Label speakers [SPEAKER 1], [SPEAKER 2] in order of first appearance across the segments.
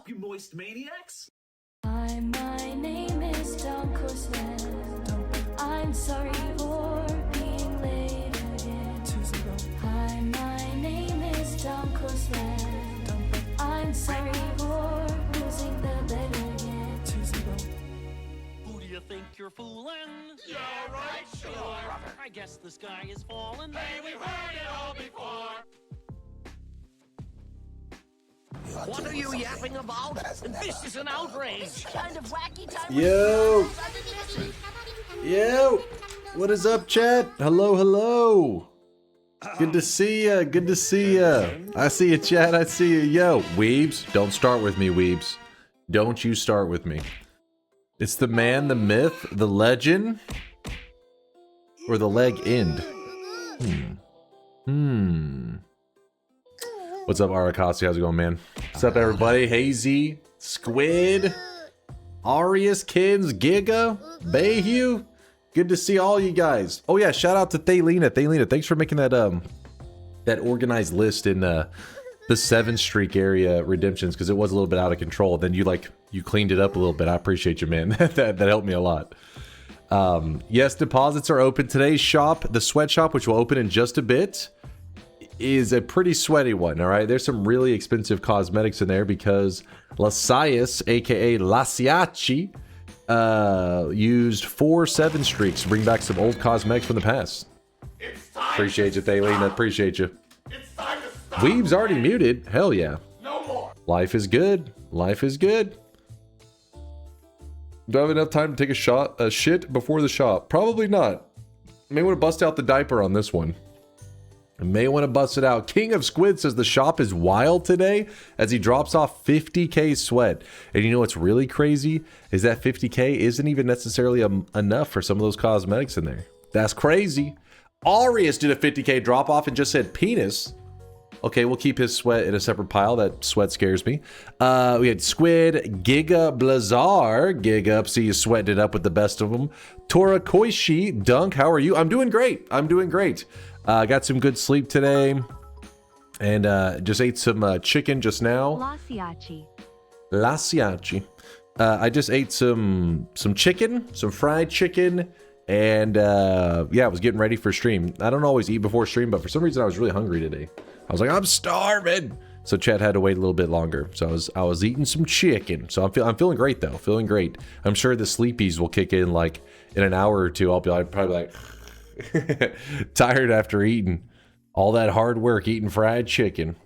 [SPEAKER 1] up, you moist maniacs?
[SPEAKER 2] Hi, my name is DunkOrSlam. I'm sorry for being late again. Hi, my name is DunkOrSlam. I'm sorry for losing the bet again.
[SPEAKER 3] Who do you think you're fooling?
[SPEAKER 4] Yeah, right, sure.
[SPEAKER 3] I guess the sky is falling.
[SPEAKER 4] Hey, we've heard it all before.
[SPEAKER 3] What are you yapping about? This is an outrage.
[SPEAKER 2] Kind of wacky time.
[SPEAKER 5] Yo! Yo! What is up, chat? Hello, hello! Good to see ya, good to see ya. I see you, chat, I see you. Yo, Weebs, don't start with me, Weebs. Don't you start with me. It's the man, the myth, the legend, or the leg end. What's up, Arakasi? How's it going, man? What's up, everybody? Hazy, Squid, Arius, Kins, Giga, Bayhue. Good to see all you guys. Oh yeah, shout out to Thalina. Thalina, thanks for making that that organized list in the 7th Streak area redemptions, because it was a little bit out of control. Then you cleaned it up a little bit. I appreciate you, man. that helped me a lot. Yes, deposits are open. Today's shop, the sweatshop, which will open in just a bit, is a pretty sweaty one. All right, there's some really expensive cosmetics in there because Lasias, aka Lasiachi, used 4 7 streaks to bring back some old cosmetics from the past. Appreciate you, Thalina. Appreciate you.
[SPEAKER 4] It's time to stop.
[SPEAKER 5] Weeb's already muted. Hell yeah.
[SPEAKER 4] No more.
[SPEAKER 5] Life is good. Life is good. Do I have enough time to take a shit before the shop? Probably not. May want to bust out the diaper on this one. I may want to bust it out. King of Squid says the shop is wild today as he drops off 50k sweat. And you know what's really crazy is that 50k isn't even necessarily enough for some of those cosmetics in there. That's crazy. Arius did a 50k drop off and just said penis. Okay, we'll keep his sweat in a separate pile. That sweat scares me. We had Squid, Giga Blazar. Giga up, see you sweating it up with the best of them. Tora Koishi, Dunk, how are you? I'm doing great. I'm doing great. Got some good sleep today. And just ate some chicken just now. Lasiachi. I just ate some chicken, some fried chicken. And yeah, I was getting ready for stream. I don't always eat before stream, but for some reason I was really hungry today. I was like, I'm starving. So Chad had to wait a little bit longer. So I was eating some chicken. So I'm feeling great though. Feeling great. I'm sure the sleepies will kick in like in an hour or two. I'll probably like tired after eating all that hard work eating fried chicken.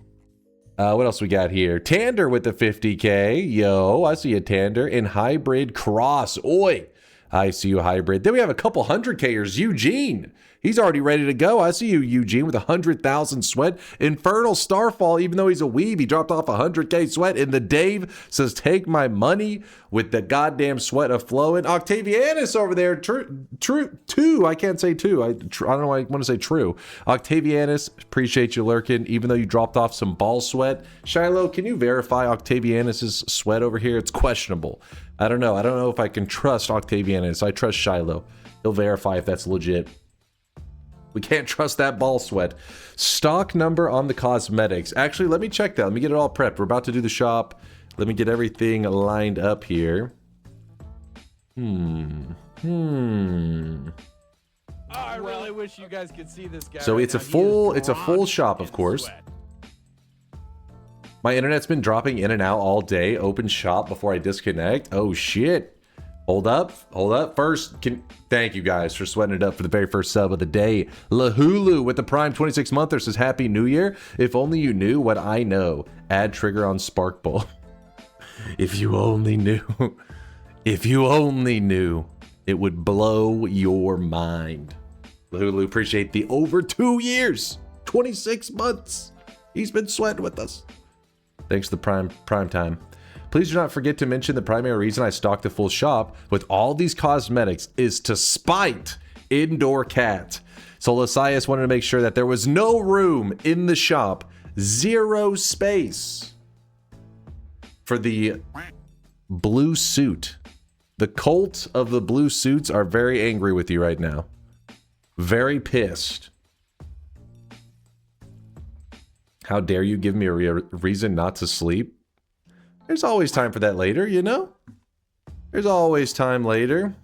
[SPEAKER 5] What else we got here? Tander with the 50k. Yo, I see a Tander in hybrid cross. Oi. I see you, hybrid. Then we have a couple 100kers. Eugene. He's already ready to go. I see you, Eugene, with 100,000 sweat. Infernal Starfall, even though he's a weeb, he dropped off 100k sweat. And the Dave says, take my money with the goddamn sweat of flowing. Octavianus over there. Two. I can't say two. I don't know why I want to say true. Octavianus, appreciate you lurking, even though you dropped off some ball sweat. Shiloh, can you verify Octavianus's sweat over here? It's questionable. I don't know. I don't know if I can trust Octavianus. I trust Shiloh. He'll verify if that's legit. We can't trust that ball sweat. Stock number on the cosmetics. Actually, let me check that. Let me get it all prepped. We're about to do the shop. Let me get everything lined up here.
[SPEAKER 6] I really wish you guys could see this guy.
[SPEAKER 5] So
[SPEAKER 6] right
[SPEAKER 5] it's a
[SPEAKER 6] now. He
[SPEAKER 5] full
[SPEAKER 6] is
[SPEAKER 5] shop, of
[SPEAKER 6] in
[SPEAKER 5] course.
[SPEAKER 6] sweat.
[SPEAKER 5] My internet's been dropping in and out all day. Open shop before I disconnect. Oh shit. Hold up. First, thank you guys for sweating it up for the very first sub of the day. Lahulu with the Prime 26 monther says Happy New Year. If only you knew what I know. Add trigger on Sparkball. If you only knew. If you only knew. It would blow your mind. Lahulu, appreciate the over 2 years. 26 months. He's been sweating with us. Thanks to the prime time. Please do not forget to mention the primary reason I stocked the full shop with all these cosmetics is to spite Indoor Cat. So Lasias wanted to make sure that there was no room in the shop, zero space for the blue suit. The cult of the blue suits are very angry with you right now. Very pissed. How dare you give me a reason not to sleep? There's always time for that later, you know? There's always time later.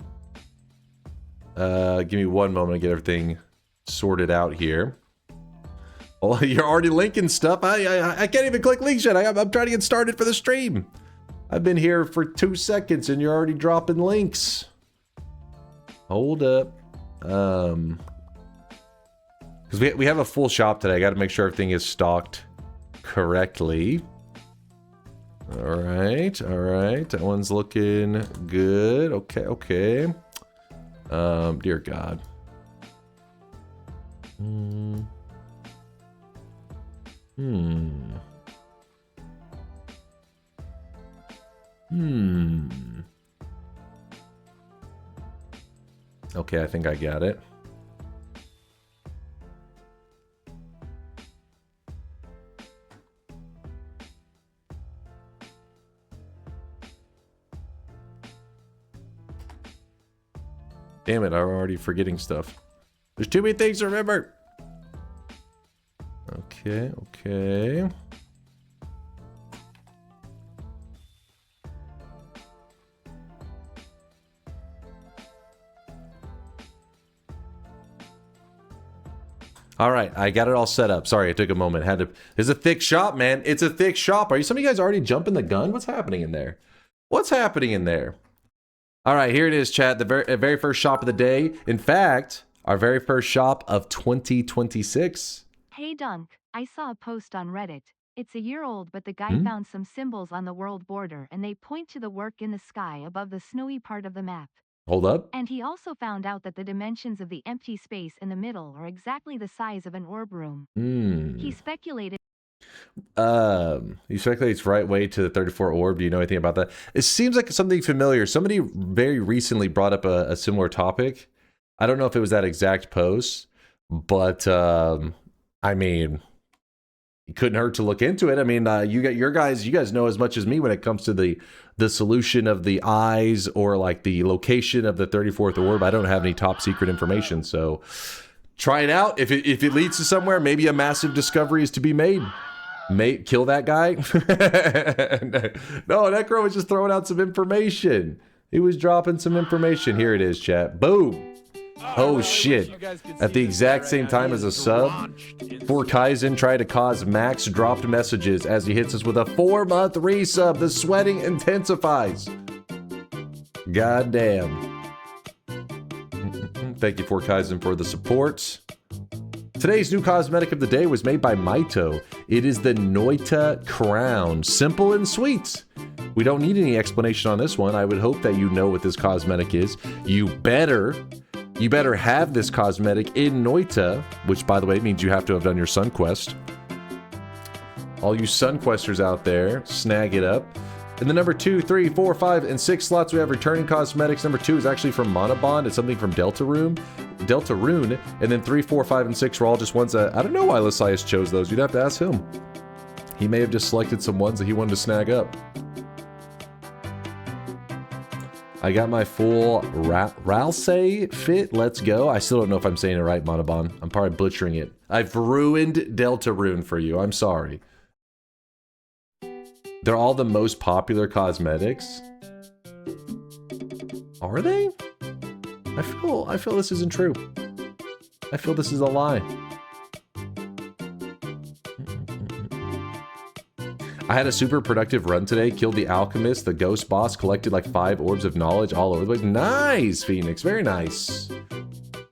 [SPEAKER 5] Give me one moment to get everything sorted out here. Oh, you're already linking stuff. I can't even click links yet. I'm trying to get started for the stream. I've been here for 2 seconds and you're already dropping links. Hold up. Because we have a full shop today. I got to make sure everything is stocked correctly. All right. That one's looking good. Okay. Dear God. Okay, I think I got it. Damn it, I'm already forgetting stuff. There's too many things to remember. Okay. All right, I got it all set up. Sorry, it took a moment. It's a thick shop, man. It's a thick shop. Are some of you guys already jumping the gun? What's happening in there? All right, here it is, chat. The very first shop of the day. In fact, our very first shop of 2026.
[SPEAKER 1] Hey Dunk, I saw a post on Reddit. It's a year old, but the guy found some symbols on the world border and they point to the work in the sky above the snowy part of the map.
[SPEAKER 5] Hold up.
[SPEAKER 1] And he also found out that the dimensions of the empty space in the middle are exactly the size of an orb room. He speculated.
[SPEAKER 5] He speculates right way to the 34 orb. Do you know anything about that? It seems like something familiar. Somebody very recently brought up a similar topic. I don't know if it was that exact post, but I mean, it couldn't hurt to look into it. I mean, you guys know as much as me when it comes to the solution of the eyes or like the location of the 34th orb. I don't have any top secret information, so try it out. If it leads to somewhere, maybe a massive discovery is to be made. Kill that guy. No, Necro was just throwing out some information. He was dropping some information. Here it is, chat. Boom. Oh shit. At the exact same time as a sub, For Kaizen tried to cause Max dropped messages as he hits us with a 4-month resub. The sweating intensifies. God damn. Thank you, For Kaizen, for the support. Today's new cosmetic of the day was made by Maito. It is the Noita crown. Simple and sweet. We don't need any explanation on this one. I would hope that you know what this cosmetic is. You better have this cosmetic in Noita, which by the way means you have to have done your Sun Quest. All you Sun Questers out there, snag it up. In the number 2, 3, 4, 5, and 6 slots, we have returning cosmetics. Number 2 is actually from Monobond. It's something from Deltarune. And then 3, 4, 5, and 6 are all just ones that I don't know why Lysias chose those. You'd have to ask him. He may have just selected some ones that he wanted to snag up. I got my full Ralsei fit. Let's go. I still don't know if I'm saying it right, Monobon. I'm probably butchering it. I've ruined Deltarune for you. I'm sorry. They're all the most popular cosmetics. Are they? I feel this isn't true. I feel this is a lie. I had a super productive run today. Killed the alchemist, the ghost boss, collected like 5 orbs of knowledge all over the place. Nice, Phoenix. Very nice.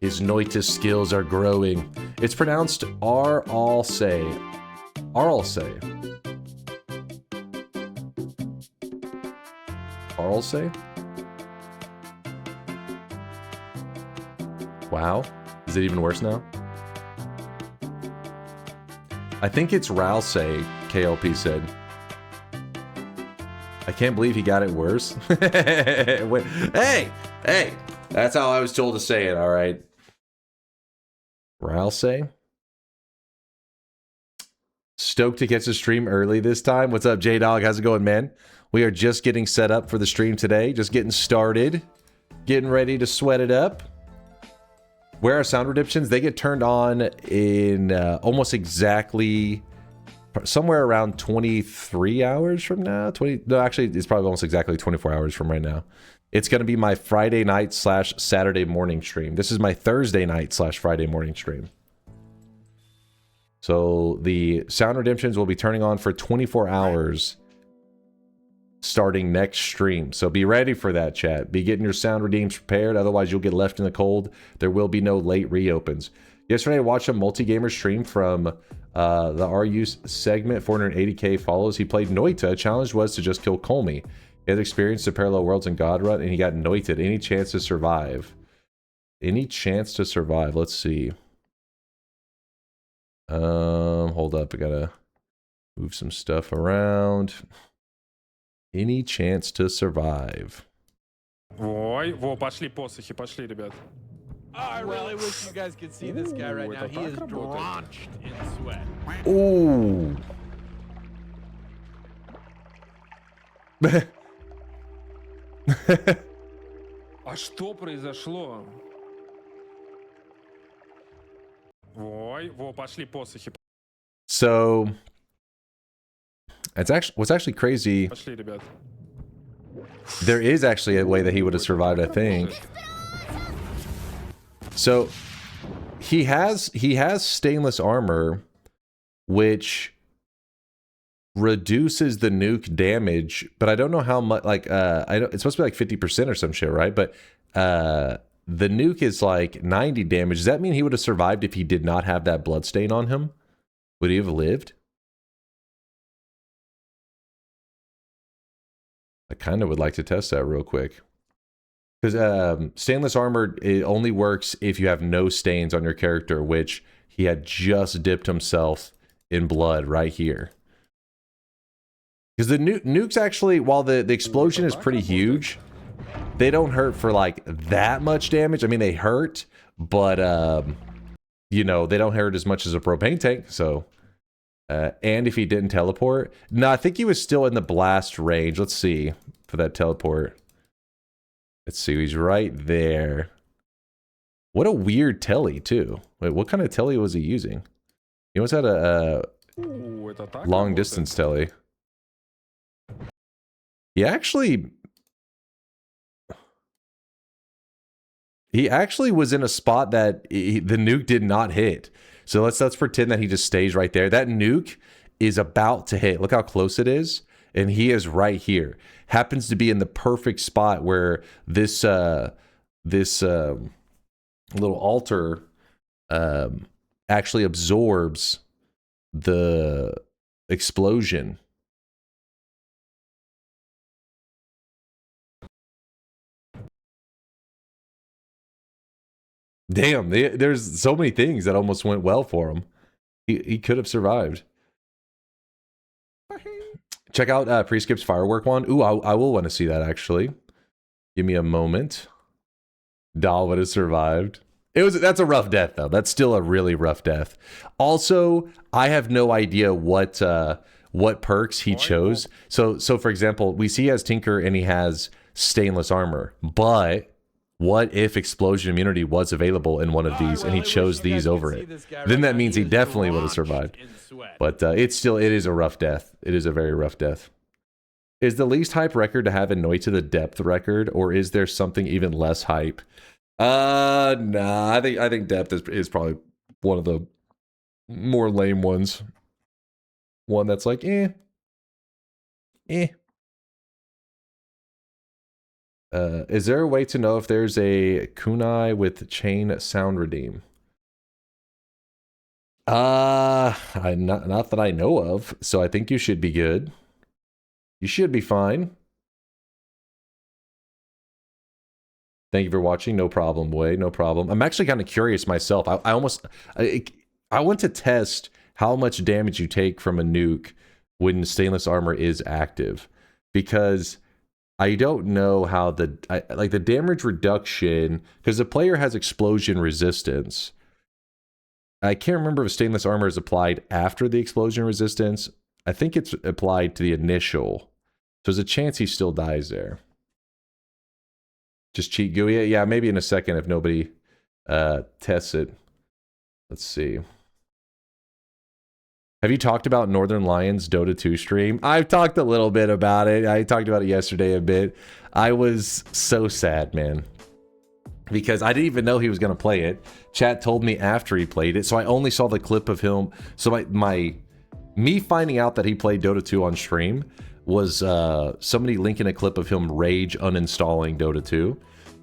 [SPEAKER 5] His Noita skills are growing. It's pronounced Arlsei. Arlsei. Arlsei? Wow. Is it even worse now? I think it's Ralsei, KLP said. I can't believe he got it worse. Wait, hey! That's how I was told to say it, alright? Ralsei? Stoked to catch the stream early this time. What's up, J-Dog? How's it going, man? We are just getting set up for the stream today. Just getting started. Getting ready to sweat it up. Where are sound redemptions? They get turned on in almost exactly somewhere around 23 hours from now. 20, no, actually, it's probably almost exactly 24 hours from right now. It's going to be my Friday night / Saturday morning stream. This is my Thursday night / Friday morning stream. So the sound redemptions will be turning on for 24 hours starting next stream. So be ready for that, chat. Be getting your sound redeems prepared. Otherwise, you'll get left in the cold. There will be no late reopens. Yesterday, I watched a multi-gamer stream from the RU segment, 480k follows. He played Noita. Challenge was to just kill Colmy. He has experience to parallel worlds and God Run, and he got Noited. Any chance to survive? Any chance to survive? Let's see. Hold up. I gotta move some stuff around. Any chance to survive?
[SPEAKER 7] Ой, во, пошли посохи, пошли, ребят.
[SPEAKER 6] I really wish you guys could see this guy right now. He is drenched in sweat.
[SPEAKER 5] Ooh.
[SPEAKER 7] А что произошло? Ой, во, пошли посохи,
[SPEAKER 5] So, what's actually crazy.
[SPEAKER 7] пошли, ребят.
[SPEAKER 5] There is actually a way that he would have survived, I think. So, he has stainless armor, which reduces the nuke damage, but I don't know how much. Like, it's supposed to be like 50% or some shit, right? But the nuke is like 90 damage. Does that mean he would have survived if he did not have that bloodstain on him? Would he have lived? I kind of would like to test that real quick. Because stainless armor, it only works if you have no stains on your character, which he had just dipped himself in blood right here. Because the nukes actually, while the explosion is pretty huge, they don't hurt for like that much damage. I mean, they hurt, but you know, they don't hurt as much as a propane tank. So, and if he didn't teleport, no, I think he was still in the blast range. Let's see for that teleport. Let's see, he's right there. What a weird telly too. Wait, what kind of telly was he using? He almost had a
[SPEAKER 7] Это так
[SPEAKER 5] long
[SPEAKER 7] работает?
[SPEAKER 5] distance telly. He actually was in a spot that the nuke did not hit. So let's pretend that he just stays right there. That nuke is about to hit. Look how close it is. And he is right here. Happens to be in the perfect spot where this little altar actually absorbs the explosion. Damn, there's so many things that almost went well for him. He could have survived. Check out Pre-Skip's firework one. Ooh, I will want to see that actually. Give me a moment. Dahl would have survived. That's a rough death though. That's still a really rough death. Also, I have no idea what perks he chose. So for example, we see he has Tinker and he has stainless armor, but what if explosion immunity was available in one of these and he chose these over it? Then that means he definitely would have survived. But it is a rough death. It is a very rough death. Is the least hype record to have in Noita the depth record, or is there something even less hype? Nah, I think depth is probably one of the more lame ones. One that's like, eh. Is there a way to know if there's a kunai with chain sound redeem? Not that I know of. So I think you should be good. You should be fine. Thank you for watching. No problem, Way. No problem. I'm actually kind of curious myself. I want to test how much damage you take from a nuke when stainless armor is active, because I don't know how the damage reduction, because the player has explosion resistance. I can't remember if stainless armor is applied after the explosion resistance. I think it's applied to the initial. So there's a chance he still dies there. Just cheat GUI? Yeah, maybe in a second if nobody tests it. Let's see. Have you talked about Northern Lions Dota 2 stream? I've talked a little bit about it. I talked about it yesterday a bit. I was so sad, man, because I didn't even know he was going to play it. Chat told me after he played it, so I only saw the clip of him. So me finding out that he played Dota 2 on stream was somebody linking a clip of him rage uninstalling Dota 2.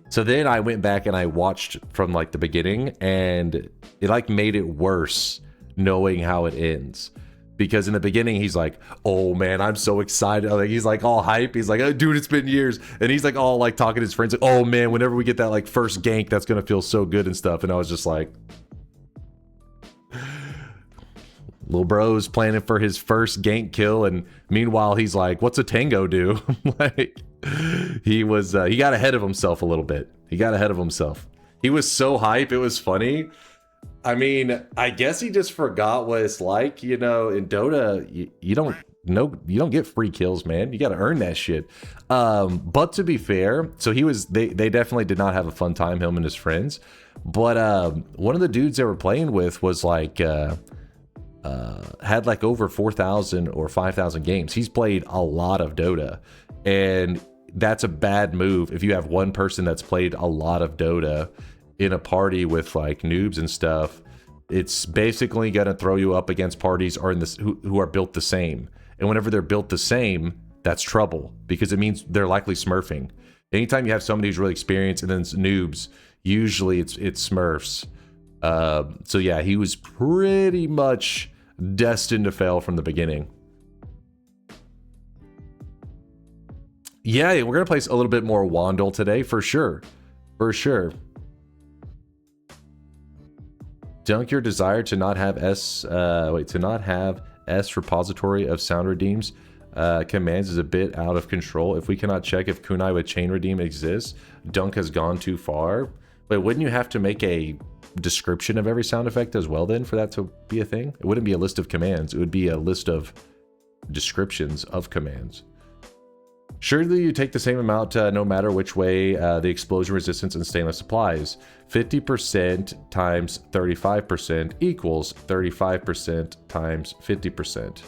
[SPEAKER 5] So then I went back and I watched from like the beginning, and it like made it worse knowing how it ends. Because in the beginning he's like, oh man, I'm so excited. Like, he's like all hype. He's like, oh, dude, it's been years. And he's like all like talking to his friends like, oh man, whenever we get that like first gank, that's gonna feel so good and stuff. And I was just like, little bro's planning for his first gank kill, and meanwhile he's like, what's a tango do? Like, he got ahead of himself a little bit. He got ahead of himself. He was so hype, it was funny. I mean, I guess he just forgot what it's like, you know. In Dota, you don't get free kills, man. You got to earn that shit. But to be fair, so they definitely did not have a fun time, him and his friends. But one of the dudes they were playing with was like had like over 4,000 or 5,000 games. He's played a lot of Dota, and that's a bad move if you have one person that's played a lot of Dota in a party with like noobs and stuff. It's basically gonna throw you up against parties or in this who are built the same. And whenever they're built the same, that's trouble, because it means they're likely smurfing. Anytime you have somebody who's really experienced and then it's noobs, usually it's smurfs. So yeah, he was pretty much destined to fail from the beginning. Yeah, we're gonna play a little bit more Wandle today for sure. For sure. Dunk, your desire to not have S repository of sound redeems commands is a bit out of control. If we cannot check if kunai with chain redeem exists, Dunk has gone too far. But wouldn't you have to make a description of every sound effect as well then for that to be a thing? It wouldn't be a list of commands. It would be a list of descriptions of commands. Surely you take the same amount no matter which way the explosion resistance and stainless applies. 50% times 35% equals 35% times 50%.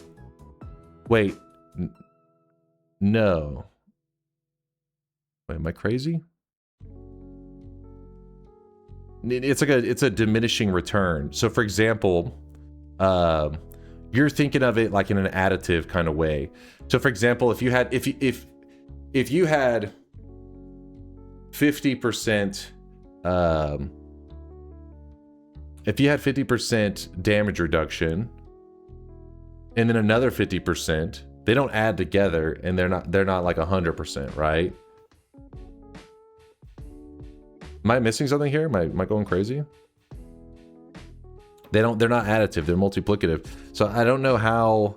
[SPEAKER 5] Wait, no. Wait, am I crazy? It's a diminishing return. So for example, you're thinking of it like in an additive kind of way. So for example, if you had 50%, if you had 50% damage reduction and then another 50%, they don't add together, and they're not like 100%, right? Am I missing something here? Am I going crazy? They're not additive, they're multiplicative. So I don't know how.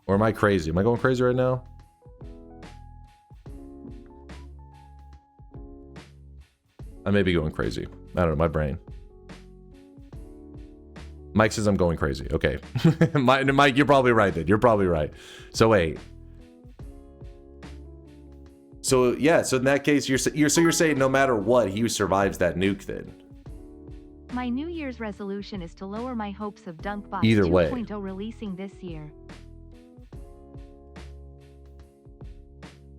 [SPEAKER 5] Or am I crazy? Am I going crazy right now? I may be going crazy. I don't know, my brain. Mike says I'm going crazy. Okay. Mike, you're probably right then. You're probably right. So wait. So yeah, so in that case, you're saying no matter what, he survives that nuke then.
[SPEAKER 1] My New Year's resolution is to lower my hopes of DunkBot
[SPEAKER 5] Either way.
[SPEAKER 1] 2.0 releasing this year.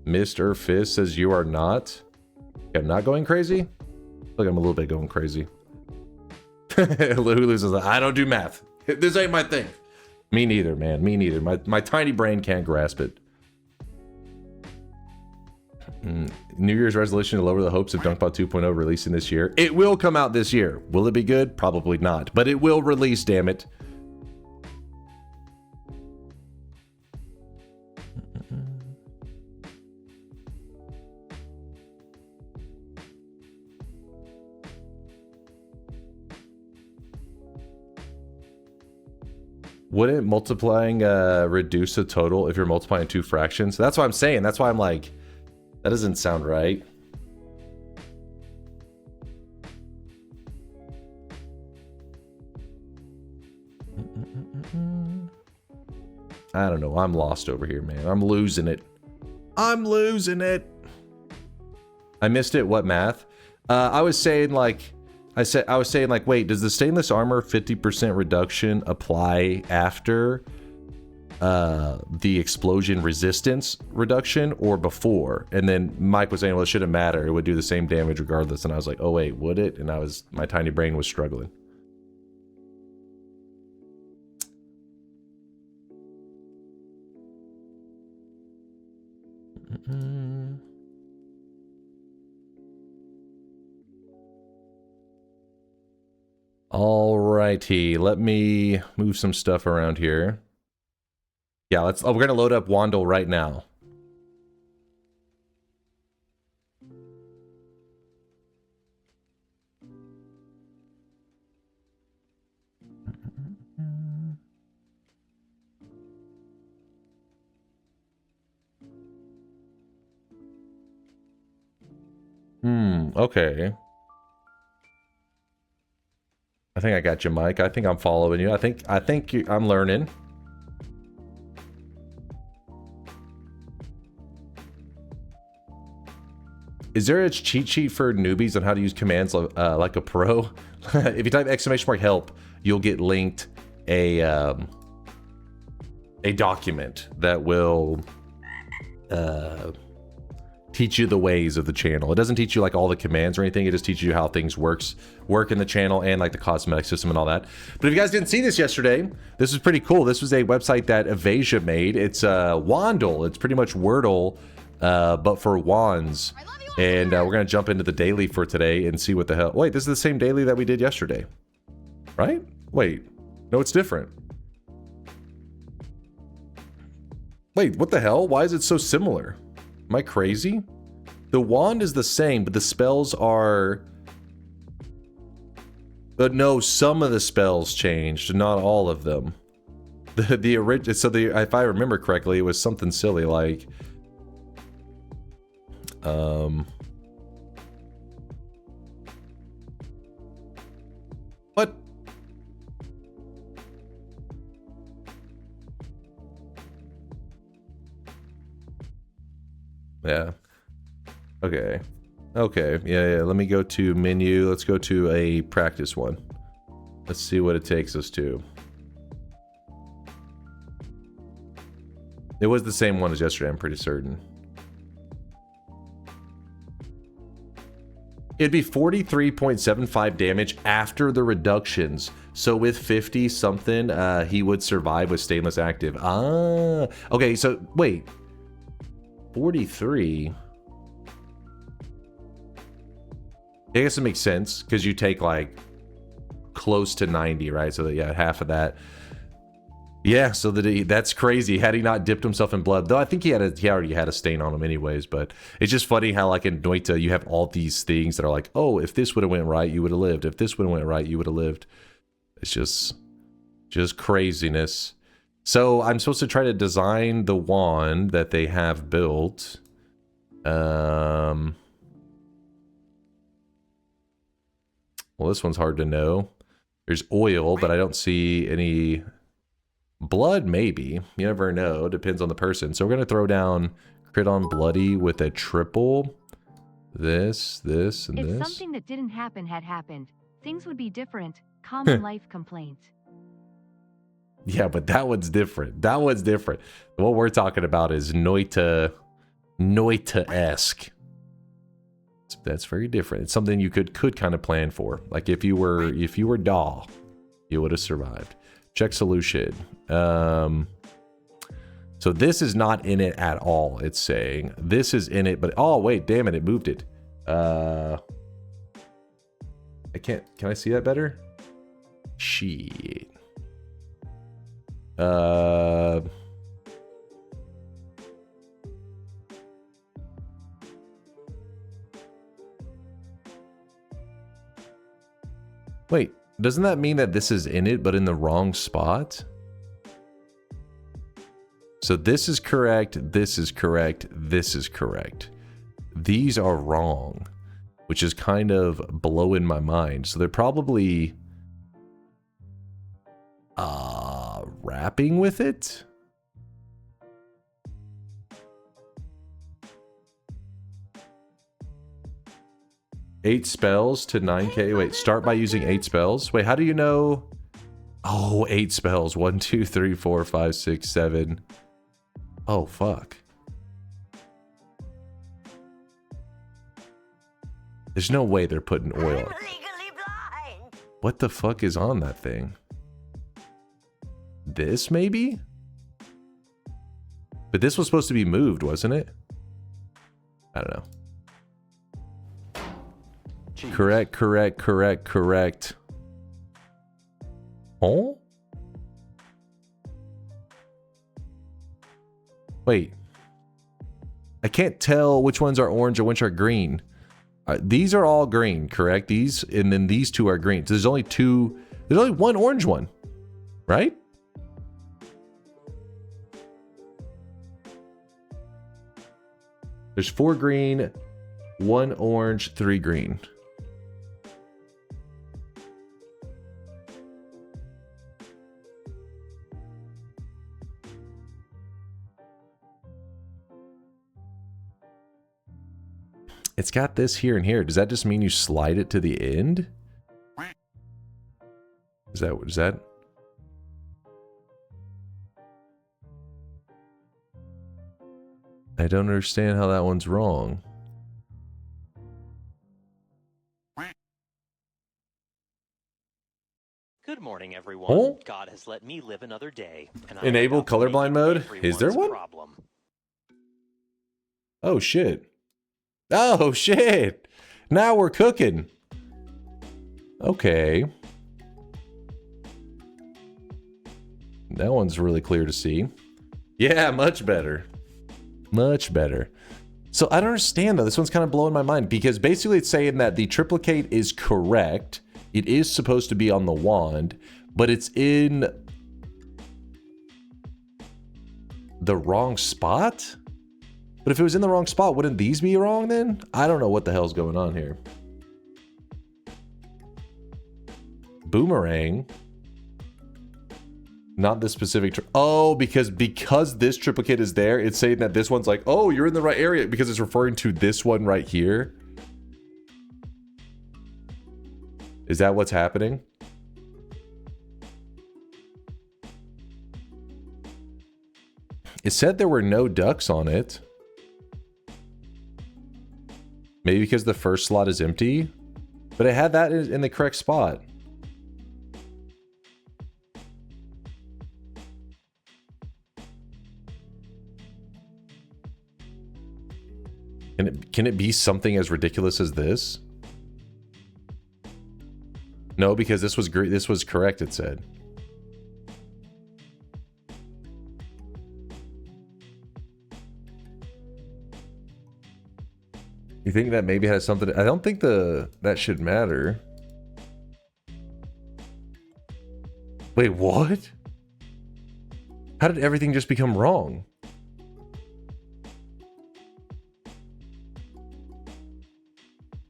[SPEAKER 5] Mr. Fist says you are not. I'm not going crazy? Look, I'm a little bit going crazy. Lulu says, I don't do math. This ain't my thing. Me neither, man. Me neither. My tiny brain can't grasp it. New Year's resolution to lower the hopes of DunkBot 2.0 releasing this year. It will come out this year. Will it be good? Probably not. But it will release, damn it. Wouldn't multiplying reduce the total if you're multiplying two fractions? That's what I'm saying. That's why I'm like, that doesn't sound right. I don't know. I'm lost over here, man. I'm losing it. I'm losing it. I missed it. What math? I was saying like, wait, does the stainless armor 50% reduction apply after the explosion resistance reduction or before? And then Mike was saying, well, it shouldn't matter. It would do the same damage regardless. And I was like, oh wait, would it? And my tiny brain was struggling. Alrighty, let me move some stuff around here. Yeah, we're gonna load up Wandle right now. Okay. I think I got you, Mike. I think I'm following you. I think I'm learning. Is there a cheat sheet for newbies on how to use commands like a pro? If you type !help, you'll get linked a document that will teach you the ways of the channel. It doesn't teach you like all the commands or anything. It just teaches you how things work in the channel and like the cosmetic system and all that. But if you guys didn't see this yesterday, this is pretty cool. This was a website that Avasia made. It's Wandle. It's pretty much Wordle, but for wands. And we're gonna jump into the daily for today and see what the hell. Wait, this is the same daily that we did yesterday, right? Wait, no, it's different. Wait, what the hell? Why is it so similar? Am I crazy? The wand is the same, but the spells are... But no, some of the spells changed, not all of them. The original... So if I remember correctly, it was something silly like... What? Yeah. Okay. Okay. Yeah. Let me go to menu. Let's go to a practice one. Let's see what it takes us to. It was the same one as yesterday, I'm pretty certain. It'd be 43.75 damage after the reductions. So with 50 something, he would survive with stainless active. Ah. Okay, so wait. 43. I guess it makes sense because you take like close to 90, right? So that, yeah, half of that. Yeah, so that's crazy. Had he not dipped himself in blood, though, I think he already had a stain on him anyways. But it's just funny how like in Noita you have all these things that are like, oh, if this would have went right, you would have lived. If this would have went right, you would have lived. It's just craziness. So I'm supposed to try to design the wand that they have built. Well, this one's hard to know. There's oil, but I don't see any blood. Maybe, you never know. Depends on the person. So we're gonna throw down crit on bloody with a triple. This, and
[SPEAKER 1] if
[SPEAKER 5] this.
[SPEAKER 1] If something that didn't happen had happened, things would be different. Common life complaint.
[SPEAKER 5] Yeah, but that one's different. That one's different. What we're talking about is Noita-esque. That's very different. It's something you could kind of plan for. Like if you were Daw, you would have survived. Check solution. So this is not in it at all. It's saying this is in it, but oh wait, damn it, it moved it. I can't. Can I see that better? Shit. Wait, doesn't that mean that this is in it, but in the wrong spot? So this is correct, this is correct, this is correct. These are wrong, which is kind of blowing my mind. So they're probably wrapping with it? 8 spells to 9k. Wait, start by using 8 spells. Wait, how do you know? Oh, 8 spells. 1, 2, 3, 4, 5, 6, 7. Oh, fuck. There's no way they're putting oil. What the fuck is on that thing? This, maybe? But this was supposed to be moved, wasn't it? I don't know. Jeez. Correct. Oh? Wait. I can't tell which ones are orange and which are green. These are all green, correct? These, and then these two are green. So there's only two. There's only one orange one, right? There's 4 green, 1 orange, 3 green. It's got this here and here. Does that just mean you slide it to the end? Is that? I don't understand how that one's wrong.
[SPEAKER 8] Good morning, everyone.
[SPEAKER 5] Oh?
[SPEAKER 8] God has let me live another day. And
[SPEAKER 5] Enable colorblind mode? Is there one?
[SPEAKER 8] Problem.
[SPEAKER 5] Oh shit. Oh shit. Now we're cooking. Okay. That one's really clear to see. Yeah, much better. Much better. So I don't understand though. This one's kind of blowing my mind because basically it's saying that the triplicate is correct. It is supposed to be on the wand, but it's in the wrong spot? But if it was in the wrong spot, wouldn't these be wrong then? I don't know what the hell's going on here. Boomerang. Not this specific. Oh, because this triplicate is there, it's saying that this one's like, oh, you're in the right area because it's referring to this one right here. Is that what's happening? It said there were no ducks on it. Maybe because the first slot is empty, but it had that in the correct spot. Can it be something as ridiculous as this? No, because this was great. This was correct, it said. You think that maybe has something? I don't think that should matter. Wait, what? How did everything just become wrong?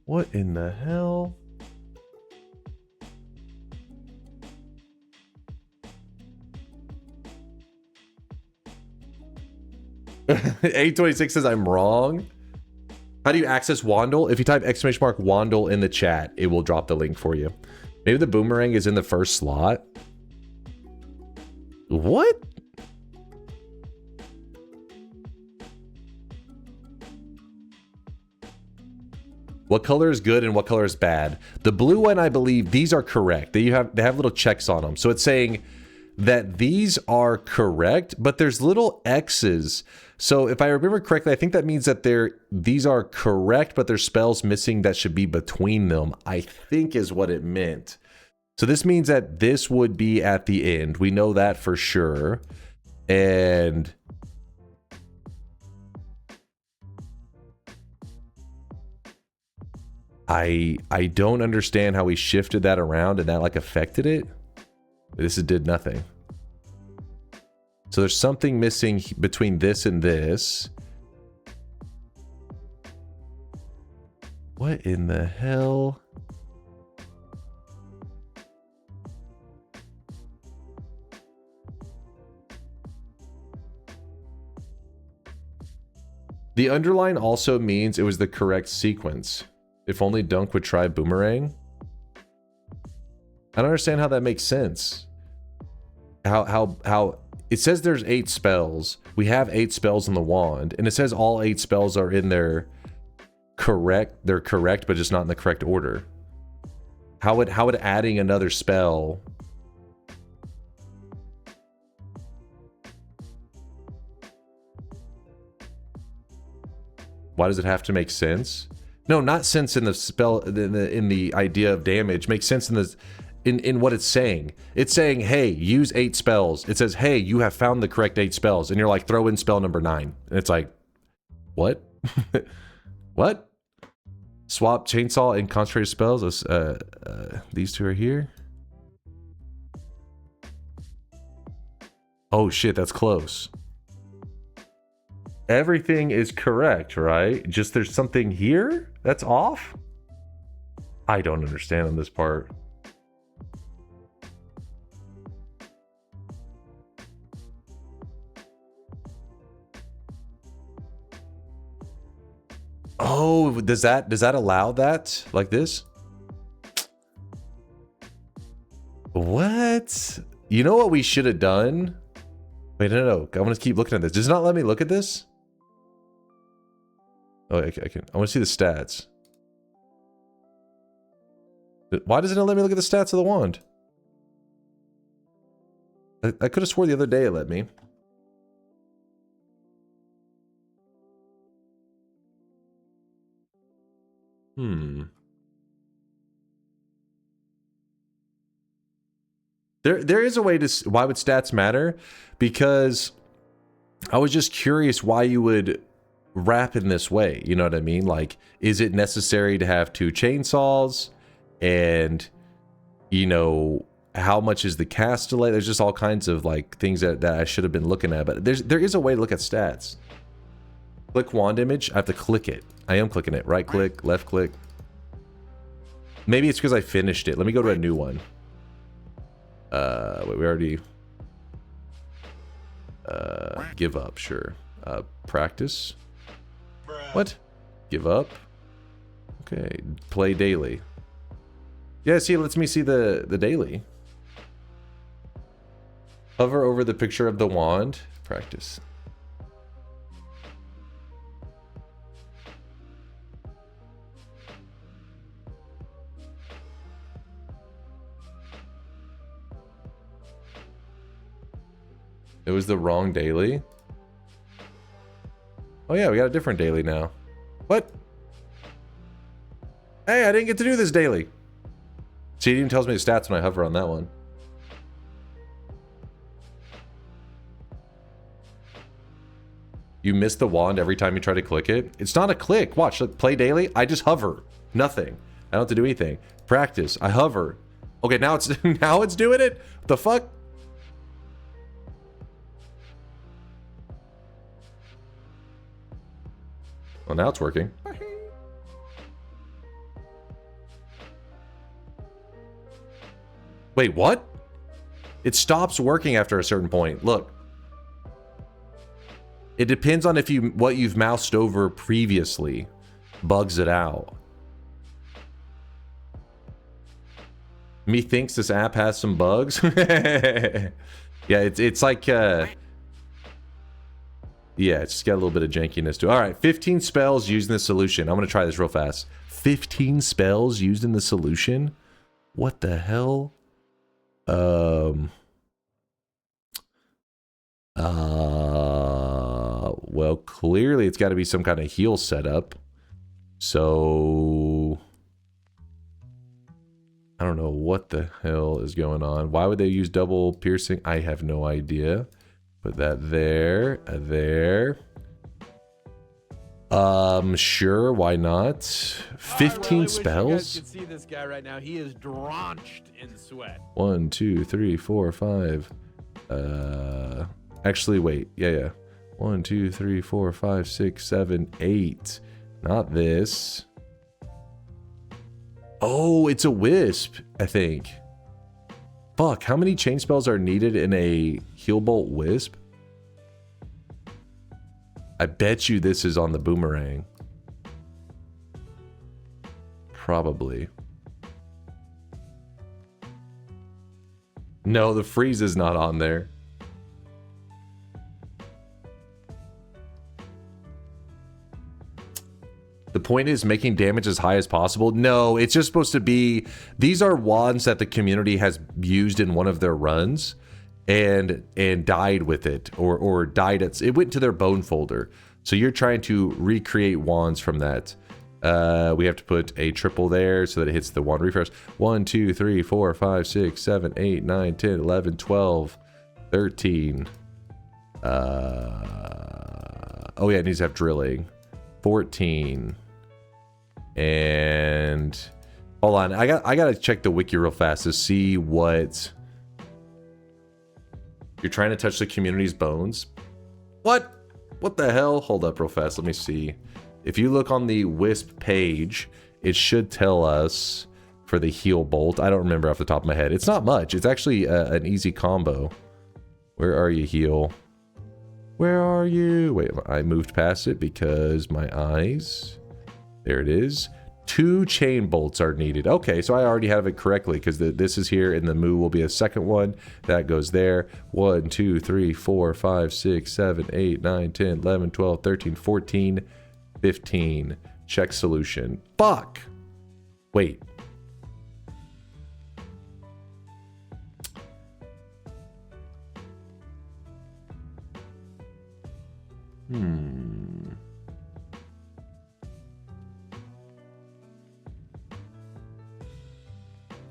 [SPEAKER 5] What in the hell? A26 says I'm wrong. How do you access Wandle? If you type !Wandle in the chat, it will drop the link for you. Maybe the boomerang is in the first slot. What? What color is good and what color is bad? The blue one, I believe, these are correct. They have little checks on them. So it's saying that these are correct, but there's little X's. So if I remember correctly, I think that means that these are correct, but there's spells missing that should be between them, I think is what it meant. So this means that this would be at the end. We know that for sure. And I don't understand how we shifted that around and that like affected it. This did nothing. So there's something missing between this and this. What in the hell? The underline also means it was the correct sequence. If only Dunk would try Boomerang. I don't understand how that makes sense. How it says there's 8 spells. We have 8 spells in the wand, and it says all 8 spells are in their correct. They're correct, but just not in the correct order. How would adding another spell? Why does it have to make sense? No, not sense in the spell, in the idea of damage. Makes sense in the in what it's saying. It's saying, hey, use 8 spells. It says, hey, you have found the correct 8 spells, and you're like, throw in spell number 9, and it's like, what? What? Swap chainsaw and concentrated spells. These 2 are here. Oh shit, that's close. Everything is correct, right? Just there's something here that's off? I don't understand on this part. Oh, does that allow that like this? What? You know what we should have done? Wait, no. I want to keep looking at this. Does it not let me look at this? Oh, I can. I want to see the stats. Why doesn't it let me look at the stats of the wand? I could have swore the other day it let me. There is a way to... Why would stats matter? Because I was just curious why you would wrap in this way. You know what I mean? Like, is it necessary to have 2 chainsaws? And, you know, how much is the cast delay? There's just all kinds of, like, things that I should have been looking at. But there is a way to look at stats. Click wand image. I have to click it. I am clicking it. Right click, left click. Maybe it's because I finished it. Let me go to a new one. Wait, we already... give up, sure. Practice. What? Give up? Okay, play daily. Yeah, see, it lets me see the daily. Hover over the picture of the wand. Practice. It was the wrong daily. Oh yeah, we got a different daily now. What? Hey, I didn't get to do this daily. See, it even tells me the stats when I hover on that one. You miss the wand every time you try to click it. It's not a click. Watch, look, play daily. I just hover. Nothing. I don't have to do anything. Practice. I hover. Okay, now it's now it's doing it. What the fuck? Well, now it's working. Wait, what? It stops working after a certain point. Look. It depends on what you've moused over previously. Bugs it out. Methinks this app has some bugs. Yeah, it's like yeah, it's just got a little bit of jankiness to it. All right, 15 spells used in the solution. I'm going to try this real fast. 15 spells used in the solution? What the hell? Well, clearly it's got to be some kind of heal setup. So... I don't know what the hell is going on. Why would they use double piercing? I have no idea. Put that there, there. Sure, why not? 15 spells?
[SPEAKER 6] You guys can see this guy right now. He is drenched in sweat.
[SPEAKER 5] 1, 2, 3, 4, 5. Actually, wait. Yeah. 1, 2, 3, 4, 5, 6, 7, 8. Not this. Oh, it's a wisp, I think. Fuck, how many chain spells are needed in a heal bolt wisp? I bet you this is on the boomerang. Probably. No, the freeze is not on there. The point is making damage as high as possible. No, it's just supposed to be... These are wands that the community has used in one of their runs and died with it. Or died at... It went to their bone folder. So you're trying to recreate wands from that. We have to put a triple there so that it hits the wand refresh. 1, 2, 3, 4, 5, 6, 7, 8, 9, 10, 11, 12, 13. Oh yeah, it needs to have drilling. 14. And hold on, I gotta check the wiki real fast to see what you're trying to touch the community's bones. What the hell? Hold up real fast, let me see. If you look on the Wisp page, it should tell us for the heal bolt. I don't remember off the top of my head. It's not much. It's actually an easy combo. Where are you, heal? Where are you? Wait, I moved past it because my eyes. There it is. 2 chain bolts are needed. Okay, so I already have it correctly because this is here and the moo will be a second one. That goes there. 1, 2, 3, 4, 5, 6, 7, 8, 9, 10, 11, 12, 13, 14, 15. Check solution. Fuck! Wait.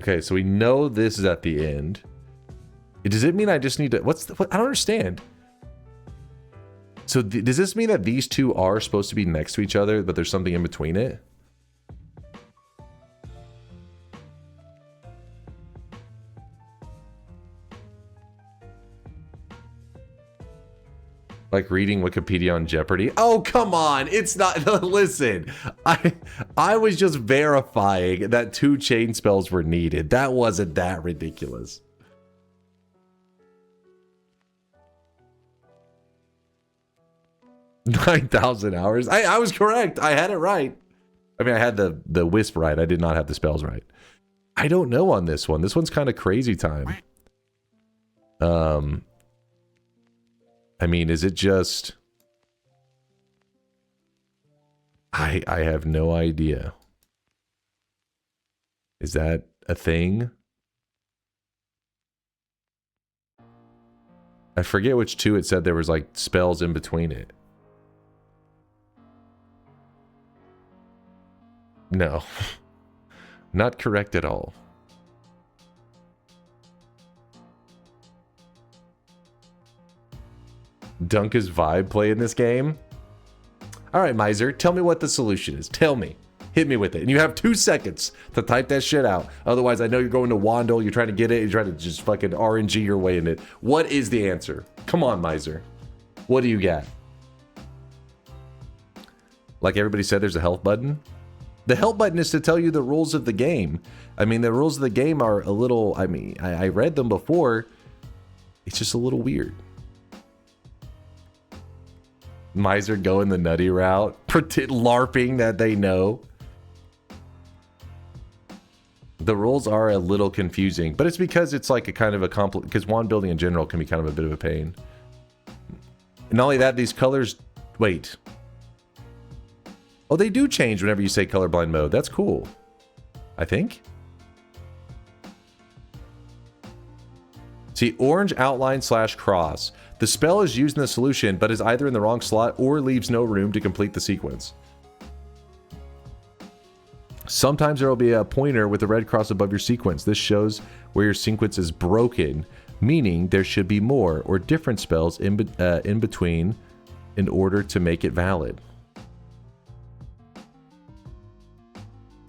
[SPEAKER 5] Okay, so we know this is at the end. Does it mean I just need to... What? I don't understand. So does this mean that these two are supposed to be next to each other, but there's something in between it? Like reading Wikipedia on Jeopardy. Oh, come on. It's not... Listen, I was just verifying that 2 chain spells were needed. That wasn't that ridiculous. $9,000 hours. I was correct. I had it right. I mean, I had the wisp right. I did not have the spells right. I don't know on this one. This one's kind of crazy time. I mean, is it just... I have no idea. Is that a thing? I forget which 2 it said there was like spells in between it. No. Not correct at all. Dunk is vibe play in this game. All right, Miser, tell me what the solution is. Tell me. Hit me with it. And you have 2 seconds to type that shit out. Otherwise, I know you're going to Wandle. You're trying to get it. You're trying to just fucking RNG your way in it. What is the answer? Come on, Miser. What do you got? Like everybody said, there's a health button. The help button is to tell you the rules of the game. I mean, the rules of the game are a little... I mean, I read them before. It's just a little weird. Miser going the nutty route, pretend LARPing that they know. The rules are a little confusing, but it's because it's like a kind of a because wand building in general can be kind of a bit of a pain. And not only that, these colors... Wait. Oh, they do change whenever you say colorblind mode. That's cool. I think. See, orange outline / cross. The spell is used in the solution, but is either in the wrong slot or leaves no room to complete the sequence. Sometimes there will be a pointer with a red cross above your sequence. This shows where your sequence is broken, meaning there should be more or different spells in between in order to make it valid.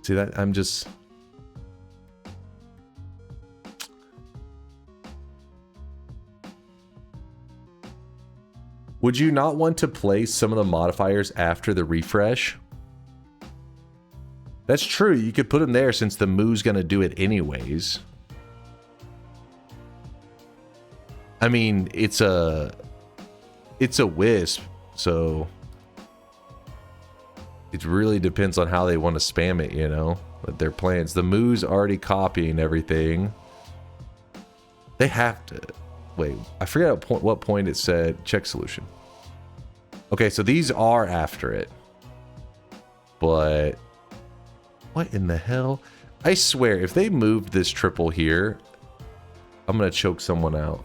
[SPEAKER 5] See that? I'm just... Would you not want to place some of the modifiers after the refresh? That's true. You could put them there since the moo's going to do it anyways. I mean, it's a wisp, so it really depends on how they want to spam it, you know? their plans. The Moo's already copying everything. They have to. Wait, I forget what point it said. Check solution. Okay, so these are after it. But what in the hell? I swear, if they moved this triple here, I'm going to choke someone out.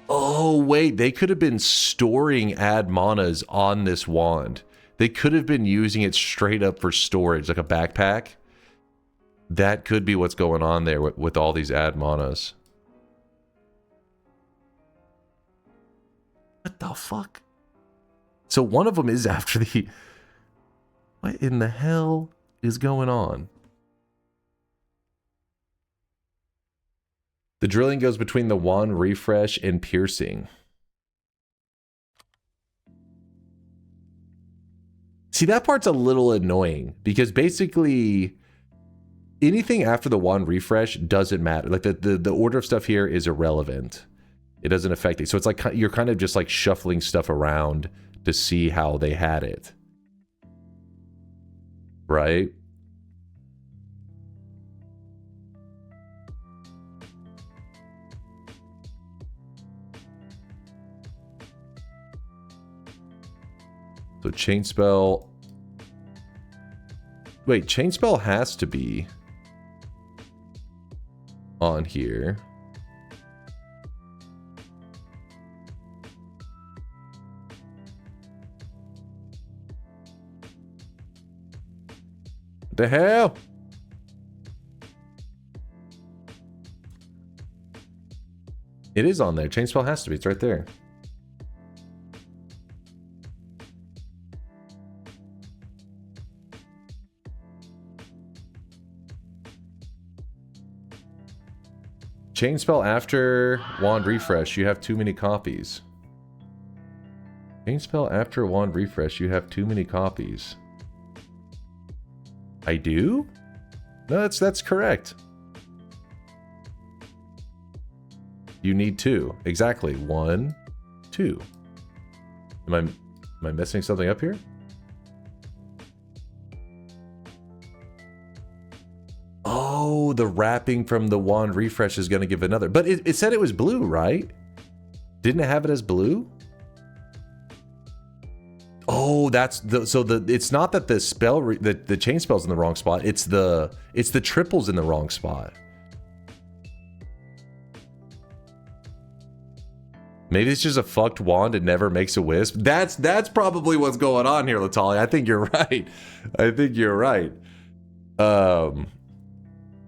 [SPEAKER 5] Oh, wait, they could have been storing ad manas on this wand. They could have been using it straight up for storage, like a backpack. That could be what's going on there with all these ad manas. What the fuck? So one of them is after the... What in the hell is going on? The drilling goes between the wand refresh and piercing. See, that part's a little annoying because basically anything after the wand refresh doesn't matter. Like the order of stuff here is irrelevant. It doesn't affect it. So it's like you're kind of just like shuffling stuff around to see how they had it. Right? So chain spell. Wait, chain spell has to be on here. What the hell? It is on there. Chain spell has to be. It's right there. Chain spell after wand refresh, you have too many copies. Chain spell after wand refresh, you have too many copies. I do? No, that's correct. You need 2. Exactly. 1, 2. Am I messing something up here? Oh, the wrapping from the wand refresh is going to give another. But it said it was blue, right? Didn't it have it as blue? Oh, that's the it's not that the spell the chain spell's in the wrong spot. It's the triples in the wrong spot. Maybe it's just a fucked wand and never makes a wisp. That's probably what's going on here, Latali. I think you're right. I think you're right.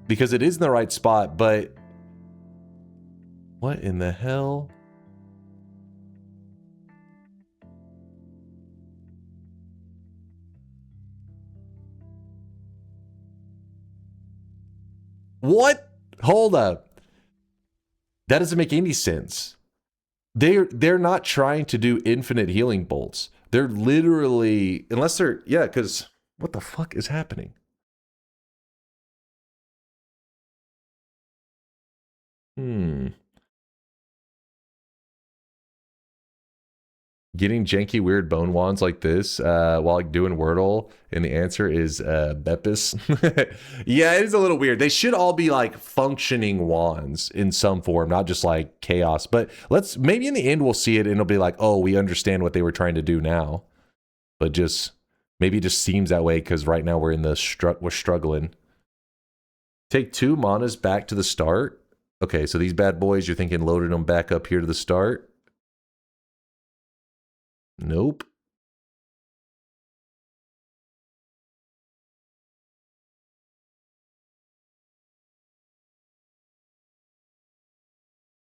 [SPEAKER 5] Because it is in the right spot, but what in the hell? What? Hold up. That doesn't make any sense. They're not trying to do infinite healing bolts. They're literally, unless they're, yeah, because what the fuck is happening? Getting janky weird bone wands like this while doing Wordle, and the answer is Beppis. Yeah, it is a little weird. They should all be like functioning wands in some form, not just like chaos. But maybe in the end we'll see it and it'll be like, oh, we understand what they were trying to do now. But just maybe it just seems that way because right now we're in the we're struggling. Take 2 manas back to the start. Okay, so these bad boys, you're thinking loading them back up here to the start. Nope.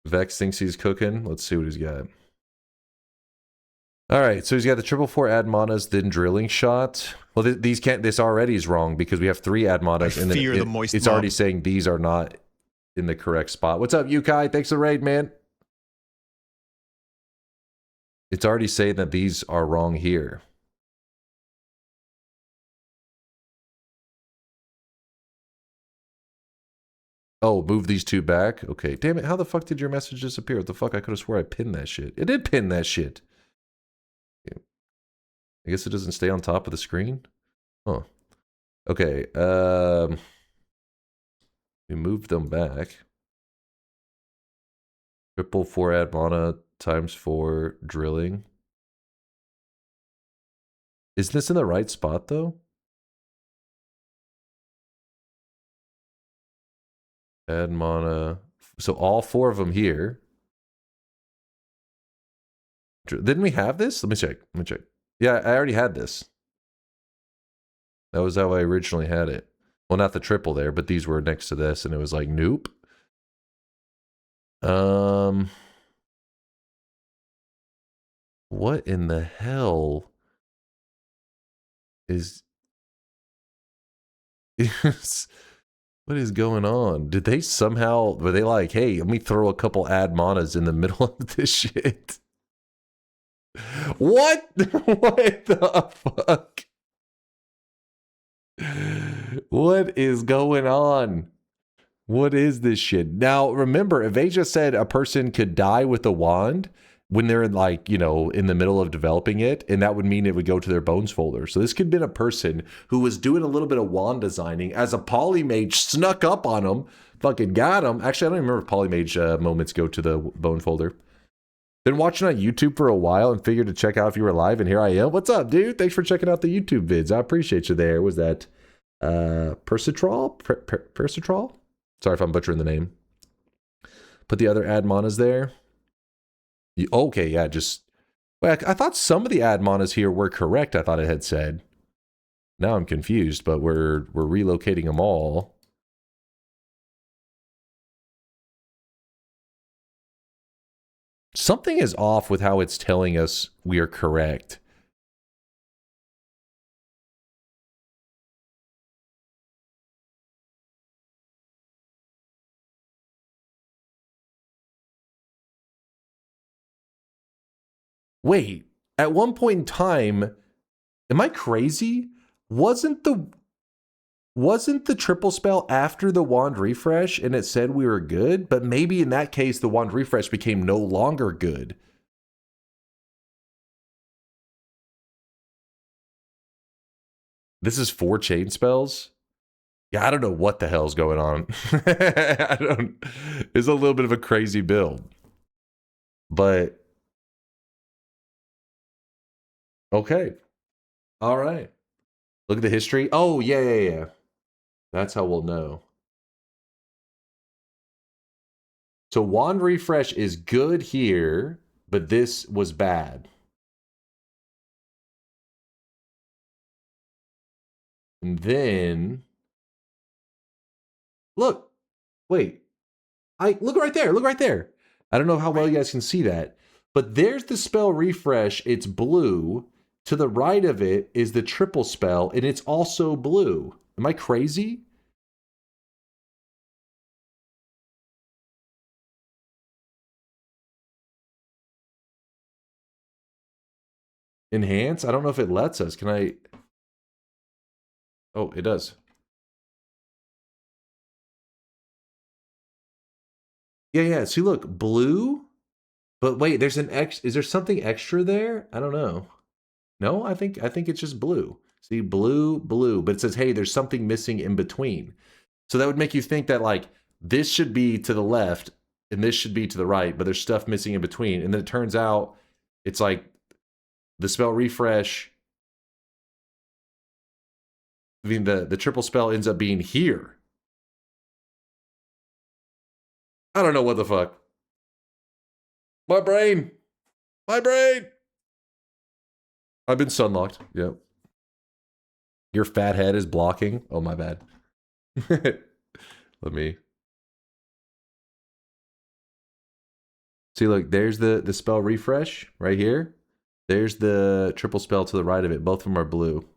[SPEAKER 5] Vex thinks he's cooking. Let's see what he's got. All right, so he's got the 444 ad manas, then drilling shot. Well, these can't. This already is wrong because we have 3 ad manas, and then it's already saying these are not in the correct spot. What's up, Yukai? Thanks for the raid, man. It's already saying that these are wrong here. Oh, move these 2 back? Okay, damn it. How the fuck did your message disappear? What the fuck? I could have swore I pinned that shit. It did pin that shit. Okay. I guess it doesn't stay on top of the screen? Huh. Okay, We moved them back. Triple 4 ad mana times 4 drilling. Is this in the right spot though? Add mana. So all 4 of them here. Didn't we have this? Let me check. Let me check. Yeah, I already had this. That was how I originally had it. Well, not the triple there, but these were next to this, and it was like, nope. What in the hell is what is going on? Did they somehow, were they like, hey, let me throw a couple ad manas in the middle of this shit? What? What the fuck? What is going on? What is this shit? Now, remember, if they just said a person could die with a wand when they're in, like, you know, in the middle of developing it, and that would mean it would go to their bones folder. So this could have been a person who was doing a little bit of wand designing as a polymage snuck up on them, fucking got him. Actually, I don't even remember if polymage moments go to the bone folder. Been watching on YouTube for a while and figured to check out if you were live, and here I am. What's up, dude? Thanks for checking out the YouTube vids. I appreciate you there. Was that Percitrol? Percitrol? Sorry if I'm butchering the name. Put the other ad manas there. Okay, yeah, just... Well, I thought some of the ad manas here were correct, I thought it had said. Now I'm confused, but we're relocating them all. Something is off with how it's telling us we are correct. Wait, at one point in time, am I crazy? Wasn't the triple spell after the wand refresh and it said we were good? But maybe in that case, the wand refresh became no longer good. This is 4 chain spells? Yeah, I don't know what the hell's going on. It's a little bit of a crazy build. But okay. All right. Look at the history. Oh, yeah. That's how we'll know. So wand refresh is good here, but this was bad. And then look. Wait. Look right there. Look right there. I don't know how well you guys can see that, but there's the spell refresh. It's blue. To the right of it is the triple spell, and it's also blue. Am I crazy? Enhance? I don't know if it lets us. Can I? Oh, it does. Yeah. See, look, blue. But wait, there's an X. Is there something extra there? I don't know. No, I think it's just blue. See, blue, but it says, hey, there's something missing in between. So that would make you think that, like, this should be to the left and this should be to the right, but there's stuff missing in between. And then it turns out it's like the spell refresh. I mean, the triple spell ends up being here. I don't know what the fuck. My brain. I've been sunlocked. Yep. Your fat head is blocking. Oh, my bad. Let me. See, look, there's the spell refresh right here. There's the triple spell to the right of it. Both of them are blue.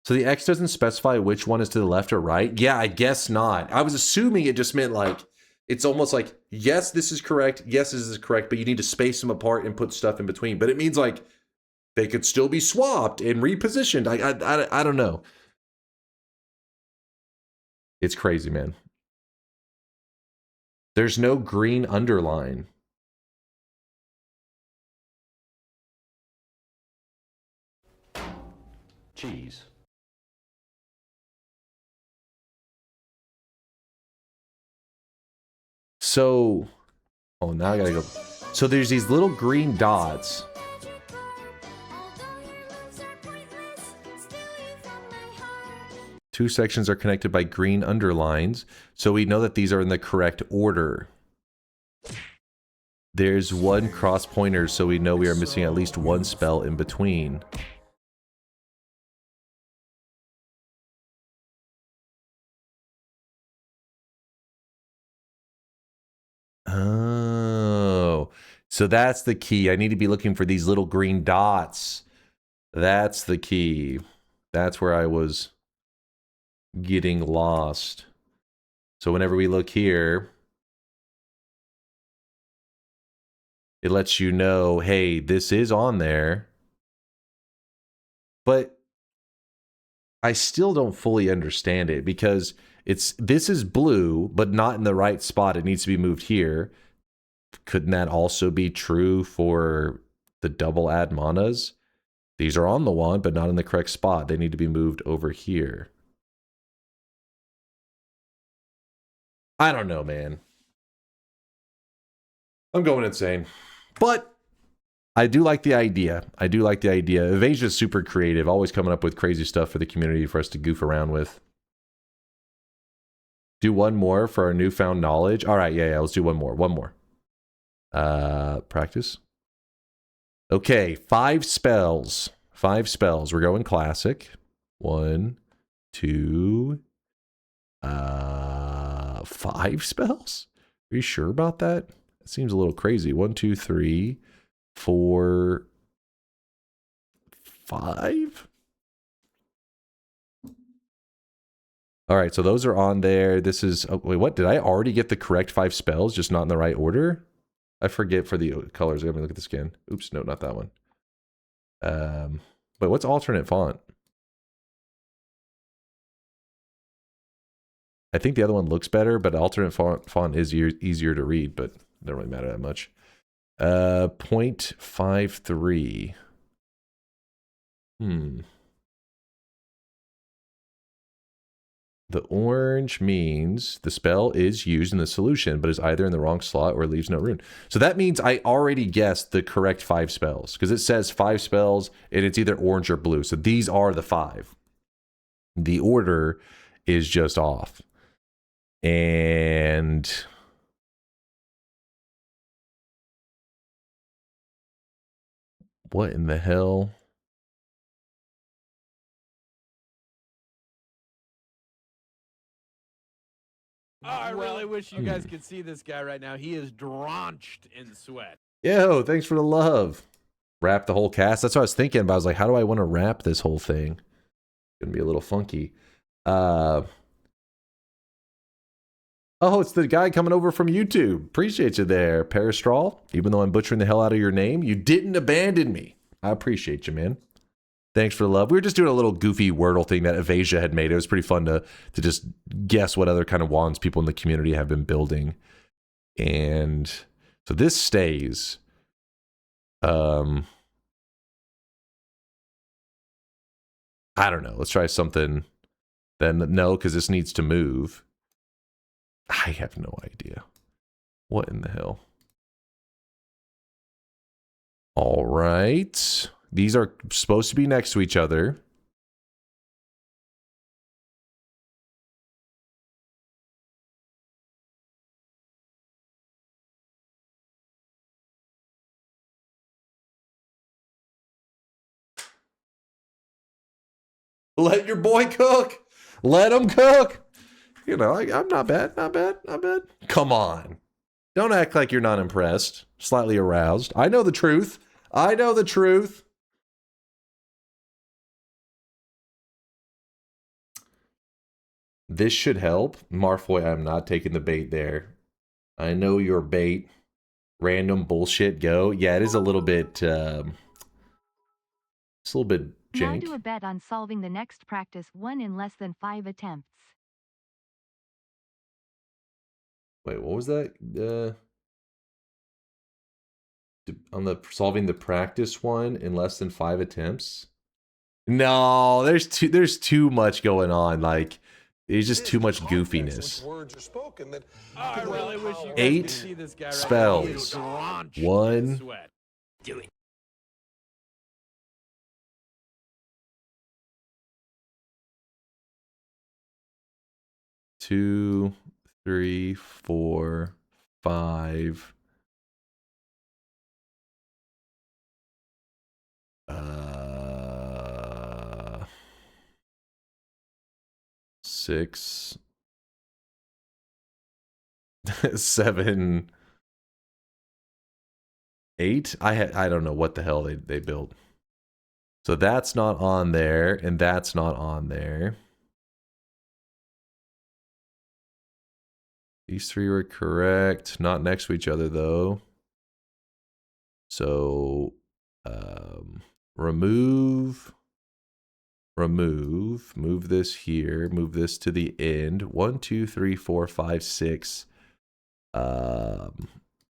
[SPEAKER 5] So the X doesn't specify which one is to the left or right? Yeah, I guess not. I was assuming it just meant like, it's almost like, yes, this is correct. Yes, this is correct, but you need to space them apart and put stuff in between. But it means like, they could still be swapped and repositioned. I don't know. It's crazy, man. There's no green underline.
[SPEAKER 8] Cheese.
[SPEAKER 5] So, oh, now I gotta go. So there's these little green dots. Two sections are connected by green underlines, so we know that these are in the correct order. There's one cross pointer, so we know we are missing at least one spell in between. Oh, so that's the key. I need to be looking for these little green dots. That's the key. That's where I was getting lost. So whenever we look here, it lets you know, hey, this is on there. But I still don't fully understand it because this is blue, but not in the right spot. It needs to be moved here. Couldn't that also be true for the double add manas? These are on the wand, but not in the correct spot. They need to be moved over here. I don't know, man. I'm going insane. But I do like the idea. I do like the idea. Evasia's super creative, always coming up with crazy stuff for the community for us to goof around with. Do one more for our newfound knowledge. All right, yeah, let's do one more. One more. Practice. Okay, 5 spells. 5 spells. We're going classic. 1, 2, 5 spells? Are you sure about that? It seems a little crazy. 1, 2, 3, 4, 5. All right, so those are on there. This is, oh, wait, what? Did I already get the correct 5 spells, just not in the right order? I forget for the colors. Let me look at the skin. Oops, no, not that one. But what's alternate font? I think the other one looks better, but alternate font is easier to read, but it doesn't really matter that much. 0.53. The orange means the spell is used in the solution, but is either in the wrong slot or leaves no rune. So that means I already guessed the correct 5 spells, because it says 5 spells, and it's either orange or blue. So these are the 5. The order is just off. And what in the hell?
[SPEAKER 6] Oh, I really wish you guys could see this guy right now. He is drenched in sweat.
[SPEAKER 5] Yo, thanks for the love. Wrap the whole cast. That's what I was thinking, but I was like, how do I want to wrap this whole thing? Gonna be a little funky. Oh, it's the guy coming over from YouTube. Appreciate you there, Parastral. Even though I'm butchering the hell out of your name, you didn't abandon me. I appreciate you, man. Thanks for the love. We were just doing a little goofy Wordle thing that Evasia had made. It was pretty fun to just guess what other kind of wands people in the community have been building. And so this stays. I don't know. Let's try something. Then no, because this needs to move. I have no idea. What in the hell? All right. These are supposed to be next to each other. Let your boy cook. Let him cook. You know, I'm not bad, not bad, not bad. Come on. Don't act like you're not impressed. Slightly aroused. I know the truth. I know the truth. This should help. Marfoy, I'm not taking the bait there. I know your bait. Random bullshit go. Yeah, it is a little bit, it's a little bit
[SPEAKER 1] Now
[SPEAKER 5] jank.
[SPEAKER 1] do a bet on solving the next practice 1 in less than 5 attempts.
[SPEAKER 5] Wait, what was that? On the solving the practice one in less than 5 attempts? No, there's too much going on. Like, It's just too much goofiness.
[SPEAKER 6] I really wish you guys
[SPEAKER 5] 8
[SPEAKER 6] could see this guy right
[SPEAKER 5] spells.
[SPEAKER 6] now. He is drenched in
[SPEAKER 5] 1,
[SPEAKER 6] sweat.
[SPEAKER 5] 2, 3, 4, 5. 6, 7, 8. I don't know what the hell they built. So that's not on there, and that's not on there. These 3 were correct. Not next to each other though. So remove, move this here, move this to the end. 1, 2, 3, 4, 5, 6,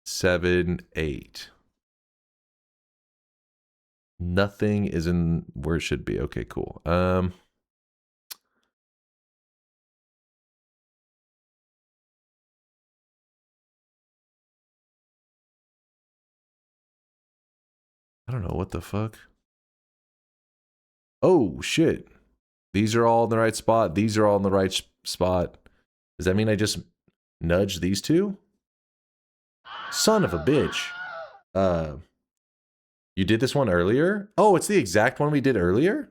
[SPEAKER 5] 7, 8. Nothing is in where it should be. Okay, cool. I don't know what the fuck. Oh shit. These are all in the right spot. These are all in the right spot. Does that mean I just nudged these two? Son of a bitch. You did this one earlier? Oh, it's the exact one we did earlier?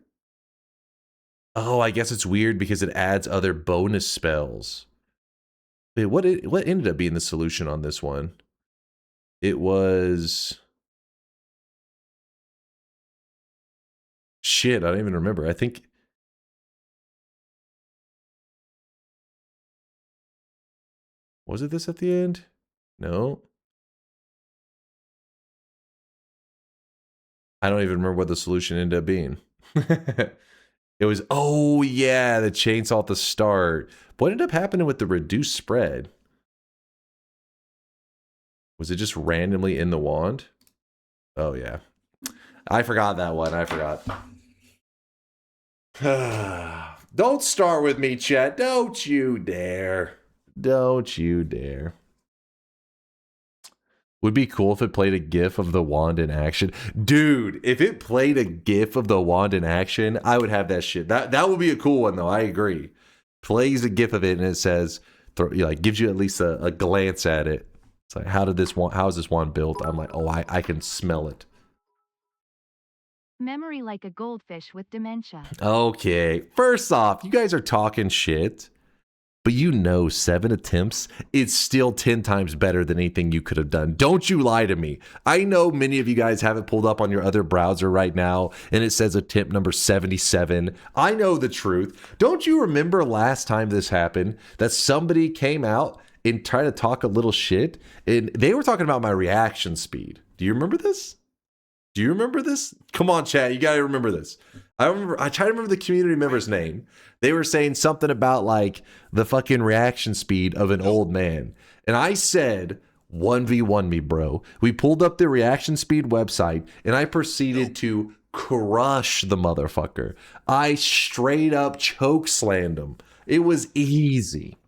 [SPEAKER 5] Oh, I guess it's weird because it adds other bonus spells. Wait, what ended up being the solution on this one? It was... Shit, I don't even remember. I think... Was it this at the end? No. I don't even remember what the solution ended up being. It was, oh yeah, the chainsaw at the start. What ended up happening with the reduced spread? Was it just randomly in the wand? Oh yeah. I forgot that one. I forgot. Don't start with me, Chet. Don't you dare. Don't you dare. Would be cool if it played a GIF of the wand in action. Dude, if it played a GIF of the wand in action, I would have that shit. That would be a cool one, though. I agree. Plays a GIF of it and it says, like, gives you at least a glance at it. It's like, how is this wand built? I'm like, oh, I can smell it.
[SPEAKER 1] Memory like a goldfish with dementia.
[SPEAKER 5] Okay. First off, you guys are talking shit. But you know 7 attempts is still 10 times better than anything you could have done. Don't you lie to me. I know many of you guys have it pulled up on your other browser right now, and it says attempt number 77. I know the truth. Don't you remember last time this happened, that somebody came out and tried to talk a little shit, and they were talking about my reaction speed. Do you remember this? Do you remember this? Come on, chat. You got to remember this. I try to remember the community member's name. They were saying something about like the fucking reaction speed of an old man. And I said, 1v1 me, bro. We pulled up the reaction speed website and I proceeded to crush the motherfucker. I straight up choke slammed him. It was easy.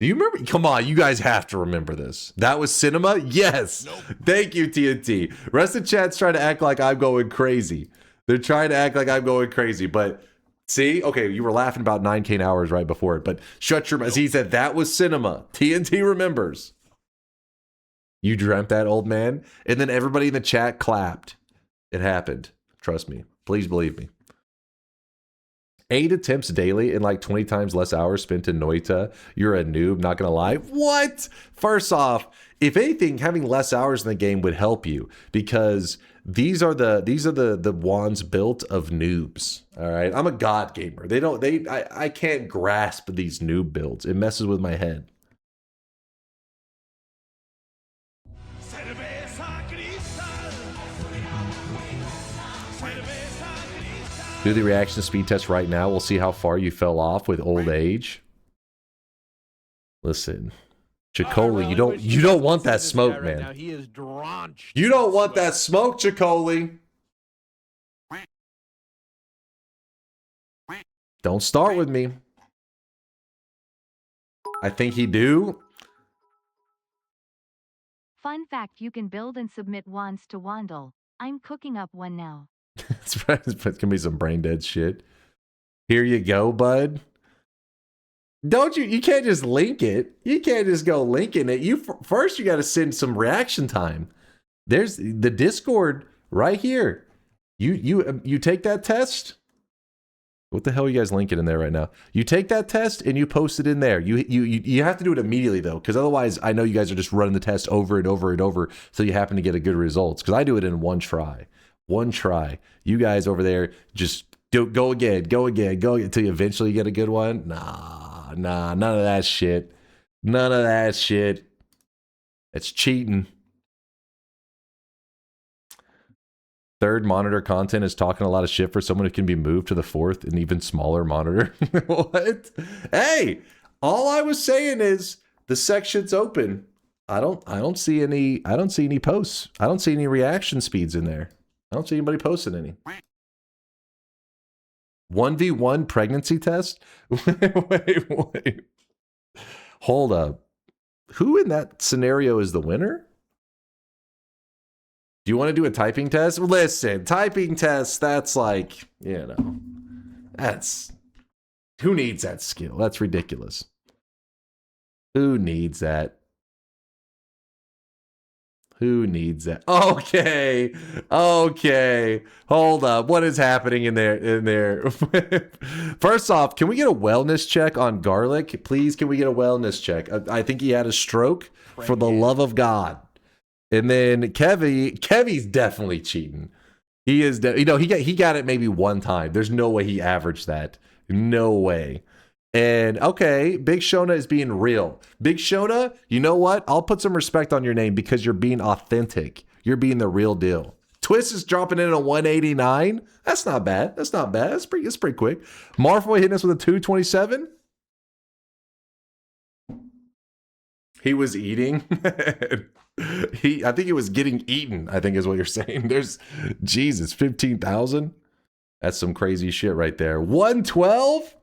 [SPEAKER 5] Do you remember? Come on, you guys have to remember this. That was cinema? Yes. Nope. Thank you, TNT. Rest of chat's trying to act like I'm going crazy. They're trying to act like I'm going crazy, but see? Okay, you were laughing about 9K hours right before it, but shut your mouth. He said that was cinema. TNT remembers. You dreamt that, old man? And then everybody in the chat clapped. It happened. Trust me. Please believe me. 8 attempts daily and like 20 times less hours spent in Noita. You're a noob, not gonna lie. What? First off, if anything, having less hours in the game would help you because these are the wands built of noobs. All right, I'm a god gamer. I can't grasp these noob builds. It messes with my head. Do the reaction speed test right now. We'll see how far you fell off with old age. Listen, Chicoli, you don't want that smoke, man.
[SPEAKER 6] Now. He is drenched.
[SPEAKER 5] You don't want that smoke, Chicoli. Don't start with me. I think he do.
[SPEAKER 1] Fun fact, you can build and submit wands to Wandle. I'm cooking up one now.
[SPEAKER 5] It's gonna be some brain dead shit. Here you go, bud. Don't you? You can't just link it. You can't just go linking it. First you got to send some reaction time. There's the Discord right here. You take that test. What the hell are you guys linking in there right now? You take that test and you post it in there. You have to do it immediately though, because otherwise I know you guys are just running the test over and over and over, so you happen to get a good results. Because I do it in one try. One try. You guys over there just go again until you eventually get a good one. Nah, none of that shit. None of that shit. It's cheating. Third monitor content is talking a lot of shit for someone who can be moved to the fourth and even smaller monitor. What? Hey, all I was saying is the section's open. I don't see any posts. I don't see any reaction speeds in there. I don't see anybody posting any. 1v1 pregnancy test? Wait. Hold up. Who in that scenario is the winner? Do you want to do a typing test? Listen, typing tests, that's like, you know, that's, who needs that skill? That's ridiculous. Who needs that? Who needs that? Okay. Hold up. What is happening in there? First off, can we get a wellness check on Garlic? Please, can we get a wellness check? I think he had a stroke, for the love of God. And then Kevy's definitely cheating. He is, he got it maybe one time. There's no way he averaged that. No way. And okay, Big Shona is being real. Big Shona, you know what? I'll put some respect on your name because you're being authentic. You're being the real deal. Twist is dropping in a 189. That's not bad. That's pretty quick. Marfoy hitting us with a 227. He was eating. I think he was getting eaten, I think is what you're saying. There's, Jesus, 15,000? That's some crazy shit right there. 112?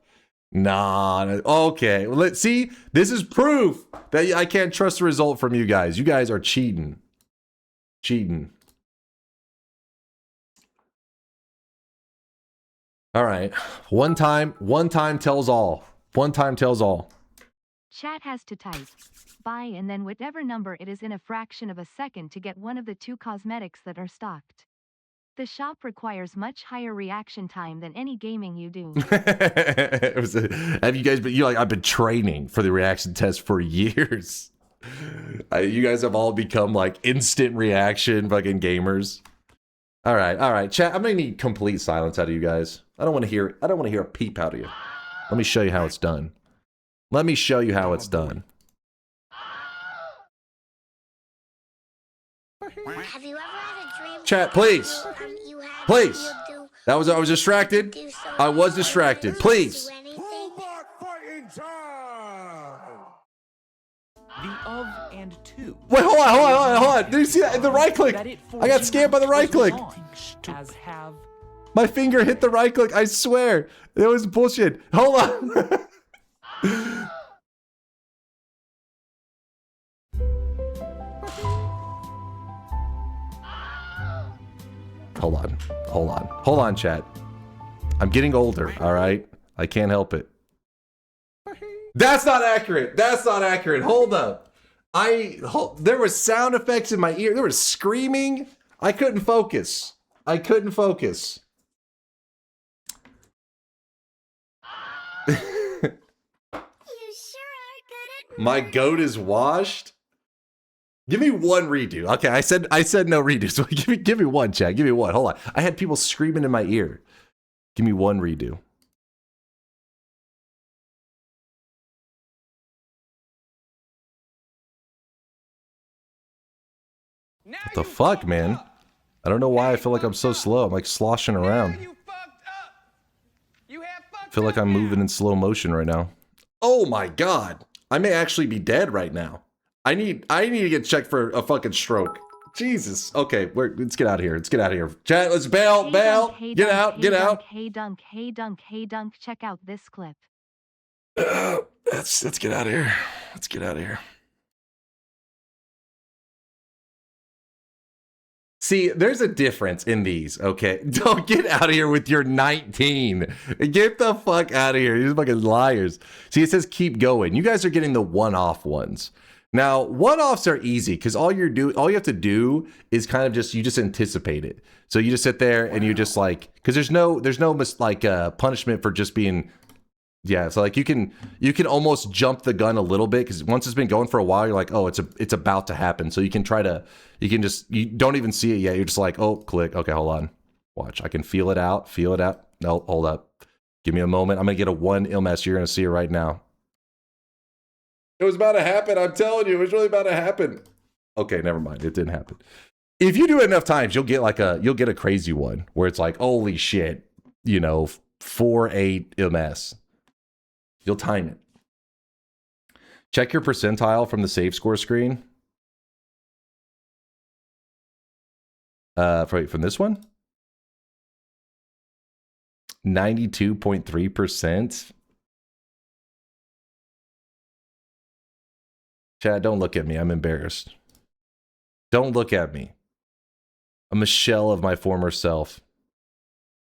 [SPEAKER 5] Nah, okay. Well, let's see. This is proof that I can't trust the result from you guys. You guys are cheating. All right. One time tells all. One time tells all.
[SPEAKER 1] Chat has to type buy and then whatever number it is in a fraction of a second to get one of the two cosmetics that are stocked. The shop requires much higher reaction time than any gaming you do.
[SPEAKER 5] Have you guys been, I've been training for the reaction test for years. You guys have all become like instant reaction fucking gamers. All right, chat. I'm gonna need complete silence out of you guys. I don't want to hear a peep out of you. Let me show you how it's done. Have you ever had a dream? Chat, please. Please. I was distracted. I was distracted. Please.
[SPEAKER 3] The of and to.
[SPEAKER 5] Wait, hold on. Did you see that? The right click. I got scammed by the right click. My finger hit the right click. I swear. It was bullshit. Hold on. Hold on, chat. I'm getting older, all right? I can't help it. That's not accurate. Hold up. There were sound effects in my ear. There was screaming. I couldn't focus. You sure are good at my goat is washed. Give me one redo. Okay, I said no redo. So give me one, chat. Give me one. Hold on. I had people screaming in my ear. Give me one redo. What the fuck, man? I don't know why I feel like I'm so slow. I'm like sloshing around. I feel like I'm moving in slow motion right now. Oh my god. I may actually be dead right now. I need to get checked for a fucking stroke. Jesus. Okay, let's get out of here. Chat, let's bail. Get out.
[SPEAKER 1] Hey dunk, check out this clip.
[SPEAKER 5] Let's get out of here. Let's get out of here. See, there's a difference in these, okay? Don't get out of here with your 19. Get the fuck out of here. You're fucking liars. See, it says keep going. You guys are getting the one-off ones. Now, one-offs are easy because all you have to do is kind of just anticipate it. So you just sit there and you just like, because there's no punishment for just being. Yeah, so like you can almost jump the gun a little bit because once it's been going for a while, you're like, oh, it's about to happen. So you don't even see it yet. You're just like, oh, click. Okay, hold on. Watch. I can feel it out. No, hold up. Give me a moment. I'm gonna get a 1 illness. You're gonna see it right now. It was about to happen. I'm telling you, it was really about to happen. Okay, never mind. It didn't happen. If you do it enough times, you'll get a crazy one where it's like, holy shit, 4-8 illness. You'll time it. Check your percentile from the save score screen. From this one? 92.3%. Chad, don't look at me. I'm embarrassed. Don't look at me. I'm a shell of my former self.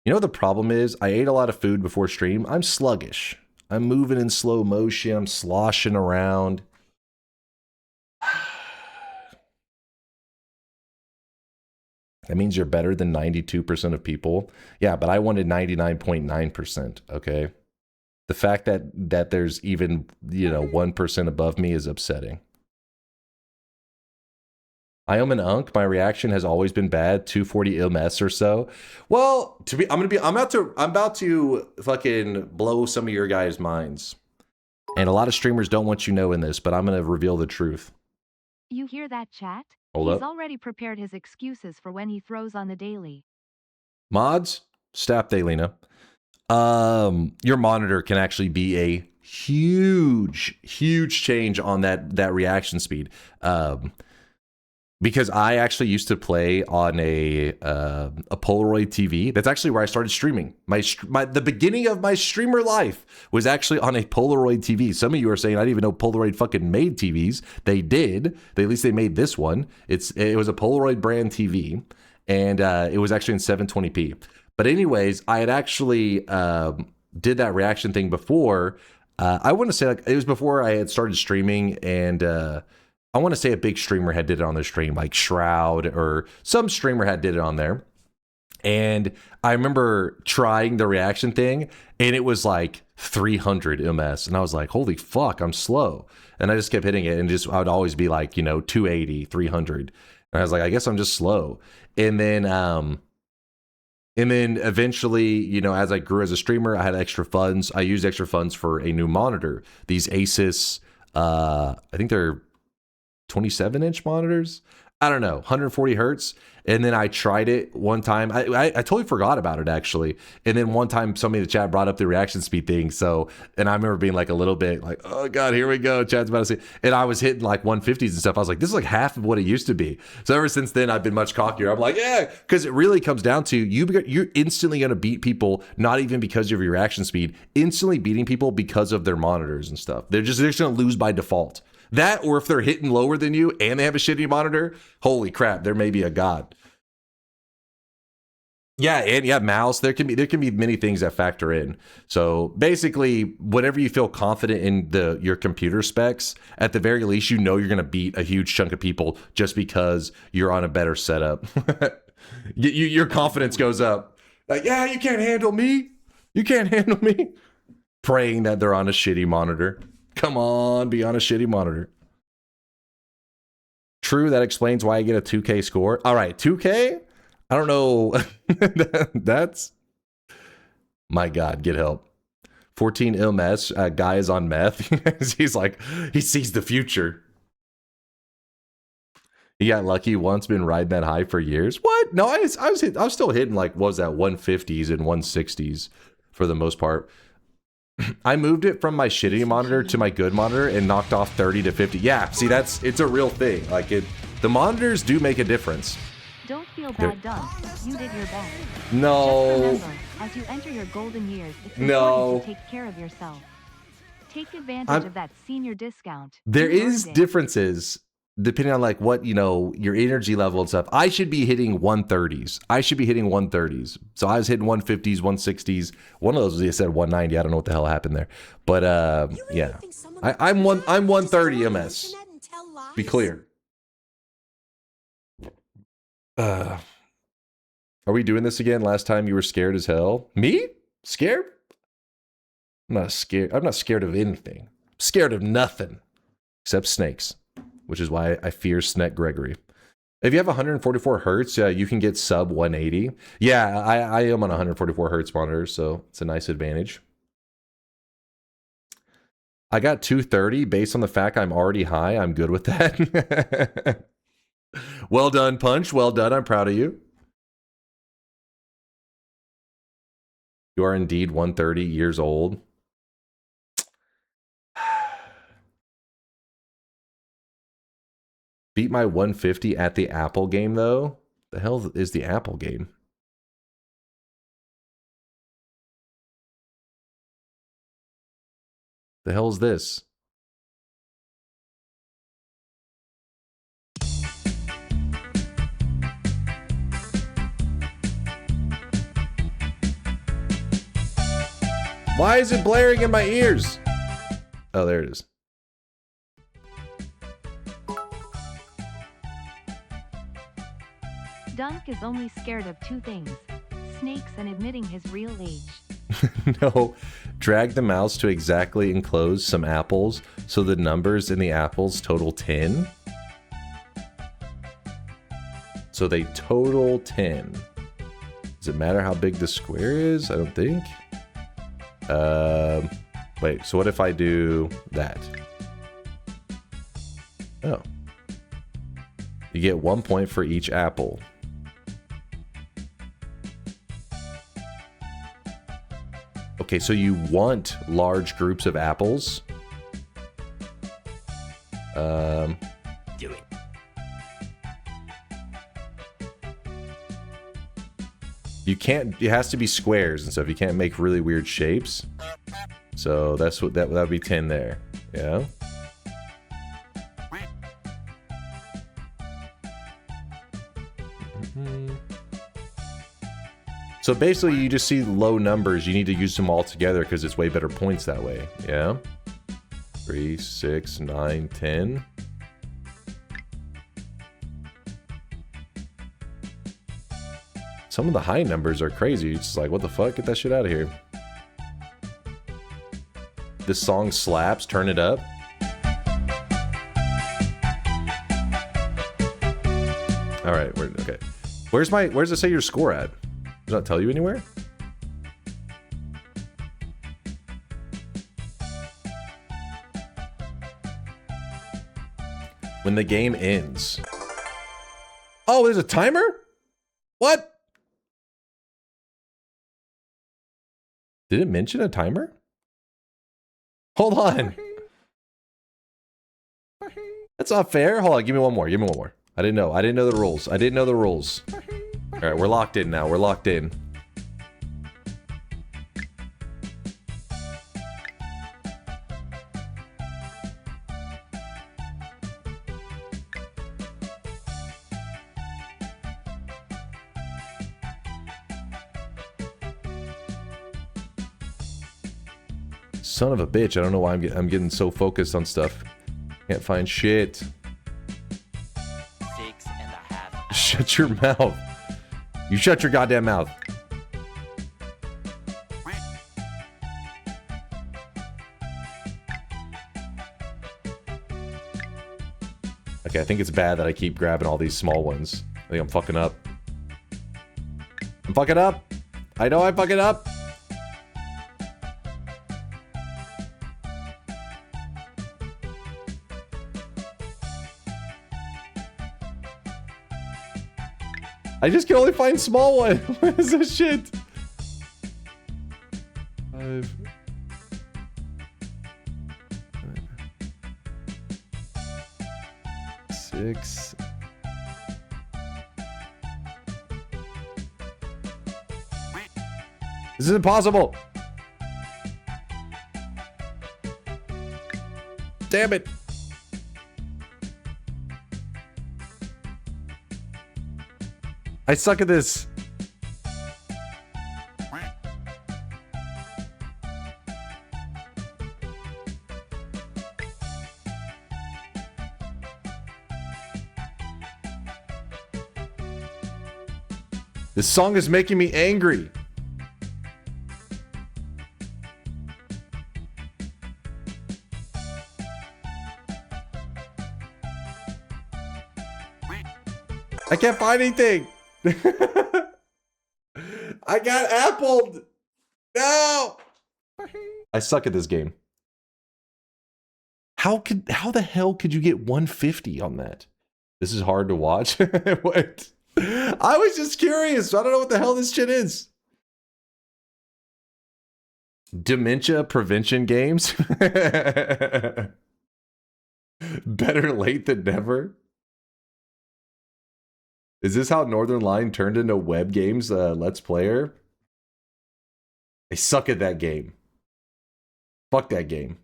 [SPEAKER 5] You know what the problem is? I ate a lot of food before stream. I'm sluggish. I'm moving in slow motion. I'm sloshing around. That means you're better than 92% of people. Yeah, but I wanted 99.9%, okay? The fact that there's even, 1% above me is upsetting. I am an unk. My reaction has always been bad. 240 illness or so. Well, I'm about to fucking blow some of your guys' minds. And a lot of streamers don't want you knowing this, but I'm gonna reveal the truth.
[SPEAKER 1] You hear that, chat?
[SPEAKER 5] Hold
[SPEAKER 1] He's
[SPEAKER 5] up.
[SPEAKER 1] already prepared his excuses for when he throws on the daily.
[SPEAKER 5] Mods, stop Daylina. Your monitor can actually be a huge change on that reaction speed. Because I actually used to play on a Polaroid TV. That's actually where I started streaming. The beginning of my streamer life was actually on a Polaroid TV. Some of you are saying I didn't even know Polaroid fucking made TVs. They did. At least they made this one. It was a Polaroid brand TV, and it was actually in 720p. But anyways, I had actually did that reaction thing before. I want to say it was before I had started streaming, and I want to say a big streamer had did it on their stream, like Shroud or some streamer had did it on there. And I remember trying the reaction thing, and it was like 300 ms. And I was like, holy fuck, I'm slow. And I just kept hitting it, and I would always be like, 280, 300. And I was like, I guess I'm just slow. And then eventually, as I grew as a streamer, I had extra funds. I used extra funds for a new monitor. These Asus, I think they're 27-inch monitors. I don't know, 140 hertz. And then I tried it one time. I totally forgot about it, actually. And then one time somebody in the chat brought up the reaction speed thing. And I remember being like a little bit like, oh God, here we go. Chat's about to say. And I was hitting like 150s and stuff. I was like, this is like half of what it used to be. So ever since then, I've been much cockier. I'm like, yeah, because it really comes down to you're instantly going to beat people, not even because of your reaction speed, instantly beating people because of their monitors and stuff. They're just going to lose by default. That, or if they're hitting lower than you and they have a shitty monitor, holy crap, there may be a god. Yeah, and yeah, mouse. There can be many things that factor in. So basically, whenever you feel confident in your computer specs, at the very least, you're going to beat a huge chunk of people just because you're on a better setup. Your confidence goes up. Like, yeah, you can't handle me. You can't handle me. Praying that they're on a shitty monitor. Come on, be on a shitty monitor. True, that explains why I get a 2K score. All right, 2K? I don't know. That's... My God, get help. 14 ill mess. Guy is on meth. He's like, he sees the future. He got lucky once, been riding that high for years. What? No, I was still hitting like, what was that, 150s and 160s for the most part. I moved it from my shitty monitor to my good monitor and knocked off 30 to 50. Yeah, see, it's a real thing. Like the monitors do make a difference.
[SPEAKER 1] Don't feel bad, Dunk. You did your best.
[SPEAKER 5] No.
[SPEAKER 1] Just remember, as you enter your golden years, it's important to take care of yourself. Take advantage of that senior discount.
[SPEAKER 5] There
[SPEAKER 1] You
[SPEAKER 5] is
[SPEAKER 1] earned it.
[SPEAKER 5] differences depending on like what, you know, your energy level and stuff. I should be hitting 130s. I should be hitting 130s. So I was hitting 150s, 160s. One of those, they said 190. I don't know what the hell happened there. But yeah. I'm 130 MS. Be clear. Are we doing this again? Last time you were scared as hell. Me? Scared? I'm not scared. I'm not scared of anything. I'm scared of nothing except snakes, which is why I fear Snake Gregory. If you have 144 hertz, you can get sub 180. Yeah, I am on 144 hertz monitor, so it's a nice advantage. I got 230 based on the fact I'm already high. I'm good with that. Well done, Punch. Well done. I'm proud of you. You are indeed 130 years old. Beat my 150 at the Apple game, though. The hell is the Apple game? The hell is this? Why is it blaring in my ears? Oh, there it is.
[SPEAKER 1] Dunk is only scared of two things: snakes and admitting his real age.
[SPEAKER 5] No, drag the mouse to exactly enclose some apples so the numbers in the apples total 10. So they total 10. Does it matter how big the square is? I don't think. Wait, so what if I do that? Oh. You get 1 point for each apple. Okay, so you want large groups of apples.
[SPEAKER 3] Do it.
[SPEAKER 5] You can't, it has to be squares and stuff. You can't make really weird shapes. So that's what that would be 10 there. Yeah. So basically you just see low numbers. You need to use them all together because it's way better points that way. Yeah. 3, 6, 9, 10. Some of the high numbers are crazy. It's just like, what the fuck? Get that shit out of here. This song slaps. Turn it up. All right. Okay. Where's it say your score at? Does that tell you anywhere? When the game ends. Oh, there's a timer? What? Did it mention a timer? Hold on. That's not fair. Hold on, give me one more. Give me one more. I didn't know. I didn't know the rules. I didn't know the rules. All right, we're locked in now. We're locked in. Son of a bitch. I don't know why I'm getting so focused on stuff. Can't find shit.
[SPEAKER 8] 6.5.
[SPEAKER 5] Shut your mouth. You shut your goddamn mouth. Okay, I think it's bad that I keep grabbing all these small ones. I think I'm fucking up. I'm fucking up. I know I'm fucking up. I just can only find small one. What is this shit? 5. 6. This is impossible. Damn it. I suck at this. This song is making me angry. I can't find anything. I got appled. No. I suck at this game. How the hell could you get 150 on that? This is hard to watch. What? I was just curious. I don't know what the hell this shit is. Dementia prevention games. Better late than never. Is this how Northern Line turned into web games? Let's Player. I suck at that game. Fuck that game.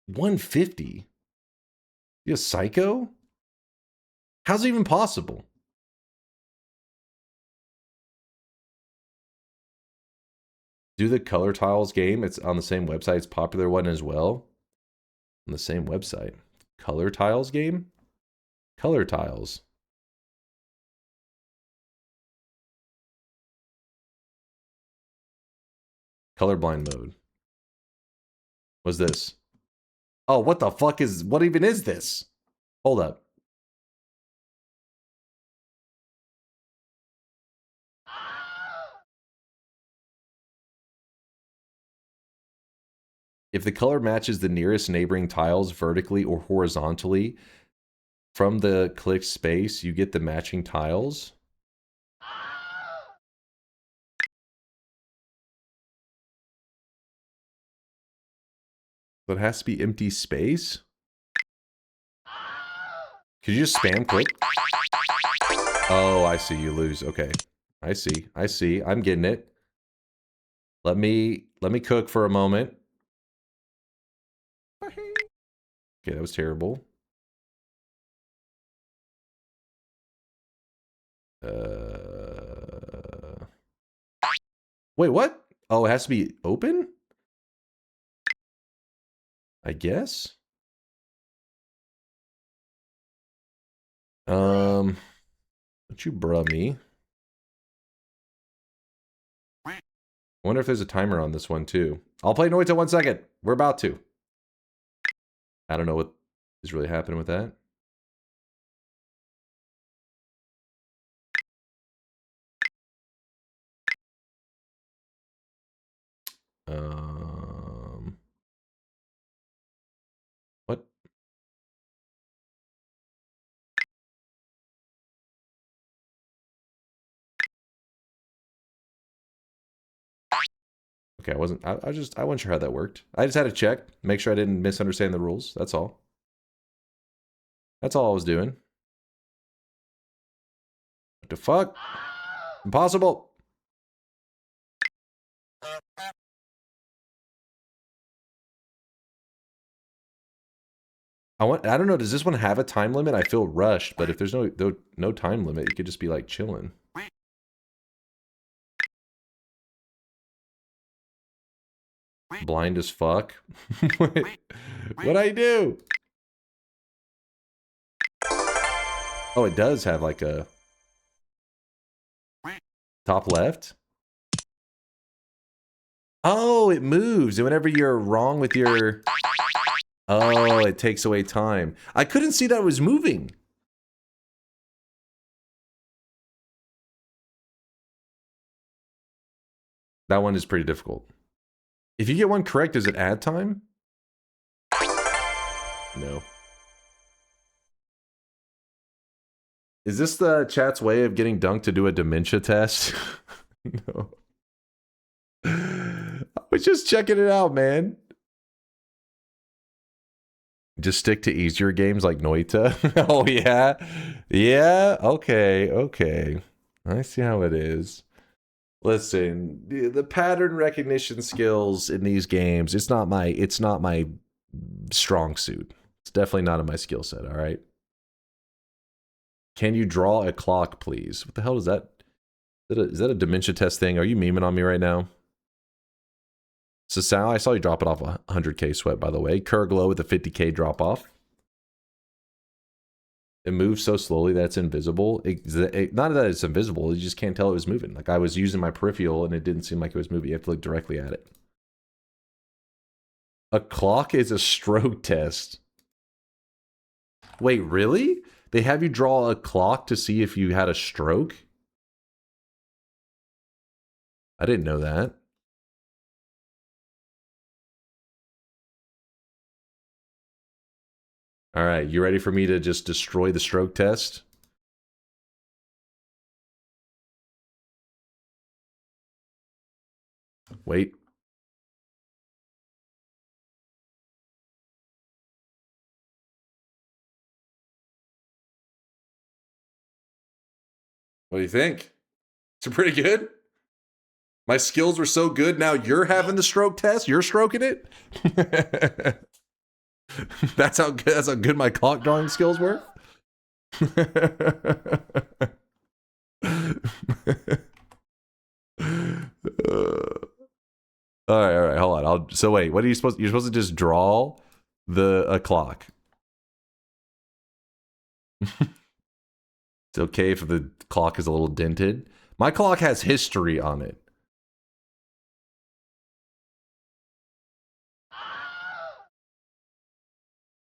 [SPEAKER 5] 150? You a psycho? How's it even possible? Do the color tiles game. It's on the same website. It's a popular one as well. On the same website. Color tiles game? Color tiles. Colorblind mode. What's this? Oh, what the fuck is... What even is this? Hold up. If the color matches the nearest neighboring tiles vertically or horizontally from the clicked space, you get the matching tiles. So it has to be empty space? Could you just spam click? Oh, I see. You lose. Okay. I see. I see. I'm getting it. Let me cook for a moment. Okay, that was terrible. Wait, what? Oh, it has to be open? I guess. Don't you bruh me. I wonder if there's a timer on this one too. I'll play Noita 1 second. We're about to. I don't know what is really happening with that. What? Okay, I wasn't sure how that worked. I just had to check, make sure I didn't misunderstand the rules. That's all. That's all I was doing. What the fuck? Impossible. I don't know, does this one have a time limit? I feel rushed, but if there's no time limit, it could just be like chilling. Blind as fuck. What'd I do? Oh, it does have like a top left. Oh, it moves. And whenever you're wrong with your... Oh, it takes away time. I couldn't see that it was moving. That one is pretty difficult. If you get one correct, does it add time? No. Is this the chat's way of getting Dunk to do a dementia test? No. I was just checking it out, man. Just stick to easier games like Noita. Oh, yeah? Yeah? Okay, okay. I see how it is. Listen, the pattern recognition skills in these games, it's not my strong suit. It's definitely not in my skill set, all right? Can you draw a clock, please? What the hell is that? Is that a dementia test thing? Are you memeing on me right now? So Sal, I saw you drop it off 100k sweat, by the way. Kurglow with a 50k drop off. It moves so slowly that it's invisible. Not that it's invisible, you just can't tell it was moving. Like I was using my peripheral and it didn't seem like it was moving. You have to look directly at it. A clock is a stroke test. Wait, really? They have you draw a clock to see if you had a stroke? I didn't know that. All right, you ready for me to just destroy the stroke test? Wait. What do you think? Is it pretty good? My skills were so good, now you're having the stroke test? You're stroking it? That's how good my clock drawing skills were? All right, hold on. So wait, what are you supposed? You're supposed to just draw a clock. It's okay if the clock is a little dented. My clock has history on it.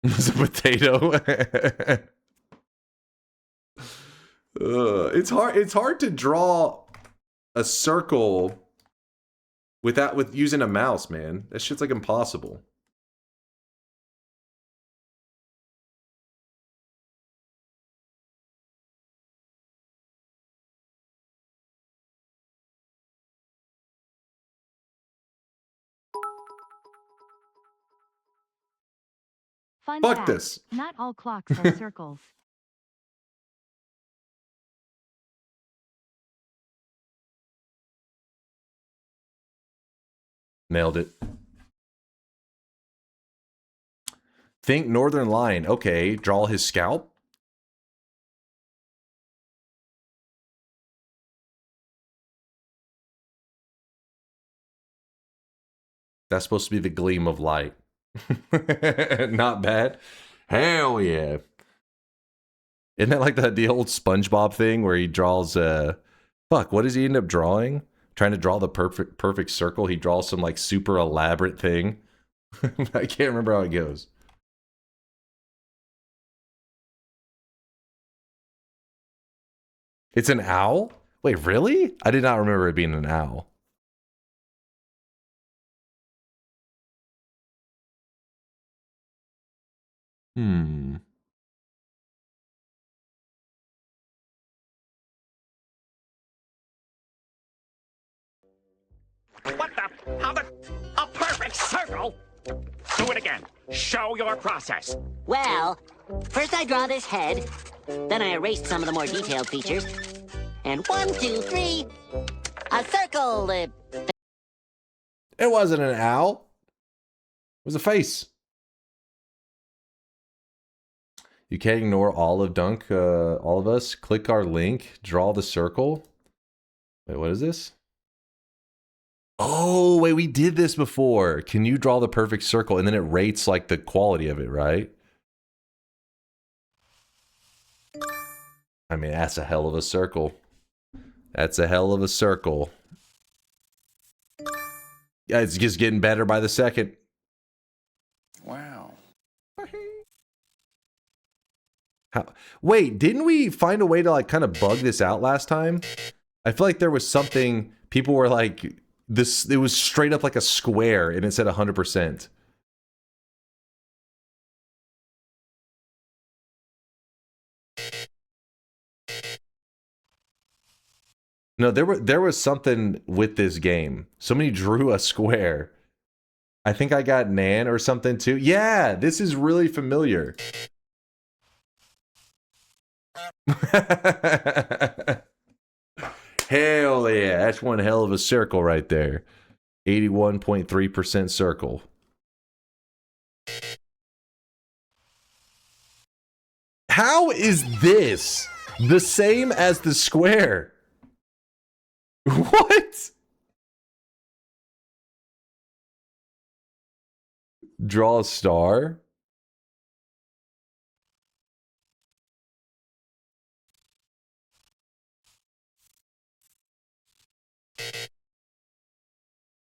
[SPEAKER 5] It's a potato. It's hard to draw a circle with using a mouse, man. That shit's like impossible.
[SPEAKER 1] Fun
[SPEAKER 5] Fuck
[SPEAKER 1] fact,
[SPEAKER 5] this.
[SPEAKER 1] not all clocks are circles.
[SPEAKER 5] Nailed it. Think Northern Lion. Okay, draw his scalp. That's supposed to be the gleam of light. Not bad. Hell yeah. Isn't that like the old SpongeBob thing where he draws fuck, what does he end up drawing? Trying to draw the perfect circle. He draws some like super elaborate thing. I can't remember how it goes. It's an owl? Wait, really? I did not remember it being an owl. Hmm.
[SPEAKER 3] What the? How the? A perfect circle? Do it again. Show your process.
[SPEAKER 9] Well, first I draw this head, then I erased some of the more detailed features. And 1, 2, 3, a circle.
[SPEAKER 5] It wasn't an owl. It was a face. You can't ignore all of Dunk, all of us. Click our link, draw the circle. Wait, what is this? Oh, wait, we did this before. Can you draw the perfect circle? And then it rates like the quality of it, right? I mean, that's a hell of a circle. That's a hell of a circle. Yeah, it's just getting better by the second.
[SPEAKER 7] Wow.
[SPEAKER 5] Wait, didn't we find a way to like kind of bug this out last time? I feel like there was something, people were like, this, it was straight up like a square and it said 100%. No, there was something with this game. Somebody drew a square. I think I got Nan or something too. Yeah, this is really familiar. Hell yeah. That's one hell of a circle right there. 81.3% circle. How is this the same as the square? What? Draw a star?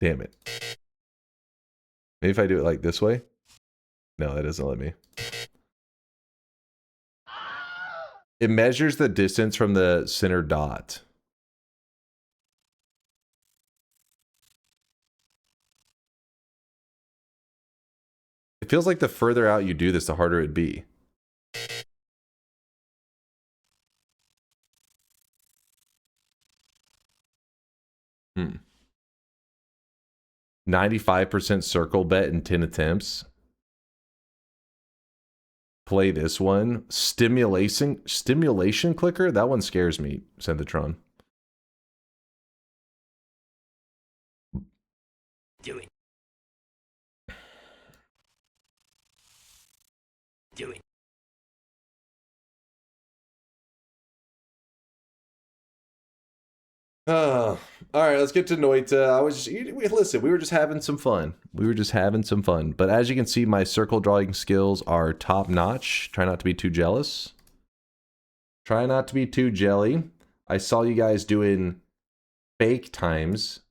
[SPEAKER 5] Damn it. Maybe if I do it like this way? No, that doesn't let me. It measures the distance from the center dot. It feels like the further out you do this, the harder it'd be. Hmm. 95% circle bet in 10 attempts. Play this one. Stimulation clicker? That one scares me, Synthotron.
[SPEAKER 9] Do it. Do it.
[SPEAKER 5] All right, let's get to Noita. Listen, we were just having some fun. But as you can see, my circle drawing skills are top notch. Try not to be too jealous. Try not to be too jelly. I saw you guys doing fake times.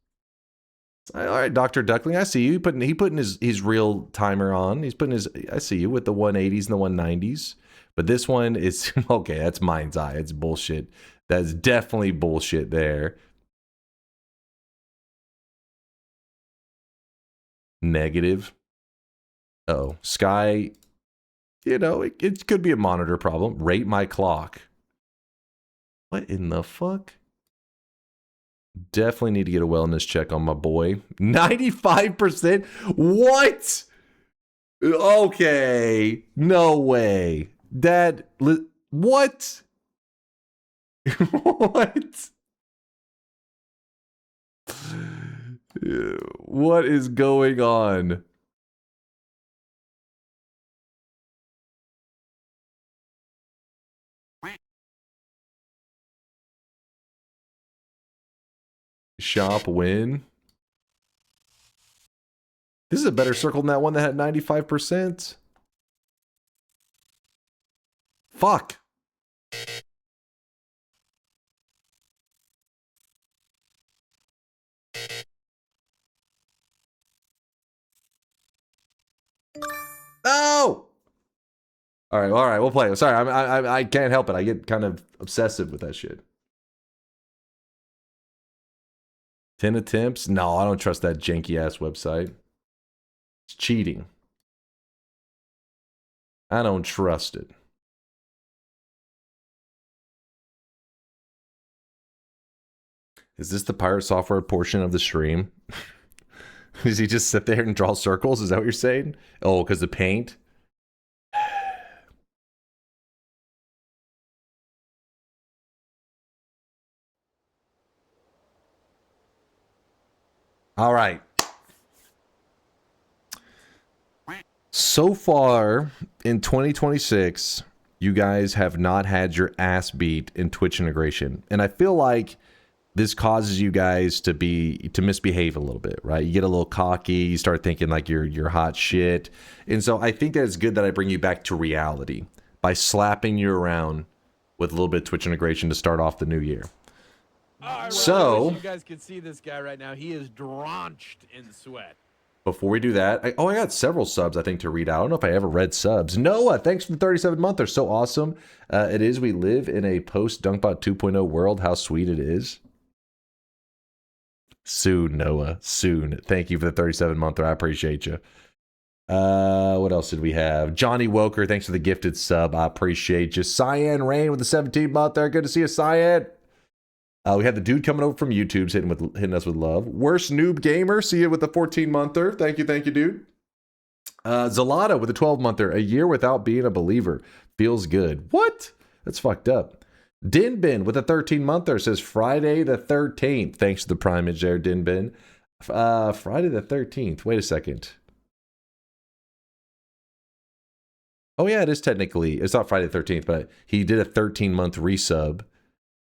[SPEAKER 5] All right, Dr. Duckling, I see you. He putting his real timer on. He's putting his. I see you with the 180s and the 190s. But this one is okay. That's mind's eye. It's bullshit. That's definitely bullshit there. Negative. Oh, Sky. You know, it could be a monitor problem. Rate my clock. What in the fuck? Definitely need to get a wellness check on my boy. 95%? What? Okay. No way. What? What? What is going on? Shop win. This is a better circle than that one that had 95%. Fuck. No. All right, we'll play. Sorry, I can't help it. I get kind of obsessive with that shit. 10 attempts? No, I don't trust that janky ass website. It's cheating. I don't trust it. Is this the pirate software portion of the stream? Does he just sit there and draw circles? Is that what you're saying? Oh, because of paint? All right. So far in 2026, you guys have not had your ass beat in Twitch integration. And I feel like this causes you guys to misbehave a little bit, right? You get a little cocky, you start thinking like you're hot shit. And so I think that it's good that I bring you back to reality by slapping you around with a little bit of Twitch integration to start off the new year. So
[SPEAKER 6] you guys can see this guy right now. He is drenched in sweat.
[SPEAKER 5] Before we do that, I got several subs, I think, to read out. I don't know if I ever read subs. Noah, thanks for the 37 month. They're so awesome. It is. We live in a post-Dunkbot 2.0 world. How sweet it is. Soon, Noah. Soon. Thank you for the 37 month. I appreciate you. What else did we have? Johnny Woker, thanks for the gifted sub. I appreciate you. Cyan Rain with the 17 month. Good to see you, Cyan. We had the dude coming over from YouTube hitting us with love. Worst Noob Gamer, see you with the 14-monther. Thank you, dude. Zalata with a 12-monther. A year without being a believer. Feels good. What? That's fucked up. Dinbin with a 13-monther says Friday the 13th. Thanks to the primage there, Dinbin. Friday the 13th. Wait a second. Oh yeah, it is technically. It's not Friday the 13th, but he did a 13-month resub.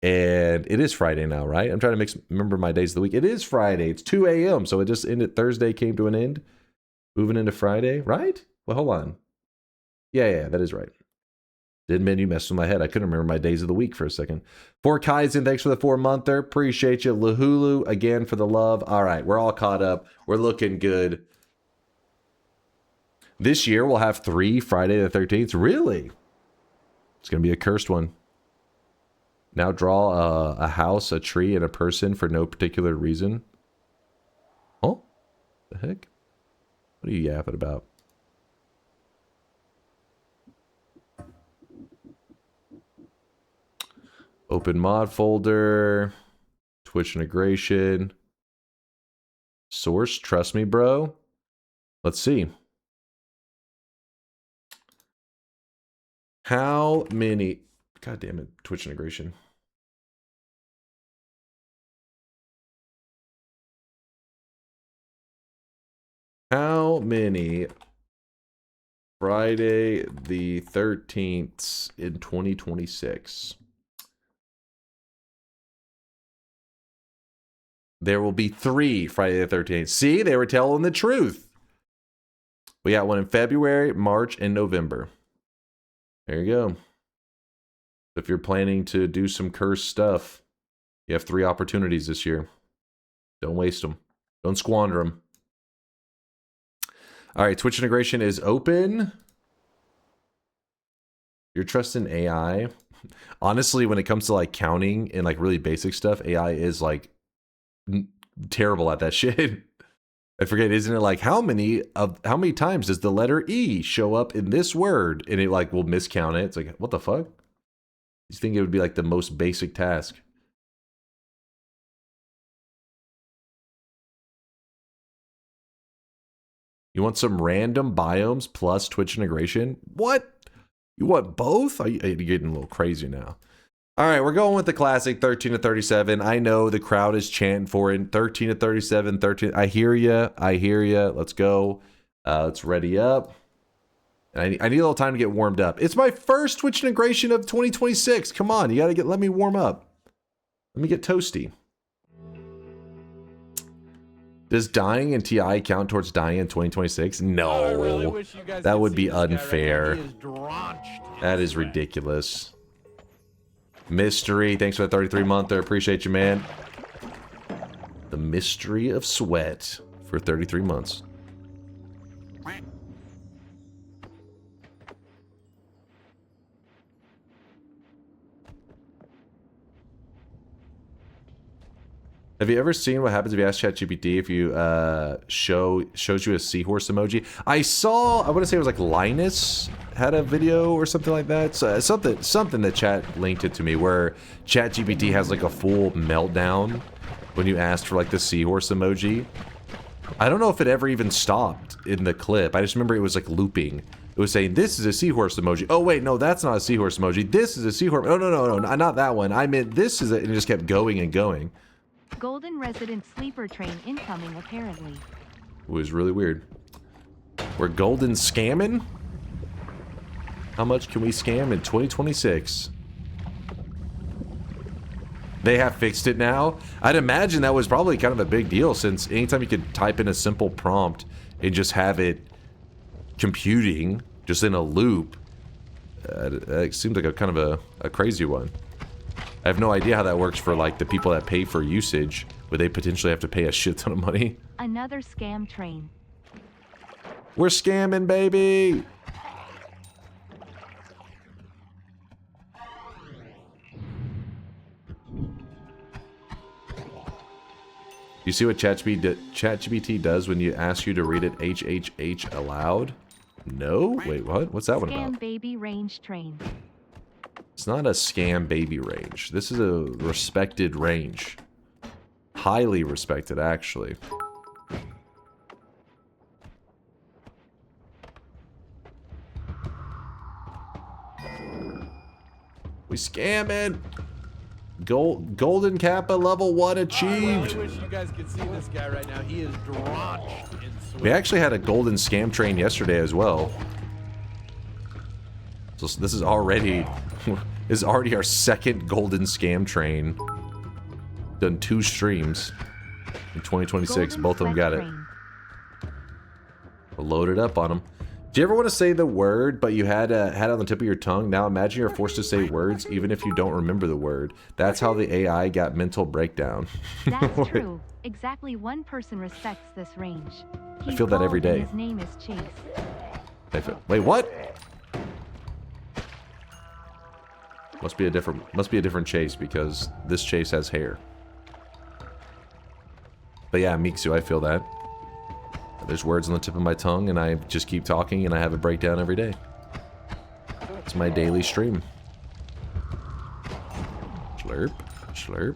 [SPEAKER 5] And it is Friday now, right? I'm trying to remember my days of the week. It is Friday. It's 2 a.m. So it just ended. Thursday came to an end. Moving into Friday, right? Well, hold on. Yeah, that is right. Didn't mean you messed with my head. I couldn't remember my days of the week for a second. For Kaizen, thanks for the 4-monther. Appreciate you. Lahulu, again, for the love. All right, we're all caught up. We're looking good. This year, we'll have 3 Friday the 13th. Really? It's going to be a cursed one. Now draw a house, a tree, and a person for no particular reason. Oh? The heck? What are you yapping about? Open mod folder. Twitch integration. Source, trust me, bro. Let's see. How many... God damn it, Twitch integration. How many Friday the 13th in 2026? There will be 3 Friday the 13th. See, they were telling the truth. We got one in February, March, and November. There you go. If you're planning to do some cursed stuff, you have 3 opportunities this year. Don't waste them. Don't squander them. All right, Twitch integration is open. You're trusting AI. Honestly, when it comes to like counting and like really basic stuff, AI is like terrible at that shit. I forget, isn't it like how many times does the letter E show up in this word? And it like will miscount it. It's like, what the fuck? You think it would be like the most basic task? You want some random biomes plus Twitch integration? What? You want both? You're getting a little crazy now. All right, we're going with the classic 13 to 37. I know the crowd is chanting for it. 13 to 37, 13. I hear you. I hear you. Let's go. Let's ready up. And I need a little time to get warmed up. It's my first Twitch integration of 2026. Come on, you gotta let me warm up. Let me get toasty. Does dying in TI count towards dying in 2026? No.
[SPEAKER 6] I really wish you guys
[SPEAKER 5] that
[SPEAKER 6] could
[SPEAKER 5] would
[SPEAKER 6] see
[SPEAKER 5] be
[SPEAKER 6] this guy right now.
[SPEAKER 5] unfair.
[SPEAKER 6] He is drenched
[SPEAKER 5] That
[SPEAKER 6] in
[SPEAKER 5] is
[SPEAKER 6] sweat.
[SPEAKER 5] ridiculous. Mystery, thanks for the 33-monther. Appreciate you, man. The mystery of sweat for 33 months. Have you ever seen what happens if you ask ChatGPT if you shows you a seahorse emoji? I want to say it was like Linus had a video or something like that. So, something that chat linked it to me where ChatGPT has like a full meltdown when you asked for like the seahorse emoji. I don't know if it ever even stopped in the clip. I just remember it was like looping. It was saying, this is a seahorse emoji. Oh wait, no, that's not a seahorse emoji. This is a seahorse. Oh no, not that one. I meant this is it, and it just kept going and going.
[SPEAKER 1] Golden resident sleeper train incoming, apparently.
[SPEAKER 5] It was really weird. We're golden scamming? How much can we scam in 2026? They have fixed it now? I'd imagine that was probably kind of a big deal since anytime you could type in a simple prompt and just have it computing just in a loop, it seems like a kind of a crazy one. I have no idea how that works for like the people that pay for usage, where they potentially have to pay a shit ton of money.
[SPEAKER 1] Another scam train.
[SPEAKER 5] We're scamming, baby! You see what ChatGPT does when you ask you to read it HHH aloud? No? Wait, what? What's that one about?
[SPEAKER 1] Scam baby range train.
[SPEAKER 5] It's not a scam baby range. This is a respected range. Highly respected, actually. We scamming. Golden Kappa level 1
[SPEAKER 6] I
[SPEAKER 5] achieved.
[SPEAKER 6] really wish you guys could see this guy right now. He is drenched in sweat.
[SPEAKER 5] We actually had a golden scam train yesterday as well. So this is already our second golden scam train. Done 2 streams in 2026.
[SPEAKER 1] Golden
[SPEAKER 5] Both of them
[SPEAKER 1] sweat
[SPEAKER 5] got it.
[SPEAKER 1] train.
[SPEAKER 5] We'll load it up on them. Do you ever want to say the word, but you had it on the tip of your tongue? Now imagine you're forced to say words even if you don't remember the word. That's how the AI got mental breakdown.
[SPEAKER 1] That's true. Exactly one person respects this range.
[SPEAKER 5] I feel that every day.
[SPEAKER 1] His name is Chase.
[SPEAKER 5] Wait, what? Must be a different Chase because this Chase has hair. But yeah, Miksu, I feel that. There's words on the tip of my tongue, and I just keep talking, and I have a breakdown every day. It's my daily stream. Slurp, slurp,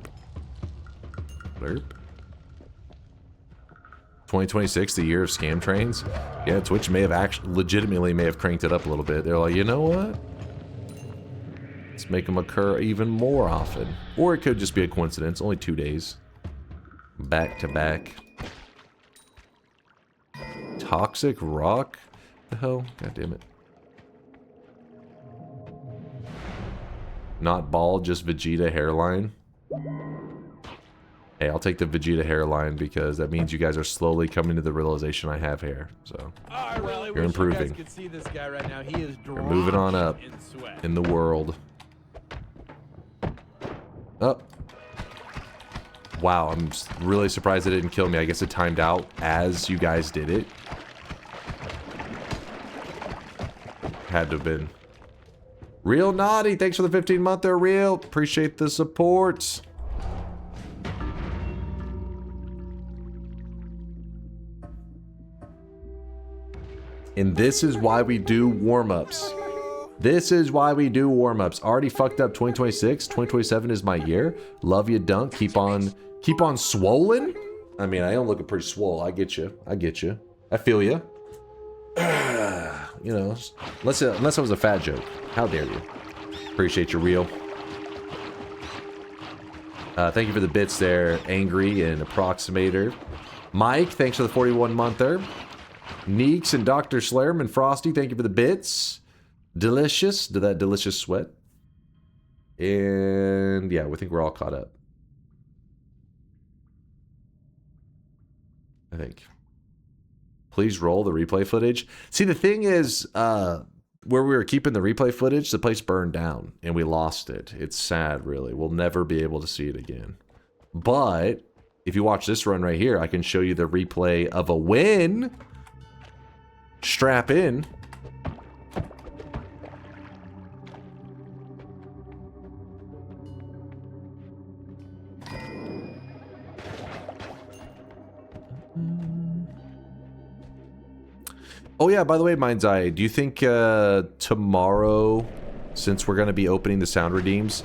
[SPEAKER 5] slurp. 2026, the year of scam trains. Yeah, Twitch may have legitimately cranked it up a little bit. They're like, you know what? Let's make them occur even more often. Or it could just be a coincidence. Only 2 days. Back to back. Toxic rock? The hell? God damn it. Not bald, just Vegeta hairline. Hey, I'll take the Vegeta hairline because that means you guys are slowly coming to the realization I have hair. So
[SPEAKER 6] I really
[SPEAKER 5] you're
[SPEAKER 6] wish
[SPEAKER 5] improving.
[SPEAKER 6] You guys could see this guy right now. He is
[SPEAKER 5] You're moving on up
[SPEAKER 6] in sweat.
[SPEAKER 5] in the world. Up. Wow, I'm really surprised it didn't kill me. I guess it timed out as you guys did it. Had to have been. Real Naughty, thanks for the 15-month there, Real. Appreciate the support. And this is why we do warm-ups. This is why we do warm-ups. Already fucked up 2026. 2027 is my year. Love you, Dunk. Keep on swollen. I mean, I am looking pretty swole. I get you. I get you. I feel you. You know, unless it was a fat joke. How dare you? Appreciate your Real. Thank you for the bits there, Angry and Approximator. Mike, thanks for the 41-monther. Neeks and Dr. Slarem and Frosty, thank you for the bits. Delicious. Did that delicious sweat. And yeah, we think we're all caught up. I think. Please roll the replay footage. See, the thing is, where we were keeping the replay footage, the place burned down and we lost it. It's sad, really. We'll never be able to see it again. But if you watch this run right here, I can show you the replay of a win. Strap in. Oh yeah, by the way, Mind's Eye, do you think tomorrow, since we're going to be opening the sound redeems,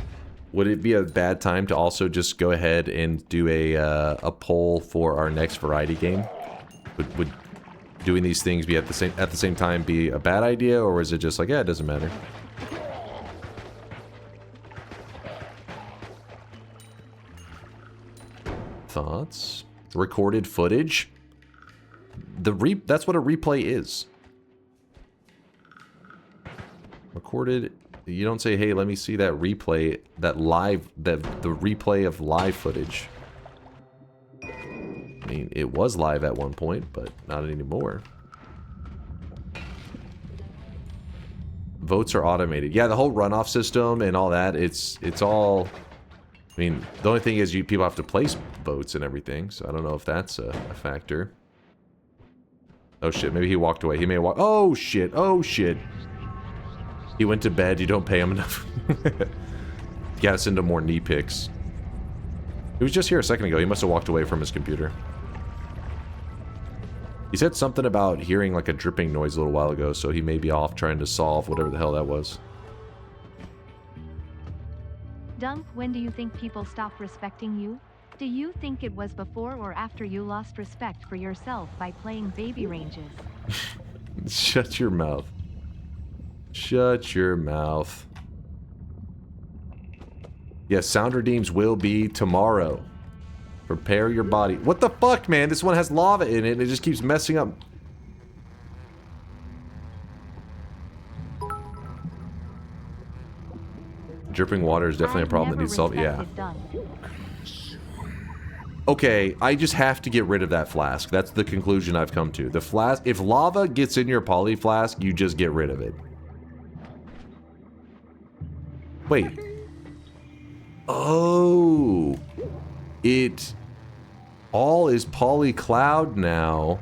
[SPEAKER 5] would it be a bad time to also just go ahead and do a poll for our next variety game? Would doing these things be at the same time be a bad idea, or is it just like, yeah, it doesn't matter? Thoughts? Recorded footage? That's what a replay is. Recorded. You don't say, hey, let me see that replay, the replay of live footage. I mean, it was live at one point, but not anymore. Votes are automated. Yeah, the whole runoff system and all that, it's all... I mean, the only thing is people have to place votes and everything, so I don't know if that's a factor. Oh shit, maybe he walked away. He may have walked... Oh shit, oh shit. He went to bed, you don't pay him enough. You gotta send him more knee pics. He was just here a second ago. He must have walked away from his computer. He said something about hearing like a dripping noise a little while ago, so he may be off trying to solve whatever the hell that was.
[SPEAKER 1] Dunk, when do you think people stop respecting you? Do you think it was before or after you lost respect for yourself by playing baby ranges?
[SPEAKER 5] Shut your mouth. Shut your mouth. Yes, sound redeems will be tomorrow. Prepare your body. What the fuck, man? This one has lava in it and it just keeps messing up. Dripping water is definitely a problem that needs solved. Yeah. Okay, I just have to get rid of that flask. That's the conclusion I've come to. The flask, if lava gets in your poly flask, you just get rid of it. Wait. Oh. It all is poly cloud now,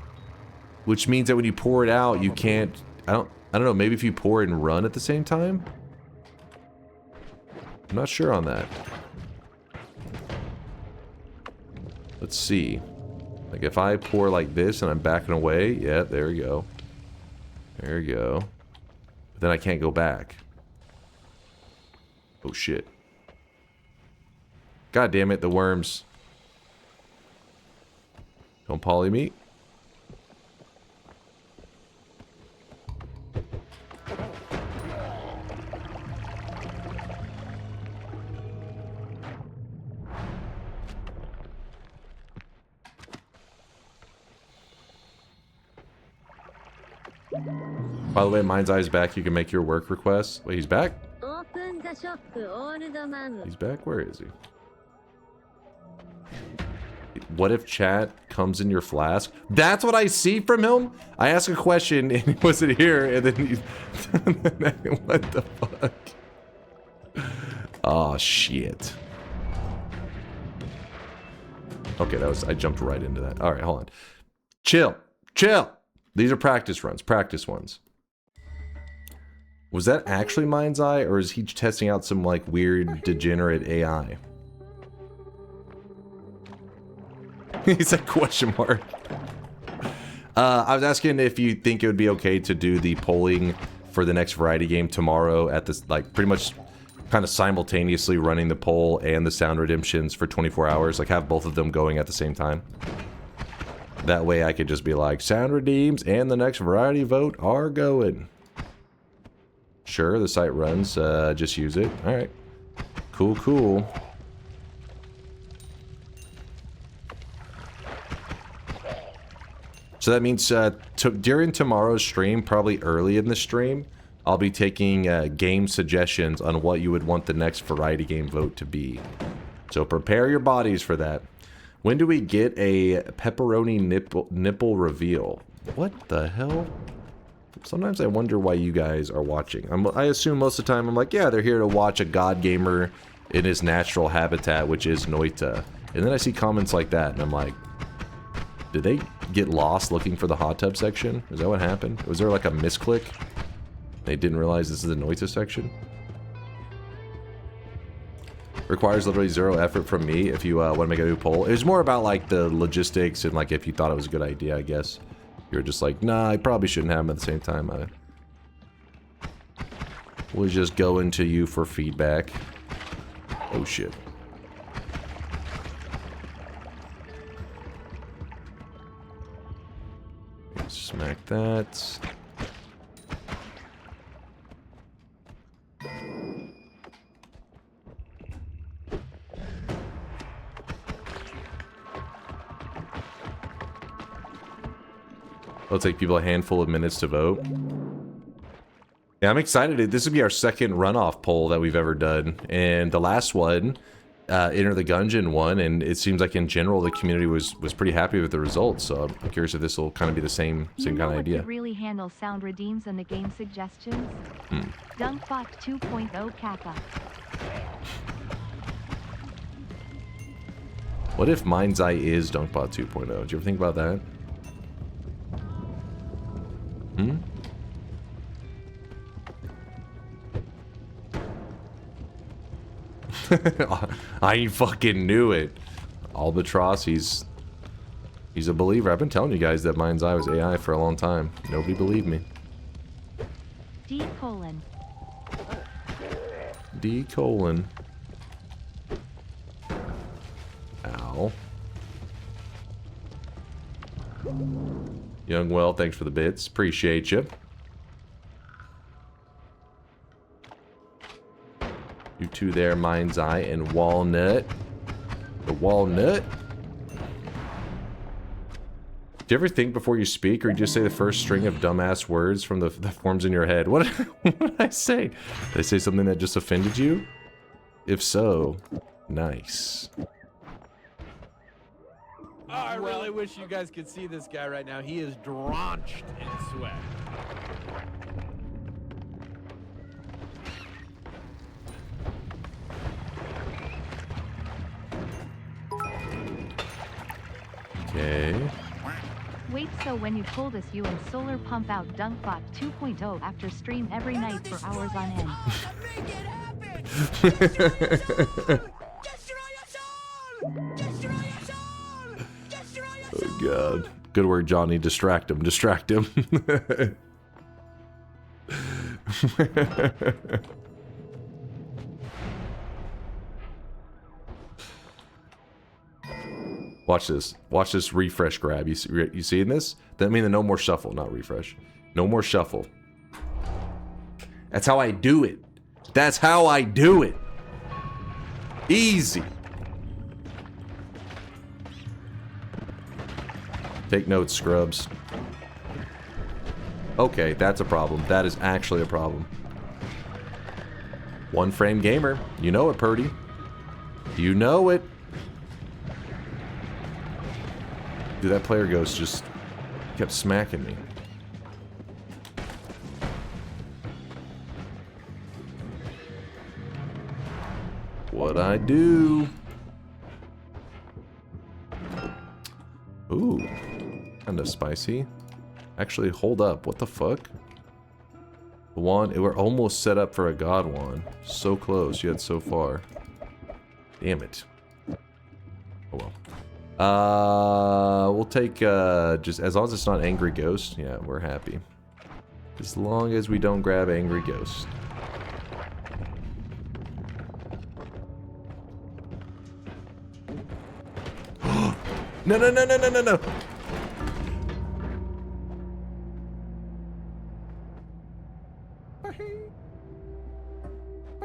[SPEAKER 5] which means that when you pour it out, you can't, I don't know, maybe if you pour it and run at the same time? I'm not sure on that. Let's see. Like if I pour like this and I'm backing away, yeah, there we go. There we go. But then I can't go back. Oh shit. God damn it, the worms. Don't poly me. By the way, Mind's Eye's back. You can make your work requests. Wait, he's back? He's back? Where is he? What if chat comes in your flask? That's what I see from him? I ask a question and he wasn't here and then he's... What the fuck? Oh, shit. Okay, that was... I jumped right into that. Alright, hold on. Chill. Chill! These are practice runs. Practice ones. Was that actually Mind's Eye, or is he testing out some, like, weird, degenerate AI? He said question mark. I was asking if you think it would be okay to do the polling for the next variety game tomorrow at this, like, pretty much kind of simultaneously running the poll and the sound redemptions for 24 hours. Like, have both of them going at the same time. That way I could just be like, sound redeems and the next variety vote are going. Sure, the site runs, just use it. Alright. Cool, cool. So that means during tomorrow's stream, probably early in the stream, I'll be taking game suggestions on what you would want the next variety game vote to be. So prepare your bodies for that. When do we get a pepperoni nipple reveal? What the hell? Sometimes I wonder why you guys are watching. I assume most of the time I'm like, yeah, they're here to watch a god gamer in his natural habitat, which is Noita. And then I see comments like that, and I'm like, did they get lost looking for the hot tub section? Is that what happened? Was there like a misclick? They didn't realize this is the Noita section? Requires literally zero effort from me if you want to make a new poll. It was more about like the logistics and like if you thought it was a good idea, I guess. You're just like, nah, I probably shouldn't have them at the same time. I was just going to you for feedback. Oh shit. Smack that. It'll take people a handful of minutes to vote. Yeah, I'm excited. This will be our second runoff poll that we've ever done. And the last one, Enter the Gungeon won, and it seems like in general the community was pretty happy with the results. So I'm curious if this will kind of be the same kind of idea.
[SPEAKER 1] Could really handle sound redeems and the game suggestions? DunkBot 2.0 Kappa.
[SPEAKER 5] What if Mind's Eye is DunkBot 2.0? Did you ever think about that? I fucking knew it. Albatross, he's a believer. I've been telling you guys that Mind's Eye was AI for a long time. Nobody believed me.
[SPEAKER 1] D colon.
[SPEAKER 5] D colon. Ow. Young Well, thanks for the bits. Appreciate you. You two there, Mind's Eye and Walnut. The Walnut. Do you ever think before you speak, or you just say the first string of dumbass words from the forms in your head? What did I say? Did I say something that just offended you? If so, nice.
[SPEAKER 6] Oh, I really wish you guys could see this guy right now. He is drenched in sweat.
[SPEAKER 5] Okay.
[SPEAKER 1] Wait, so when you told us you and Solar pump out DunkBot 2.0 after stream every night for hours on end.
[SPEAKER 5] Oh god. Good work, Johnny. Distract him. Distract him. Watch this. Watch this refresh grab. You seeing this? That means no more shuffle, not refresh. No more shuffle. That's how I do it. That's how I do it. Easy. Take notes, scrubs. Okay, that's a problem. That is actually a problem. One frame gamer. You know it, Purdy. You know it. Dude, that player ghost just kept smacking me. What'd I do? Ooh, kinda spicy. Actually, hold up. What the fuck? The wand, we're almost set up for a god wand. So close, yet so far. Damn it. Oh well. We'll take, just as long as it's not Angry Ghost, yeah, we're happy. As long as we don't grab Angry Ghost. No, no, no, no, no, no, no!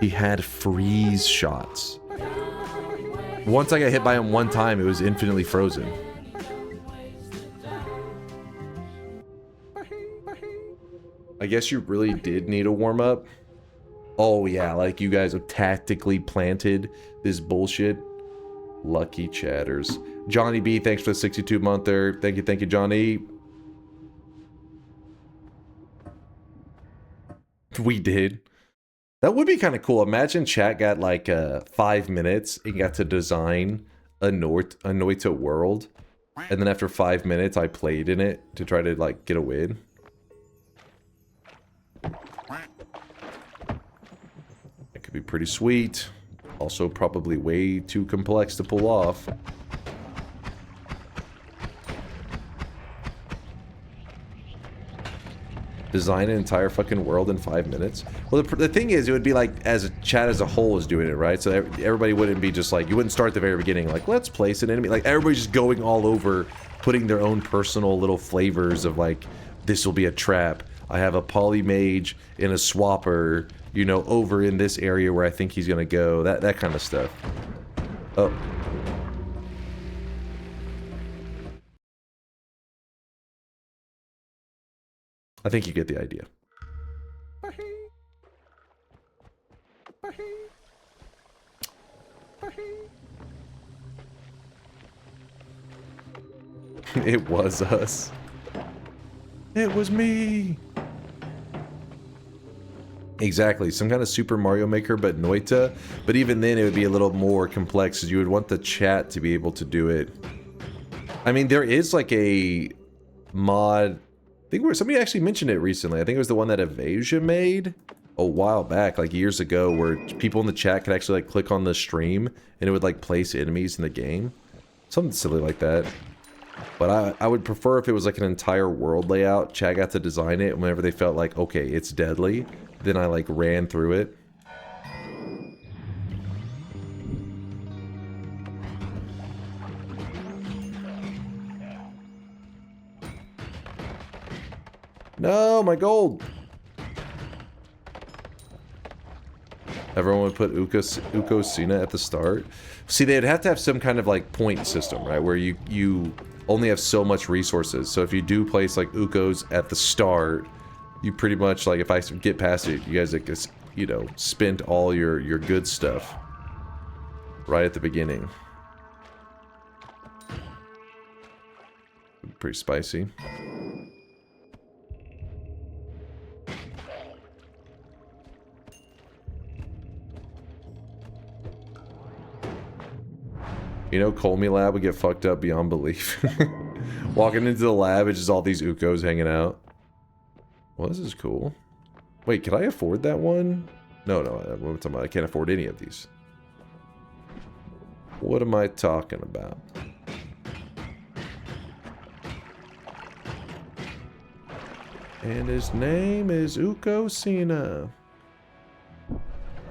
[SPEAKER 5] He had freeze shots. Once I got hit by him one time, it was infinitely frozen. I guess you really did need a warm-up. Oh yeah, like you guys have tactically planted this bullshit. Lucky chatters. Johnny B, thanks for the 62-monther. Thank you, Johnny. We did. That would be kind of cool. Imagine chat got like 5 minutes and got to design a Noita world. And then after 5 minutes, I played in it to try to like get a win. It could be pretty sweet. Also probably way too complex to pull off. Design an entire fucking world in 5 minutes. Well, the thing is, it would be like as a chat as a whole is doing it, right? So everybody wouldn't be just like, you wouldn't start at the very beginning like, let's place an enemy. Like everybody's just going all over, putting their own personal little flavors of like, this will be a trap. I have a poly mage and a swapper, you know, over in this area where I think he's gonna go. That kind of stuff. Oh. I think you get the idea. It was us. It was me. Exactly, some kind of Super Mario Maker, but Noita. But even then, it would be a little more complex, because you would want the chat to be able to do it. I mean, there is like a mod. I think somebody actually mentioned it recently. I think it was the one that Evasia made a while back, like years ago, where people in the chat could actually like click on the stream and it would like place enemies in the game. Something silly like that. But I would prefer if it was like an entire world layout. Chat got to design it, and whenever they felt like, okay, it's deadly, then I like ran through it. No, my gold. Everyone would put Ukosina at the start. See, they'd have to have some kind of like point system, right? Where you only have so much resources. So if you do place like Ukos at the start, you pretty much like if I get past it, you guys like, you know, spent all your good stuff right at the beginning. Pretty spicy. You know, Colmy Lab would get fucked up beyond belief. Walking into the lab, it's just all these Ukos hanging out. Well, this is cool. Wait, can I afford that one? No, what am I talking about? I can't afford any of these. What am I talking about? And his name is Ukosina.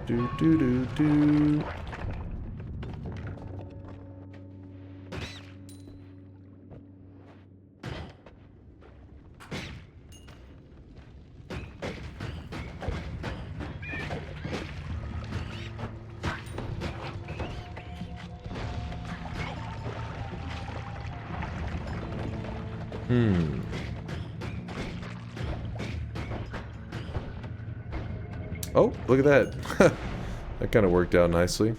[SPEAKER 5] Do do do do. Oh, look at that. That kind of worked out nicely.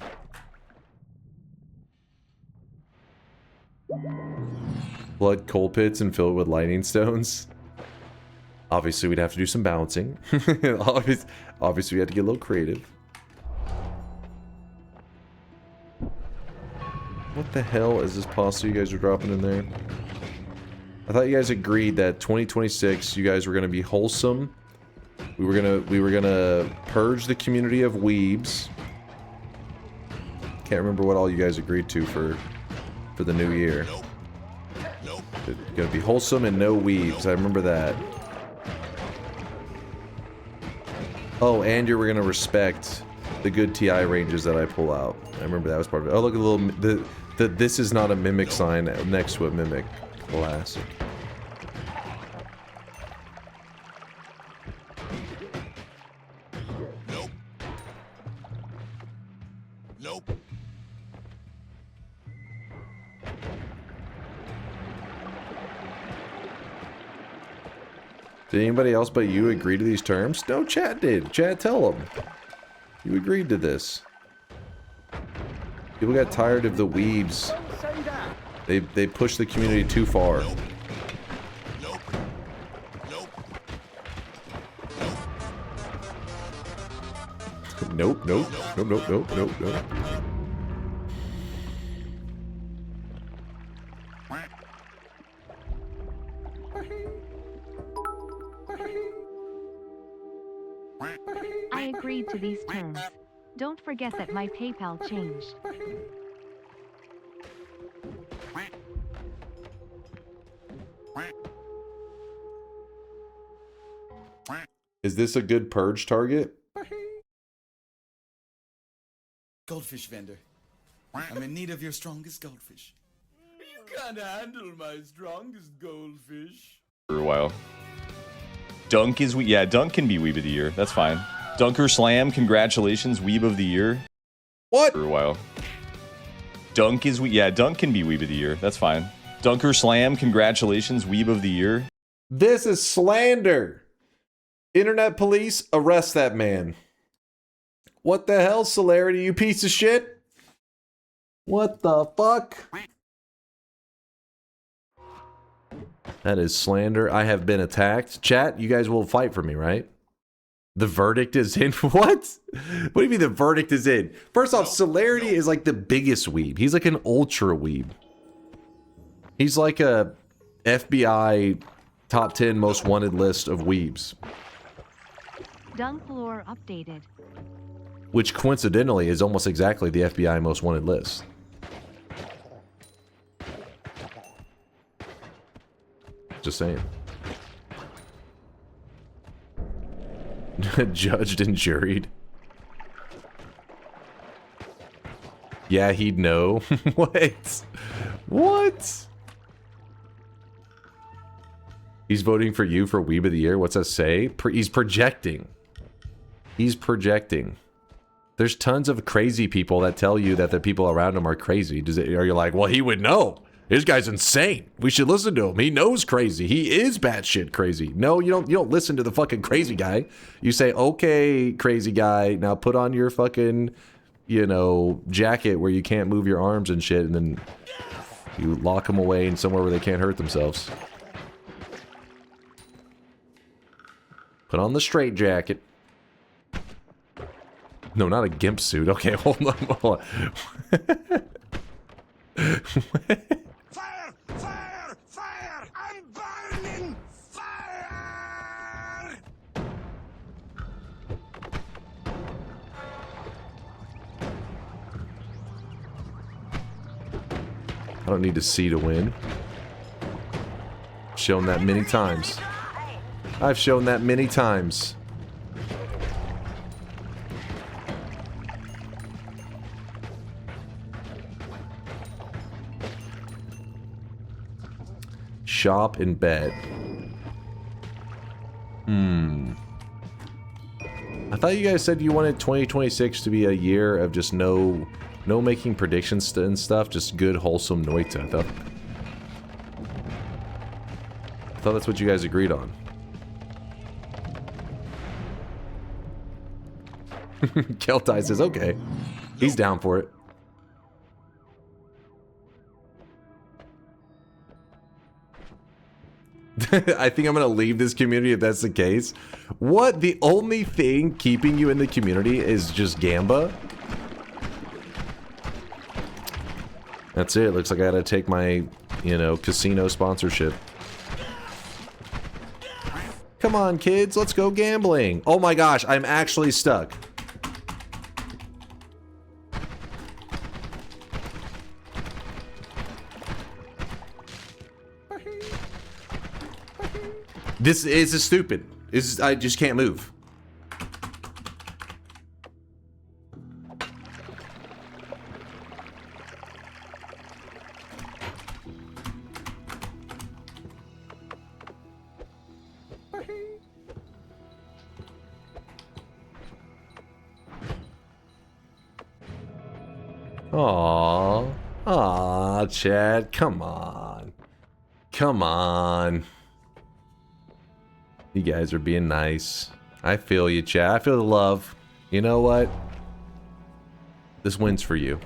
[SPEAKER 5] Blood coal pits and fill it with lightning stones. Obviously, we'd have to do some bouncing. Obviously, we had to get a little creative. What the hell is this pasta you guys are dropping in there? I thought you guys agreed that 2026 you guys were gonna be wholesome. We were gonna purge the community of weebs. Can't remember what all you guys agreed to for the new year. It's gonna be wholesome and no weebs. I remember that. Oh, and you were gonna respect the good TI ranges that I pull out. I remember that was part of it. Oh, look at the little this is not a mimic sign next to a mimic. Classic.
[SPEAKER 4] Nope.
[SPEAKER 5] Did anybody else but you agree to these terms? No, chat did. Chat, tell them. You agreed to this. People got tired of the weebs. They pushed the community too far.
[SPEAKER 4] Nope.
[SPEAKER 5] Nope, nope, nope, nope, nope, nope, nope.
[SPEAKER 1] I agreed to these terms. Don't forget that my PayPal changed.
[SPEAKER 5] Is this a good purge target?
[SPEAKER 10] Goldfish vendor. I'm in need of your strongest goldfish.
[SPEAKER 6] You can't handle my strongest goldfish.
[SPEAKER 11] For a while. Dunk is yeah, Dunk can be Weeb of the Year. That's fine. DunkOrSlam, congratulations, Weeb of the Year.
[SPEAKER 5] What?
[SPEAKER 11] For a while. Dunk is yeah, Dunk can be Weeb of the Year. That's fine. DunkOrSlam, congratulations, Weeb of the Year.
[SPEAKER 5] This is slander. Internet police, arrest that man. What the hell, Celerity, you piece of shit? What the fuck? That is slander. I have been attacked. Chat, you guys will fight for me, right? The verdict is in. What? What do you mean the verdict is in? First off, Celerity is like the biggest weeb. He's like an ultra weeb. He's like a FBI top 10 most wanted list of weebs.
[SPEAKER 1] Dunk lore updated.
[SPEAKER 5] Which coincidentally is almost exactly the FBI most wanted list. Just saying. Judged and juried. Yeah, he'd know. What? What? He's voting for you for Weeb of the Year. What's that say? He's projecting. He's projecting. There's tons of crazy people that tell you that the people around him are crazy. Are you like, well, he would know. This guy's insane. We should listen to him. He knows crazy. He is batshit crazy. No, you don't listen to the fucking crazy guy. You say, okay, crazy guy, now put on your fucking, you know, jacket where you can't move your arms and shit, and then you lock them away in somewhere where they can't hurt themselves. Put on the straight jacket. No, not a gimp suit. Okay, hold on. Hold on.
[SPEAKER 4] Fire! Fire! Fire! I'm burning! Fire!
[SPEAKER 5] I don't need to see to win. Shown that many times. I've shown that many times. Shop and bed. I thought you guys said you wanted 2026 to be a year of just no making predictions and stuff, just good wholesome Noita. I thought that's what you guys agreed on. Keltai says, okay. He's down for it. I think I'm gonna leave this community if that's the case. What? The only thing keeping you in the community is just Gamba? That's it. Looks like I gotta take my, you know, casino sponsorship. Come on, kids. Let's go gambling. Oh my gosh, I'm actually stuck. This is stupid. I just can't move. Aww. Aww, Chad. Come on. Come on. You guys are being nice. I feel you, Chad. I feel the love. You know what? This wins for you.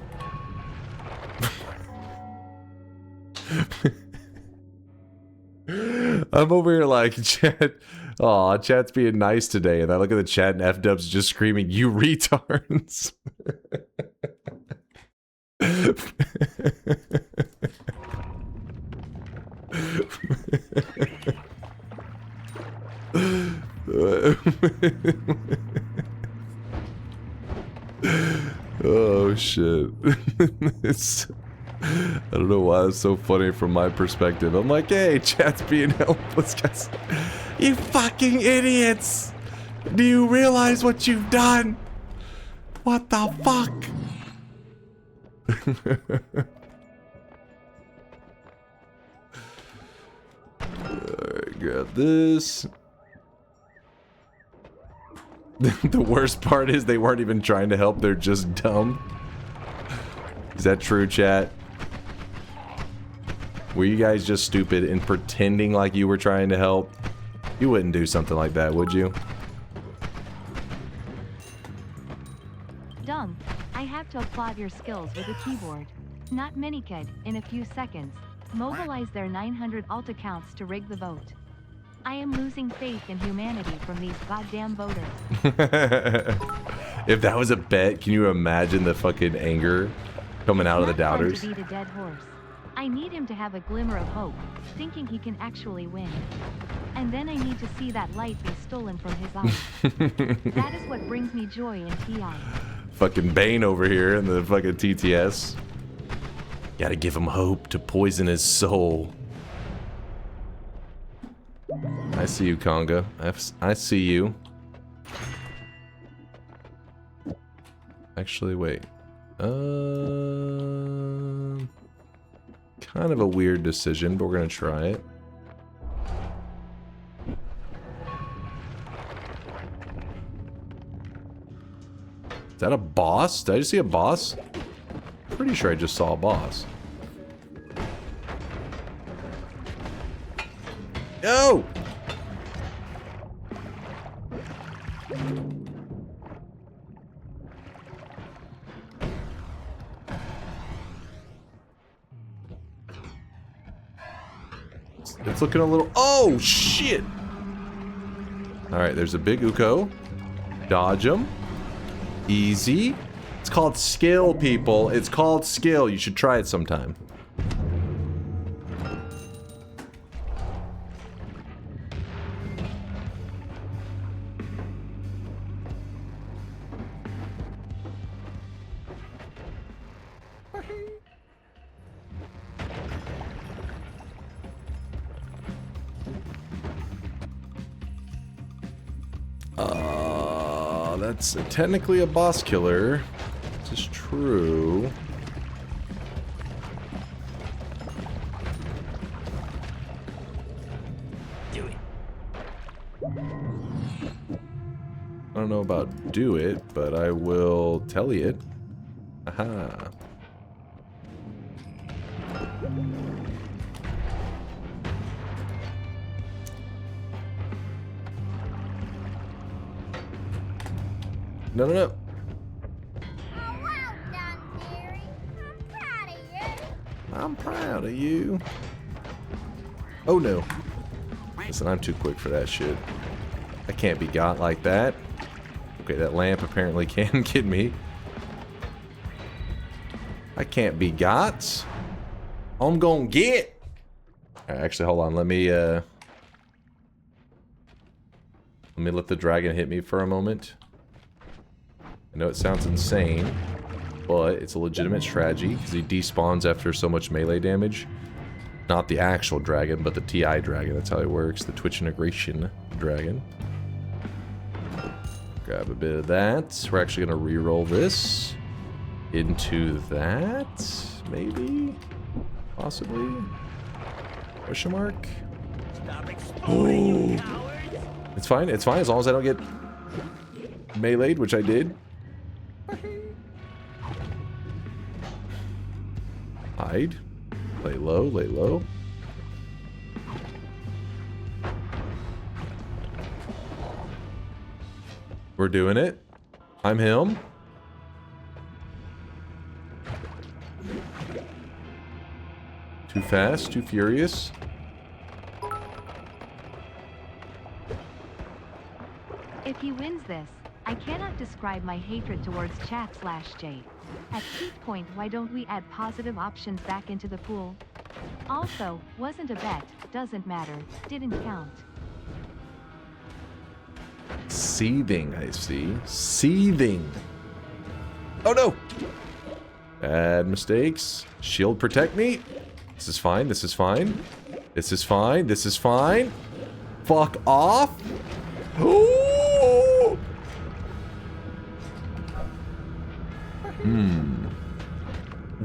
[SPEAKER 5] I'm over here like, Chad. Aw, Chad's being nice today. And I look at the chat and F-dubs just screaming, you retards. Oh shit. I don't know why it's so funny from my perspective. I'm like, hey, chat's being helpless, guys. You fucking idiots! Do you realize what you've done? What the fuck? Alright, grab this. The worst part is they weren't even trying to help, they're just dumb. Is that true, chat? Were you guys just stupid and pretending like you were trying to help? You wouldn't do something like that, would you?
[SPEAKER 1] Dunk, I have to applaud your skills with a keyboard. Not many could, in a few seconds, mobilize their 900 alt accounts to rig the vote. I am losing faith in humanity from these goddamn voters.
[SPEAKER 5] If that was a bet, can you imagine the fucking anger coming out of the doubters?
[SPEAKER 1] To beat a dead horse. I need him to have a glimmer of hope, thinking he can actually win. And then I need to see that light be stolen from his eyes. That is what brings me joy in TI.
[SPEAKER 5] Fucking Bane over here in the fucking TTS. Gotta give him hope to poison his soul. I see you, Conga. I see you. Actually, wait. Kind of a weird decision, but we're gonna try it. that a boss? Did I just see a boss? Pretty sure I just saw a boss. Yo! It's looking a little... Oh, shit! Alright, there's a big Uko. Dodge him. Easy. It's called skill, people. It's called skill. You should try it sometime. That's technically a boss killer. This is true.
[SPEAKER 8] Do it.
[SPEAKER 5] I don't know about do it, but I will tell you it. Aha. No, no, no.
[SPEAKER 2] Well done, dearie. I'm proud of you.
[SPEAKER 5] I'm proud of you. Oh, no. Listen, I'm too quick for that shit. I can't be got like that. Okay, that lamp apparently can get me. I can't be got. I'm gonna get. Actually, hold on. Let me let the dragon hit me for a moment. I know it sounds insane, but it's a legitimate strategy because he despawns after so much melee damage. Not the actual dragon, but the TI dragon. That's how it works. The Twitch integration dragon. Grab a bit of that. We're actually going to re-roll this into that. Maybe? Possibly? Question mark? Oh. It's fine. It's fine as long as I don't get meleeed, which I did. Hide. Lay low, lay low. We're doing it. I'm him. Too fast, too furious.
[SPEAKER 1] If he wins this, I cannot describe my hatred towards chat/Jade. At peak point, why don't we add positive options back into the pool? Also, wasn't a bet, doesn't matter, didn't count.
[SPEAKER 5] Seething, I see. Seething. Oh no! Bad mistakes. Shield protect me. This is fine, this is fine. This is fine, this is fine. Fuck off! Ooh!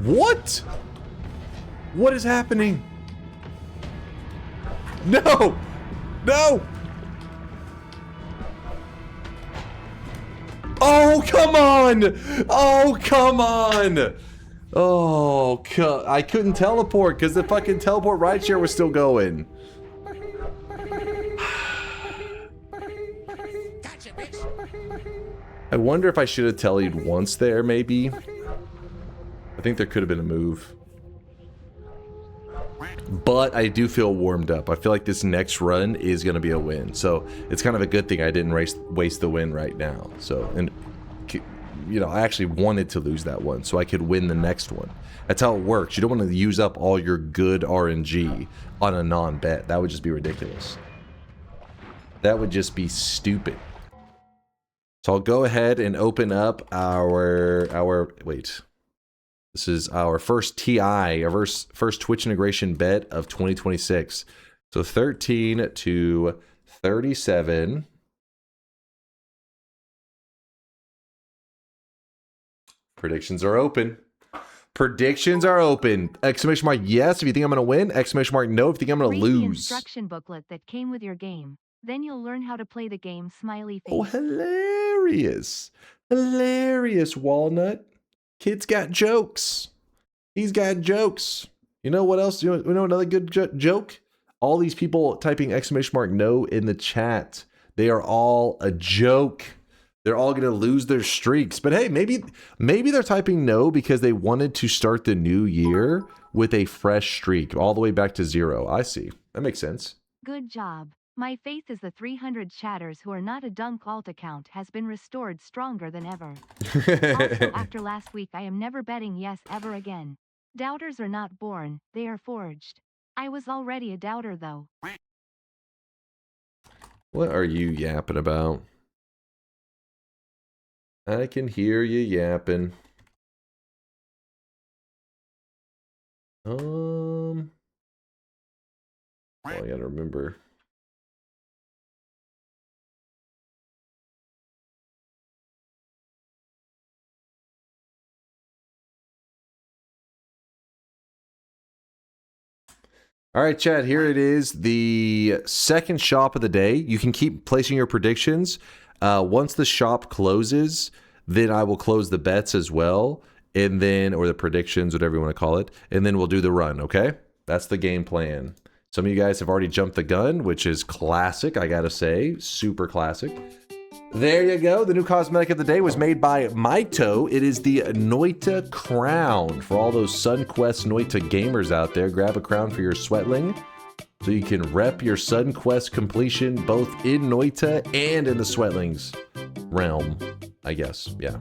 [SPEAKER 5] What? What is happening? No! No! Oh, come on! Oh, come on! Oh, I couldn't teleport because the fucking teleport ride share was still going. I wonder if I should have teleed once there, maybe. I think there could have been a move. But I do feel warmed up. I feel like this next run is going to be a win. So it's kind of a good thing I didn't waste the win right now. So, and you know, I actually wanted to lose that one so I could win the next one. That's how it works. You don't want to use up all your good RNG on a non-bet. That would just be ridiculous. That would just be stupid. So I'll go ahead and open up our wait. This is our first TI, our first Twitch integration bet of 2026. So 13 to 37. Predictions are open. Predictions are open. Exclamation mark yes if you think I'm going to win. Exclamation mark no if you think I'm going to
[SPEAKER 1] Read the
[SPEAKER 5] lose.
[SPEAKER 1] instruction booklet that came with your game. Then you'll learn how to play the game, smiley face.
[SPEAKER 5] Oh, hilarious. Hilarious, Walnut. Kid's got jokes. He's got jokes. You know what else? You know another good joke? All these people typing !no in the chat. They are all a joke. They're all going to lose their streaks. But hey, maybe they're typing no because they wanted to start the new year with a fresh streak all the way back to 0. I see. That makes sense.
[SPEAKER 1] Good job. My faith is the 300 chatters who are not a Dunk alt account has been restored stronger than ever. Also, after last week, I am never betting yes ever again. Doubters are not born, they are forged. I was already a doubter though.
[SPEAKER 5] What are you yapping about? I can hear you yapping. Oh, I gotta remember. All right, chat, here it is, the second shop of the day. You can keep placing your predictions. Once the shop closes, then I will close the bets as well, and then, or the predictions, whatever you want to call it, and then we'll do the run, okay? That's the game plan. Some of you guys have already jumped the gun, which is classic, I gotta say, super classic. There you go. The new cosmetic of the day was made by Maito. It is the Noita crown. For all those SunQuest Noita gamers out there, grab a crown for your sweatling so you can rep your SunQuest completion both in Noita and in the sweatlings realm, I guess. Yeah.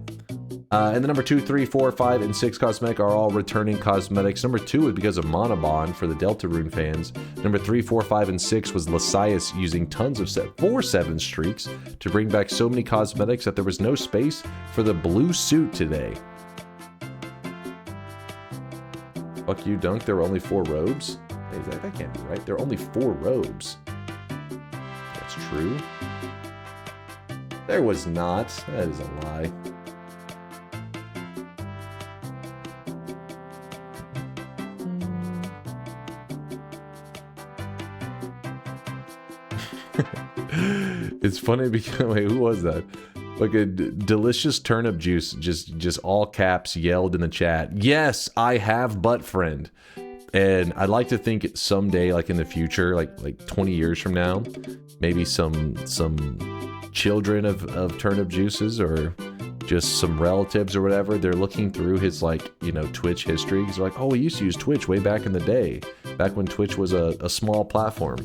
[SPEAKER 5] And the number 2, 3, 4, 5, and 6 cosmetic are all returning cosmetics. Number 2 was because of Monobond for the Deltarune fans. Number 3, 4, 5, and 6 was Lasias using tons of 4-7 streaks to bring back so many cosmetics that there was no space for the blue suit today. Fuck you, Dunk. There were only 4 robes. Hey, that can't be right. There are only 4 robes. That's true. There was not. That is a lie. It's funny because, wait, who was that? Like a delicious turnip juice, just all caps yelled in the chat. Yes, I have butt friend. And I'd like to think someday, like in the future, like 20 years from now, maybe some children of turnip juices or just some relatives or whatever, they're looking through his, like, you know, Twitch history. They're like, oh, we used to use Twitch way back in the day, back when Twitch was a small platform.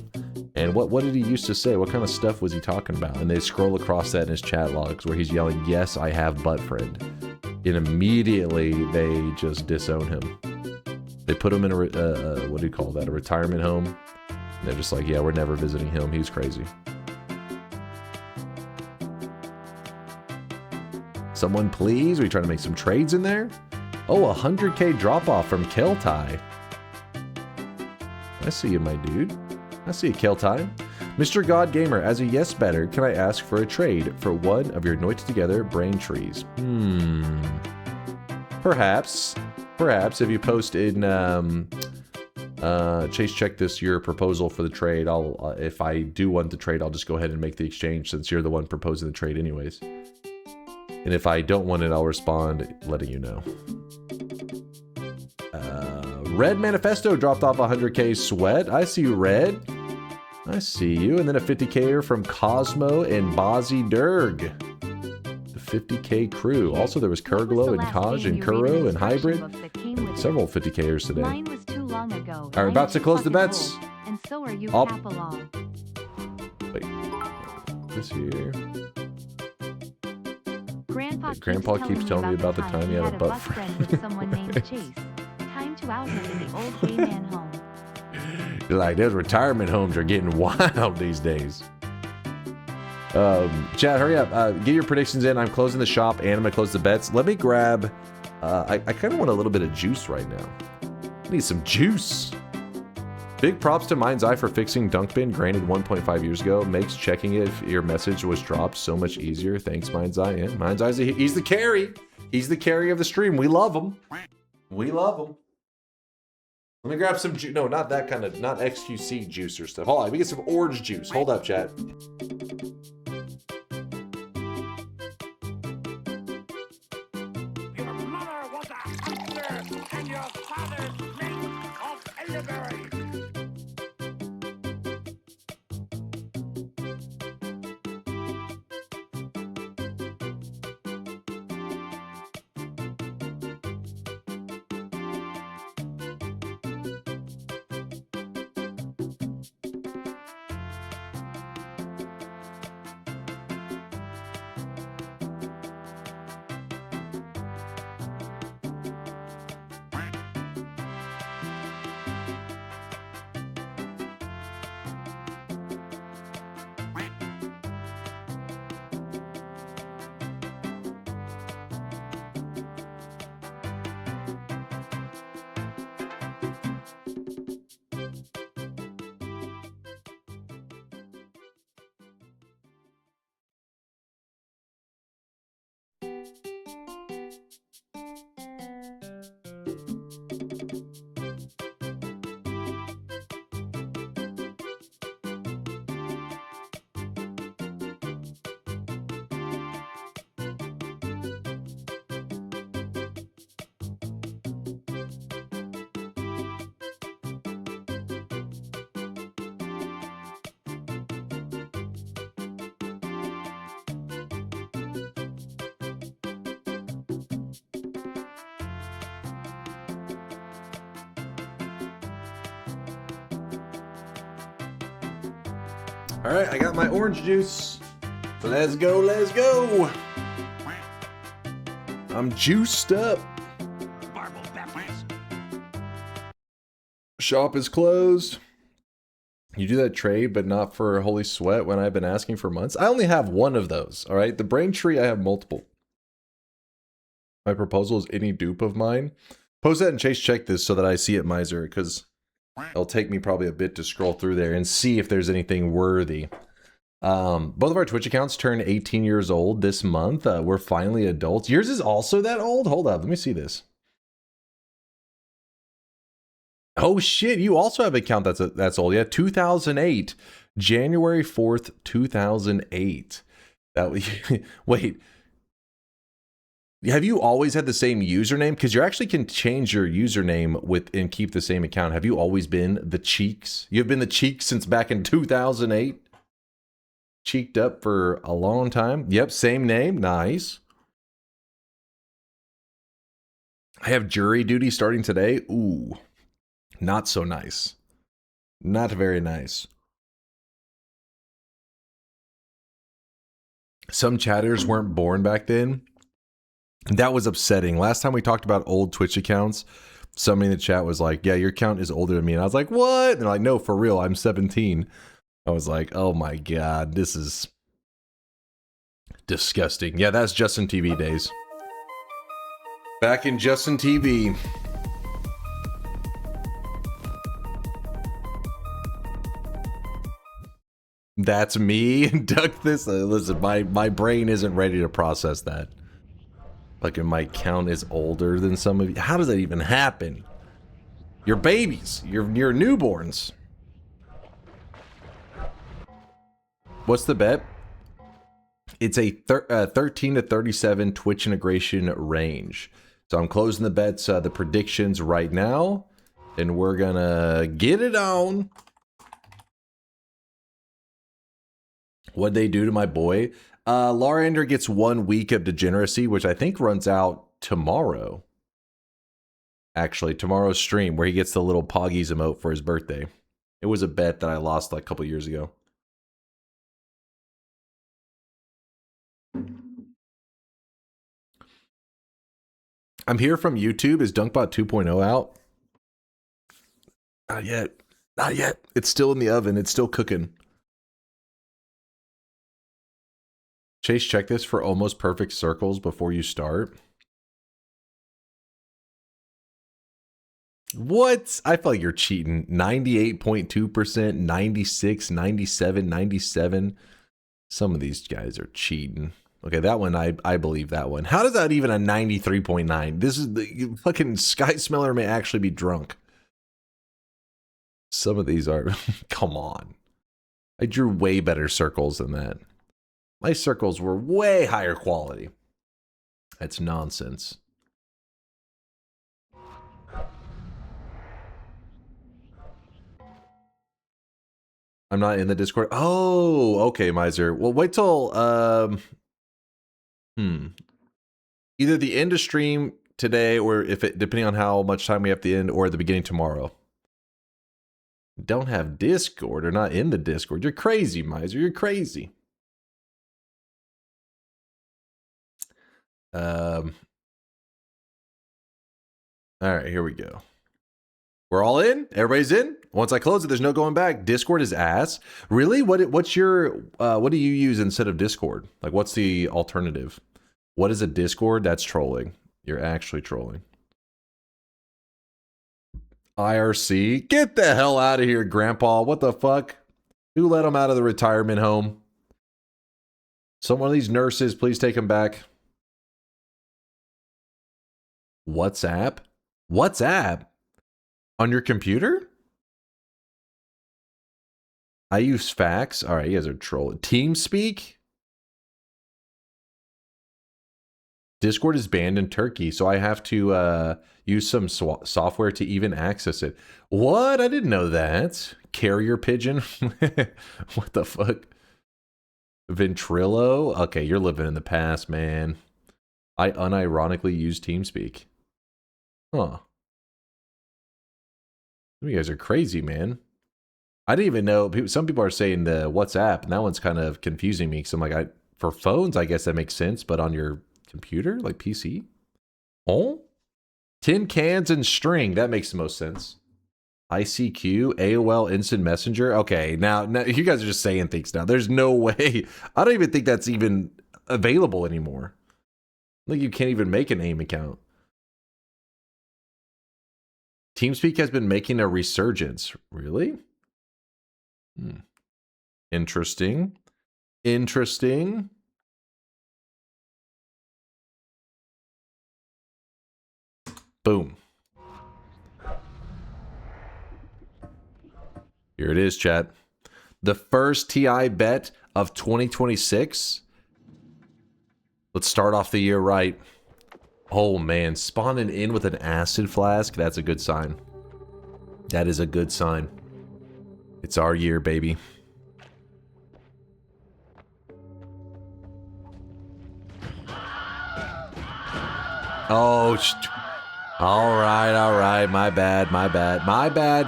[SPEAKER 5] And what did he used to say? What kind of stuff was he talking about? And they scroll across that in his chat logs where he's yelling, yes, I have butt friend. And immediately they just disown him. They put him in a, what do you call that? A retirement home. And they're just like, yeah, we're never visiting him. He's crazy. Someone please? Are we trying to make some trades in there? Oh, 100k drop off from Keltai. I see you, my dude. I see you, Keltai. Mr. God Gamer, as a yes better, can I ask for a trade for one of your Noita Together brain trees? Perhaps if you post in Chase, check this, your proposal for the trade. I'll if I do want the trade, I'll just go ahead and make the exchange since you're the one proposing the trade anyways. And if I don't want it, I'll respond letting you know. Red Manifesto dropped off 100k sweat. I see you, Red. I see you. And then a 50k from Cosmo and Bozzy Durg. The 50k crew. Also, there was Kurglo and Kaj and Kuro and Hybrid. Several 50kers today.
[SPEAKER 1] Mine was too long ago.
[SPEAKER 5] All right, about to close the bets.
[SPEAKER 1] And so are you,
[SPEAKER 5] I'll...
[SPEAKER 1] Capalong.
[SPEAKER 5] Wait. This here.
[SPEAKER 1] Grandpa
[SPEAKER 5] keeps telling me about the time he had a butt friend
[SPEAKER 1] with someone named Chase. Time to out him in the old gay man home.
[SPEAKER 5] You're like, those retirement homes are getting wild these days. Chat, hurry up. Get your predictions in. I'm closing the shop and I'm going to close the bets. Let me grab... I kind of want a little bit of juice right now. I need some juice. Big props to Mind's Eye for fixing Dunkbin, granted 1.5 years ago. Makes checking it if your message was dropped so much easier. Thanks, Mind's Eye. Yeah, Mind's Eye, he's the carry. He's the carry of the stream. We love him. We love him. Let me grab some juice. No, not that kind of, not XQC juice or stuff. Hold on, let me get some orange juice. Hold up, chat.
[SPEAKER 4] Your mother was a hunter, and your father's mate of elderberry.
[SPEAKER 5] All right, I got my orange juice. Let's go, let's go. I'm juiced up. Shop is closed. You do that trade, but not for Holy Sweat when I've been asking for months. I only have one of those, all right? The Braintree, I have multiple. My proposal is any dupe of mine. Post that and Chase check this so that I see it, Miser, because it'll take me probably a bit to scroll through there and see if there's anything worthy. Both of our Twitch accounts turn 18 years old this month. We're finally adults. Yours is also that old? Hold up, let me see this. Oh shit, you also have an account that's old. Yeah, 2008. January 4th, 2008. That was, wait. Have you always had the same username? Because you actually can change your username with and keep the same account. Have you always been the Cheeks? You've been the Cheeks since back in 2008? Cheeked up for a long time. Yep, same name. Nice. I have jury duty starting today. Ooh, not so nice. Not very nice. Some chatters weren't born back then. That was upsetting. Last time we talked about old Twitch accounts, somebody in the chat was like, yeah, your account is older than me. And I was like, what? And they're like, no, for real, I'm 17. I was like, oh my God, this is disgusting. Yeah, that's Justin TV days. Back in Justin TV. That's me. Duck this. Listen, my brain isn't ready to process that. Like, my count is older than some of you. How does that even happen? You're babies. You're newborns. What's the bet? It's a 13 to 37 Twitch integration range. So I'm closing the bets, the predictions right now. And we're gonna get it on. What'd they do to my boy? Larander gets 1 week of degeneracy, which I think runs out tomorrow. Actually, tomorrow's stream, where he gets the little Poggies emote for his birthday. It was a bet that I lost like a couple years ago. I'm here from YouTube. Is Dunkbot 2.0 out? Not yet. Not yet. It's still in the oven. It's still cooking. Chase, check this for almost perfect circles before you start. What? I feel like you're cheating. 98.2%, 96, 97, 97. Some of these guys are cheating. Okay, that one, I believe that one. How does that even a 93.9? This is the fucking Sky Smeller may actually be drunk. Some of these are... Come on. I drew way better circles than that. My circles were way higher quality. That's nonsense. I'm not in the Discord. Oh, okay, Miser. Well, wait till... Either the end of stream today, or if it, depending on how much time we have at the end, or at the beginning tomorrow. Don't have Discord, or not in the Discord. You're crazy, Miser. You're crazy. All right, here we go. We're all in. Everybody's in. Once I close it, there's no going back. Discord is ass. Really? What's your what do you use instead of Discord? Like, what's the alternative? What is a Discord? That's trolling. You're actually trolling. IRC. Get the hell out of here, Grandpa. What the fuck? Who let him out of the retirement home? Some one of these nurses, please take him back. WhatsApp? WhatsApp? On your computer? I use fax. All right, you guys are trolling. TeamSpeak? Discord is banned in Turkey, so I have to use some software to even access it. What? I didn't know that. Carrier pigeon? What the fuck? Ventrilo? Okay, you're living in the past, man. I unironically use TeamSpeak. Huh. You guys are crazy, man. I didn't even know. Some people are saying the WhatsApp, and that one's kind of confusing me. Because I'm like, for phones, I guess that makes sense. But on your computer, like PC? Oh? Tin cans and string. That makes the most sense. ICQ, AOL Instant Messenger. Okay, now you guys are just saying things now. There's no way. I don't even think that's even available anymore. Like, you can't even make an AIM account. TeamSpeak has been making a resurgence. Really? Interesting. Interesting. Boom. Here it is, chat. The first TI bet of 2026. Let's start off the year right. Oh man, spawning in with an acid flask. That's a good sign. That is a good sign. It's our year, baby. Oh, all right. My bad,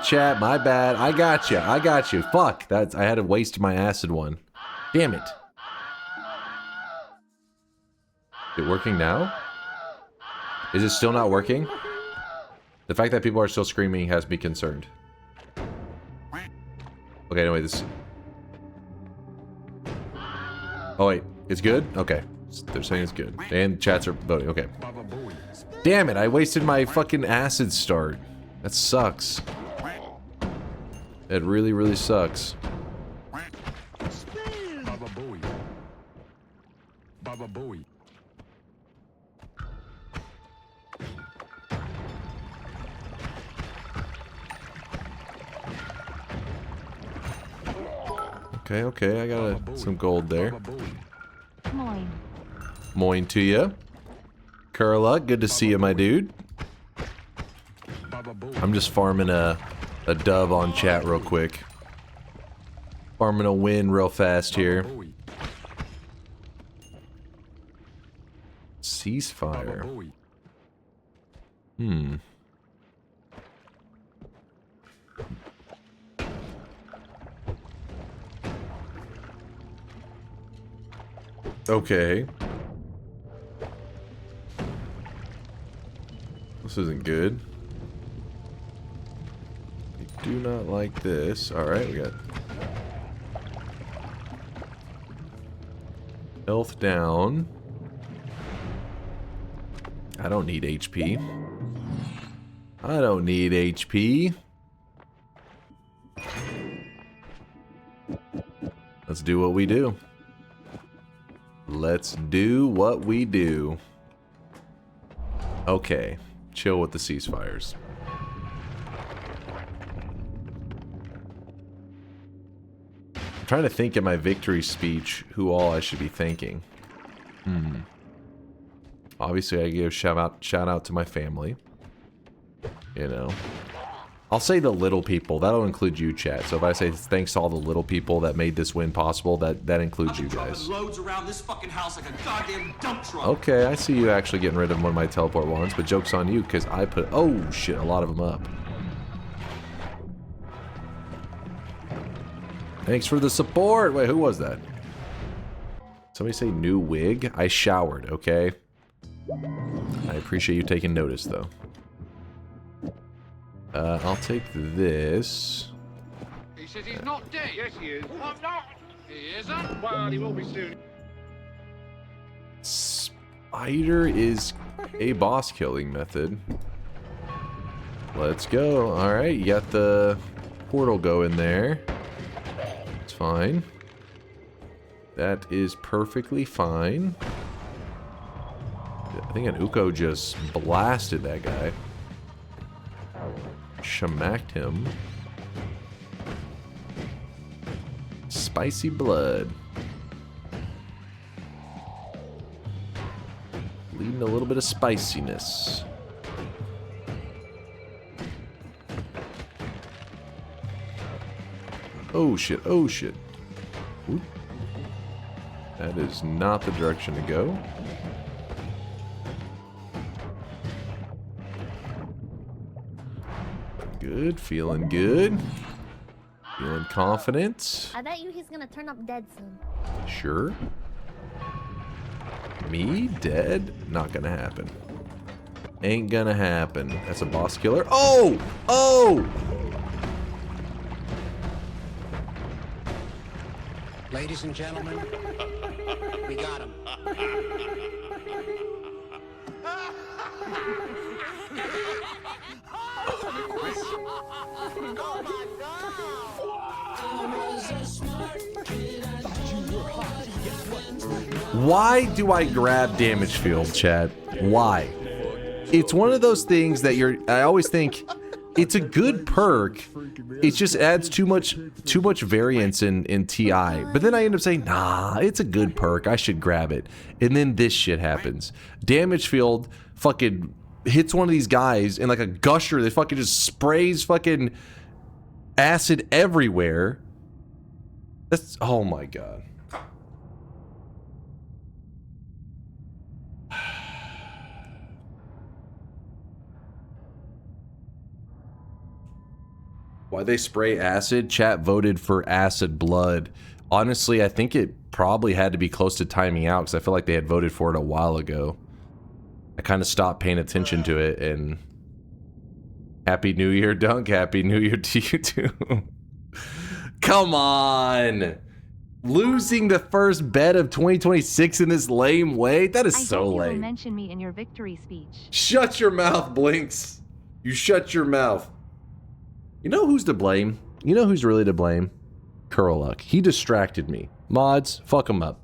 [SPEAKER 5] chat. My bad. I got you. Fuck. I had to waste my acid one. Damn it. Is it working now? Is it still not working? The fact that people are still screaming has me concerned. Okay, anyway, this... Oh, wait. It's good? Okay. They're saying it's good. And chats are voting. Okay. Damn it, I wasted my fucking acid start. That sucks. It really, really sucks.
[SPEAKER 4] Baba Booey.
[SPEAKER 5] Okay, I got some gold there.
[SPEAKER 1] Moin.
[SPEAKER 5] Moin to you. Curla, good to see you, my dude. I'm just farming a dub on chat real quick. Farming a win real fast here. Ceasefire. Okay. This isn't good. I do not like this. Alright, we got health down. I don't need HP. I don't need HP. Let's do what we do. Let's do what we do. Okay. Chill with the ceasefires. I'm trying to think in my victory speech who all I should be thanking. Obviously, I give shout out to my family. You know. I'll say the little people. That'll include you, chat. So if I say thanks to all the little people that made this win possible, that includes you guys.
[SPEAKER 10] Loads around this fucking house like a goddamn dump truck.
[SPEAKER 5] Okay, I see you actually getting rid of one of my teleport ones, but joke's on you because I put, oh shit, a lot of them up. Thanks for the support. Wait, who was that? Somebody say new wig? I showered, okay? I appreciate you taking notice, though. I'll take this.
[SPEAKER 4] He says he's not dead. Yes, he is. I'm not. He isn't. Well, he will be soon.
[SPEAKER 5] Spider is a boss killing method. Let's go. Alright, you got the portal going there. It's fine. That is perfectly fine. I think an Uko just blasted that guy. Shamacked him. Spicy blood. Leading a little bit of spiciness. Oh shit, oh shit. Oop. That is not the direction to go. Good, feeling good. Feeling confident.
[SPEAKER 2] I bet you he's gonna turn up dead soon.
[SPEAKER 5] Sure. Me dead? Not gonna happen. Ain't gonna happen. That's a boss killer. Oh! Oh!
[SPEAKER 4] Ladies and gentlemen, we got him.
[SPEAKER 5] Why do I grab damage field, chat? Why? It's one of those things that I always think it's a good perk. It just adds too much variance in TI. But then I end up saying, nah, it's a good perk. I should grab it. And then this shit happens. Damage field fucking hits one of these guys and like a gusher, they fucking just sprays fucking acid everywhere. That's, oh my god. Why they spray acid? Chat voted for acid blood. Honestly, I think it probably had to be close to timing out because I feel like they had voted for it a while ago. I kind of stopped paying attention to it, and Happy New Year, Dunk. Happy New Year to you too. Come on. Losing the first bet of 2026 in this lame way? That is so lame.
[SPEAKER 1] You will mention me in your victory speech.
[SPEAKER 5] Shut your mouth, Blinks. You shut your mouth. You know who's to blame? You know who's really to blame? Curluck. He distracted me. Mods, fuck him up.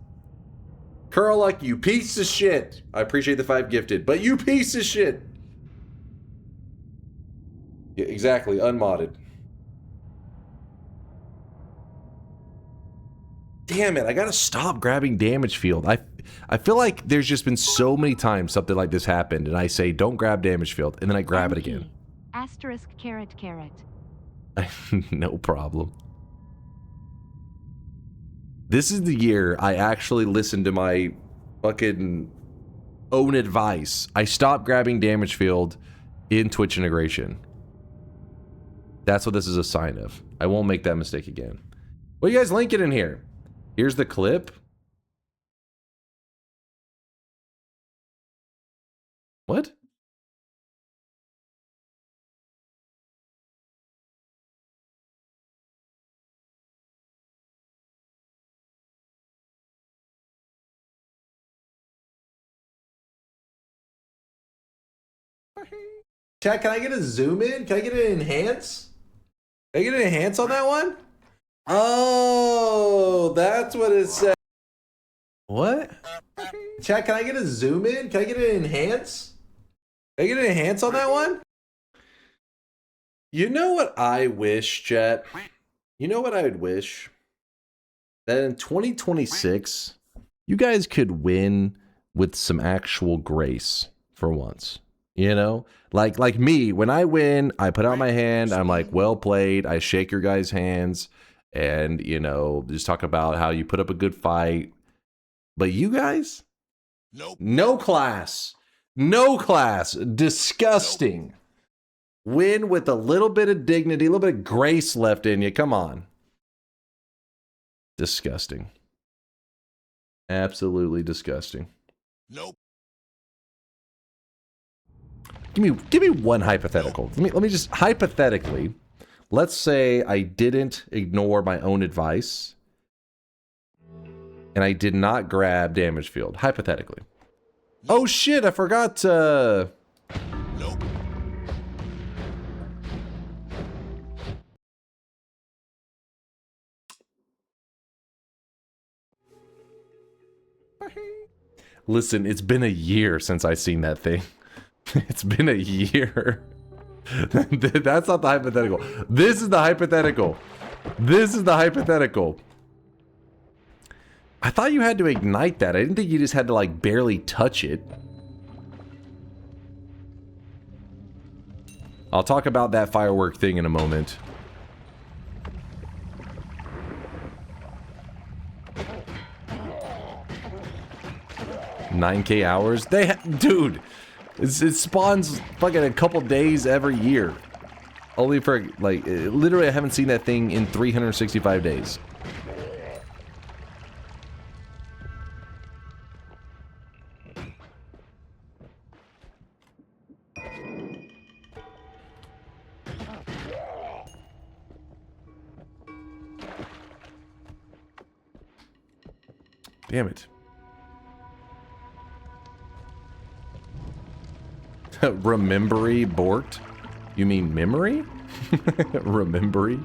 [SPEAKER 5] Curluck, you piece of shit. I appreciate the 5 gifted, but you piece of shit. Yeah, exactly, unmodded. Damn it, I gotta stop grabbing damage field. I feel like there's just been so many times something like this happened, and I say, don't grab damage field, and then I grab it again.
[SPEAKER 1] Asterisk carrot carrot.
[SPEAKER 5] No problem. This is the year I actually listened to my fucking own advice. I stopped grabbing damage field in Twitch integration. That's what this is a sign of. I won't make that mistake again. What are you guys linking in here? Here's the clip. What? Chat, can I get a zoom in? Can I get an enhance? Can I get an enhance on that one? Oh, that's what it said. What? Chat, can I get a zoom in? Can I get an enhance? Can I get an enhance on that one? You know what I wish, chat? You know what I would wish? that in 2026, you guys could win with some actual grace for once. You know, like me, when I win, I put out my hand. I'm like, well played. I shake your guys' hands and, you know, just talk about how you put up a good fight. But you guys, nope. No class, no class, disgusting. Nope. Win with a little bit of dignity, a little bit of grace left in you. Come on. Disgusting. Absolutely disgusting. Nope. Give me one hypothetical. Let me just hypothetically, let's say I didn't ignore my own advice and I did not grab damage field. Hypothetically. Oh shit, I forgot Nope. Listen, it's been a year since I seen that thing. It's been a year. That's not the hypothetical. This is the hypothetical. This is the hypothetical. I thought you had to ignite that. I didn't think you just had to like barely touch it. I'll talk about that firework thing in a moment. $9K hours? Dude, it spawns fucking a couple days every year. Only for, like, literally I haven't seen that thing in 365 days. Damn it. Remembery Bort? You mean memory? Remembery?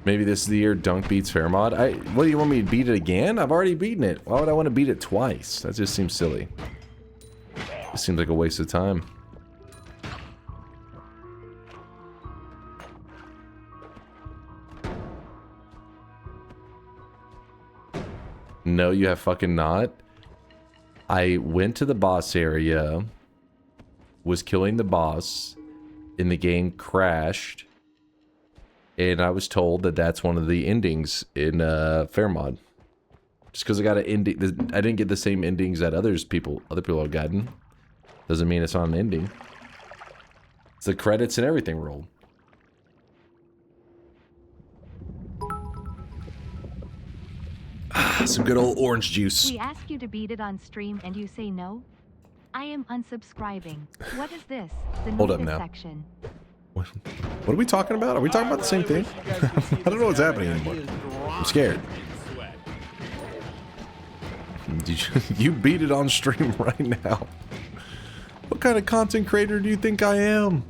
[SPEAKER 5] Maybe this is the year Dunk beats Fairmod. What do you want me to beat it again? I've already beaten it. Why would I want to beat it twice? That just seems silly. It seems like a waste of time. No, you have fucking not. I went to the boss area, was killing the boss, and the game crashed, and I was told that that's one of the endings in Fairmod. Just because I got an ending, I didn't get the same endings that other people have gotten. Doesn't mean it's not an ending. It's the credits and everything rolled. Some good old orange juice.
[SPEAKER 1] We ask you to beat it on stream and you say no? I am unsubscribing. What is this? The
[SPEAKER 5] Hold up now.
[SPEAKER 1] Section.
[SPEAKER 5] What are we talking about? Are we talking about the same thing? I don't know what's happening anymore. I'm scared. You beat it on stream right now. What kind of content creator do you think I am?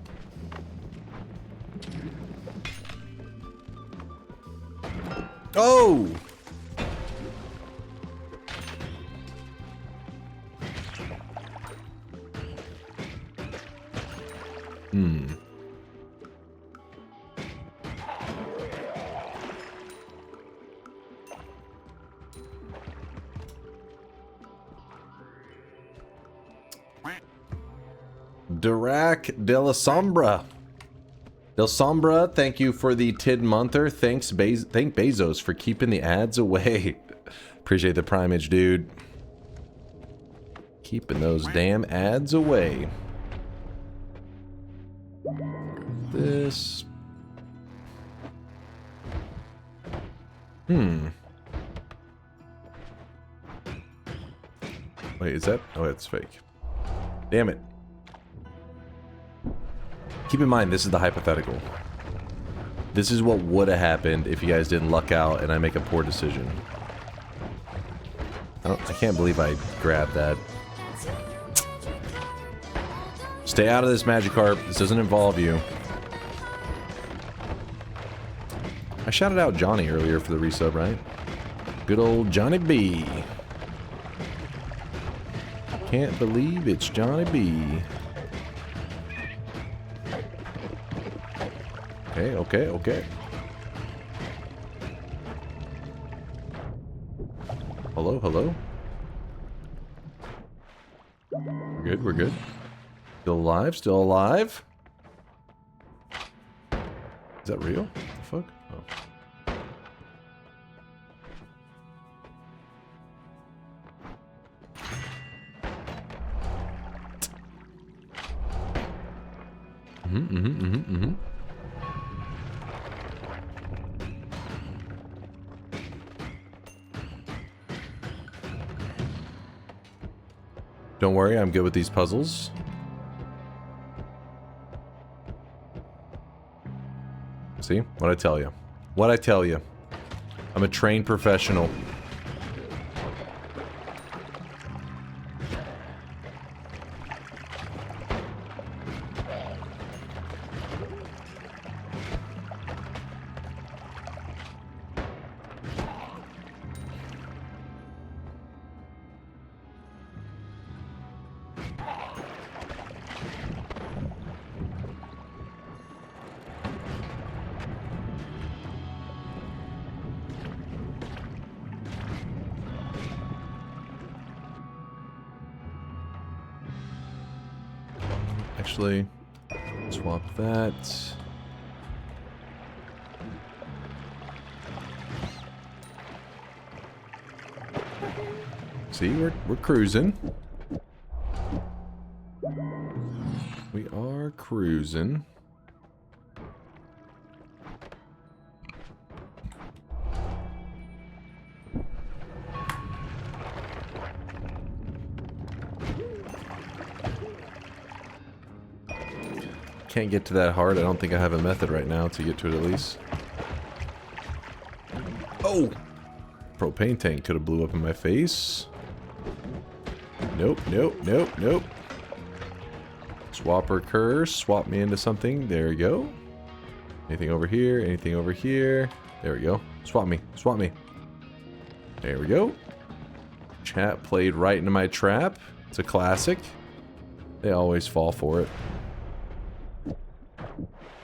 [SPEAKER 5] Oh! Dirac de la Sombra. Del Sombra, thank you for the tid-monther. Thank Bezos for keeping the ads away. Appreciate the primage, dude. Keeping those damn ads away. This. Wait, is that? Oh, it's fake. Damn it. Keep in mind, this is the hypothetical. This is what would have happened if you guys didn't luck out and I make a poor decision. I can't believe I grabbed that. Stay out of this, Magikarp. This doesn't involve you. I shouted out Johnny earlier for the resub, right? Good old Johnny B. Can't believe it's Johnny B. Okay, okay, okay. Hello, hello. We're good, we're good. Still alive, still alive. Is that real? What the fuck? Oh. Don't worry, I'm good with these puzzles. See? What'd I tell you? What'd I tell you? I'm a trained professional. Actually, swap that. See, we're cruising. We are cruising. Can't get to that hard. I don't think I have a method right now to get to it at least. Oh! Propane tank could have blew up in my face. Nope, nope, nope, nope. Swapper curse. Swap me into something. There we go. Anything over here? Anything over here? There we go. Swap me. Swap me. There we go. Chat played right into my trap. It's a classic. They always fall for it.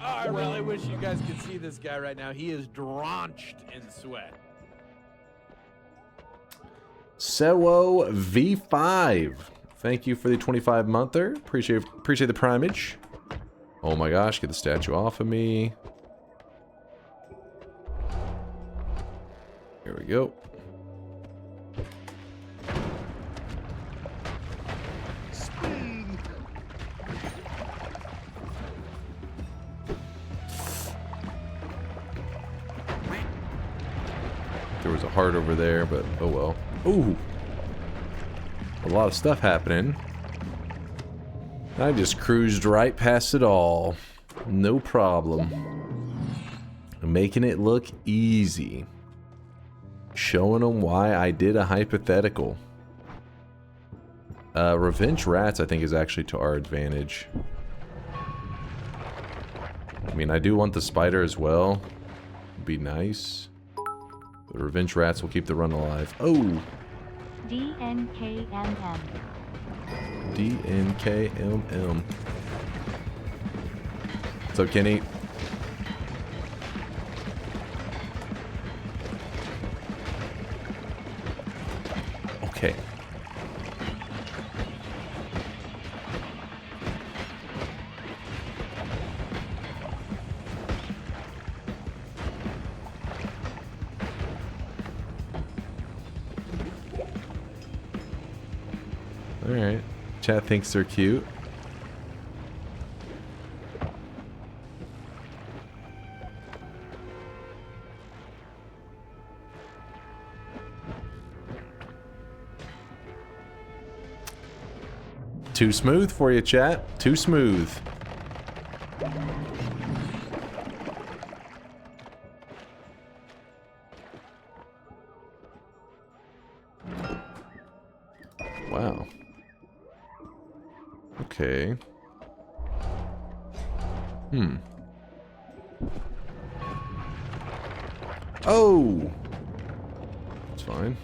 [SPEAKER 6] I really wish you guys could see this guy right now. He is drenched in sweat.
[SPEAKER 5] Sewo V5. Thank you for the 25 monther. Appreciate the primage. Oh my gosh, get the statue off of me. Here we go. There was a heart over there, but oh well. Ooh! A lot of stuff happening. I just cruised right past it all. No problem. Making it look easy. Showing them why I did a hypothetical. Revenge Rats, I think, is actually to our advantage. I mean, I do want the spider as well. It'd be nice. The Revenge Rats will keep the run alive. Oh!
[SPEAKER 1] DNKMM.
[SPEAKER 5] DNKMM. What's up, Kenny? Okay. Alright. Chat thinks they're cute. Too smooth for you, chat. Too smooth. Wow. Okay. Oh! It's fine.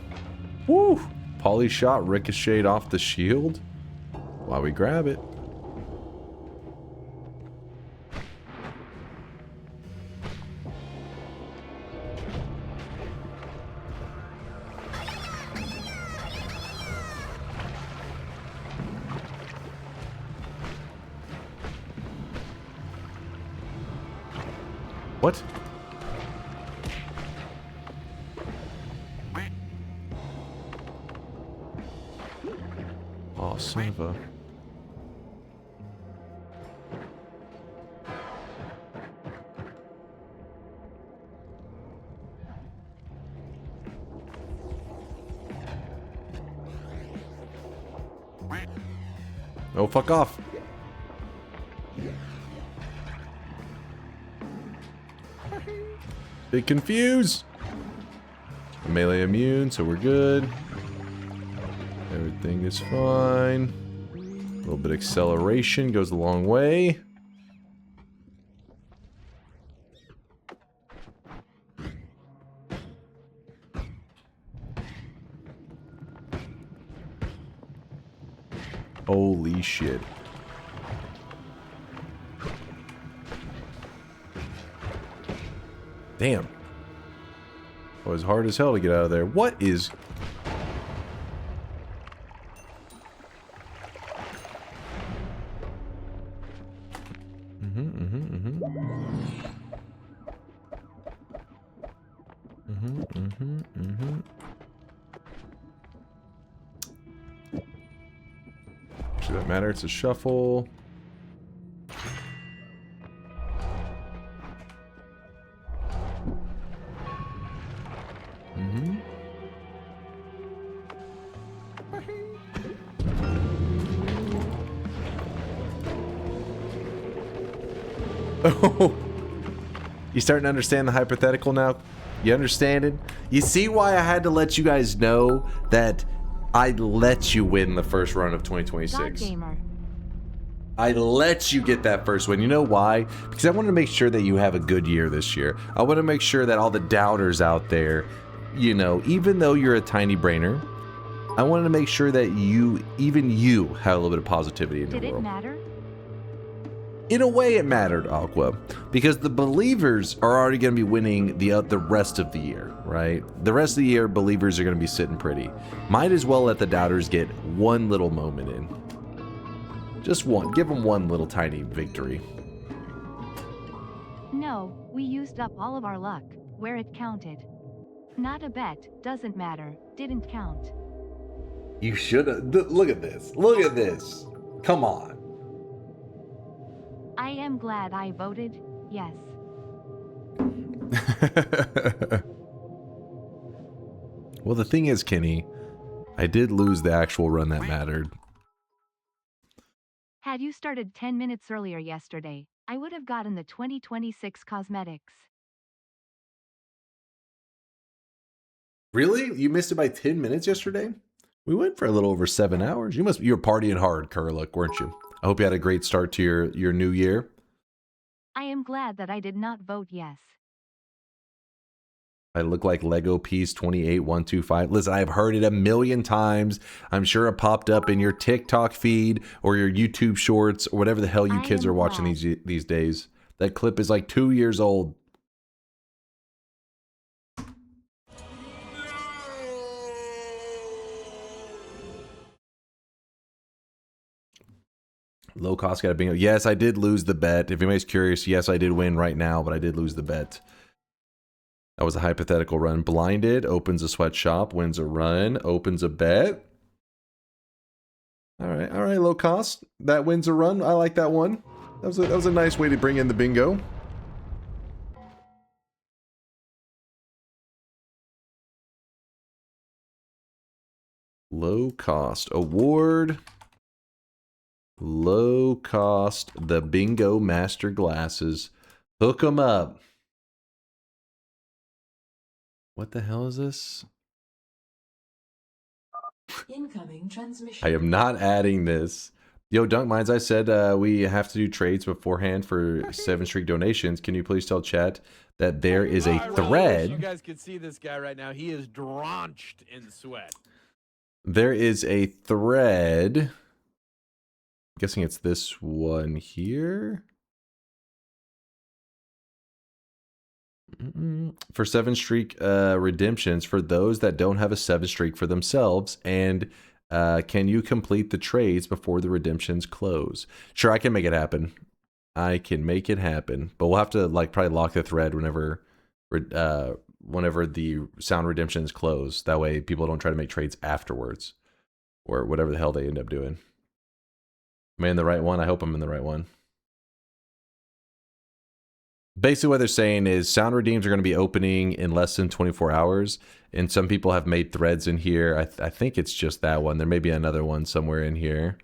[SPEAKER 5] Woo! Poly shot ricocheted off the shield. While we grab it. What? Oh, son of a... Oh, fuck off. Big confuse. Melee immune, so we're good. Everything is fine. A little bit of acceleration goes a long way. Holy shit. Damn. It was hard as hell to get out of there. What is... Does that matter? It's a shuffle. Oh, you starting to understand the hypothetical now? You understand it? You see why I had to let you guys know that I let you win the first run of 2026. I let you get that first win. You know why? Because I wanted to make sure that you have a good year this year. I want to make sure that all the doubters out there, you know, even though you're a tiny brainer, I wanted to make sure that you, even you, had a little bit of positivity in your world.
[SPEAKER 1] Did it matter?
[SPEAKER 5] In a way, it mattered, Aqua, because the believers are already going to be winning the rest of the year, right? The rest of the year, believers are going to be sitting pretty. Might as well let the doubters get one little moment in. Just one. Give them one little tiny victory.
[SPEAKER 1] No, we used up all of our luck, where it counted. Not a bet, doesn't matter, didn't count.
[SPEAKER 5] You should have. Look at this. Look at this. Come on.
[SPEAKER 1] I am glad I voted, yes.
[SPEAKER 5] Well, the thing is, Kenny, I did lose the actual run that mattered.
[SPEAKER 1] Had you started 10 minutes earlier yesterday, I would have gotten the 2026 cosmetics.
[SPEAKER 5] Really? You missed it by 10 minutes yesterday? We went for a little over 7 hours. You were partying hard, Kurlik, weren't you? I hope you had a great start to your new year.
[SPEAKER 1] I am glad that I did not vote yes.
[SPEAKER 5] I look like Lego Piece 28125. Listen, I've heard it a million times. I'm sure it popped up in your TikTok feed or your YouTube shorts or whatever the hell you kids are watching these days. That clip is like 2 years old. Low cost got a bingo. Yes, I did lose the bet. If anybody's curious, yes, I did win right now, but I did lose the bet. That was a hypothetical run. Blinded, opens a sweatshop, wins a run, opens a bet. All right, low cost. That wins a run. I like that one. That was a nice way to bring in the bingo. Low cost award. Low cost, the bingo master glasses. Hook them up. What the hell is this?
[SPEAKER 12] Incoming transmission.
[SPEAKER 5] I am not adding this, Yo, Dunk Minds, I said we have to do trades beforehand for 7 streak donations. Can you please tell chat that there is a
[SPEAKER 6] I really
[SPEAKER 5] thread?
[SPEAKER 6] wish you guys could see this guy right now. He is drenched in sweat.
[SPEAKER 5] There is a thread. I'm guessing it's this one here. For 7 streak redemptions for those that don't have a 7 streak for themselves, and can you complete the trades before the redemptions close? Sure, I can make it happen. I can make it happen, but we'll have to like probably lock the thread whenever the sound redemptions close. That way people don't try to make trades afterwards or whatever the hell they end up doing. Am I in the right one? I hope I'm in the right one. Basically what they're saying is sound redeems are going to be opening in less than 24 hours. And some people have made threads in here. I think it's just that one. There may be another one somewhere in here.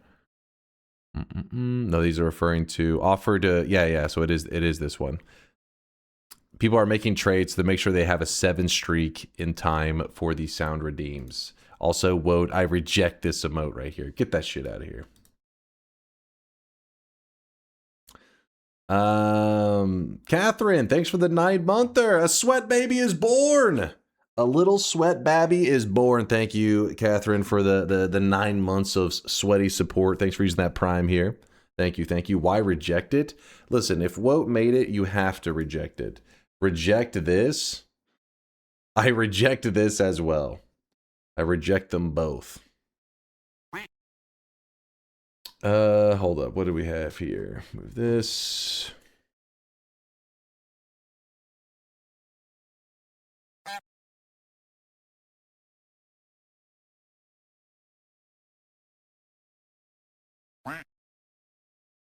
[SPEAKER 5] No, these are referring to offer to, yeah. So it is this one. People are making trades to make sure they have a 7 streak in time for the sound redeems. Also, Woad, I reject this emote right here. Get that shit out of here. Catherine, thanks for the 9-monther. A sweat baby is born. A little sweat babby is born. Thank you, Catherine, for the 9 months of sweaty support. Thanks for using that prime here. Thank you. Why reject it? Listen, if Woat made it, you have to reject it. Reject this. I reject this as well. I reject them both. Hold up. What do we have here? Move this.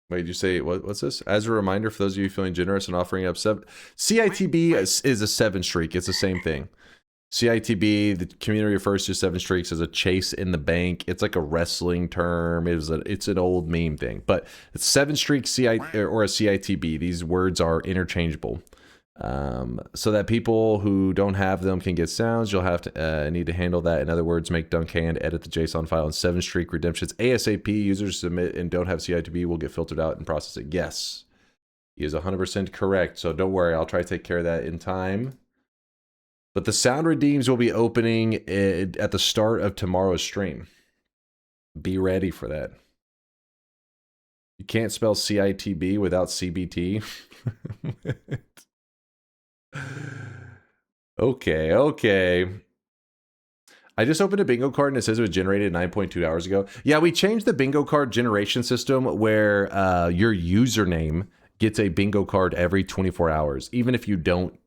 [SPEAKER 5] Wait, did you say what's this? As a reminder for those of you feeling generous and offering up 7, CITB is a 7 streak. It's the same thing. CITB, the community refers to 7 streaks as a chase in the bank. It's like a wrestling term. It's an old meme thing, but it's 7 streak or a CITB. These words are interchangeable. So that people who don't have them can get sounds, you'll have to need to handle that. In other words, make Dunkhand edit the JSON file in 7 streak redemptions ASAP. Users submit and don't have CITB will get filtered out and processed. Yes, he is 100% correct. So don't worry, I'll try to take care of that in time. But the sound redeems will be opening at the start of tomorrow's stream. Be ready for that. You can't spell CITB without CBT. Okay. I just opened a bingo card and it says it was generated 9.2 hours ago. Yeah, we changed the bingo card generation system where your username gets a bingo card every 24 hours. Even if you don't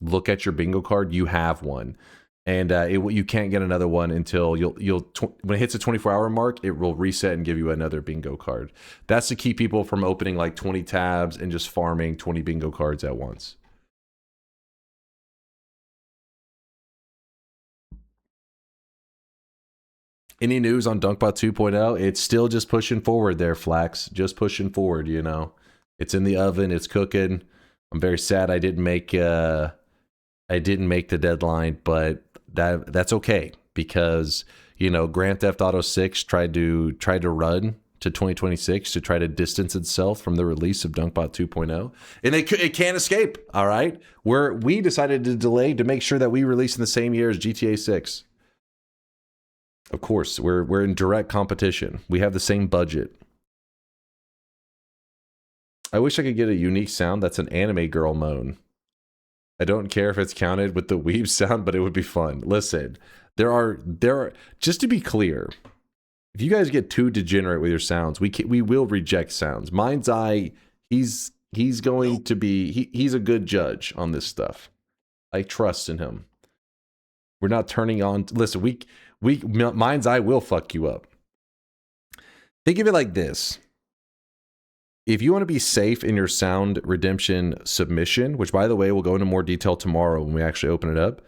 [SPEAKER 5] look at your bingo card, you have one. And you can't get another one until when it hits a 24-hour mark, it will reset and give you another bingo card. That's to keep people from opening like 20 tabs and just farming 20 bingo cards at once. Any news on Dunkbot 2.0? It's still just pushing forward there, Flax. Just pushing forward, you know. It's in the oven. It's cooking. I'm very sad I didn't make the deadline, but that's okay because, you know, Grand Theft Auto 6 tried to run to 2026 to try to distance itself from the release of Dunkbot 2.0, and it can't escape. All right, we decided to delay to make sure that we release in the same year as GTA 6. Of course, we're in direct competition. We have the same budget. I wish I could get a unique sound that's an anime girl moan. I don't care if it's counted with the weave sound, but it would be fun. Listen, there are just to be clear, if you guys get too degenerate with your sounds, we will reject sounds. Mind's Eye, he's going to be he's a good judge on this stuff. I trust in him. We're not turning on. Listen, Mind's Eye will fuck you up. Think of it like this. If you want to be safe in your sound redemption submission, which by the way, we'll go into more detail tomorrow when we actually open it up,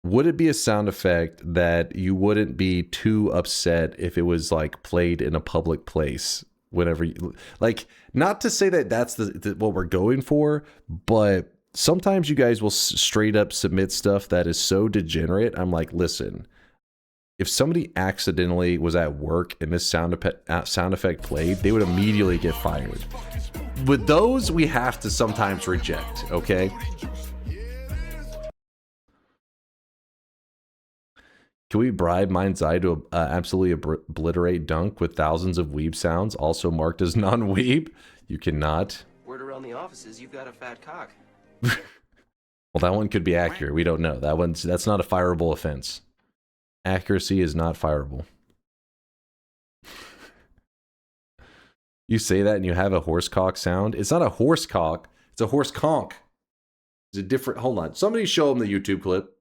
[SPEAKER 5] would it be a sound effect that you wouldn't be too upset if it was like played in a public place? Whenever like, not to say that that's what we're going for, but sometimes you guys will straight up submit stuff that is so degenerate. I'm like, listen, if somebody accidentally was at work and this sound effect played, they would immediately get fired. With those, we have to sometimes reject, okay? Can we bribe Mind's Eye to absolutely obliterate Dunk with thousands of weeb sounds, also marked as non-weeb? You cannot.
[SPEAKER 12] Word around the offices, you've got a fat cock.
[SPEAKER 5] Well, that one could be accurate. We don't know. That's not a fireable offense. Accuracy is not fireable. You say that and you have a horse cock sound. It's not a horse cock. It's a horse conk. It's a different... Hold on. Somebody show him the YouTube clip.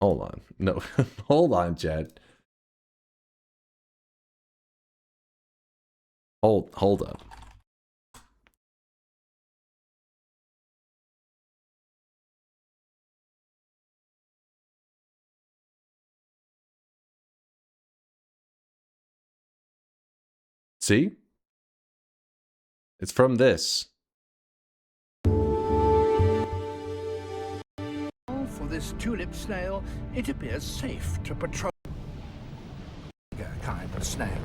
[SPEAKER 5] Hold on. No. Hold on, Chad. Hold up. See? It's from this.
[SPEAKER 4] For this tulip snail, it appears safe to patrol kind of snail.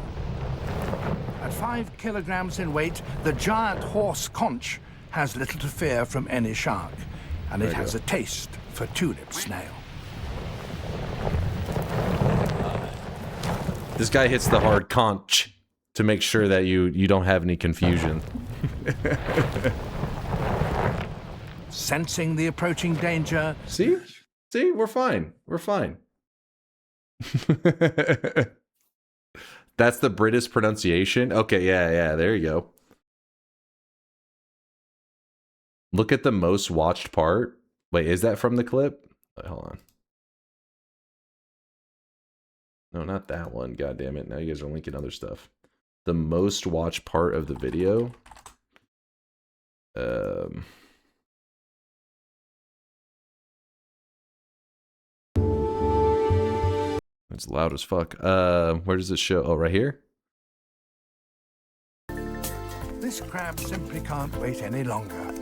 [SPEAKER 4] At 5 kilograms in weight, the giant horse conch has little to fear from any shark, and it has a taste for tulip snail.
[SPEAKER 5] This guy hits the hard conch to make sure that you don't have any confusion.
[SPEAKER 4] Sensing the approaching danger.
[SPEAKER 5] See? See? We're fine. We're fine. That's the British pronunciation? Okay, yeah, there you go. Look at the most watched part. Wait, is that from the clip? Wait, hold on. No, not that one. God damn it. Now you guys are linking other stuff. The most watched part of the video. It's loud as fuck. Where does it show? Oh, right here?
[SPEAKER 4] This crab simply can't wait any longer.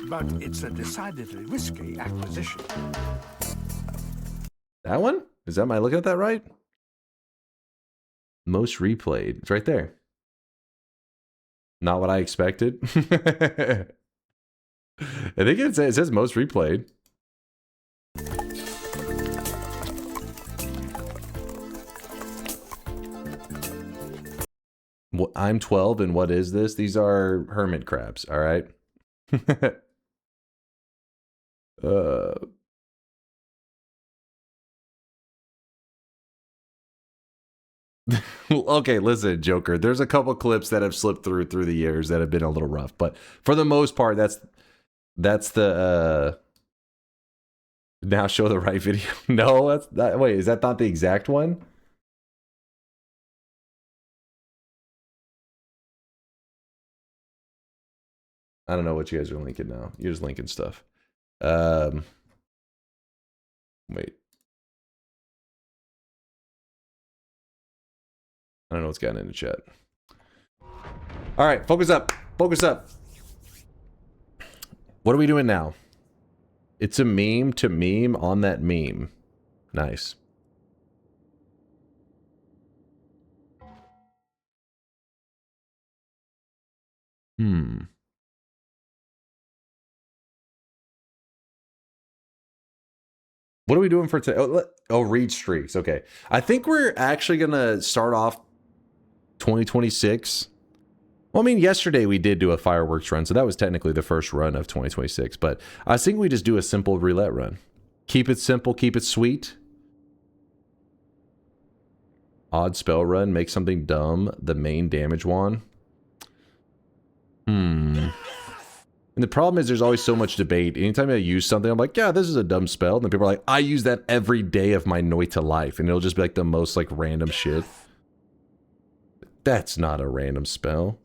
[SPEAKER 4] But it's a decidedly risky acquisition.
[SPEAKER 5] That one? Is that, am I looking at that right? Most replayed. It's right there. Not what I expected. I think it says most replayed. I'm 12 and what is this? These are hermit crabs, all right? Okay, listen, Joker. There's a couple clips that have slipped through the years that have been a little rough, but for the most part, that's the now show the right video. No, that's that. Wait, is that not the exact one? I don't know what you guys are linking now. You're just linking stuff. Wait. I don't know what's gotten into chat. All right, focus up. Focus up. What are we doing now? It's a meme to meme on that meme. Nice. What are we doing for today? Oh, read streaks. Okay. I think we're actually going to start off 2026. Well, I mean, yesterday we did do a fireworks run, so that was technically the first run of 2026. But I think we just do a simple roulette run. Keep it simple, keep it sweet. Odd spell run, make something dumb, the main damage wand. And the problem is there's always so much debate. Anytime I use something, I'm like, yeah, this is a dumb spell. And then people are like, I use that every day of my Noita life. And it'll just be like the most like random shit. That's not a random spell.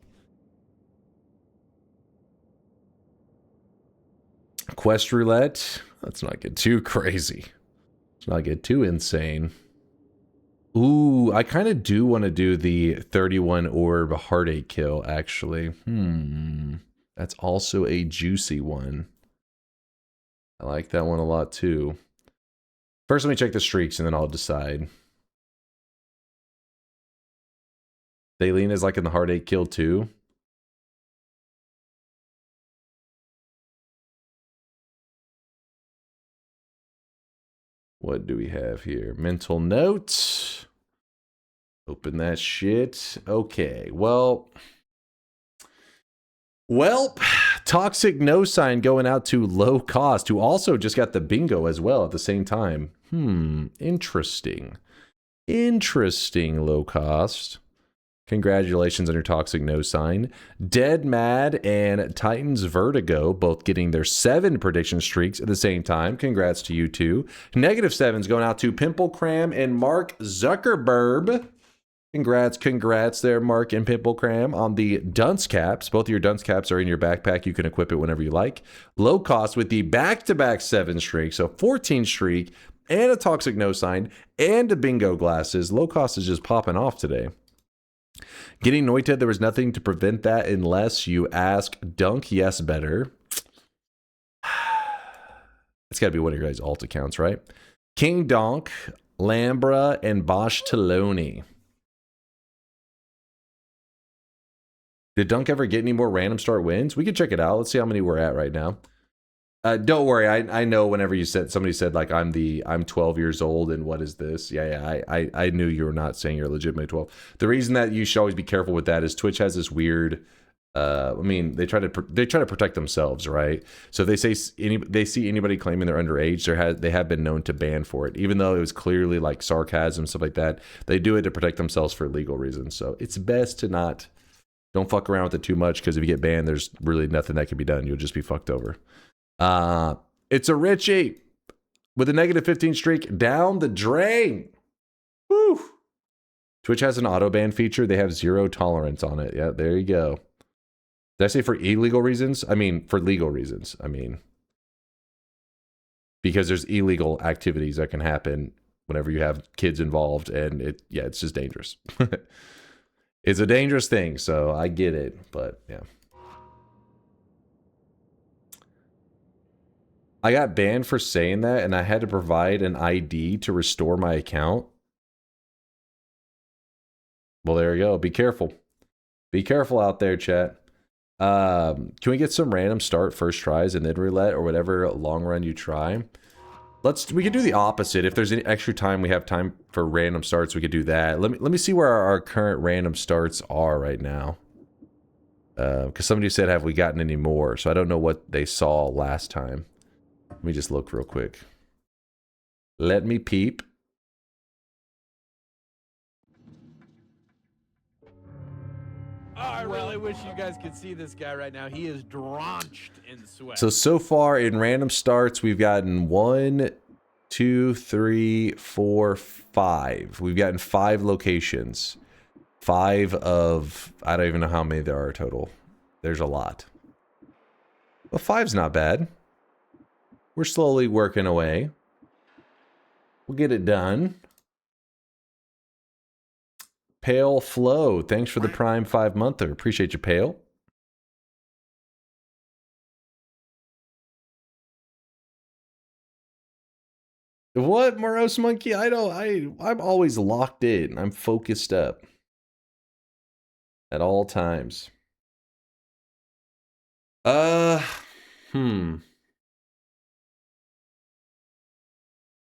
[SPEAKER 5] Quest roulette. Let's not get too crazy. Let's not get too insane. Ooh, I kind of do want to do the 31 orb heartache kill, actually. That's also a juicy one. I like that one a lot too. First, let me check the streaks and then I'll decide. Thaleen is like in the heartache kill too. What do we have here? Mental note. Open that shit. Okay, well, toxic no sign going out to low cost, who also just got the bingo as well at the same time. Interesting. Interesting, low cost. Congratulations on your toxic no sign. Dead Mad and Titans Vertigo both getting their 7 prediction streaks at the same time. Congrats to you two. -7's going out to Pimple Cram and Mark Zuckerberg. Congrats there, Mark and Pimple Cram, on the dunce caps. Both of your dunce caps are in your backpack. You can equip it whenever you like. Low cost with the back-to-back 7 streak, so 14 streak and a toxic no sign and a bingo glasses. Low cost is just popping off today. Getting Noita, there was nothing to prevent that unless you ask Dunk Yes Better. It's got to be one of your guys' alt accounts, right? King Donk, Lambra, and Bosch Taloni. Did Dunk ever get any more random start wins? We can check it out. Let's see how many we're at right now. Don't worry, I know whenever you said, somebody said like I'm 12 years old and what is this? Yeah, I knew you were not saying you're legitimately 12. The reason that you should always be careful with that is Twitch has this weird, I mean, they try to protect themselves, right? So if they see anybody claiming they're underage, they have been known to ban for it, even though it was clearly like sarcasm, stuff like that. They do it to protect themselves for legal reasons. So it's best to don't fuck around with it too much, because if you get banned, there's really nothing that can be done. You'll just be fucked over. It's a Richie with a -15 streak down the drain. Woo! Twitch has an auto ban feature. They have 0 tolerance on it. Yeah, there you go. Did I say for illegal reasons? I mean, for legal reasons. I mean, because there's illegal activities that can happen whenever you have kids involved, and it's just dangerous. It's a dangerous thing, so I get it, but yeah. I got banned for saying that, and I had to provide an ID to restore my account. Well, there you go. Be careful. Be careful out there, chat. Can we get some random start first tries and then roulette or whatever long run you try? We could do the opposite. If there's any extra time, we have time for random starts, we could do that. Let me see where our current random starts are right now. Because somebody said, have we gotten any more? So I don't know what they saw last time. Let me just look real quick. Let me peep.
[SPEAKER 6] I really wish you guys could see this guy right now. He is drenched in sweat.
[SPEAKER 5] So far in random starts, we've gotten 1, 2, 3, 4, 5. We've gotten 5 locations. 5 of, I don't even know how many there are total. There's a lot. But 5's not bad. We're slowly working away. We'll get it done. Pale Flow, thanks for the Prime 5-monther. Appreciate you, Pale. What, Morose Monkey? I'm always locked in. I'm focused up at all times. Let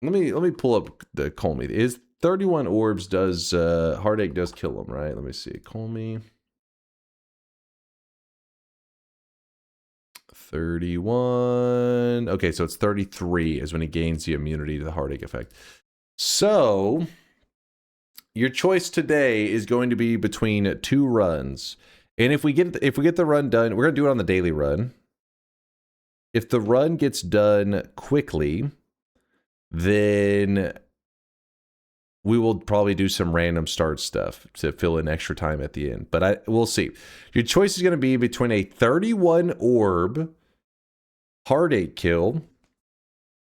[SPEAKER 5] me pull up the Call Me. Is 31 orbs does Heartache does kill him, right? Let me see. Call Me. 31. Okay, so it's 33 is when he gains the immunity to the Heartache effect. So your choice today is going to be between 2 runs. And if we get the run done, we're going to do it on the daily run. If the run gets done quickly, then we will probably do some random start stuff to fill in extra time at the end. But we'll see. Your choice is going to be between a 31 orb Heartache kill.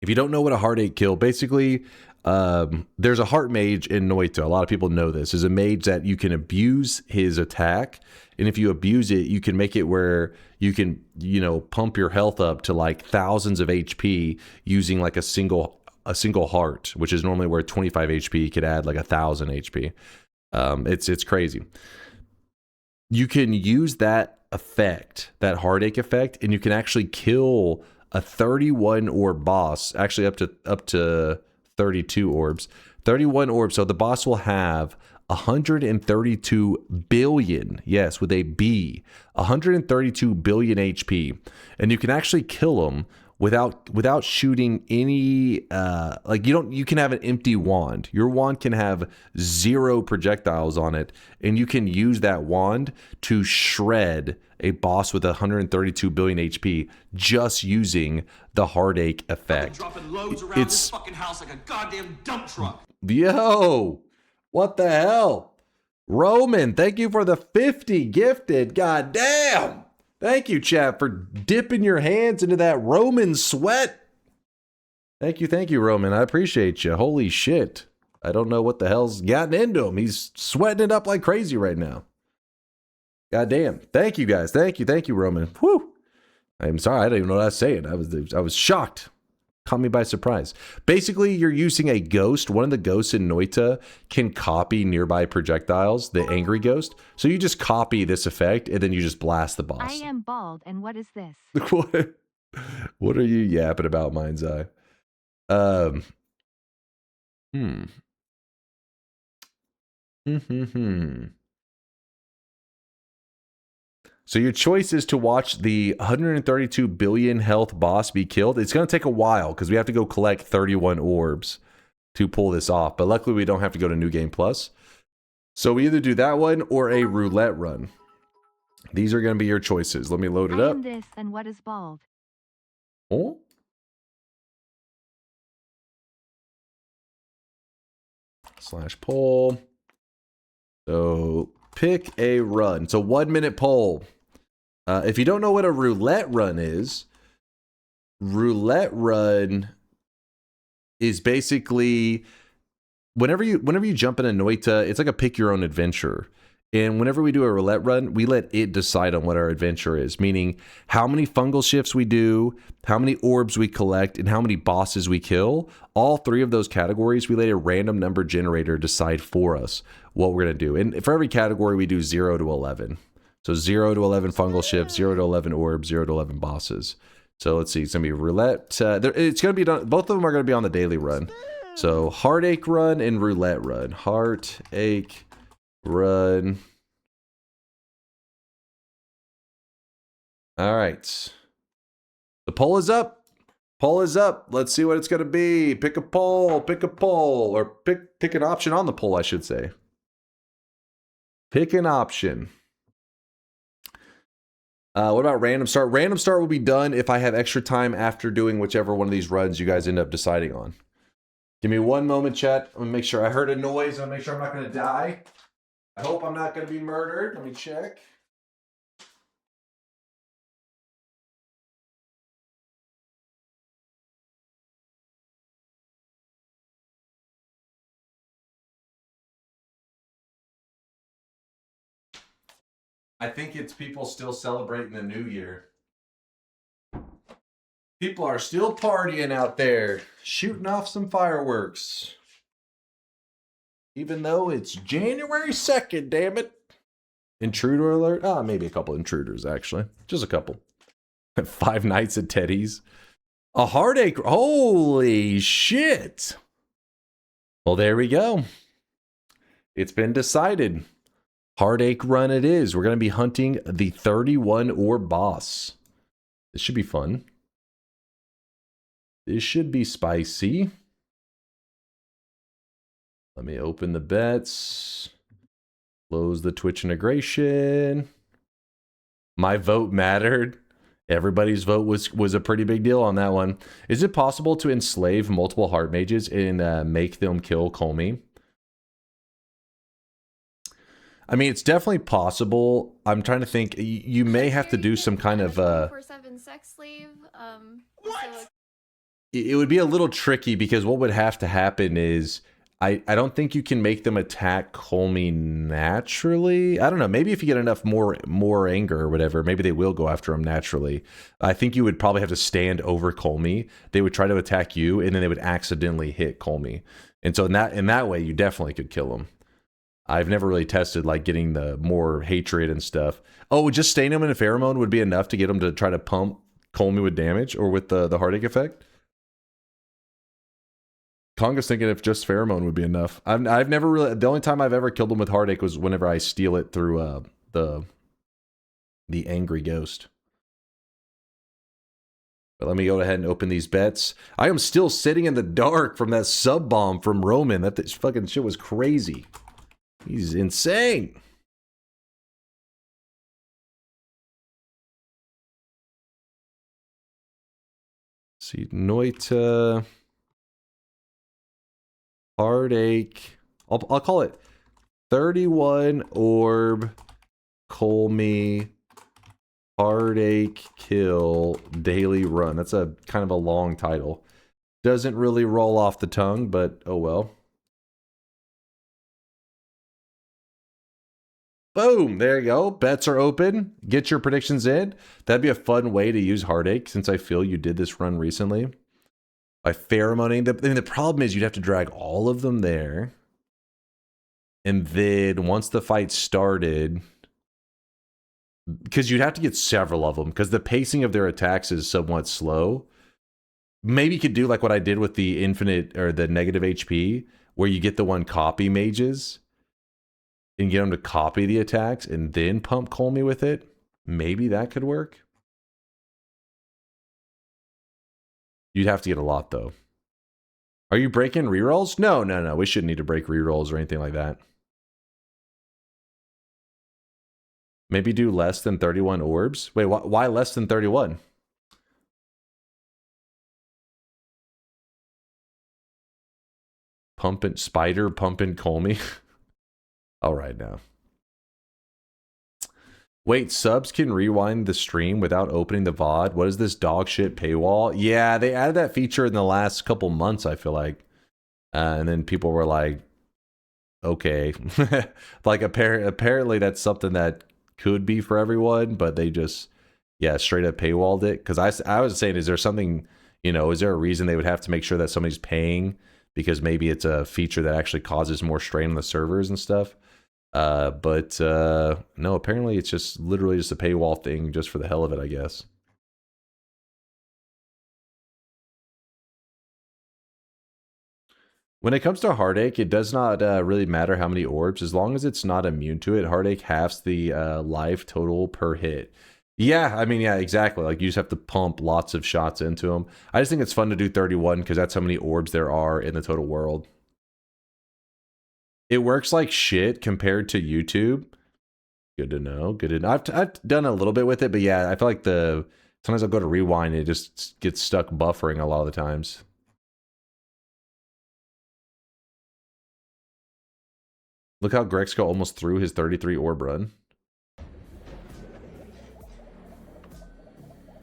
[SPEAKER 5] If you don't know what a Heartache kill, basically There's a heart mage in Noita. A lot of people know this. Is a mage that you can abuse his attack, and if you abuse it, you can make it where you can, you know, pump your health up to like thousands of HP using like a single heart, which is normally where 25 HP could add like 1,000 HP. It's crazy. You can use that effect, that heartache effect, and you can actually kill a 31 orb boss, actually up to 32 orbs. 31 orbs. So the boss will have 132 billion, yes, with a B, 132 billion HP, and you can actually kill them without shooting any you can have an empty wand. Your wand can have 0 projectiles on it, and you can use that wand to shred a boss with 132 billion HP just using the heartache effect.
[SPEAKER 12] Dropping loads around this fucking house like a goddamn dump truck.
[SPEAKER 5] Yo, what the hell? Roman, thank you for the 50 gifted. God damn. Thank you, chat, for dipping your hands into that Roman sweat. Thank you, Roman. I appreciate you. Holy shit. I don't know what the hell's gotten into him. He's sweating it up like crazy right now. God damn. Thank you, guys. Thank you, Roman. Whew. I'm sorry. I didn't even know what I was saying. I was shocked. Caught me by surprise. Basically, you're using a ghost. One of the ghosts in Noita can copy nearby projectiles, the angry ghost. So you just copy this effect, and then you just blast the boss.
[SPEAKER 1] I am bald, and what is this?
[SPEAKER 5] What are you yapping about, Mind's Eye? So your choice is to watch the 132 billion health boss be killed. It's going to take a while because we have to go collect 31 orbs to pull this off. But luckily, we don't have to go to New Game Plus. So we either do that one or a roulette run. These are going to be your choices. Let me load it
[SPEAKER 1] I
[SPEAKER 5] up.
[SPEAKER 1] am this, and what is bald?
[SPEAKER 5] Oh. / poll. So pick a run. It's a 1 minute poll. If you don't know what a roulette run is basically whenever you jump in a Noita, it's like a pick your own adventure. And whenever we do a roulette run, we let it decide on what our adventure is, meaning how many fungal shifts we do, how many orbs we collect, and how many bosses we kill. All 3 of those categories, we let a random number generator decide for us what we're going to do. And for every category, we do 0 to 11. So 0 to 11 fungal shifts, 0 to 11 orbs, 0 to 11 bosses. So let's see, it's going to be roulette. It's going to be done. Both of them are going to be on the daily run. So heartache run and roulette run. Heartache run. All right. The poll is up. Poll is up. Let's see what it's going to be. Pick a poll, or pick an option on the poll, I should say. Pick an option. What about random start? Random start will be done if I have extra time after doing whichever one of these runs you guys end up deciding on. Give me 1 moment, chat. I'm going to make sure I heard a noise. I'm going to make sure I'm not going to die. I hope I'm not going to be murdered. Let me check. I think it's people still celebrating the new year. People are still partying out there, shooting off some fireworks. Even though it's January 2nd, damn it. Intruder alert? Ah, maybe a couple intruders, actually. Just a couple. 5 nights at Teddy's. A heartache. Holy shit. Well, there we go. It's been decided. Heartache run it is. We're going to be hunting the 31 orb boss. This should be fun. This should be spicy. Let me open the bets. Close the Twitch integration. My vote mattered. Everybody's vote was a pretty big deal on that one. Is it possible to enslave multiple heart mages and make them kill Colmy? I mean, it's definitely possible. I'm trying to think. You may have to do some kind of...
[SPEAKER 2] 24/7 sex slave. What?
[SPEAKER 5] it would be a little tricky because what would have to happen is I don't think you can make them attack Colmy naturally. I don't know. Maybe if you get enough more anger or whatever, maybe they will go after him naturally. I think you would probably have to stand over Colmy. They would try to attack you, and then they would accidentally hit Colmy. And so in that way, you definitely could kill him. I've never really tested like getting the more hatred and stuff. Oh, just staying him in a pheromone would be enough to get him to try to pump Colmy with damage or with the heartache effect. Konga's thinking if just pheromone would be enough. I've never really. The only time I've ever killed him with heartache was whenever I steal it through the angry ghost. But let me go ahead and open these bets. I am still sitting in the dark from that sub bomb from Roman. That fucking shit was crazy. He's insane. Let's see, Noita. Heartache. I'll call it 31 orb Colmy heartache kill daily run. That's a kind of a long title. Doesn't really roll off the tongue, but oh well. Boom, there you go. Bets are open. Get your predictions in. That'd be a fun way to use heartache since I feel you did this run recently. By pheromoning. The problem is you'd have to drag all of them there. And then once the fight started, because you'd have to get several of them, because the pacing of their attacks is somewhat slow. Maybe you could do like what I did with the infinite or the negative HP, where you get the one copy mages and get them to copy the attacks and then pump Colmy with it. Maybe that could work. You'd have to get a lot, though. Are you breaking rerolls? No. We shouldn't need to break rerolls or anything like that. Maybe do less than 31 orbs? Wait, why less than 31? Spider pumping Colmy. All right, now. Wait, subs can rewind the stream without opening the VOD? What is this dog shit paywall? Yeah, they added that feature in the last couple months, I feel like. And then people were like, okay. Like, apparently that's something that could be for everyone, but they just, yeah, straight up paywalled it. Because I was saying, is there something, is there a reason they would have to make sure that somebody's paying? Because maybe it's a feature that actually causes more strain on the servers and stuff. But no, apparently it's just literally just a paywall thing just for the hell of it, I guess. When it comes to heartache, it does not really matter how many orbs, as long as it's not immune to it. Heartache halves the life total per hit. Yeah, I mean, yeah, exactly. Like, you just have to pump lots of shots into them. I just think it's fun to do 31 because that's how many orbs there are in the total world. It works like shit compared to YouTube. Good to know. Good to know. I've done a little bit with it, but yeah, I feel like sometimes I'll go to rewind and it just gets stuck buffering a lot of the times. Look how Grexco almost threw his 33 orb run.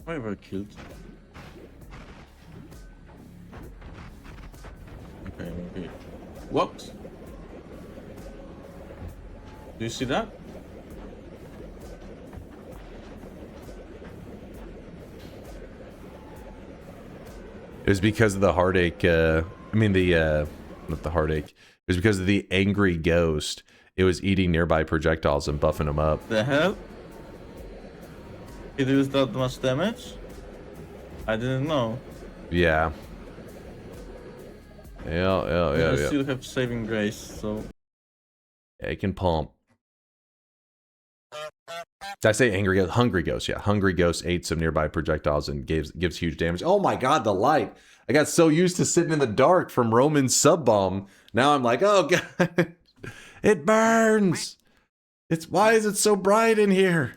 [SPEAKER 13] I were killed. Okay. What? Do you see that?
[SPEAKER 5] It was because of the heartache. Not the heartache. It was because of the angry ghost. It was eating nearby projectiles and buffing them up.
[SPEAKER 13] The hell? It does that much damage? I didn't know.
[SPEAKER 5] Yeah. Yeah.
[SPEAKER 13] I still have saving grace, so.
[SPEAKER 5] Yeah, it can pump. Did I say angry ghost? Hungry ghost, yeah. Hungry ghost ate some nearby projectiles and gives huge damage. Oh my god, the light. I got so used to sitting in the dark from Roman's sub bomb. Now I'm like, oh god. It burns. Why is it so bright in here?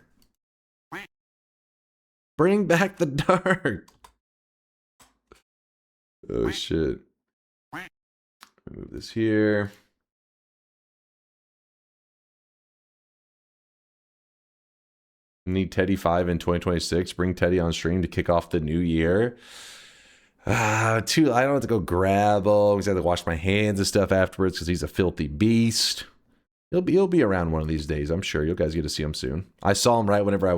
[SPEAKER 5] Bring back the dark. Oh shit. Move this here. Need Teddy 5 in 2026. Bring Teddy on stream to kick off the new year. I don't have to go grab him. He's got to wash my hands and stuff afterwards because he's a filthy beast. He'll be around one of these days, I'm sure. You guys get to see him soon. I saw him right whenever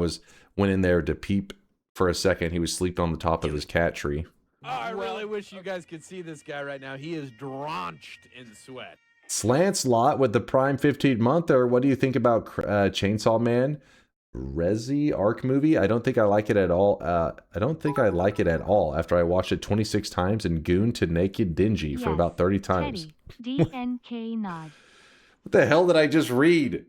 [SPEAKER 5] went in there to peep for a second. He was sleeping on the top of his cat tree.
[SPEAKER 6] Oh, I really wish you guys could see this guy right now. He is drenched in sweat.
[SPEAKER 5] Slants Lot with the Prime 15-month, or what do you think about Chainsaw Man? Resi Arc movie? I don't think I like it at all. I don't think I like it at all after I watched it 26 times and gooned to Naked Dingy for about 30 times.
[SPEAKER 1] Teddy, DNK nod.
[SPEAKER 5] What the hell did I just read?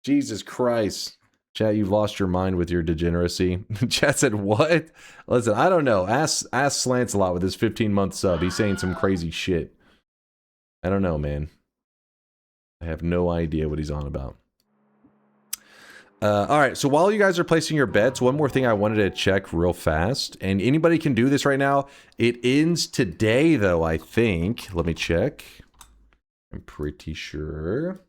[SPEAKER 5] Jesus Christ. Chat, you've lost your mind with your degeneracy. Chat said, what? Listen, I don't know. Ask Slants a lot with his 15-month sub. He's saying some crazy shit. I don't know, man. I have no idea what he's on about. All right, so while you guys are placing your bets, one more thing I wanted to check real fast. And anybody can do this right now. It ends today, though, I think. Let me check. I'm pretty sure.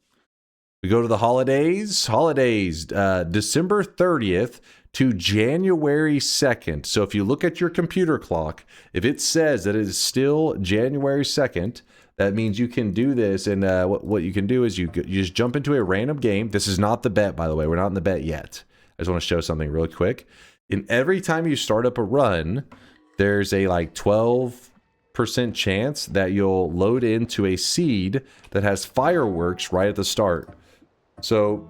[SPEAKER 5] We go to the holidays. December 30th to January 2nd. So if you look at your computer clock, if it says that it is still January 2nd, that means you can do this. And what you can do is you just jump into a random game. This is not the bet, by the way. We're not in the bet yet. I just want to show something really quick. And every time you start up a run, there's a like 12% chance that you'll load into a seed that has fireworks right at the start. So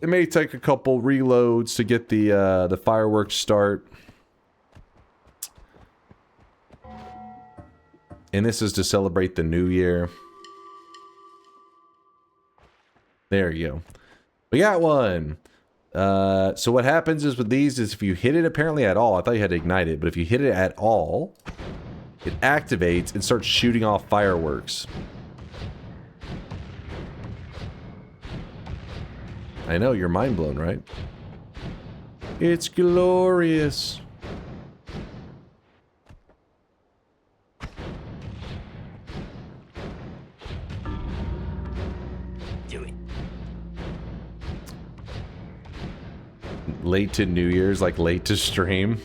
[SPEAKER 5] it may take a couple reloads to get the fireworks start. And this is to celebrate the new year. There you go. We got one. So what happens is with these is if you hit it apparently at all, I thought you had to ignite it, but if you hit it at all, it activates and starts shooting off fireworks. I know, you're mind blown, right? It's glorious.
[SPEAKER 9] Do it.
[SPEAKER 5] Late to New Year's, like late to stream.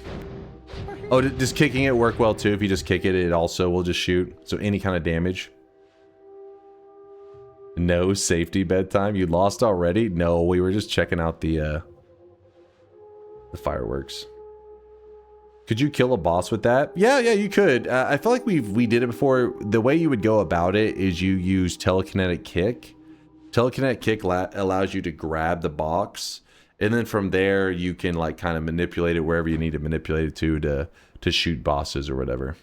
[SPEAKER 5] Oh, does kicking it work well too? If you just kick it, it also will just shoot. So any kind of damage. No safety bedtime. You lost already? No, we were just checking out the fireworks. Could you kill a boss with that? Yeah, you could. I feel like we did it before. The way you would go about it is you use telekinetic kick. Telekinetic kick allows you to grab the box, and then from there you can like kind of manipulate it wherever you need to manipulate it to shoot bosses or whatever.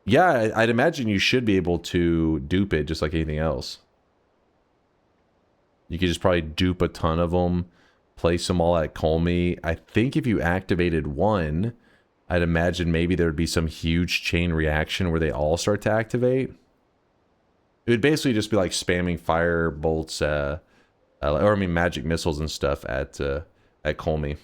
[SPEAKER 5] Yeah, I'd imagine you should be able to dupe it just like anything else. You could just probably dupe a ton of them, place them all at Colmy. I think if you activated one, I'd imagine maybe there would be some huge chain reaction where they all start to activate. It would basically just be like spamming fire bolts, or I mean magic missiles and stuff at Colmy.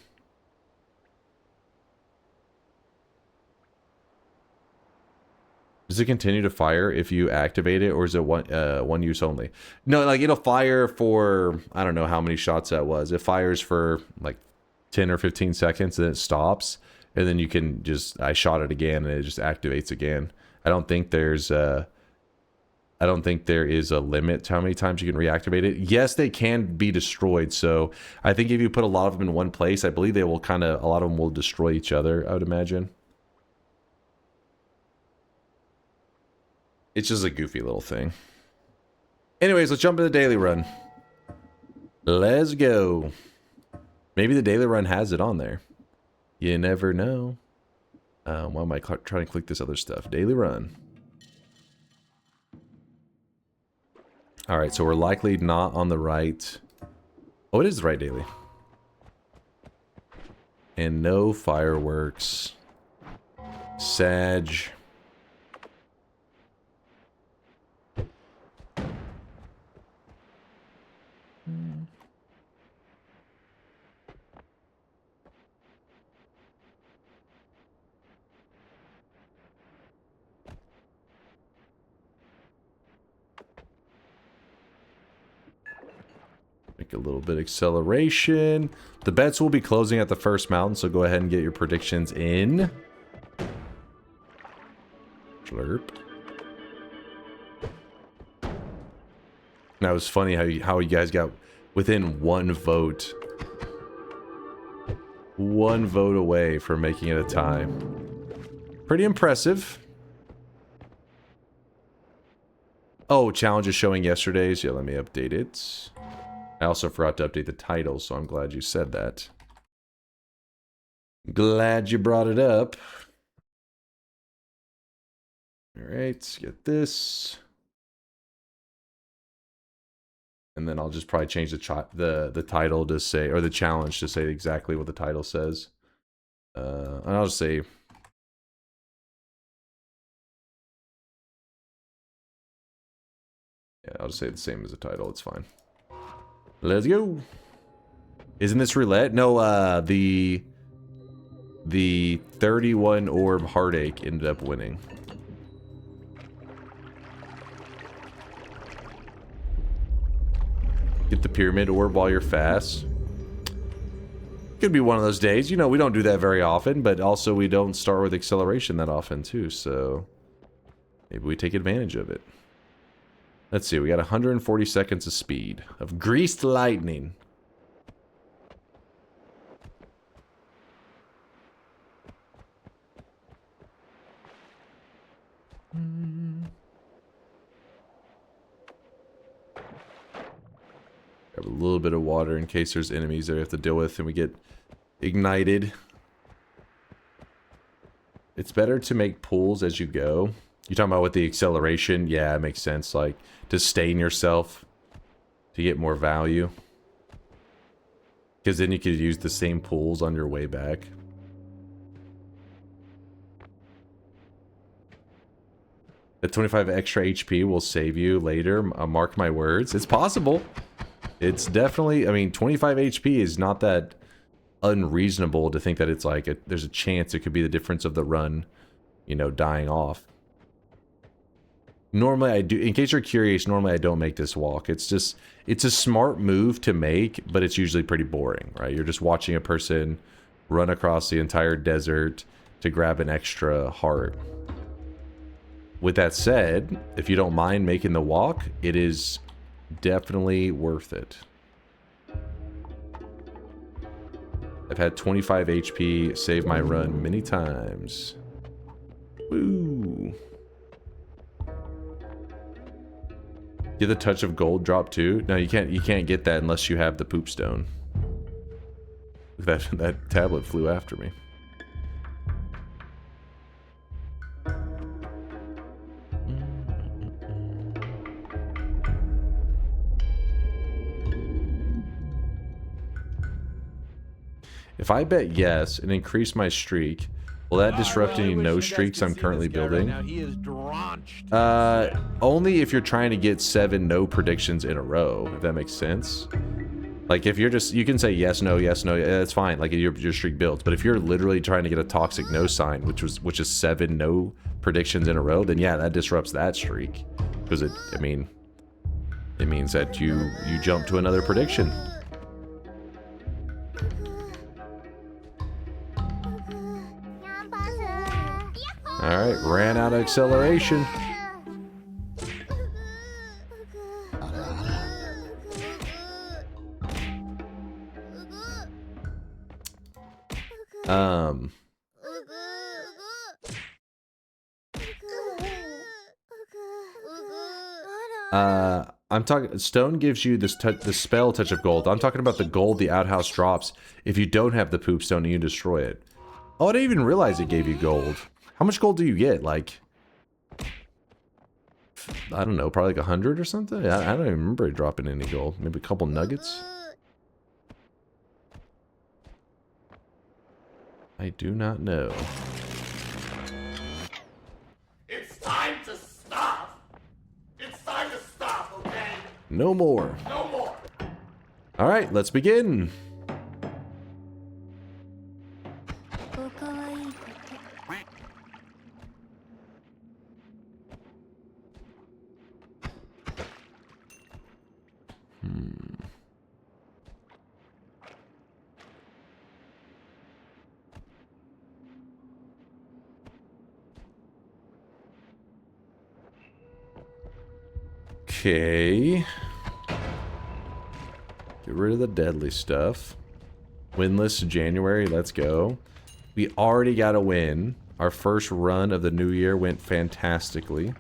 [SPEAKER 5] Does it continue to fire if you activate it, or is it one use only? No, like it'll fire for, I don't know how many shots that was. It fires for like 10 or 15 seconds, and it stops, and then you can just, I shot it again, and it just activates again. I don't think there is a limit to how many times you can reactivate it. Yes, they can be destroyed. So I think if you put a lot of them in one place, I believe they will a lot of them will destroy each other, I would imagine. It's just a goofy little thing. Anyways, let's jump into the daily run. Let's go. Maybe the daily run has it on there. You never know. Why am I trying to click this other stuff? Daily run. All right, so we're likely not on the right. Oh, it is the right daily. And no fireworks. Sag. Make a little bit of acceleration. The bets will be closing at the first mountain, so go ahead and get your predictions in. Slurp. Now, it was funny how you guys got within one vote. One vote away from making it a tie. Pretty impressive. Oh, challenge is showing yesterday's. Yeah, let me update it. I also forgot to update the title, so I'm glad you said that. Glad you brought it up. Alright, get this. And then I'll just probably change the title to say, or the challenge to say exactly what the title says. And I'll just say... Yeah, I'll just say the same as the title, it's fine. Let's go! Isn't this roulette? No, the 31 orb heartache ended up winning. Get the pyramid orb while you're fast. Could be one of those days. You know, we don't do that very often, but also we don't start with acceleration that often too, so maybe we take advantage of it. Let's see, we got 140 seconds of speed. Of greased lightning. Have a little bit of water in case there's enemies that we have to deal with and we get ignited. It's better to make pools as you go. You're talking about with the acceleration? Yeah, it makes sense. Like, to stain yourself to get more value. Because then you could use the same pools on your way back. The 25 extra HP will save you later. Mark my words. It's possible. It's definitely, I mean, 25 HP is not that unreasonable to think that it's like, there's a chance it could be the difference of the run, you know, dying off. Normally I do, in case you're curious, normally I don't make this walk. It's just, it's a smart move to make, but it's usually pretty boring, right? You're just watching a person run across the entire desert to grab an extra heart. With that said, if you don't mind making the walk, it is definitely worth it. I've had 25 HP save my run many times. Woo! Get the touch of gold drop too? No, you can't get that unless you have the poop stone. That tablet flew after me. If I bet yes and increase my streak, will that disrupt any no streaks I'm currently building?
[SPEAKER 6] Right now. He is drenched.
[SPEAKER 5] Only if you're trying to get 7 no predictions in a row, if that makes sense. Like if you're just, you can say yes, no, yeah, that's fine. Like your streak builds. But if you're literally trying to get a toxic no sign, which is 7 no predictions in a row, then yeah, that disrupts that streak. Because it means that you jump to another prediction. Alright, ran out of acceleration. I'm talking, stone gives you this the spell touch of gold. I'm talking about the gold the outhouse drops if you don't have the poop stone and you destroy it. Oh, I didn't even realize it gave you gold. How much gold do you get? Like, I don't know, probably like 100 or something? I don't even remember it dropping any gold. Maybe a couple nuggets? I do not know.
[SPEAKER 12] It's time to stop. It's time to stop, okay?
[SPEAKER 5] No more.
[SPEAKER 12] No more.
[SPEAKER 5] All right, let's begin. Okay. Get rid of the deadly stuff. Winless January, let's go. We already got a win. Our first run of the new year went fantastically.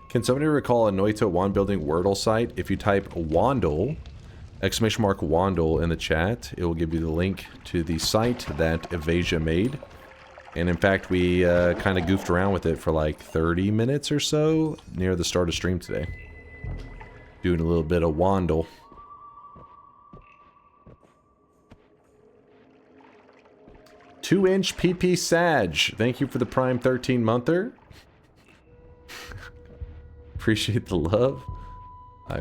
[SPEAKER 5] Can somebody recall a Noita wand building Wordle site? If you type Wandle, !Wandle in the chat, it will give you the link to the site that Evasia made. And in fact, we kind of goofed around with it for like 30 minutes or so near the start of stream today. Doing a little bit of Wandle. Two-inch PP Sag. Thank you for the Prime 13 monther. Appreciate the love. I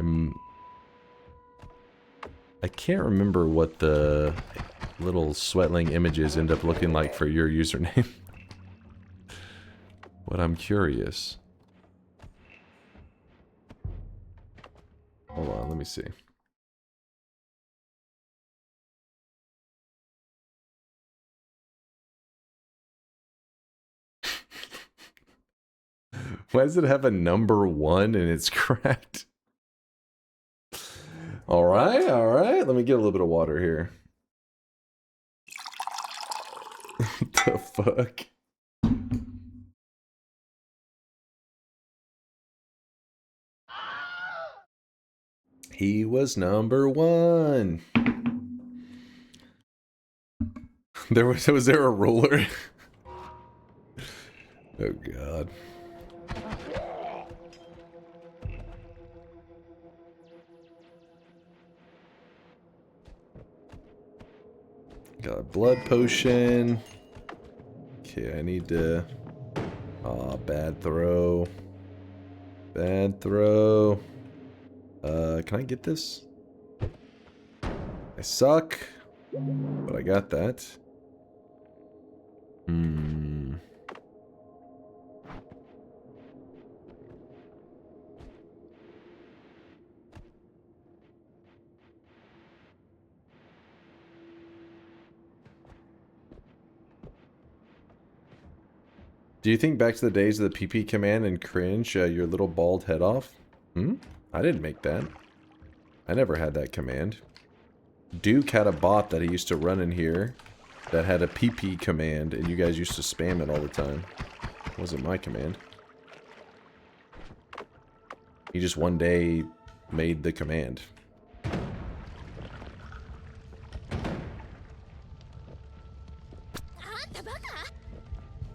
[SPEAKER 5] can't remember what the little sweatling images end up looking like for your username. But I'm curious. Hold on, let me see. Why does it have a number 1 and it's cracked? Alright, alright. Let me get a little bit of water here. What the fuck? He was number 1. Was there a ruler? Oh god. Got a blood potion. Okay, I need to... Aw, bad throw. Bad throw. Can I get this? I suck. But I got that. Do you think back to the days of the PP command and cringe your little bald head off? I didn't make that. I never had that command. Duke had a bot that he used to run in here that had a PP command, and you guys used to spam it all the time. It wasn't my command. He just one day made the command.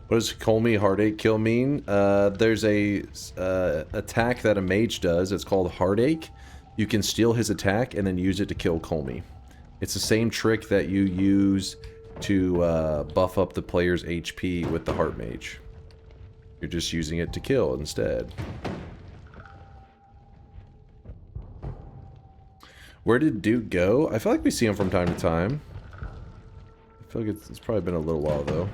[SPEAKER 5] What does call me heartache kill mean? There's a attack that a mage does. It's called heartache. You can steal his attack and then use it to kill Colmy. It's the same trick that you use to buff up the player's HP with the heart mage. You're just using it to kill instead. Where did Duke go? I feel like we see him from time to time. I feel like it's probably been a little while though.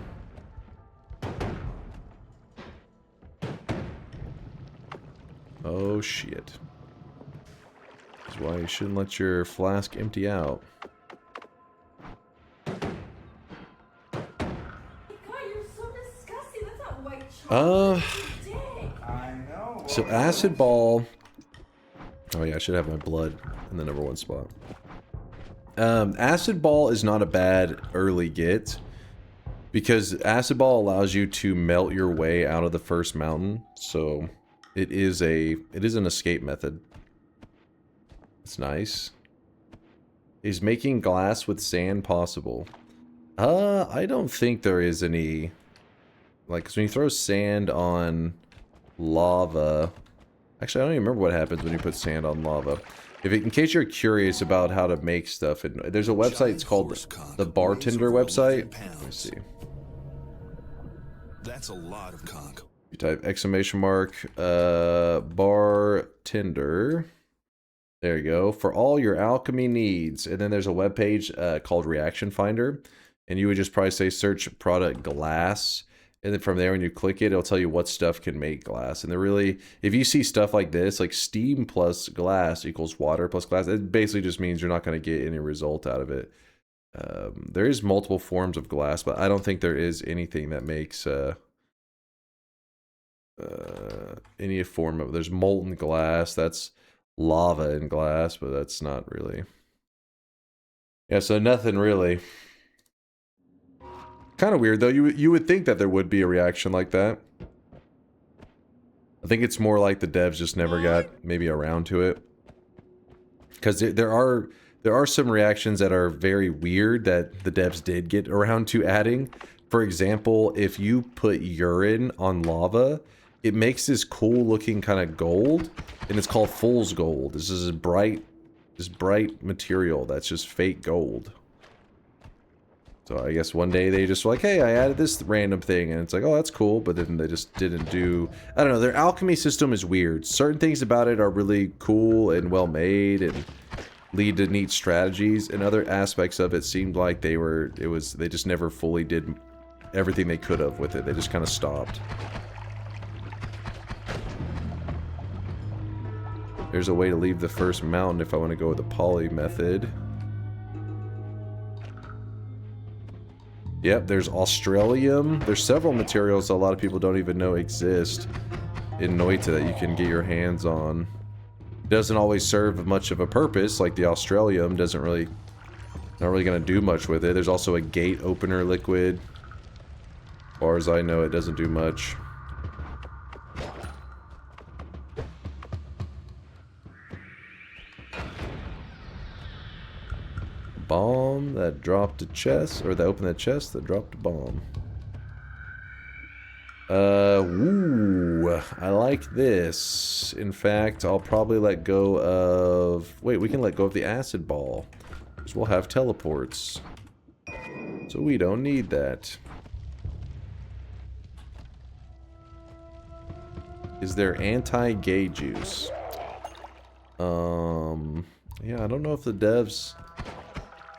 [SPEAKER 5] Oh shit. That's why you shouldn't let your flask empty out.
[SPEAKER 2] God, you're so disgusting. That's not white chocolate.
[SPEAKER 10] I know.
[SPEAKER 5] So acid ball. Oh yeah, I should have my blood in the number 1 spot. Acid ball is not a bad early get because acid ball allows you to melt your way out of the first mountain. So it is an escape method. It's nice. Is making glass with sand possible? I don't think there is any. Like, 'cause when you throw sand on lava, actually I don't even remember what happens when you put sand on lava. In case you're curious about how to make stuff, there's a website. It's called the Bartender website. Let me see.
[SPEAKER 12] That's a lot of conch.
[SPEAKER 5] You type !! Bartender. There you go. For all your alchemy needs. And then there's a webpage called Reaction Finder. And you would just probably say search product glass. And then from there, when you click it, it'll tell you what stuff can make glass. And they're really, if you see stuff like this, like steam plus glass equals water plus glass, it basically just means you're not going to get any result out of it. There is multiple forms of glass, but I don't think there is anything that makes any form of, there's molten glass, that's lava in glass, but that's not really. Yeah, so nothing really. Kind of weird though. You would think that there would be a reaction like that. I think it's more like the devs just never got maybe around to it. Because there are some reactions that are very weird that the devs did get around to adding. For example, if you put urine on lava, it makes this cool looking kind of gold, and it's called fool's gold. This is this bright material that's just fake gold. So I guess one day they just were like, hey, I added this random thing, and it's like, oh, that's cool, but then they just didn't do, I don't know, their alchemy system is weird. Certain things about it are really cool and well made and lead to neat strategies, and other aspects of it seemed like they just never fully did everything they could have with it. They just kind of stopped. There's a way to leave the first mountain if I want to go with the poly method. Yep, there's Australium. There's several materials a lot of people don't even know exist in Noita that you can get your hands on. Doesn't always serve much of a purpose, like the Australium not really gonna do much with it. There's also a gate opener liquid. As far as I know, it doesn't do much. Bomb that dropped a chest, or that opened a chest that dropped a bomb. Ooh, I like this. In fact, I'll probably let go of... Wait, we can let go of the acid ball, because we'll have teleports. So we don't need that. Is there anti-gay juice? Yeah, I don't know if the devs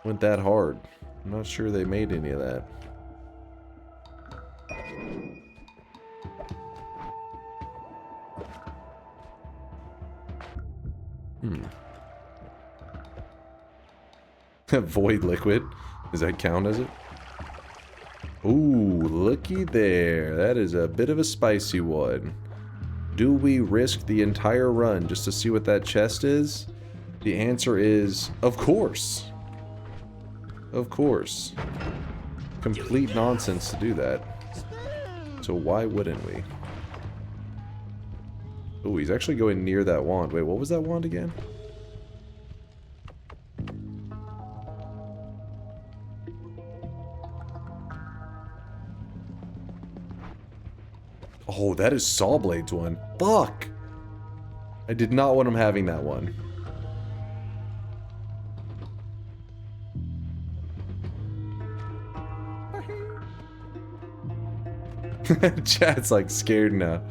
[SPEAKER 5] went that hard. I'm not sure they made any of that. Void liquid. Does that count as it? Ooh, looky there. That is a bit of a spicy one. Do we risk the entire run just to see what that chest is? The answer is, of course. Of course. Complete nonsense to do that. So why wouldn't we? Oh, he's actually going near that wand. Wait, what was that wand again? Oh, that is Sawblade's one. Fuck! I did not want him having that one. Chat's like scared now.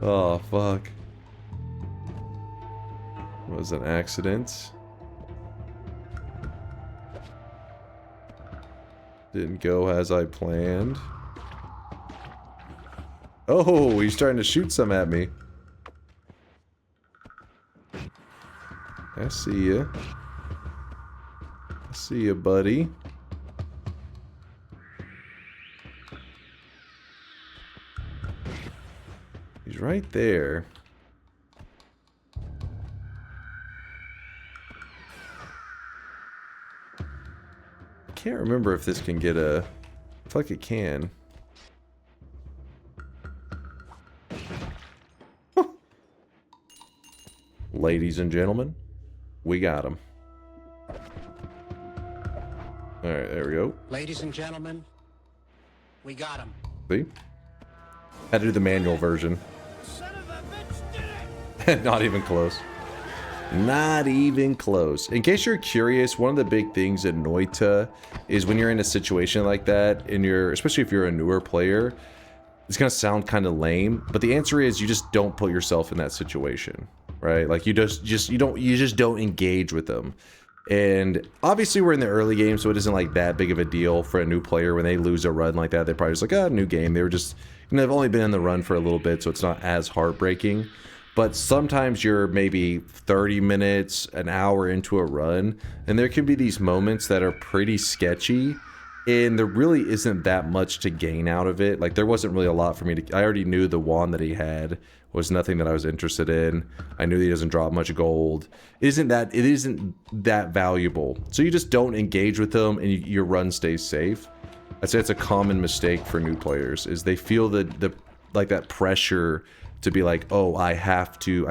[SPEAKER 5] Oh, fuck. It was an accident. Didn't go as I planned. Oh, he's trying to shoot some at me. I see you. I see you, buddy. He's right there. I can't remember if this can get a... I feel like it can. Ladies and gentlemen, we got him. Alright, there we go.
[SPEAKER 14] Ladies and gentlemen, we got him.
[SPEAKER 5] See? Had to do the manual version. Not even close. Not even close. In case you're curious, one of the big things in Noita is when you're in a situation like that, and especially if you're a newer player, it's gonna sound kind of lame, but the answer is you just don't put yourself in that situation. right? Like you just don't engage with them. And obviously we're in the early game, so it isn't like that big of a deal for a new player when they lose a run like that. They're probably just like, oh, new game. They were just, you know, they've only been in the run for a little bit, so it's not as heartbreaking. But sometimes you're maybe 30 minutes, an hour into a run, and there can be these moments that are pretty sketchy, and there really isn't that much to gain out of it. Like, there wasn't really a lot for me to... I already knew the wand that he had was nothing that I was interested in. I knew that he doesn't drop much gold. It isn't that valuable. So you just don't engage with them, and your run stays safe. I'd say it's a common mistake for new players, is they feel the like that pressure to be like, oh, I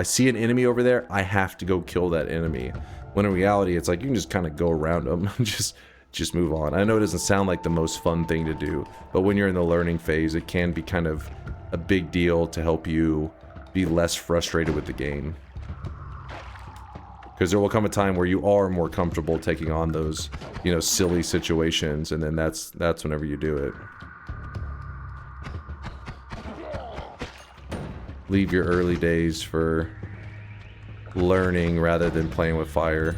[SPEAKER 5] see an enemy over there, I have to go kill that enemy. When in reality, it's like you can just kind of go around them and just move on. I know it doesn't sound like the most fun thing to do, but when you're in the learning phase, it can be kind of a big deal to help you be less frustrated with the game. Because there will come a time where you are more comfortable taking on those, you know, silly situations, and then that's whenever you do it. Leave your early days for learning rather than playing with fire.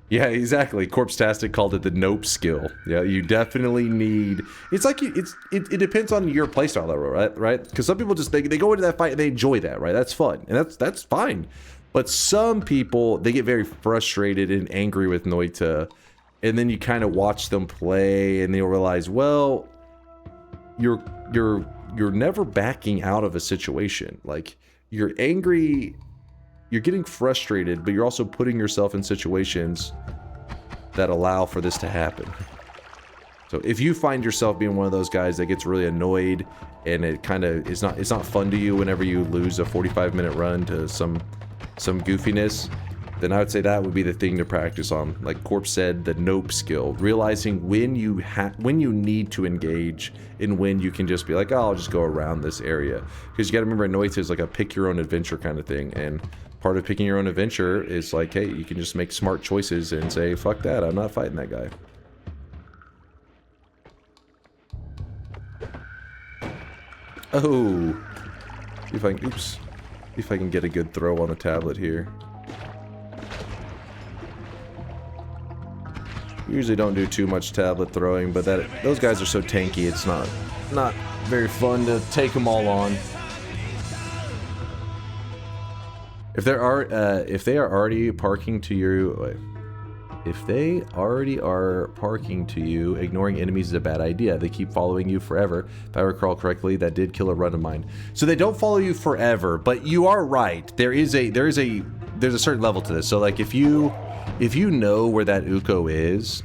[SPEAKER 5] Yeah, exactly. Corpse-tastic called it the nope skill. Yeah, you definitely need... It's like it depends on your playstyle level, right? Because some people just they go into that fight and they enjoy that, right? That's fun, and that's fine. But some people, they get very frustrated and angry with Noita, and then you kind of watch them play, and they'll realize, well, you're never backing out of a situation. Like, you're angry, you're getting frustrated, but you're also putting yourself in situations that allow for this to happen. So if you find yourself being one of those guys that gets really annoyed, and it kind of it's not fun to you whenever you lose a 45-minute run to some goofiness, then I would say that would be the thing to practice on. Like Corpse said, the nope skill. Realizing when you need to engage and when you can just be like, oh, I'll just go around this area. Because you got to remember, Noita is like a pick your own adventure kind of thing. And part of picking your own adventure is like, hey, you can just make smart choices and say, fuck that, I'm not fighting that guy. Oh. If I can get a good throw on the tablet here. Usually don't do too much tablet throwing, but those guys are so tanky, it's not very fun to take them all on. If they are already parking to you, if they already are parking to you, ignoring enemies is a bad idea. They keep following you forever. If I recall correctly, that did kill a run of mine. So they don't follow you forever, but you are right. There's a certain level to this. So like if you know where that Uko is,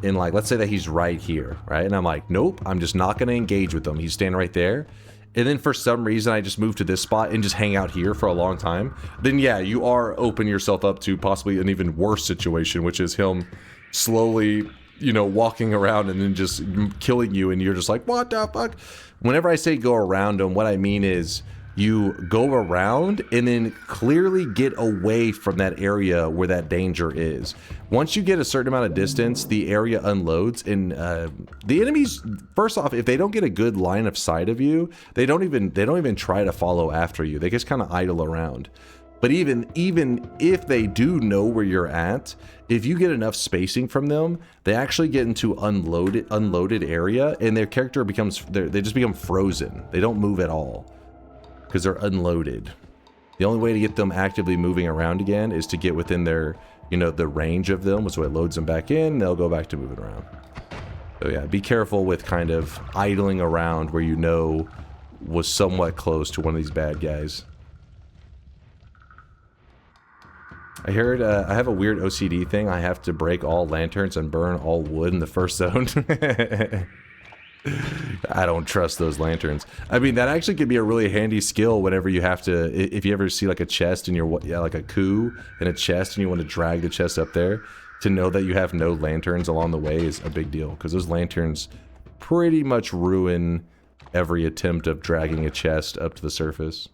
[SPEAKER 5] and like let's say that he's right here, right? And I'm like, nope, I'm just not gonna engage with him. He's standing right there. And then for some reason I just move to this spot and just hang out here for a long time, then yeah, you are opening yourself up to possibly an even worse situation, which is him slowly, you know, walking around and then just killing you, and you're just like, what the fuck? Whenever I say go around him, what I mean is you go around and then clearly get away from that area where that danger is. Once you get a certain amount of distance, the area unloads, and the enemies, first off, if they don't get a good line of sight of you, they don't even try to follow after you. They just kind of idle around. But even if they do know where you're at, if you get enough spacing from them, they actually get into unloaded area, and their character they just become frozen. They don't move at all, because they're unloaded. The only way to get them actively moving around again is to get within their, you know, the range of them, so it loads them back in, they'll go back to moving around. So yeah, be careful with kind of idling around where you know was somewhat close to one of these bad guys. I heard I have a weird OCD thing. I have to break all lanterns and burn all wood in the first zone. I don't trust those lanterns. I mean, that actually could be a really handy skill whenever you have to, if you ever see like a chest in your, like a coup in a chest and you want to drag the chest up there, to know that you have no lanterns along the way is a big deal, because those lanterns pretty much ruin every attempt of dragging a chest up to the surface.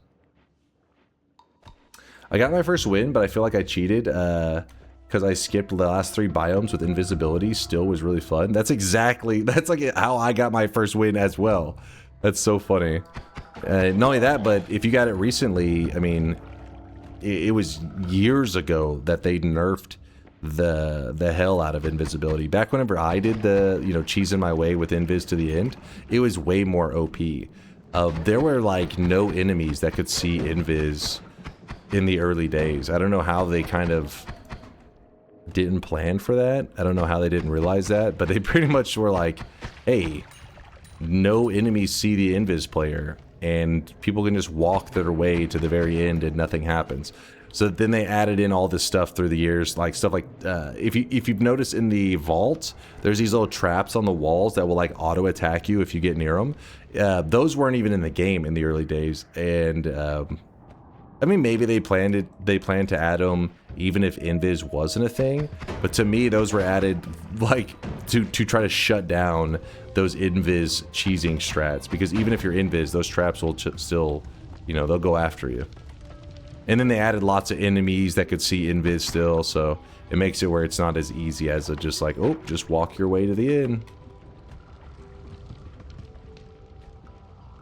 [SPEAKER 5] I got my first win, but I feel like I cheated, because I skipped the last 3 biomes with invisibility. Still was really fun. That's like how I got my first win as well. That's so funny. Not only that, but if you got it recently, I mean, it was years ago that they nerfed the hell out of invisibility. Back whenever I did the, you know, cheesing my way with invis to the end, it was way more OP. There were like no enemies that could see invis in the early days. I don't know how they kind of didn't plan for that. I don't know how they didn't realize that, but they pretty much were like, hey, no enemies see the invis player, and people can just walk their way to the very end and nothing happens. So then they added in all this stuff through the years, like stuff like if you've noticed in the vault, there's these little traps on the walls that will like auto attack you if you get near them. Those weren't even in the game in the early days, and I mean, maybe they planned to add them even if invis wasn't a thing, but to me those were added like to try to shut down those invis cheesing strats, because even if you're invis, those traps will still, you know, they'll go after you. And then they added lots of enemies that could see invis still, so it makes it where it's not as easy as a just like, oh, just walk your way to the end.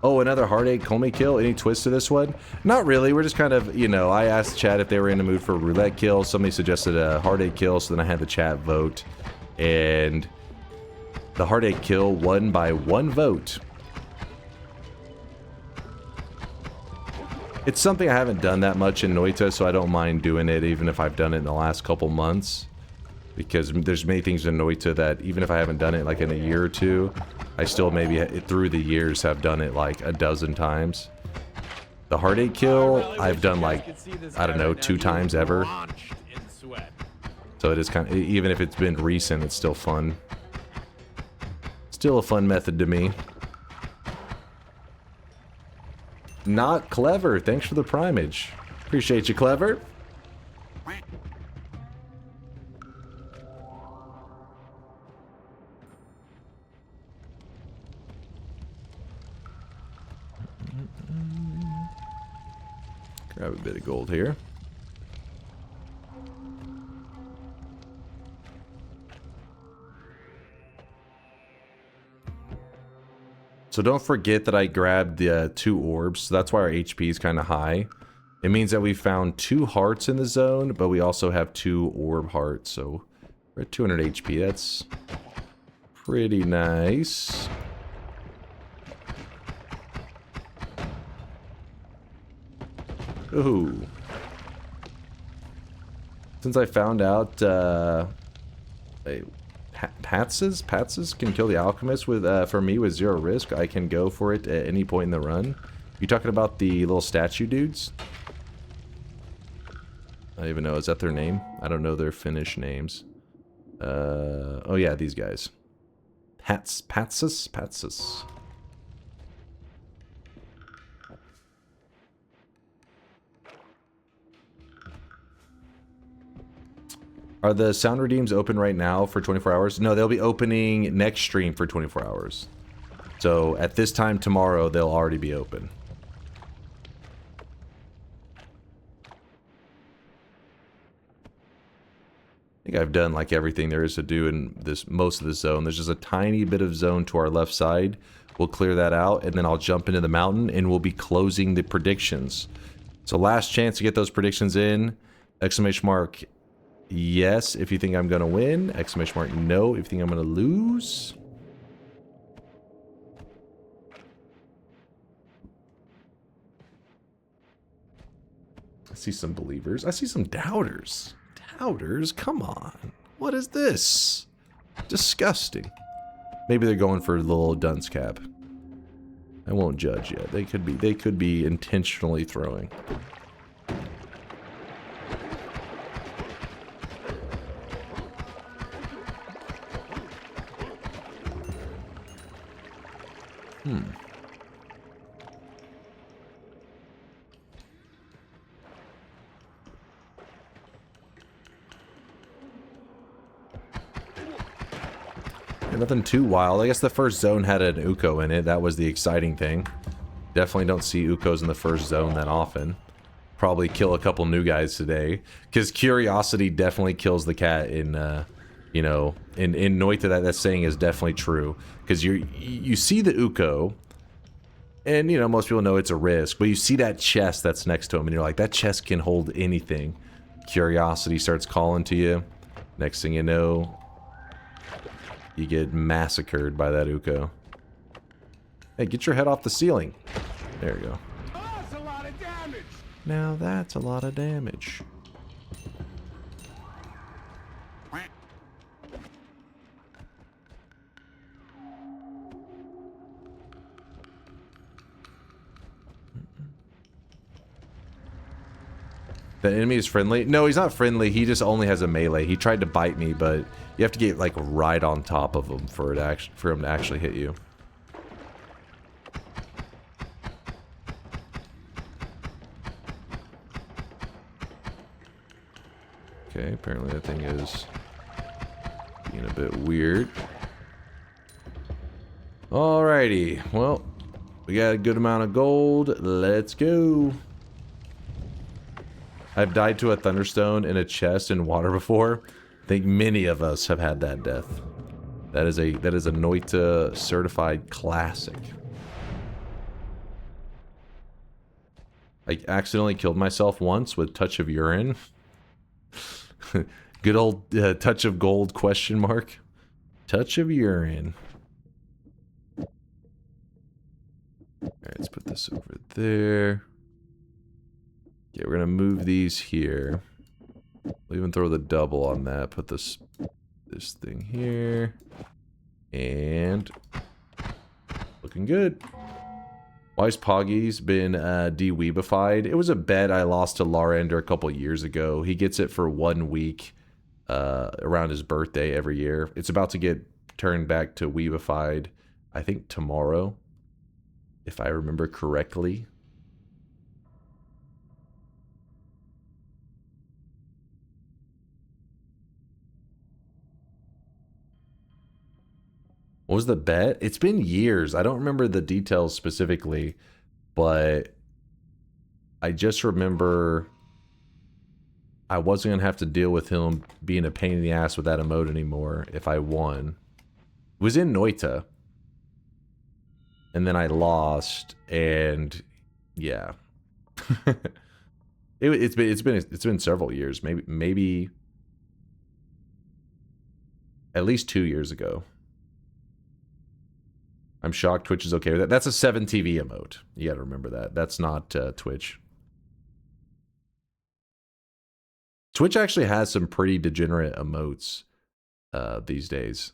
[SPEAKER 5] Oh, another heartache Comey kill. Any twist to this one? Not really. We're just kind of, you know, I asked chat if they were in the mood for a roulette kill. Somebody suggested a heartache kill, so then I had the chat vote, and the heartache kill won by 1 vote. It's something I haven't done that much in Noita, so I don't mind doing it even if I've done it in the last couple months. Because there's many things in Noita that even if I haven't done it like in a year or two, I still maybe through the years have done it like a dozen times. The heartache kill, I've done like, I don't know, 2 times ever. So it is kind of, even if it's been recent, it's still fun. Still a fun method to me. Not Clever, thanks for the primage. Appreciate you, Clever. Grab a bit of gold here. So don't forget that I grabbed the 2 orbs, so that's why our HP is kind of high. It means that we found 2 hearts in the zone, but we also have 2 orb hearts, so we're at 200 HP. That's pretty nice. Ooh. Since I found out, Patses can kill the alchemist with for me with 0 risk. I can go for it at any point in the run. You talking about the little statue dudes? I don't even know. Is that their name? I don't know their Finnish names. Oh yeah, these guys. Patses. Are the sound redeems open right now for 24 hours? No, they'll be opening next stream for 24 hours. So at this time tomorrow, they'll already be open. I think I've done like everything there is to do in most of the zone. There's just a tiny bit of zone to our left side. We'll clear that out, and then I'll jump into the mountain, and we'll be closing the predictions. So last chance to get those predictions in. Exclamation mark. Yes, if you think I'm gonna win. Exclamation mark, no, if you think I'm gonna lose. I see some believers. I see some doubters. Doubters? Come on. What is this? Disgusting. Maybe they're going for a little dunce cap. I won't judge yet. They could be intentionally throwing. Nothing too wild. I guess the first zone had an Uko in it. That was the exciting thing. Definitely don't see Ukos in the first zone that often. Probably kill a couple new guys today. Because curiosity definitely kills the cat in, you know, in Noita. That saying is definitely true. Because you see the Uko, And, you know, most people know it's a risk, but you see that chest that's next to him, and you're like, that chest can hold anything. Curiosity starts calling to you. Next thing you know, you get massacred by that Uko. Hey, get your head off the ceiling. There you go.
[SPEAKER 12] Oh, that's a lot of damage.
[SPEAKER 5] Now that's a lot of damage. The enemy is friendly? No, he's not friendly. He just only has a melee. He tried to bite me, but you have to get like right on top of him for him to actually hit you. Okay, apparently that thing is being a bit weird. Alrighty, well, we got a good amount of gold. Let's go. I've died to a thunderstone in a chest in water before. I think many of us have had that death. That is a Noita certified classic. I accidentally killed myself once with touch of urine. Good old touch of gold question mark. Touch of urine. Alright, let's put this over there. Yeah, we're gonna move these here. We'll even throw the double on that. Put this thing here. And looking good. Why's Poggy's been de-weebified? It was a bet I lost to Larander a couple years ago. He gets it for 1 week around his birthday every year. It's about to get turned back to weebified, I think tomorrow, if I remember correctly. What was the bet? It's been years. I don't remember the details specifically, but I just remember I wasn't going to have to deal with him being a pain in the ass with that emote anymore if I won. It was in Noita. And then I lost, and yeah. It's been several years, maybe at least 2 years ago. I'm shocked Twitch is okay with that. That's a 7TV emote. You gotta remember that. That's not Twitch. Twitch actually has some pretty degenerate emotes these days.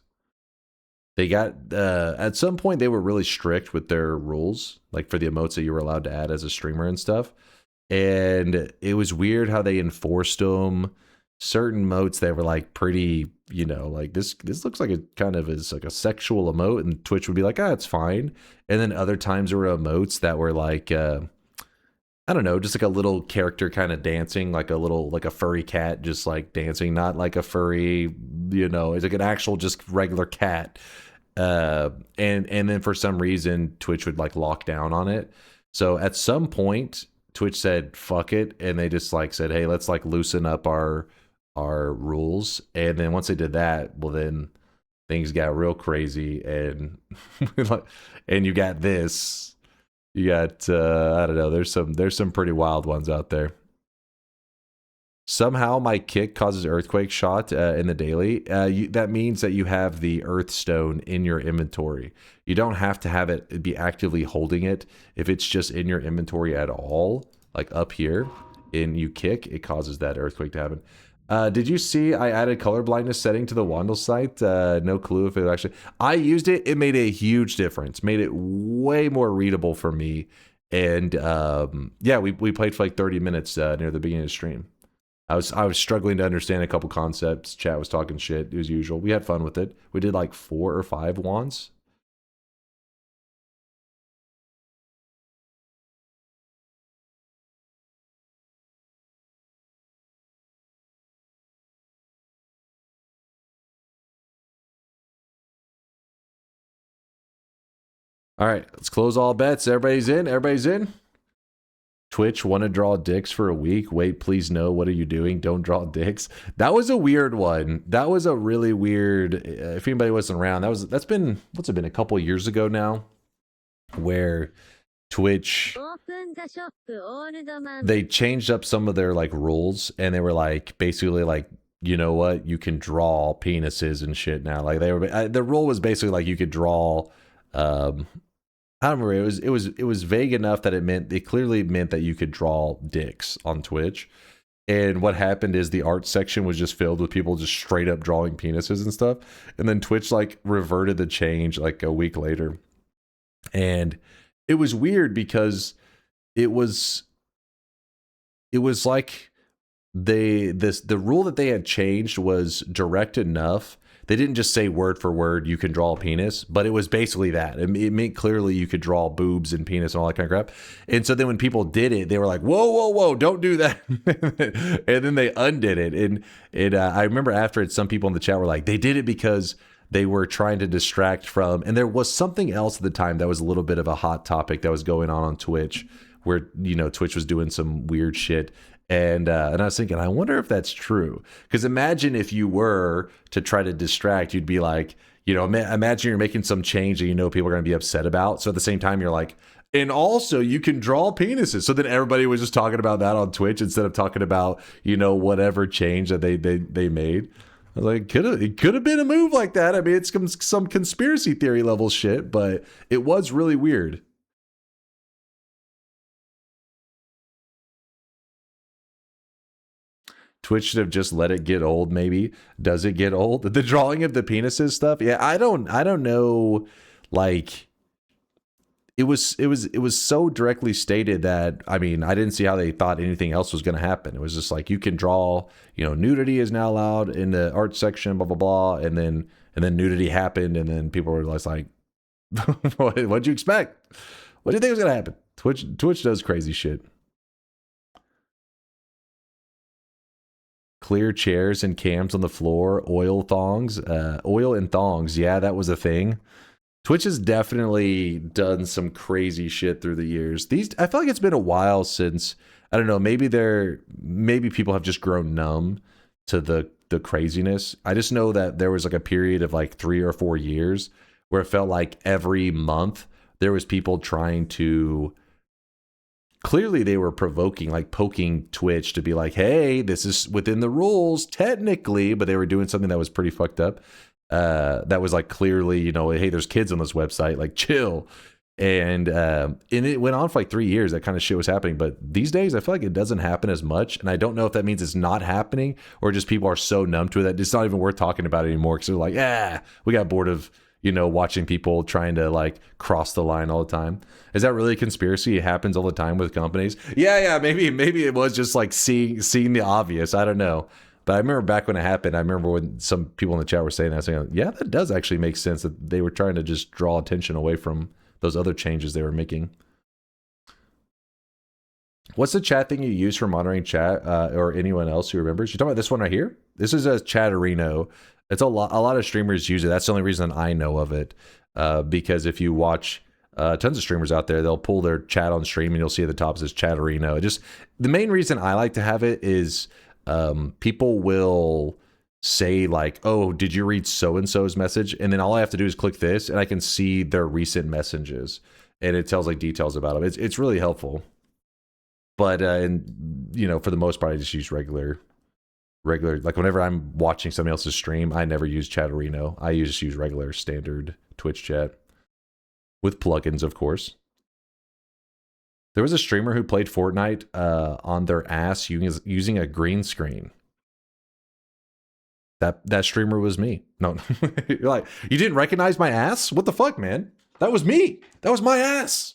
[SPEAKER 5] They got, at some point they were really strict with their rules, like for the emotes that you were allowed to add as a streamer and stuff. And it was weird how they enforced them. Certain emotes that were like pretty, you know, like this looks like it kind of is like a sexual emote, and Twitch would be like, ah, it's fine. And then other times there were emotes that were like, I don't know, just like a little character kind of dancing, like a furry cat just like dancing, not like a furry, you know, it's like an actual just regular cat. And then for some reason Twitch would like lock down on it. So at some point Twitch said fuck it, and they just like said, hey, let's like loosen up our rules. And then once they did that, well, then things got real crazy, and and you got this. You got I don't know, there's some pretty wild ones out there. Somehow my kick causes earthquake shot in the daily. That means that you have the earth stone in your inventory. You don't have to have it be actively holding it. If it's just in your inventory at all, like up here, and you kick, it causes that earthquake to happen. Did you see I added color blindness setting to the Wandel site? No clue if it actually... I used it. It made a huge difference. Made it way more readable for me. And yeah, we played for like 30 minutes near the beginning of the stream. I was struggling to understand a couple concepts. Chat was talking shit as usual. We had fun with it. We did like 4 or 5 wands. All right, let's close all bets. Everybody's in. Everybody's in. Twitch, want to draw dicks for a week? Wait, please no. What are you doing? Don't draw dicks. That was a weird one. That was a really weird. If anybody wasn't around, that's been, what's it been, a couple years ago now, where Twitch, they changed up some of their like rules, and they were like basically like, you know what, you can draw penises and shit now. Like they were, the rule was basically like you could draw. I don't remember. It was vague enough that it clearly meant that you could draw dicks on Twitch. And what happened is the art section was just filled with people just straight up drawing penises and stuff. And then Twitch like reverted the change like a week later. And it was weird because it was like the rule that they had changed was direct enough. They didn't just say word for word, you can draw a penis, but it was basically that. It meant clearly you could draw boobs and penis and all that kind of crap. And so then when people did it, they were like, whoa, don't do that. And then they undid it. And I remember after it, some people in the chat were like, they did it because they were trying to distract from, and there was something else at the time that was a little bit of a hot topic that was going on Twitch, where, you know, Twitch was doing some weird shit. And I was thinking, I wonder if that's true. Because imagine if you were to try to distract, you'd be like, you know, imagine you're making some change that you know people are going to be upset about. So at the same time, you're like, and also you can draw penises. So then everybody was just talking about that on Twitch instead of talking about, you know, whatever change that they made. I was like, it could have been a move like that. I mean, it's some conspiracy theory level shit, but it was really weird. Twitch should have just let it get old, maybe. Does it get old? The drawing of the penises stuff? Yeah, I don't know. Like, it was so directly stated that, I mean, I didn't see how they thought anything else was going to happen. It was just like, you can draw, you know, nudity is now allowed in the art section, blah, blah, blah. And then nudity happened. And then people were just like, what'd you expect? What do you think was going to happen? Twitch does crazy shit. Clear chairs and cams on the floor, oil and thongs. Yeah, that was a thing. Twitch has definitely done some crazy shit through the years. I feel like it's been a while since, I don't know, maybe people have just grown numb to the craziness. I just know that there was like a period of like 3 or 4 years where it felt like every month there was people trying to, clearly they were provoking, like poking Twitch to be like, hey, this is within the rules technically, but they were doing something that was pretty fucked up. That was like clearly, you know, hey, there's kids on this website, like chill. And it went on for like 3 years. That kind of shit was happening. But these days, I feel like it doesn't happen as much. And I don't know if that means it's not happening or just people are so numb to it that it's not even worth talking about it anymore. Because they're like, yeah, we got bored of, you know, watching people trying to like cross the line all the time. Is that really a conspiracy? It happens all the time with companies. Yeah, maybe it was just like seeing the obvious. I don't know. But I remember back when it happened, I remember when some people in the chat were saying that, saying, yeah, that does actually make sense, that they were trying to just draw attention away from those other changes they were making. What's the chat thing you use for monitoring chat, or anyone else who remembers? You're talking about this one right here? This is a Chatterino. It's a lot of streamers use it. That's the only reason I know of it. Because if you watch tons of streamers out there, they'll pull their chat on stream and you'll see at the top it says Chatterino. The main reason I like to have it is people will say like, oh, did you read so-and-so's message? And then all I have to do is click this and I can see their recent messages and it tells like details about them. It's really helpful. But, and you know, for the most part, I just use regular, like whenever I'm watching somebody else's stream, I never use Chatterino. I just use regular standard Twitch chat with plugins, of course. There was a streamer who played Fortnite on their ass using a green screen. That streamer was me. No, you're like, you didn't recognize my ass? What the fuck, man? That was me. That was my ass.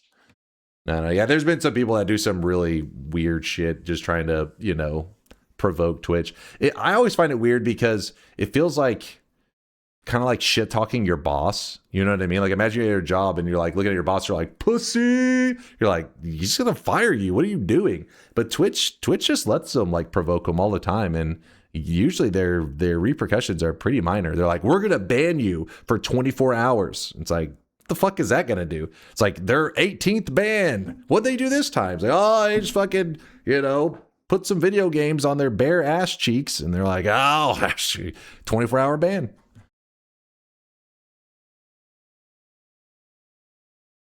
[SPEAKER 5] No, yeah, there's been some people that do some really weird shit just trying to, you know, provoke Twitch. I always find it weird because it feels like kind of like shit talking your boss. You know what I mean? Like imagine you're at your job and you're like looking at your boss, you're like, pussy. You're like, he's gonna fire you. What are you doing? But Twitch just lets them like provoke them all the time. And usually their repercussions are pretty minor. They're like, we're gonna ban you for 24 hours. It's like, what the fuck is that gonna do? It's like their 18th ban. What'd they do this time? It's like, oh, they just fucking, you know, put some video games on their bare ass cheeks. And they're like, oh, 24-hour ban.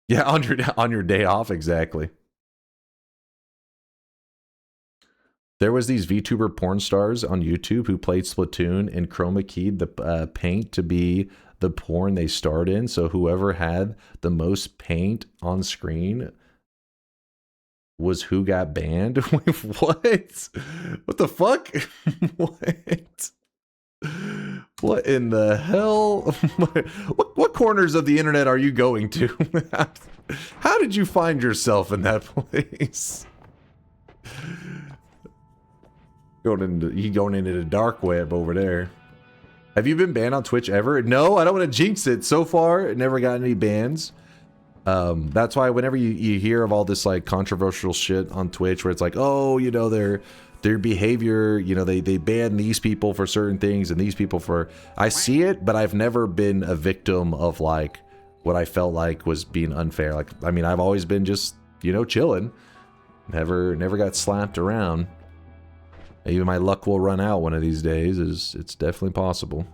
[SPEAKER 5] Yeah, on your day off, exactly. There was these VTuber porn stars on YouTube who played Splatoon and chroma keyed the paint to be the porn they starred in. So whoever had the most paint on screen was who got banned. Wait, what? What the fuck? What? What in the hell? What corners of the internet are you going to? How did you find yourself in that place? Going into the dark web over there. Have you been banned on Twitch ever? No, I don't want to jinx it. So far, never got any bans. That's why whenever you hear of all this like controversial shit on Twitch where it's like, oh, you know, their behavior, you know, they ban these people for certain things and these people for... I see it, but I've never been a victim of like what I felt like was being unfair. Like, I mean, I've always been just, you know, chilling. Never got slapped around. Even my luck will run out one of these days. It's definitely possible.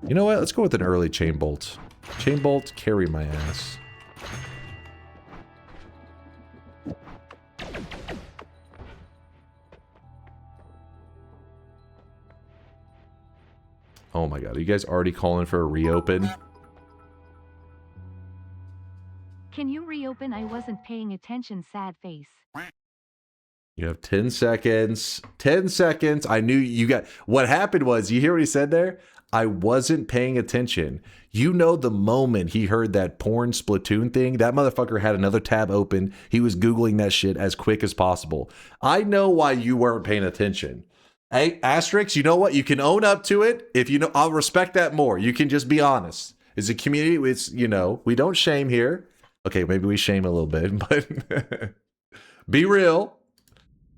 [SPEAKER 5] You know what? Let's go with an early chain bolt. Chain bolt, carry my ass. Oh my god, are you guys already calling for a reopen?
[SPEAKER 1] Can you reopen? I wasn't paying attention, sad face.
[SPEAKER 5] You have 10 seconds. 10 seconds. I knew you got... What happened was, you hear what he said there? I wasn't paying attention. You know the moment he heard that porn Splatoon thing, that motherfucker had another tab open. He was Googling that shit as quick as possible. I know why you weren't paying attention. Hey, Asterix, you know what? You can own up to it. If you know, I'll respect that more. You can just be honest. It's a community. It's, you know, we don't shame here. Okay, maybe we shame a little bit, but be real.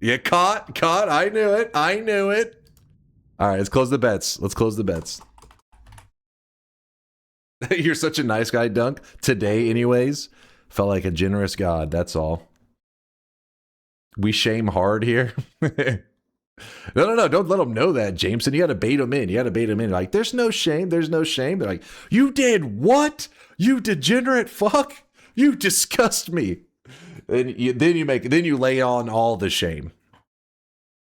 [SPEAKER 5] Yeah, caught. I knew it. All right, let's close the bets. You're such a nice guy, Dunk. Today, anyways, felt like a generous god. That's all. We shame hard here. No. Don't let them know that, Jameson. You got to bait them in. Like, there's no shame. They're like, you did what? You degenerate fuck. You disgust me. Then you lay on all the shame.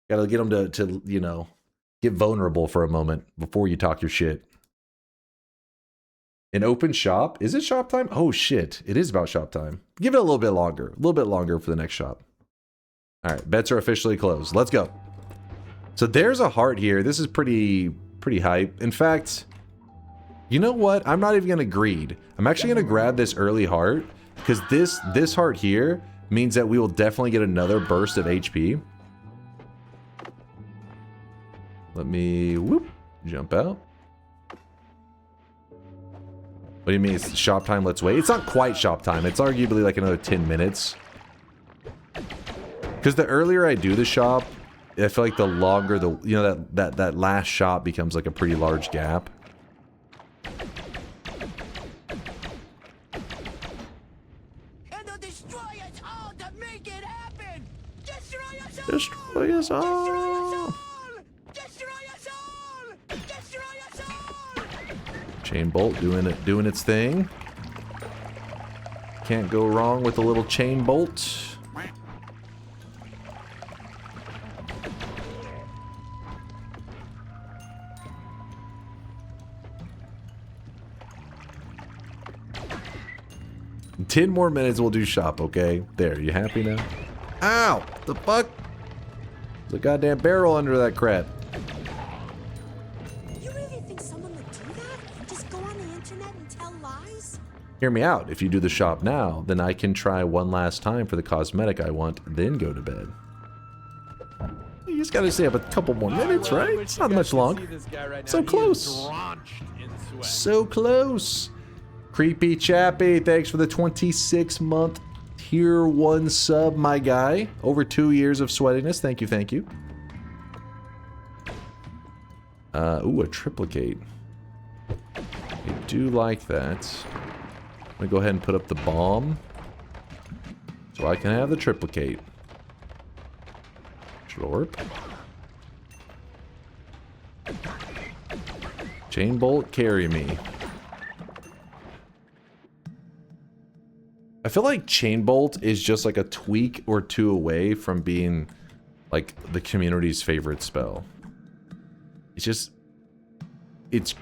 [SPEAKER 5] Gotta get them to you know, get vulnerable for a moment before you talk your shit. An open shop? Is it shop time? Oh shit, it is about shop time. Give it a little bit longer for the next shop. All right, bets are officially closed. Let's go. So there's a heart here. This is pretty hype. In fact, you know what? I'm not even gonna greed. I'm actually gonna grab this early heart because this heart here means that we will definitely get another burst of HP. Let me jump out. What do you mean? It's shop time, let's wait? It's not quite shop time. It's arguably like another 10 minutes. Because the earlier I do the shop, I feel like the longer the, you know, that last shop becomes like a pretty large gap.
[SPEAKER 12] And they'll destroy us all to make it happen. Destroy us all.
[SPEAKER 5] Destroy us all. Chain bolt doing its thing. Can't go wrong with a little chain bolt. In 10 more minutes we'll do shop, okay? There, you happy now? Ow! The fuck? There's a goddamn barrel under that crap. Hear me out. If you do the shop now, then I can try one last time for the cosmetic I want, then go to bed. You just gotta stay up a couple more minutes, right? It's not much longer. So close. So close. Creepy Chappy, thanks for the 26-month tier 1 sub, my guy. Over 2 years of sweatiness. Thank you, thank you. Ooh, a triplicate. I do like that. I'm gonna go ahead and put up the bomb so I can have the triplicate. Slurp. Chain bolt, carry me. I feel like Chain Bolt is just like a tweak or two away from being like the community's favorite spell. It's just, it's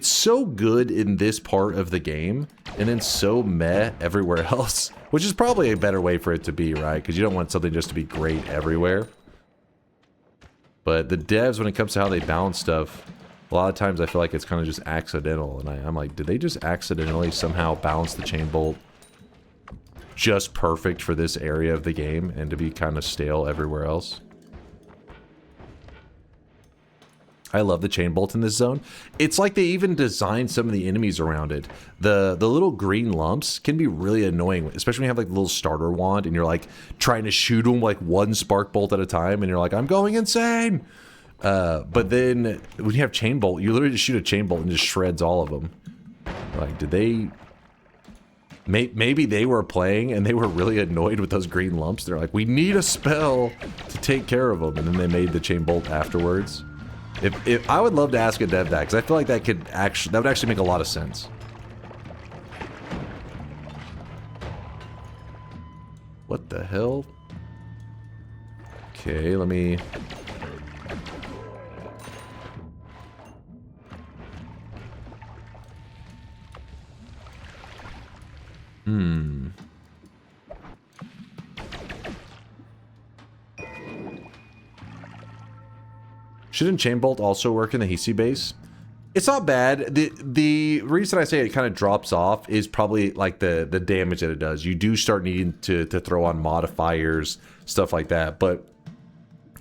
[SPEAKER 5] so good in this part of the game, and then so meh everywhere else, which is probably a better way for it to be, right? Because you don't want something just to be great everywhere. But the devs, when it comes to how they balance stuff, a lot of times I feel like it's kind of just accidental, and I'm like, did they just accidentally somehow balance the Chain Bolt just perfect for this area of the game and to be kind of stale everywhere else? I love the Chain Bolt in this zone. It's like they even designed some of the enemies around it. The little green lumps can be really annoying, especially when you have like the little starter wand and you're like trying to shoot them like one spark bolt at a time and you're like, I'm going insane. But then when you have Chain Bolt, you literally just shoot a Chain Bolt and just shreds all of them. Like, did they... Maybe they were playing and they were really annoyed with those green lumps. They're like, we need a spell to take care of them. And then they made the Chain Bolt afterwards. If I would love to ask a dev that, because I feel like that would actually make a lot of sense. What the hell? Okay, let me... Shouldn't Chain Bolt also work in the Hisi base? It's not bad. The reason I say it kind of drops off is probably like the damage that it does. You do start needing to throw on modifiers, stuff like that. But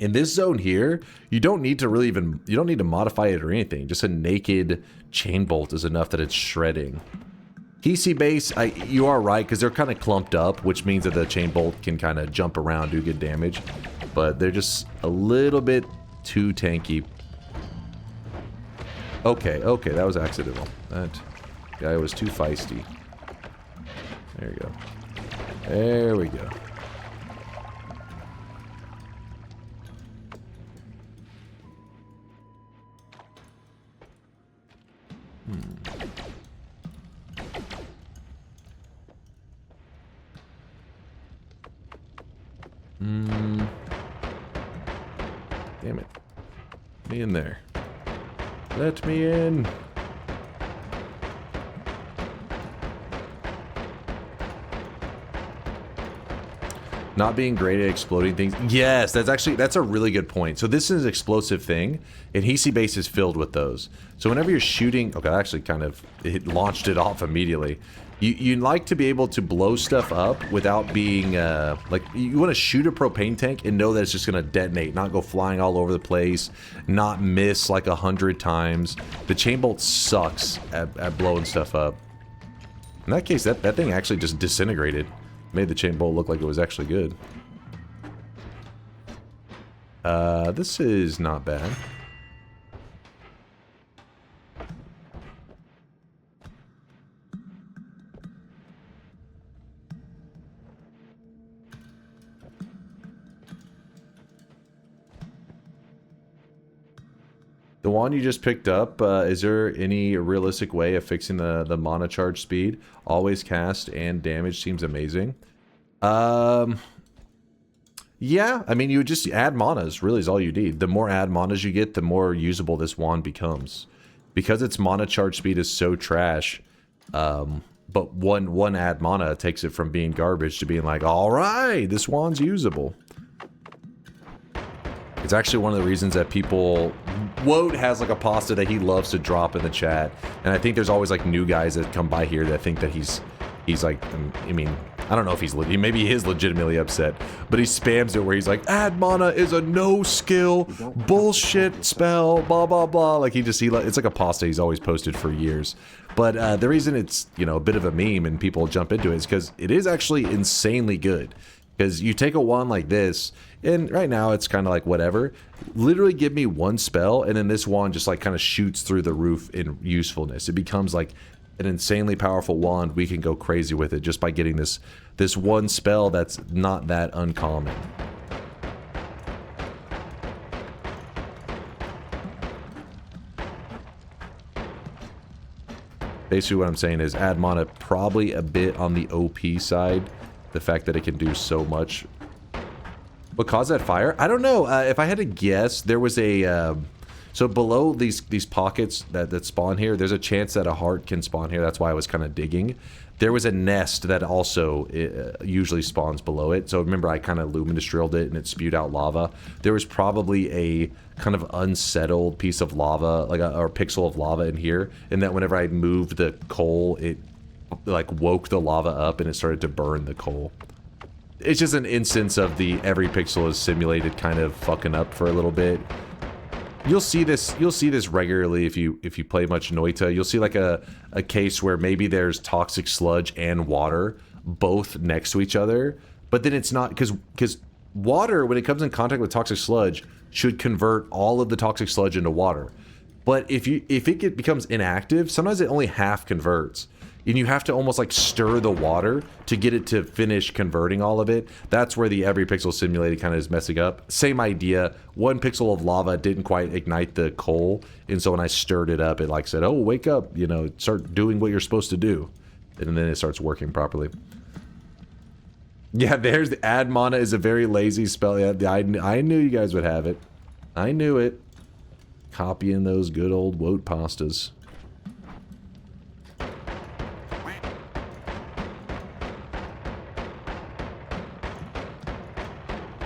[SPEAKER 5] in this zone here, you don't need to really even, you don't need to modify it or anything. Just a naked Chain Bolt is enough that it's shredding. Hisi base, you are right, because they're kind of clumped up, which means that the Chain Bolt can kind of jump around, do good damage. But they're just a little bit too tanky. Okay, that was accidental. That guy was too feisty. There you go. There we go. Damn it. Me in there. Let me in. Not being great at exploding things. Yes, that's a really good point. So this is an explosive thing, and Hisi base is filled with those. So whenever you're shooting, okay, actually kind of it launched it off immediately. You like to be able to blow stuff up without being like, you want to shoot a propane tank and know that it's just going to detonate, not go flying all over the place, not miss like 100 times. The Chain Bolt sucks at blowing stuff up. In that case, that thing actually just disintegrated. Made the Chain Bolt look like it was actually good. This is not bad. The wand you just picked up, is there any realistic way of fixing the mana charge speed? Always cast and damage seems amazing. Yeah, I mean, you would just add manas, really is all you need. The more add manas you get, the more usable this wand becomes. Because its mana charge speed is so trash, but one add mana takes it from being garbage to being like, alright, this wand's usable. It's actually one of the reasons that people... Woat has like a pasta that he loves to drop in the chat, and I think there's always like new guys that come by here that think that he's like, I mean, I don't know if maybe he is legitimately upset, but he spams it where he's like, add mana is a no skill bullshit spell, blah blah blah. Like it's like a pasta he's always posted for years. But the reason it's, you know, a bit of a meme and people jump into it is because it is actually insanely good. Because you take a wand like this, and right now it's kind of like whatever. Literally give me one spell, and then this wand just like kind of shoots through the roof in usefulness. It becomes like an insanely powerful wand. We can go crazy with it just by getting this one spell that's not that uncommon. Basically what I'm saying is add mana probably a bit on the OP side. The fact that it can do so much. What caused that fire? I don't know. If I had to guess, there was a... so below these pockets that spawn here, there's a chance that a heart can spawn here. That's why I was kind of digging. There was a nest that also usually spawns below it. So remember, I kind of luminous drilled it and it spewed out lava. There was probably a kind of unsettled piece of lava, like or pixel of lava in here. And that whenever I moved the coal, it like woke the lava up and it started to burn the coal. It's just an instance of the every pixel is simulated kind of fucking up for a little bit. You'll see this regularly if you play much Noita. You'll see like a case where maybe there's toxic sludge and water both next to each other, but then it's not, because water, when it comes in contact with toxic sludge, should convert all of the toxic sludge into water. But if it becomes inactive, sometimes it only half converts. And you have to almost like stir the water to get it to finish converting all of it. That's where the every pixel simulated kind of is messing up. Same idea. One pixel of lava didn't quite ignite the coal. And so when I stirred it up, it like said, oh, wake up, you know, start doing what you're supposed to do. And then it starts working properly. Yeah, there's the add mana is a very lazy spell. Yeah, I knew you guys would have it. I knew it. Copying those good old woat pastas.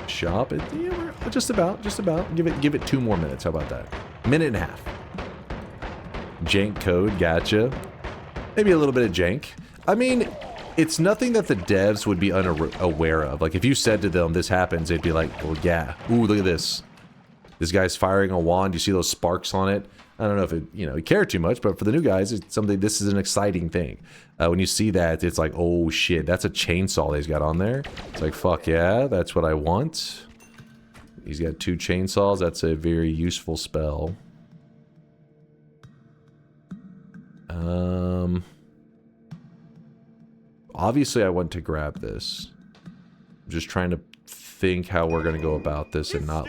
[SPEAKER 5] Shop it. Yeah, just about. Give it 2 more minutes. How about that? Minute and a half. Jank code, gotcha. Maybe a little bit of jank. I mean, it's nothing that the devs would be unaware of. Like if you said to them this happens, they'd be like, well, yeah. Ooh, look at this. This guy's firing a wand. You see those sparks on it? I don't know if it, you care too much, but for the new guys, it's something. This is an exciting thing. When you see that, it's like, oh shit, that's a chainsaw he's got on there. It's like, fuck yeah, that's what I want. He's got 2 chainsaws. That's a very useful spell. Obviously, I want to grab this. I'm just trying to think how we're gonna go about this and not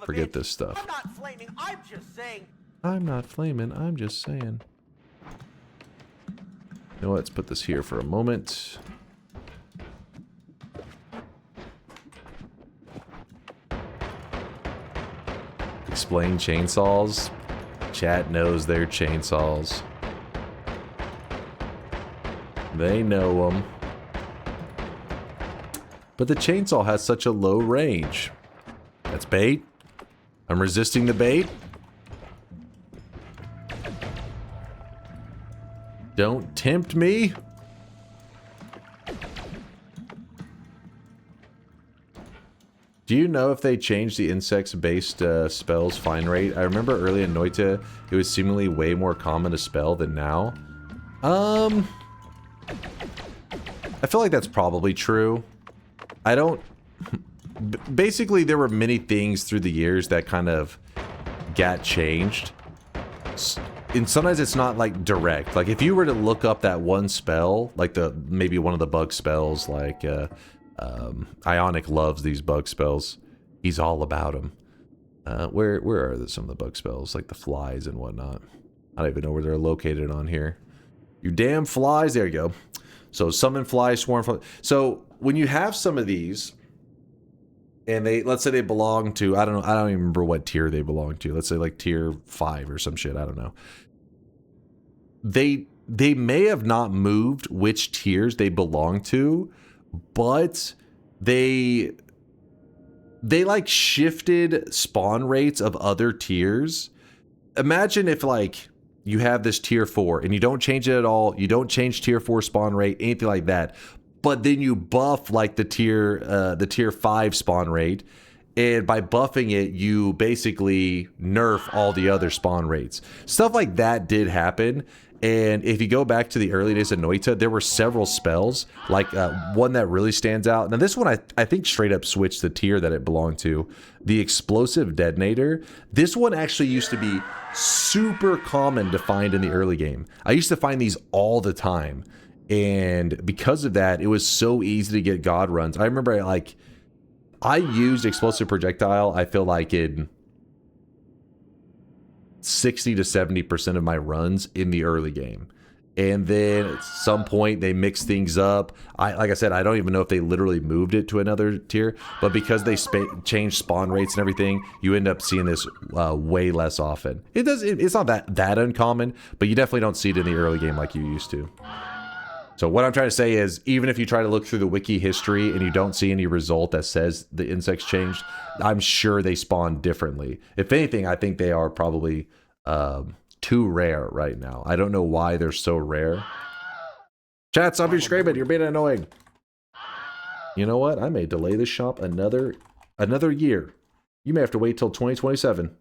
[SPEAKER 5] forget this stuff.
[SPEAKER 12] I'm not flaming, I'm just saying.
[SPEAKER 5] I'm not flaming, I'm just saying. You know what, let's put this here for a moment. Explain chainsaws. Chat knows they're chainsaws. They know them. But the chainsaw has such a low range. That's bait. I'm resisting the bait. Don't tempt me. Do you know if they changed the insects-based spells fine rate? I remember early in Noita, it was seemingly way more common to spell than now. I feel like that's probably true. I don't... Basically, there were many things through the years that kind of got changed. And sometimes it's not like direct. Like if you were to look up that one spell, like maybe one of the bug spells, like Ionic loves these bug spells. He's all about them. Where are some of the bug spells, like the flies and whatnot? I don't even know where they're located on here. You damn flies! There you go. So summon flies, swarm flies. So when you have some of these, and let's say they belong to, I don't even remember what tier they belong to. Let's say like tier 5 or some shit. I don't know. They may have not moved which tiers they belong to, but they like shifted spawn rates of other tiers. Imagine if like you have this tier 4 and you don't change it at all. You don't change tier 4 spawn rate, anything like that. But then you buff like the tier 5 spawn rate, and by buffing it, you basically nerf all the other spawn rates. Stuff like that did happen. And if you go back to the early days of Noita, there were several spells, like one that really stands out. Now this one I think straight up switched the tier that it belonged to. The Explosive Detonator. This one actually used to be super common to find in the early game. I used to find these all the time. And because of that, it was so easy to get god runs. I remember I used Explosive Projectile, I feel like in 60 to 70% of my runs in the early game. And then at some point they mix things up. Like I said, I don't even know if they literally moved it to another tier, but because they changed spawn rates and everything, you end up seeing this way less often. It's not that uncommon, but you definitely don't see it in the early game like you used to. So what I'm trying to say is, even if you try to look through the wiki history and you don't see any result that says the insects changed, I'm sure they spawn differently. If anything, I think they are probably too rare right now. I don't know why they're so rare. Chat, stop your screaming. You're being annoying. You know what? I may delay this shop another year. You may have to wait till 2027.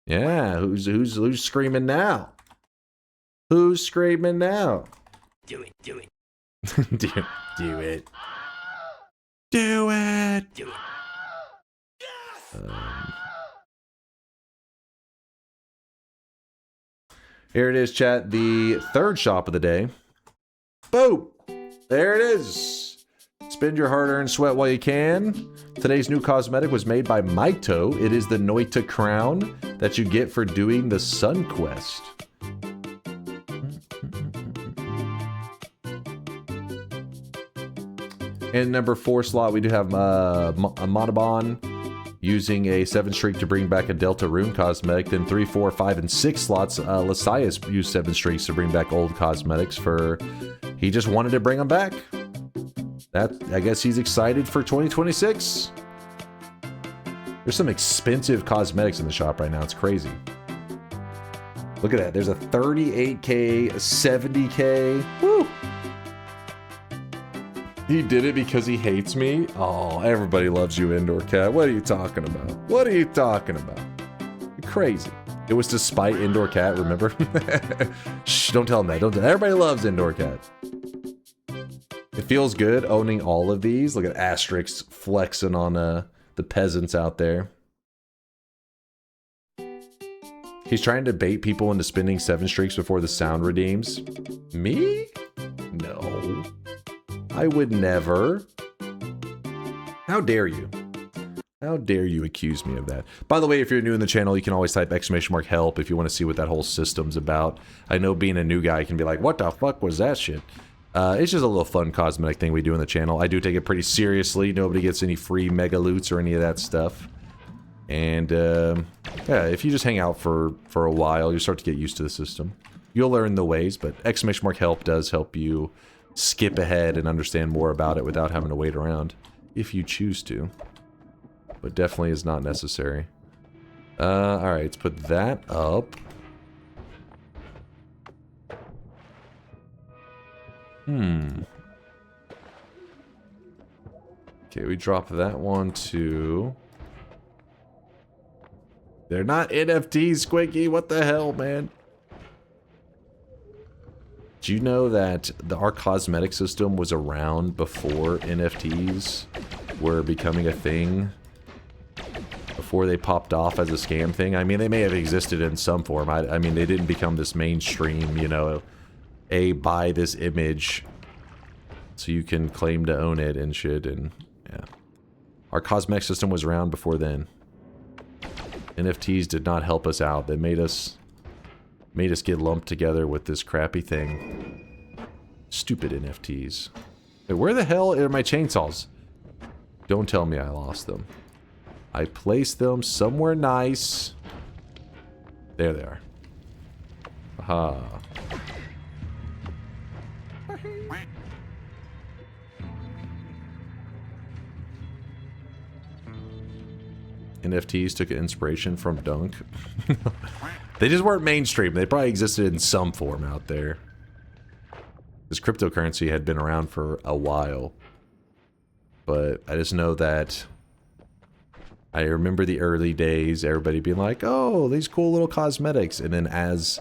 [SPEAKER 5] Yeah, who's screaming now? Who's screaming now?
[SPEAKER 12] Do it.
[SPEAKER 5] do it. Do it. Here it is, chat. The third shop of the day. Boom! There it is. Spend your hard-earned sweat while you can. Today's new cosmetic was made by Maito. It is the Noita crown that you get for doing the Sun Quest. In number 4 slot, we do have a Monobon using a 7 streak to bring back a Delta Rune cosmetic. Then 3, 4, 5, and 6 slots, Lasias used 7 streaks to bring back old cosmetics for... He just wanted to bring them back. I guess he's excited for 2026. There's some expensive cosmetics in the shop right now. It's crazy. Look at that. There's a 38k, a 70k. Woo! He did it because he hates me? Oh, everybody loves you, Indoor Cat. What are you talking about? What are you talking about? You're crazy. It was to spite Indoor Cat, remember? Shh, don't tell him that. Don't tell. Everybody loves Indoor Cat. It feels good owning all of these. Look at Asterix flexing on the peasants out there. He's trying to bait people into spending 7 streaks before the sound redeems. Me? No. I would never. How dare you? How dare you accuse me of that? By the way, if you're new in the channel, you can always type !help if you want to see what that whole system's about. I know being a new guy can be like, what the fuck was that shit? It's just a little fun cosmetic thing we do in the channel. I do take it pretty seriously. Nobody gets any free mega loots or any of that stuff. And yeah, if you just hang out for a while, you start to get used to the system. You'll learn the ways, but !help does help you skip ahead and understand more about it without having to wait around, if you choose to. But definitely is not necessary. Alright, let's put that up. Okay, we drop that one to... They're not NFTs, Squinky. What the hell, man? Do you know that our cosmetic system was around before NFTs were becoming a thing? Before they popped off as a scam thing? I mean, they may have existed in some form. I mean, they didn't become this mainstream, you know, buy this image so you can claim to own it and shit, and yeah. Our cosmetic system was around before then. NFTs did not help us out. They made us get lumped together with this crappy thing. Stupid NFTs. Hey, where the hell are my chainsaws? Don't tell me I lost them. I placed them somewhere nice. There they are. Aha. NFTs took inspiration from Dunk. They just weren't mainstream. They probably existed in some form out there. This cryptocurrency had been around for a while. But I just know that I remember the early days, everybody being like, oh, these cool little cosmetics. And then as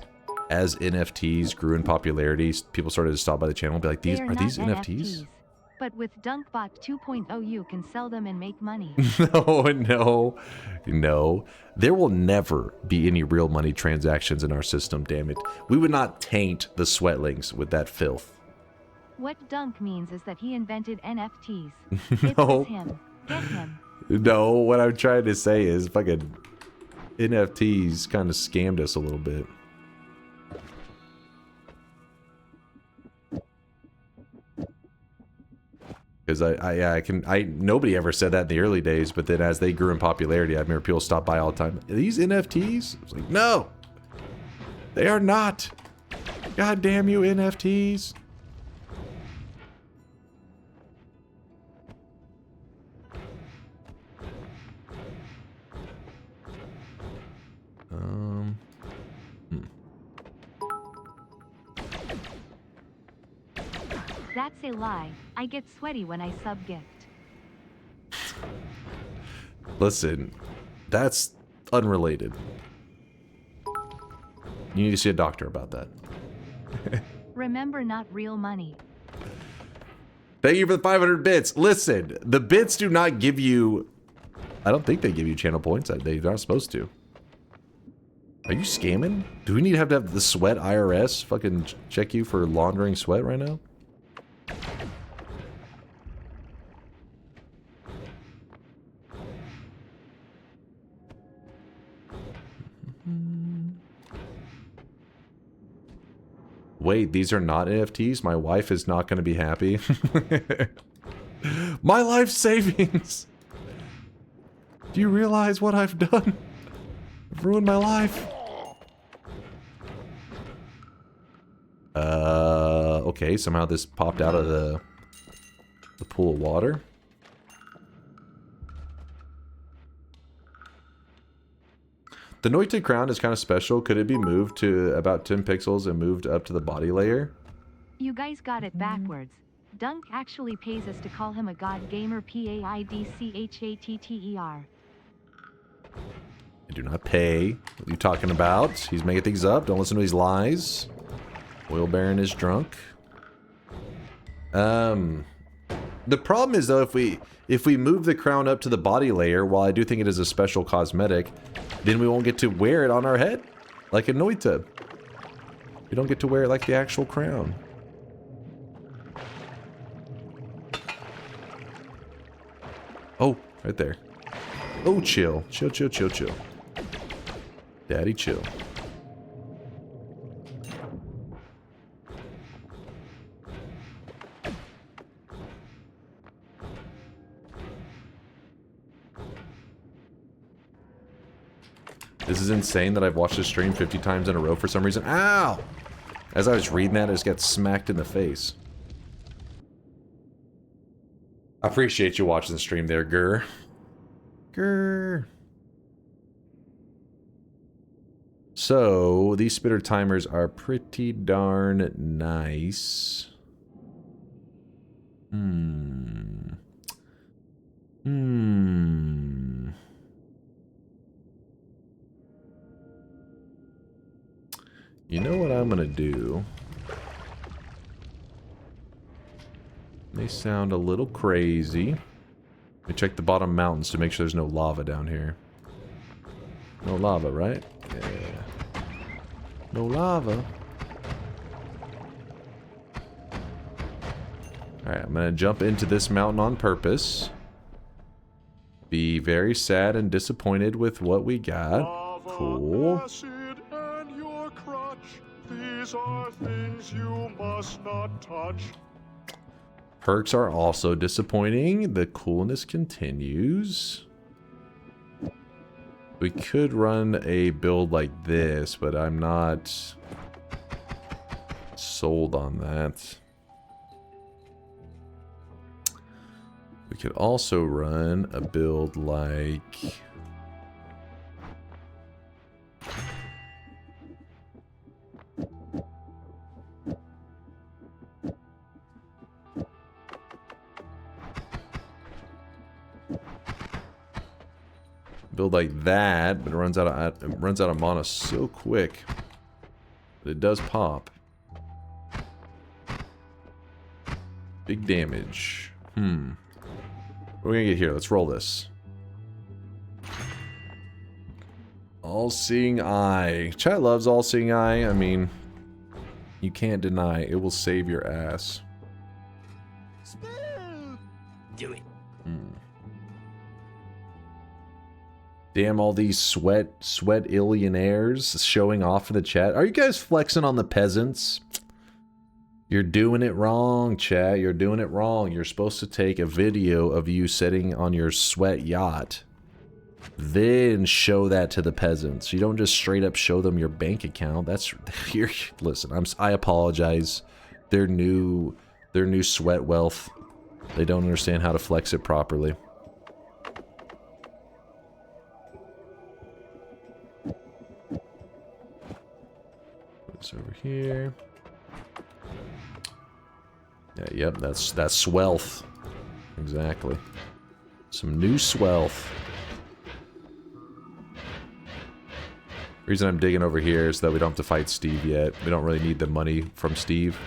[SPEAKER 5] NFTs grew in popularity, people started to stop by the channel and be like, are these NFTs?
[SPEAKER 1] But with DunkBot 2.0, you can sell them and make money.
[SPEAKER 5] No. There will never be any real money transactions in our system, damn it. We would not taint the sweatlings with that filth.
[SPEAKER 1] What Dunk means is that he invented NFTs.
[SPEAKER 5] No.
[SPEAKER 1] It's him. Get him.
[SPEAKER 5] No, what I'm trying to say is fucking NFTs kind of scammed us a little bit. Because nobody ever said that in the early days, but then as they grew in popularity, I remember people stop by all the time. Are these NFTs? I was like, no, they are not. God damn you, NFTs.
[SPEAKER 1] That's a lie. I get sweaty when I sub-gift.
[SPEAKER 5] Listen, that's unrelated. You need to see a doctor about that.
[SPEAKER 1] Remember, not real money.
[SPEAKER 5] Thank you for the 500 bits. Listen, the bits do not give you... I don't think they give you channel points. They're not supposed to. Are you scamming? Do we need to have the sweat IRS fucking check you for laundering sweat right now? Wait, these are not NFTs? My wife is not going to be happy. My life savings! Do you realize what I've done? I've ruined my life. Okay, somehow this popped out of the pool of water. The Noita crown is kind of special. Could it be moved to about 10 pixels and moved up to the body layer?
[SPEAKER 1] You guys got it backwards. Dunk actually pays us to call him a god gamer, PAIDCHATTER.
[SPEAKER 5] I do not pay. What are you talking about? He's making things up. Don't listen to these lies. Oil Baron is drunk. The problem is though, if we move the crown up to the body layer, while I do think it is a special cosmetic, then we won't get to wear it on our head like a Noita. We don't get to wear it like the actual crown. Oh, right there. Oh, chill. Chill, chill, chill, chill. Daddy, chill. This is insane that I've watched this stream 50 times in a row for some reason. Ow! As I was reading that, I just got smacked in the face. I appreciate you watching the stream there, Grr. Grr. So, these spitter timers are pretty darn nice. You know what I'm gonna do? They sound a little crazy. Let me check the bottom mountains to make sure there's no lava down here. No lava, right? Yeah. No lava. Alright, I'm gonna jump into this mountain on purpose. Be very sad and disappointed with what we got. Cool.
[SPEAKER 12] These are things you must not touch.
[SPEAKER 5] Perks are also disappointing. The coolness continues. We could run a build like this, but I'm not sold on that. We could also run a build like... build like that, but it runs out of mana so quick. But it does pop. Big damage. What are we gonna get here? Let's roll this. All-Seeing Eye. Chat loves All-Seeing Eye. I mean, you can't deny it will save your ass.
[SPEAKER 9] Do it.
[SPEAKER 5] Damn, all these sweat illionaires showing off in the chat. Are you guys flexing on the peasants? You're doing it wrong, chat. You're doing it wrong. You're supposed to take a video of you sitting on your sweat yacht, then show that to the peasants. You don't just straight up show them your bank account. That's listen. I apologize. Their new sweat wealth. They don't understand how to flex it properly. Put this over here. Yeah, yep, that's swelth. Exactly. Some new swelth. The reason I'm digging over here is that we don't have to fight Steve yet. We don't really need the money from Steve.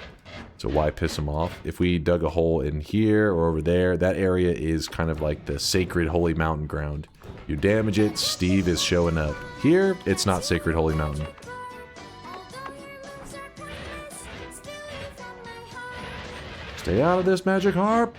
[SPEAKER 5] So why piss him off? If we dug a hole in here or over there, that area is kind of like the sacred holy mountain ground. You damage it, Steve is showing up. Here, it's not sacred holy mountain. Stay out of this, magic harp!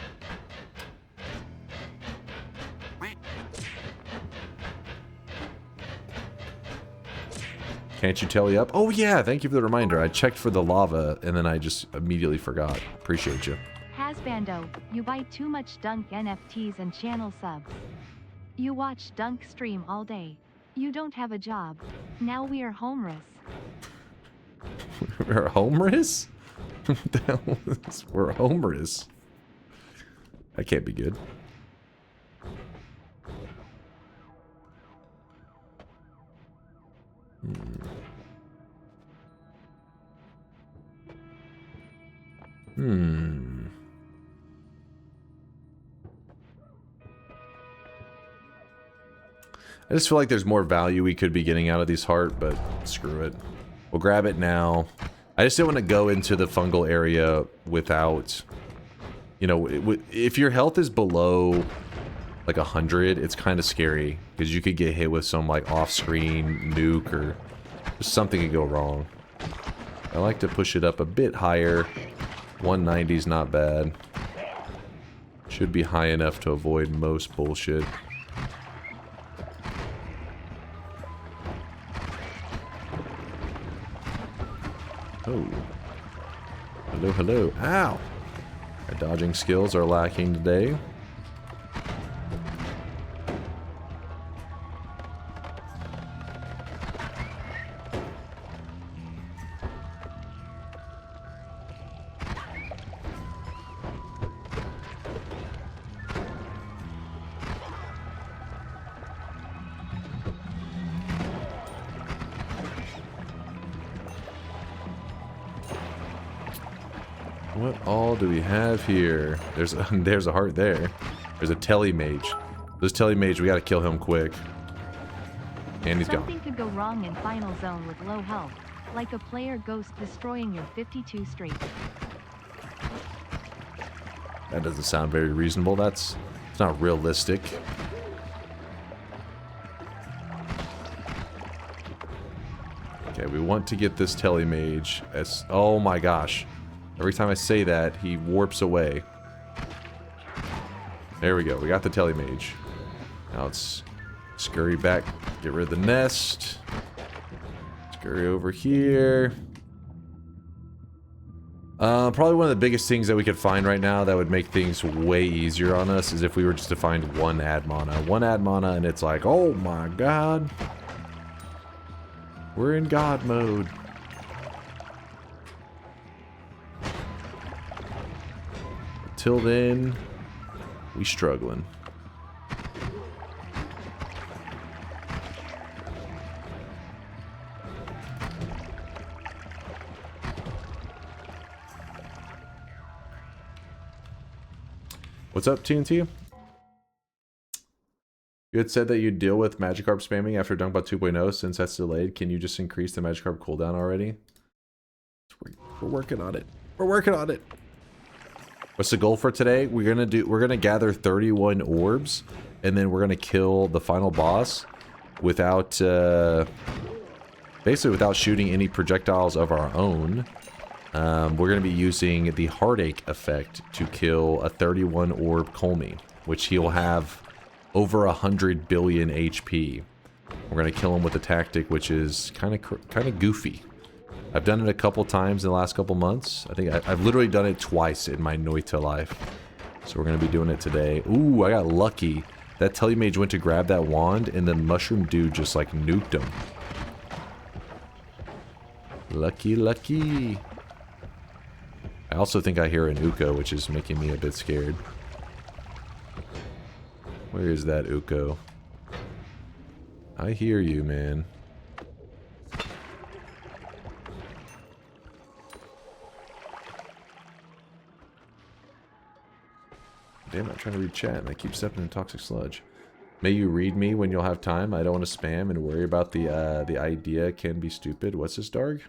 [SPEAKER 5] Can't you tally up? Oh yeah, thank you for the reminder. I checked for the lava and then I just immediately forgot. Appreciate you.
[SPEAKER 1] Hasbando, you buy too much Dunk NFTs and channel subs. You watch Dunk stream all day. You don't have a job. Now we are homeless.
[SPEAKER 5] We're homeless? What the hell is we're homeless? That can't be good. I just feel like there's more value we could be getting out of these heart, but screw it. We'll grab it now. I just didn't want to go into the fungal area without, you know, if your health is below like 100, it's kind of scary because you could get hit with some like off-screen nuke or just something could go wrong. I like to push it up a bit higher. 190 is not bad. Should be high enough to avoid most bullshit. Oh. Hello, hello. Ow! Our dodging skills are lacking today. What all do we have here? There's a heart there. There's a telly mage. This telly mage, we gotta kill him quick. And he's gone.
[SPEAKER 1] Something could go wrong in Final Zone with low health, like a player ghost destroying your 52 streak.
[SPEAKER 5] That doesn't sound very reasonable. It's not realistic. Okay, we want to get this telly mage as... Oh my gosh. Every time I say that, he warps away. There we go. We got the telly mage. Now let's scurry back. Get rid of the nest. Scurry over here. Probably one of the biggest things that we could find right now that would make things way easier on us is if we were just to find one ad mana. One ad mana and it's like, oh my god. We're in god mode. Till then, we struggling. What's up, TNT? You had said that you'd deal with Magikarp spamming after Dunkbot 2.0. Since that's delayed, can you just increase the Magikarp cooldown already? We're working on it. We're working on it. What's the goal for today? We're gonna gather 31 orbs, and then we're gonna kill the final boss without basically without shooting any projectiles of our own. We're gonna be using the heartache effect to kill a 31 orb Colmy, which he'll have over 100 billion HP. We're gonna kill him with a tactic which is kind of goofy. I've done it a couple times in the last couple months. I think I've literally done it twice in my Noita life. So we're going to be doing it today. Ooh, I got lucky. That Telumage went to grab that wand, and the mushroom dude just, like, nuked him. Lucky, lucky. I also think I hear an Uko, which is making me a bit scared. Where is that Uko? I hear you, man. Damn, I'm trying to read chat and I keep stepping in toxic sludge. May you read me when you'll have time. I don't want to spam and worry about the idea can be stupid. What's this, Darg?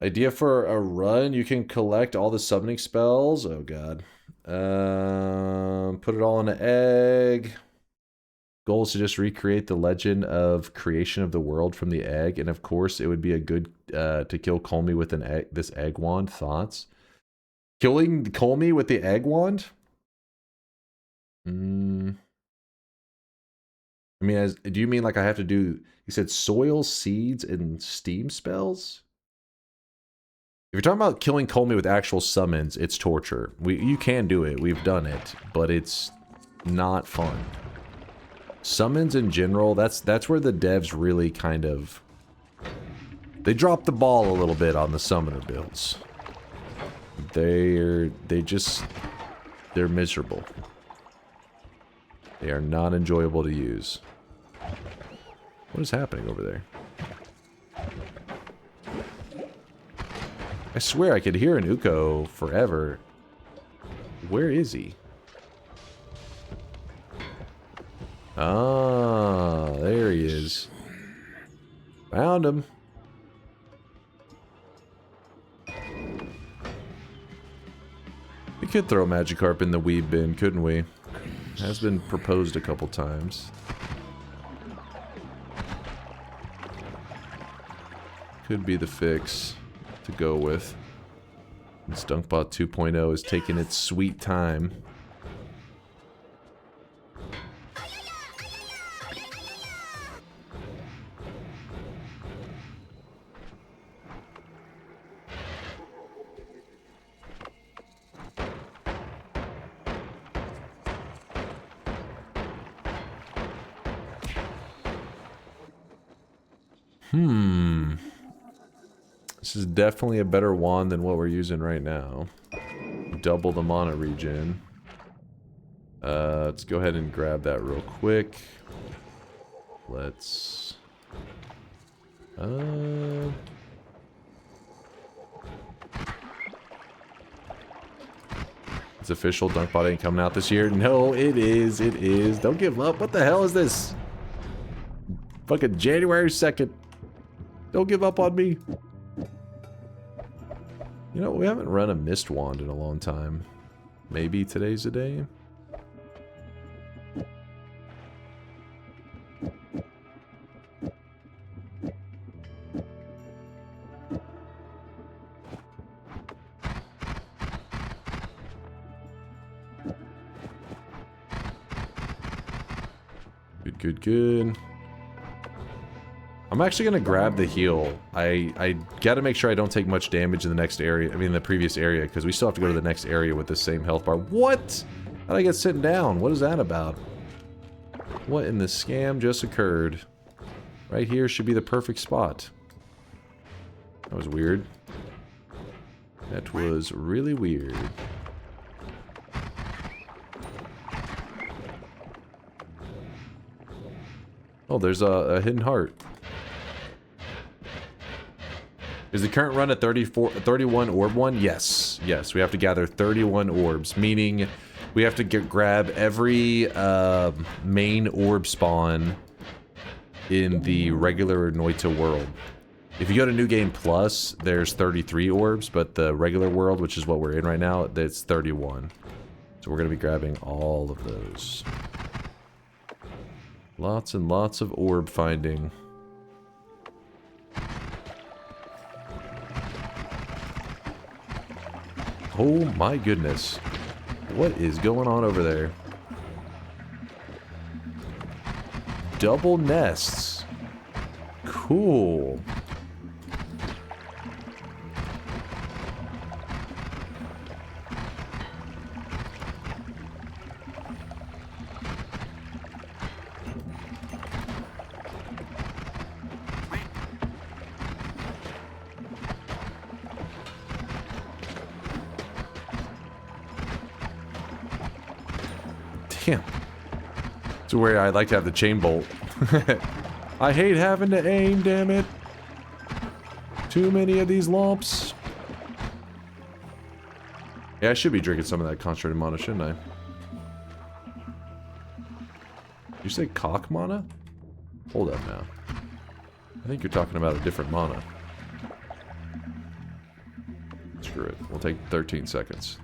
[SPEAKER 5] Idea for a run. You can collect all the summoning spells. Oh, God. Put it all in an egg. Goal is to just recreate the legend of creation of the world from the egg. And, of course, it would be a good to kill Colmy with an egg, this egg wand. Thoughts? Killing Colmy with the egg wand? I mean, do you mean like I have to do... You said soil, seeds, and steam spells? If you're talking about killing Colmy with actual summons, it's torture. You can do it. We've done it. But it's not fun. Summons in general, that's where the devs really kind of... They drop the ball a little bit on the summoner builds. They're miserable. They are not enjoyable to use. What is happening over there? I swear I could hear an Uko forever. Where is he? Ah, there he is. Found him. We could throw Magikarp in the weed bin, couldn't we? Has been proposed a couple times. Could be the fix to go with. This Dunkbot 2.0 is taking its sweet time. This is definitely a better wand than what we're using right now. Double the mana regen. Let's go ahead and grab that real quick. Let's... It's official, Dunkbot ain't coming out this year. No, it is, it is. Don't give up. What the hell is this? Fucking January 2nd. Don't give up on me. You know, we haven't run a mist wand in a long time. Maybe today's the day? Good, good, good. I'm actually going to grab the heal. I got to make sure I don't take much damage in the next area. I mean, the previous area, because we still have to go to the next area with the same health bar. What? How did I get sitting down? What is that about? What in the scam just occurred? Right here should be the perfect spot. That was weird. That was really weird. Oh, there's a hidden heart. Is the current run at 31 orb one? Yes. Yes, we have to gather 31 orbs, meaning we have to grab every main orb spawn in the regular Noita world. If you go to New Game Plus, there's 33 orbs, but the regular world, which is what we're in right now, it's 31. So we're going to be grabbing all of those. Lots and lots of orb finding. Oh my goodness. What is going on over there? Double nests. Cool. Damn. It's where I'd like to have the chain bolt. I hate having to aim, damn it. Too many of these lumps. Yeah, I should be drinking some of that concentrated mana, shouldn't I? Did you say cock mana? Hold up now. I think you're talking about a different mana. Screw it. We'll take 13 seconds.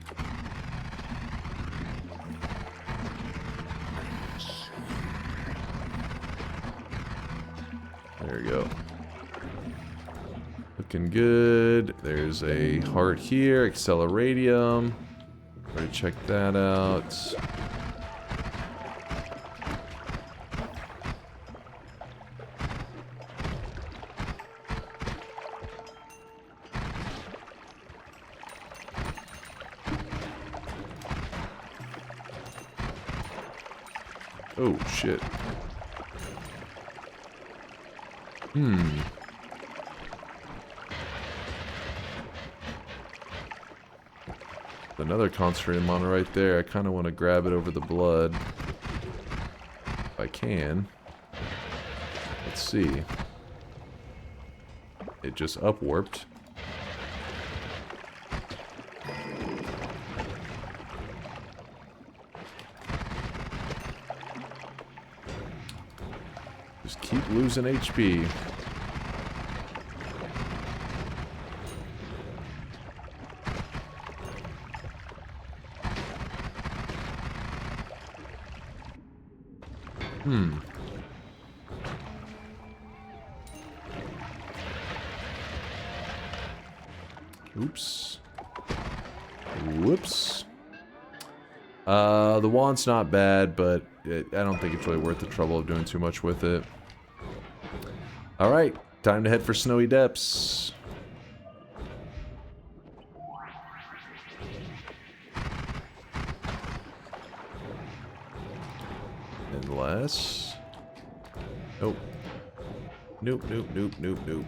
[SPEAKER 5] There we go. Looking good. There's a heart here. Acceleradium. Already check that out. Oh, shit. Another concentrated mana right there. I kind of want to grab it over the blood. If I can. Let's see. It just upwarped. Just keep losing HP. Oops. Whoops. The wand's not bad, but I don't think it's really worth the trouble of doing too much with it. Alright, time to head for Snowy Depths. Unless... Nope. Nope, nope, nope, nope, nope.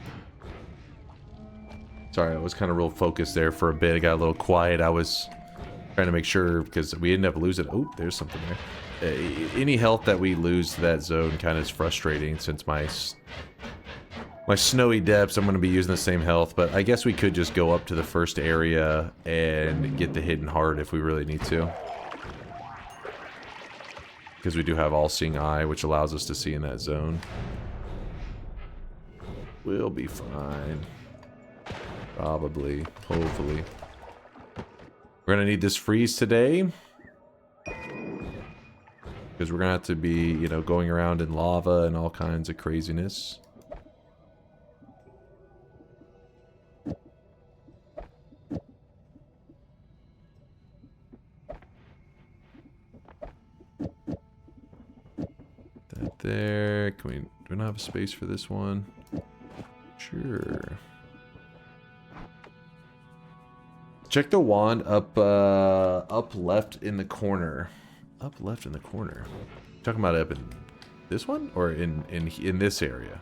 [SPEAKER 5] Sorry, I was kind of real focused there for a bit. I got a little quiet. I was trying to make sure, because we ended up losing... Oh, there's something there. Any health that we lose to that zone kind of is frustrating, since my Snowy Depths, I'm going to be using the same health. But I guess we could just go up to the first area and get the hidden heart if we really need to. Because we do have All-Seeing Eye, which allows us to see in that zone. We'll be fine. Probably. Hopefully. We're going to need this freeze today. Because we're going to have to be, you know, going around in lava and all kinds of craziness. That there. Can we... Do we not have a space for this one? Sure. Check the wand up left in the corner. Up left in the corner. Talking about up in this one or in this area?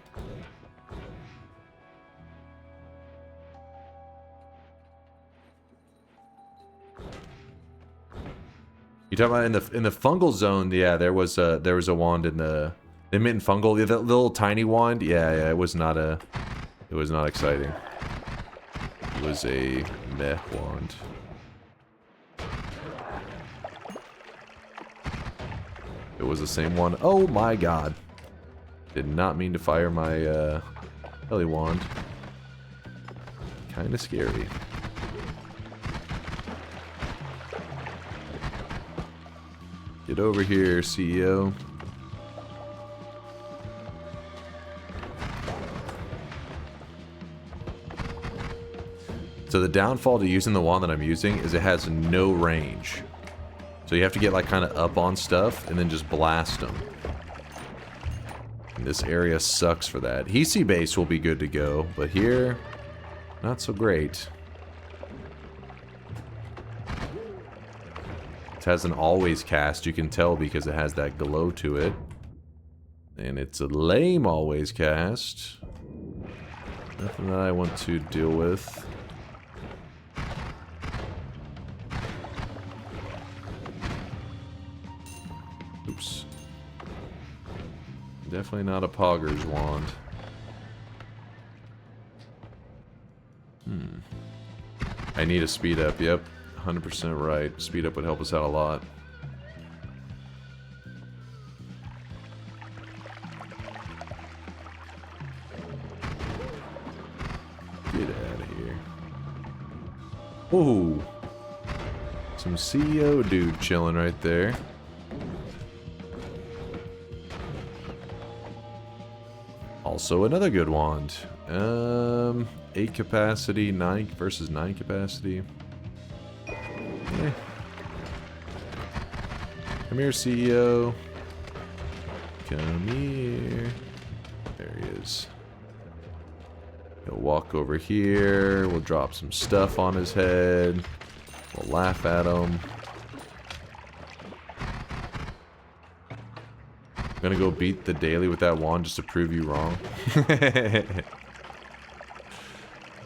[SPEAKER 5] You talking about in the fungal zone? Yeah, there was a wand in the mint fungal. The little tiny wand. Yeah, it was not exciting. It was a meh wand. It was the same one. Oh my god. Did not mean to fire my heli wand. Kinda scary. Get over here, CEO. So the downfall to using the wand that I'm using is it has no range. So you have to get like kind of up on stuff and then just blast them. And this area sucks for that. Hisi base will be good to go, but here, not so great. It has an always cast, you can tell because it has that glow to it. And it's a lame always cast. Nothing that I want to deal with. Oops. Definitely not a Pogger's wand. I need a speed up, yep. 100% right. Speed up would help us out a lot. Get out of here. Ooh. Some CEO dude chilling right there. Also another good wand. 8 capacity, 9 versus 9 capacity. Come here, CEO. Come here. There he is. He'll walk over here. We'll drop some stuff on his head. We'll laugh at him. I'm gonna go beat the daily with that wand just to prove you wrong.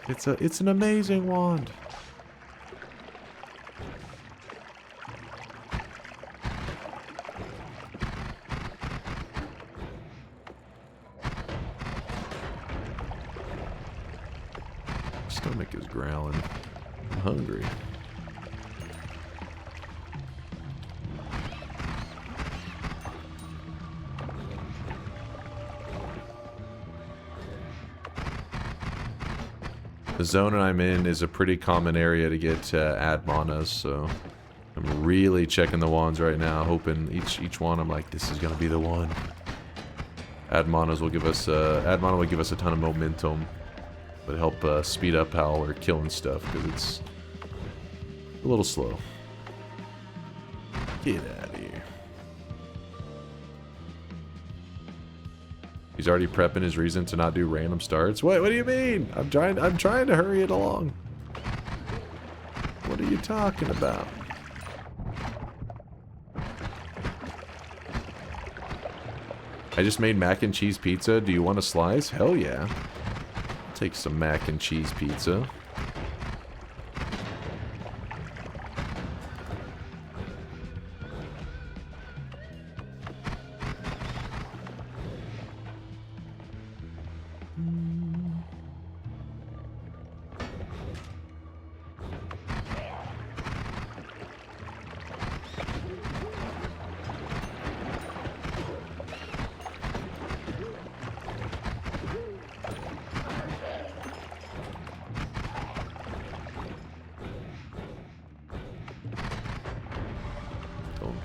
[SPEAKER 5] It's an amazing wand. Stomach is growling. I'm hungry. The zone I'm in is a pretty common area to get ad manas, so I'm really checking the wands right now, hoping each one I'm like, this is gonna be the one. Ad manas will give us ad mana will give us a ton of momentum, but help speed up how we're killing stuff because it's a little slow. Get out of here. He's already prepping his reason to not do random starts. What do you mean? I'm trying to hurry it along. What are you talking about? I just made mac and cheese pizza. Do you want a slice? Hell yeah. I'll take some mac and cheese pizza.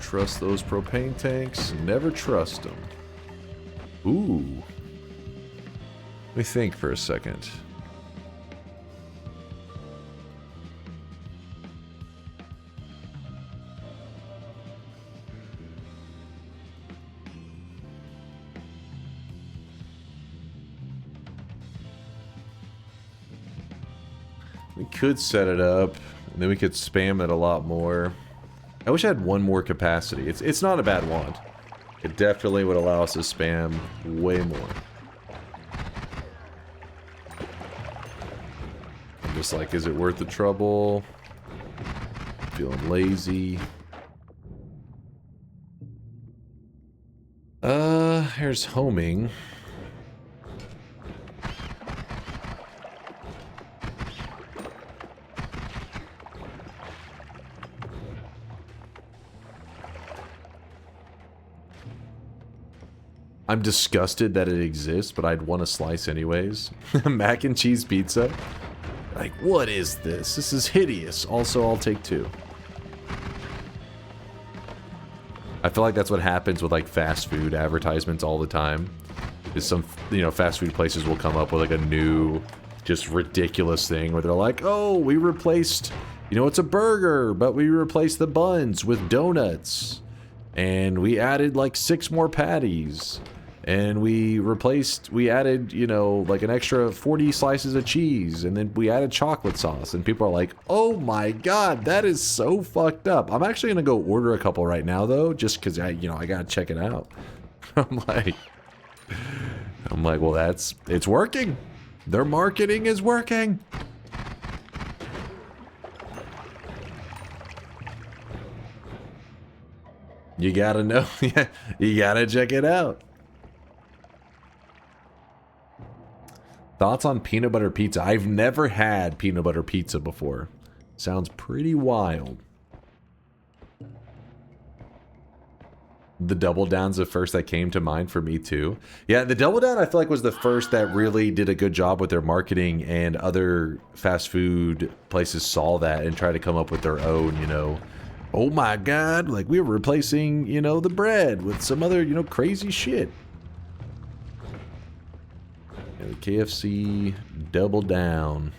[SPEAKER 5] Trust those propane tanks. Never trust them. Ooh. Let me think for a second. We could set it up, and then we could spam it a lot more. I wish I had one more capacity. It's not a bad wand. It definitely would allow us to spam way more. I'm just like, is it worth the trouble? Feeling lazy. Here's homing. I'm disgusted that it exists, but I'd want a slice anyways. Mac and cheese pizza? Like, what is this? This is hideous. Also, I'll take 2. I feel like that's what happens with like fast food advertisements all the time. Is some, fast food places will come up with like a new, just ridiculous thing where they're like, oh, we replaced, it's a burger, but we replaced the buns with donuts. And we added like 6 more patties. And we added, you know, like an extra 40 slices of cheese, and then we added chocolate sauce, and people are like, oh my God, that is so fucked up. I'm actually gonna go order a couple right now though, just cause I gotta check it out. I'm like, well, it's working. Their marketing is working. You gotta know, yeah, you gotta check it out. Thoughts on peanut butter pizza? I've never had peanut butter pizza before. Sounds pretty wild. The Double Down's the first that came to mind for me too. Yeah, the Double Down I feel like was the first that really did a good job with their marketing, and other fast food places saw that and tried to come up with their own, you know, oh my God, like we were replacing, you know, the bread with some other, you know, crazy shit. The KFC Double Down.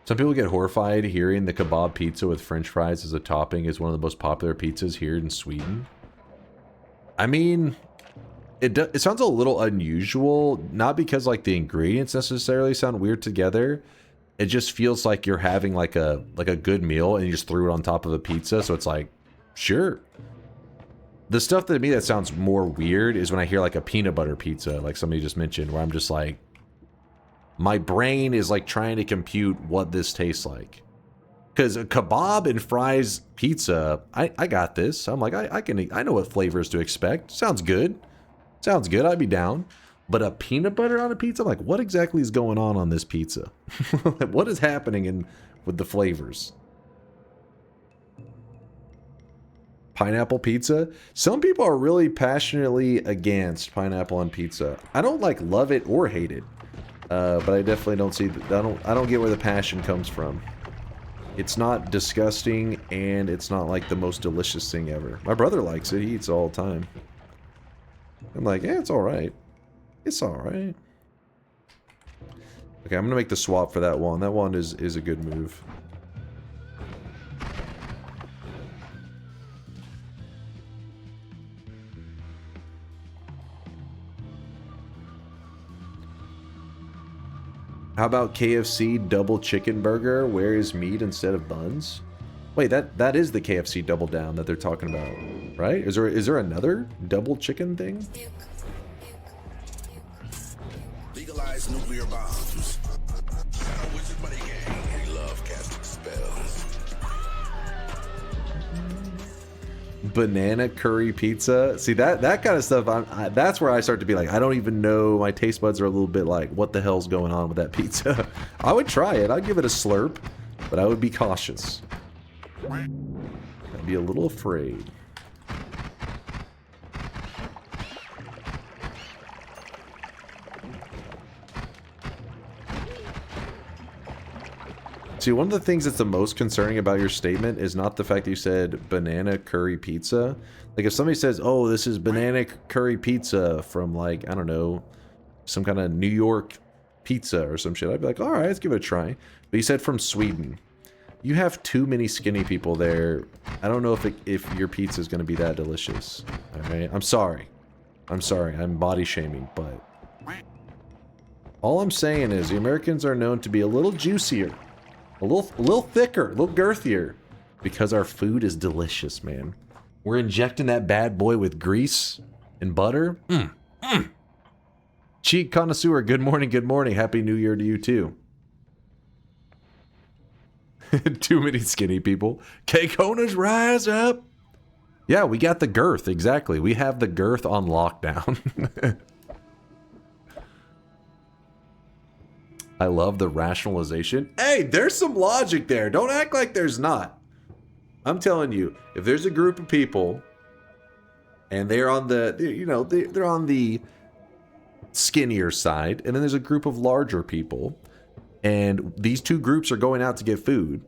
[SPEAKER 5] Some people get horrified hearing the kebab pizza with french fries as a topping is one of the most popular pizzas here in Sweden. I mean, it sounds a little unusual, not because like the ingredients necessarily sound weird together. It just feels like you're having like a good meal and you just threw it on top of a pizza, so it's like, sure. The stuff that to me that sounds more weird is when I hear like a peanut butter pizza, like somebody just mentioned, where I'm just like, my brain is like trying to compute what this tastes like. Because a kebab and fries pizza, I got this. I'm like, I know what flavors to expect. Sounds good. Sounds good. I'd be down. But a peanut butter on a pizza, I'm like, what exactly is going on this pizza? What is happening with the flavors? Pineapple pizza. Some people are really passionately against pineapple on pizza. I don't like love it or hate it, but I definitely don't see. I don't get where the passion comes from. It's not disgusting, and it's not like the most delicious thing ever. My brother likes it. He eats it all the time. I'm like, yeah, it's all right. It's all right. Okay, I'm gonna make the swap for that one. That one is a good move. How about KFC double chicken burger? Where is meat instead of buns? Wait, that is the KFC double down that they're talking about, right? Is there another double chicken thing?
[SPEAKER 15] Legalize nuclear bombs. Wizard Buddy Gang. We love casting spells.
[SPEAKER 5] Banana curry pizza. See, that kind of stuff, that's where I start to be like, I don't even know. My taste buds are a little bit like, what the hell's going on with that pizza? I would try it. I'd give it a slurp, but I would be cautious. I'd be a little afraid. See, one of the things that's the most concerning about your statement is not the fact that you said banana curry pizza. Like if somebody says, oh, this is banana curry pizza from like, I don't know, some kind of New York pizza or some shit, I'd be like, all right, let's give it a try. But you said from Sweden. You have too many skinny people there. I don't know if your pizza is going to be that delicious. All right, I'm sorry. I'm sorry. I'm body shaming, but all I'm saying is the Americans are known to be a little juicier. A little thicker, a little girthier, because our food is delicious, man. We're injecting that bad boy with grease and butter. Cheek connoisseur, good morning, good morning. Happy New Year to you too. Too many skinny people. K-Konas, rise up. Yeah, we got the girth, exactly. We have the girth on lockdown. I love the rationalization. Hey, there's some logic there. Don't act like there's not. I'm telling you, if there's a group of people and they're on the, you know, they're on the skinnier side, and then there's a group of larger people, and these two groups are going out to get food,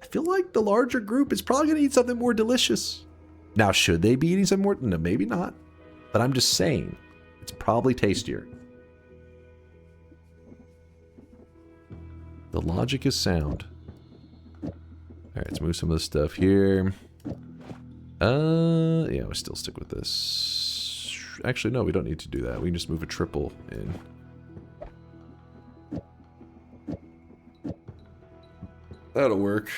[SPEAKER 5] I feel like the larger group is probably going to eat something more delicious. Now, should they be eating something more? No, maybe not. But I'm just saying, it's probably tastier. The logic is sound. right, let's move some of this stuff here. Yeah, we'll still stick with this. Actually, no, we don't need to do that. We can just move a triple in. That'll work.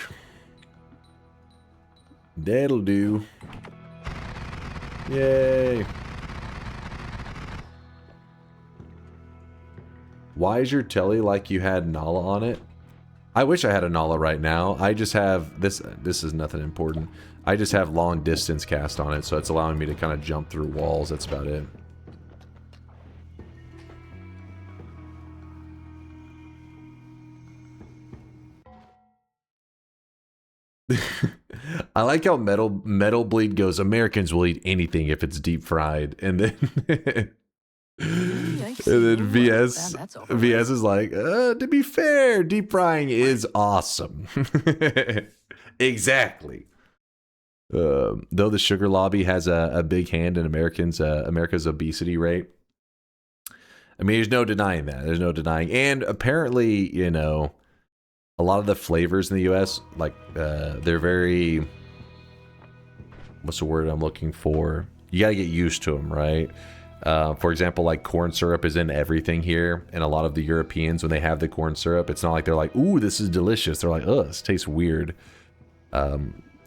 [SPEAKER 5] That'll do. Yay. Why is your telly like you had Nala on it? I wish I had a Nala right now. I just have this. This is nothing important. I just have long distance cast on it, so it's allowing me to kind of jump through walls. That's about it. I like how Metal Bleed goes, Americans will eat anything if it's deep fried, and then and then VS is like, to be fair, deep frying is awesome. Exactly. Though the sugar lobby has a big hand in America's obesity rate. I mean, there's no denying that. There's no denying. And apparently, you know, a lot of the flavors in the US, like, they're very... What's the word I'm looking for? You gotta get used to them, right? For example, like corn syrup is in everything here. And a lot of the Europeans, when they have the corn syrup, it's not like they're like, ooh, this is delicious. They're like, ugh, this tastes weird.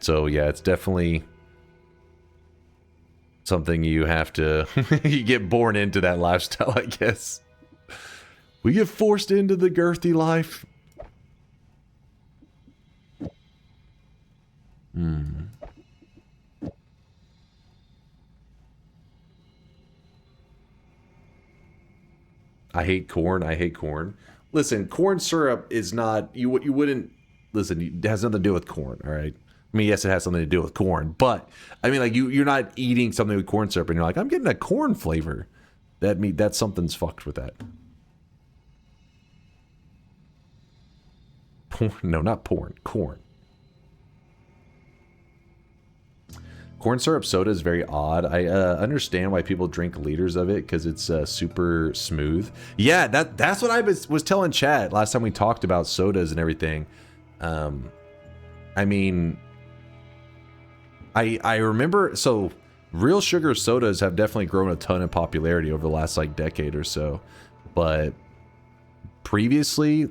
[SPEAKER 5] So yeah, it's definitely something you have to... you get born into that lifestyle, I guess. We get forced into the girthy life. I hate corn. I hate corn. Listen, corn syrup is not... You wouldn't... Listen, it has nothing to do with corn, all right? I mean, yes, it has something to do with corn, but... I mean, like, you're not eating something with corn syrup and you're like, I'm getting a corn flavor. That something's fucked with that. Porn? No, not porn. Corn. Corn syrup soda is very odd. I understand why people drink liters of it because it's super smooth. Yeah, that's what I was telling Chad last time we talked about sodas and everything. I mean, I remember, so real sugar sodas have definitely grown a ton in popularity over the last like decade or so, but previously,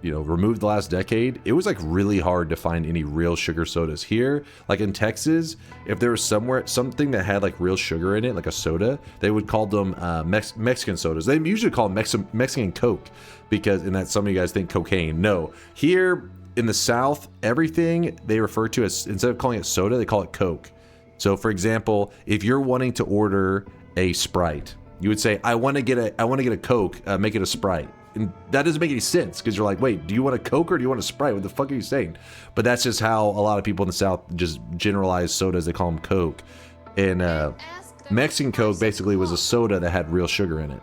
[SPEAKER 5] you know, removed the last decade, it was like really hard to find any real sugar sodas here. Like in Texas, if there was something that had like real sugar in it, like a soda, they would call them Mexican sodas. They usually call them Mexican Coke, because, and that some of you guys think cocaine. No, here in the South, everything they refer to as, instead of calling it soda, they call it Coke. So for example, if you're wanting to order a Sprite, you would say, I want to get a Coke, make it a Sprite. And that doesn't make any sense, because you're like, wait, do you want a Coke or do you want a Sprite? What the fuck are you saying? But that's just how a lot of people in the South just generalize sodas. They call them Coke. And Mexican Coke basically was a soda that had real sugar in it.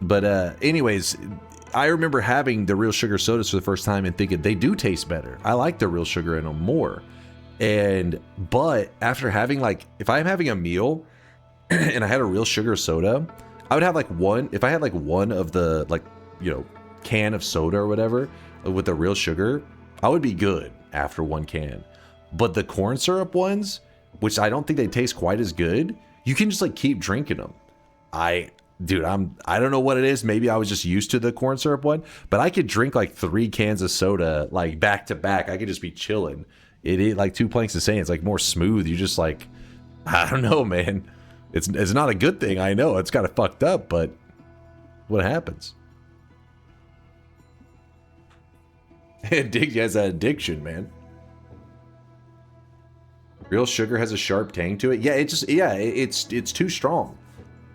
[SPEAKER 5] But anyways, I remember having the real sugar sodas for the first time and thinking they do taste better. I like the real sugar in them more. But after having, like, if I'm having a meal and I had a real sugar soda, I would have like one, if I had like one of the, like, you know, can of soda or whatever with the real sugar, I would be good after one can. But the corn syrup ones, which I don't think they taste quite as good, you can just like keep drinking them. I don't know what it is. Maybe I was just used to the corn syrup one, but I could drink like 3 cans of soda like back to back. I could just be chilling. It like 2 planks of sand. It's like more smooth. You just like, I don't know, man. It's not a good thing. I know it's kind of fucked up, but what happens? Dig has an addiction, man. Real sugar has a sharp tang to it. Yeah, it's too strong.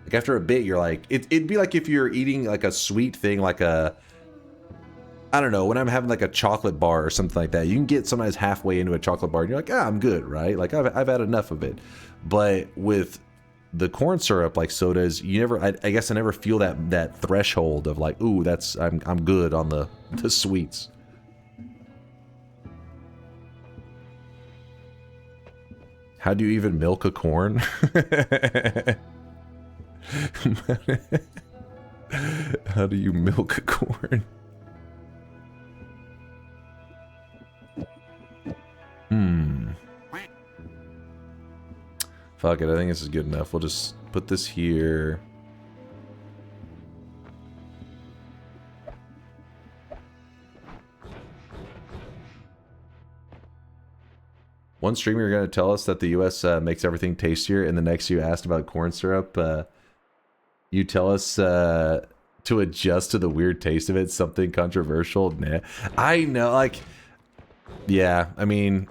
[SPEAKER 5] Like after a bit, you're like, it'd be like if you're eating like a sweet thing, like a, I don't know, when I'm having like a chocolate bar or something like that, you can get sometimes halfway into a chocolate bar and you're like, I'm good, right? Like I've had enough of it. But with the corn syrup, like sodas, you never, I guess I never feel that threshold of like, ooh, I'm good on the sweets. How do you even milk a corn? How do you milk corn? Fuck it, I think this is good enough. We'll just put this here. One streamer, you're going to tell us that the U.S. Makes everything tastier, and the next you asked about corn syrup, you tell us to adjust to the weird taste of it, something controversial. Nah. I know, like, yeah, I mean,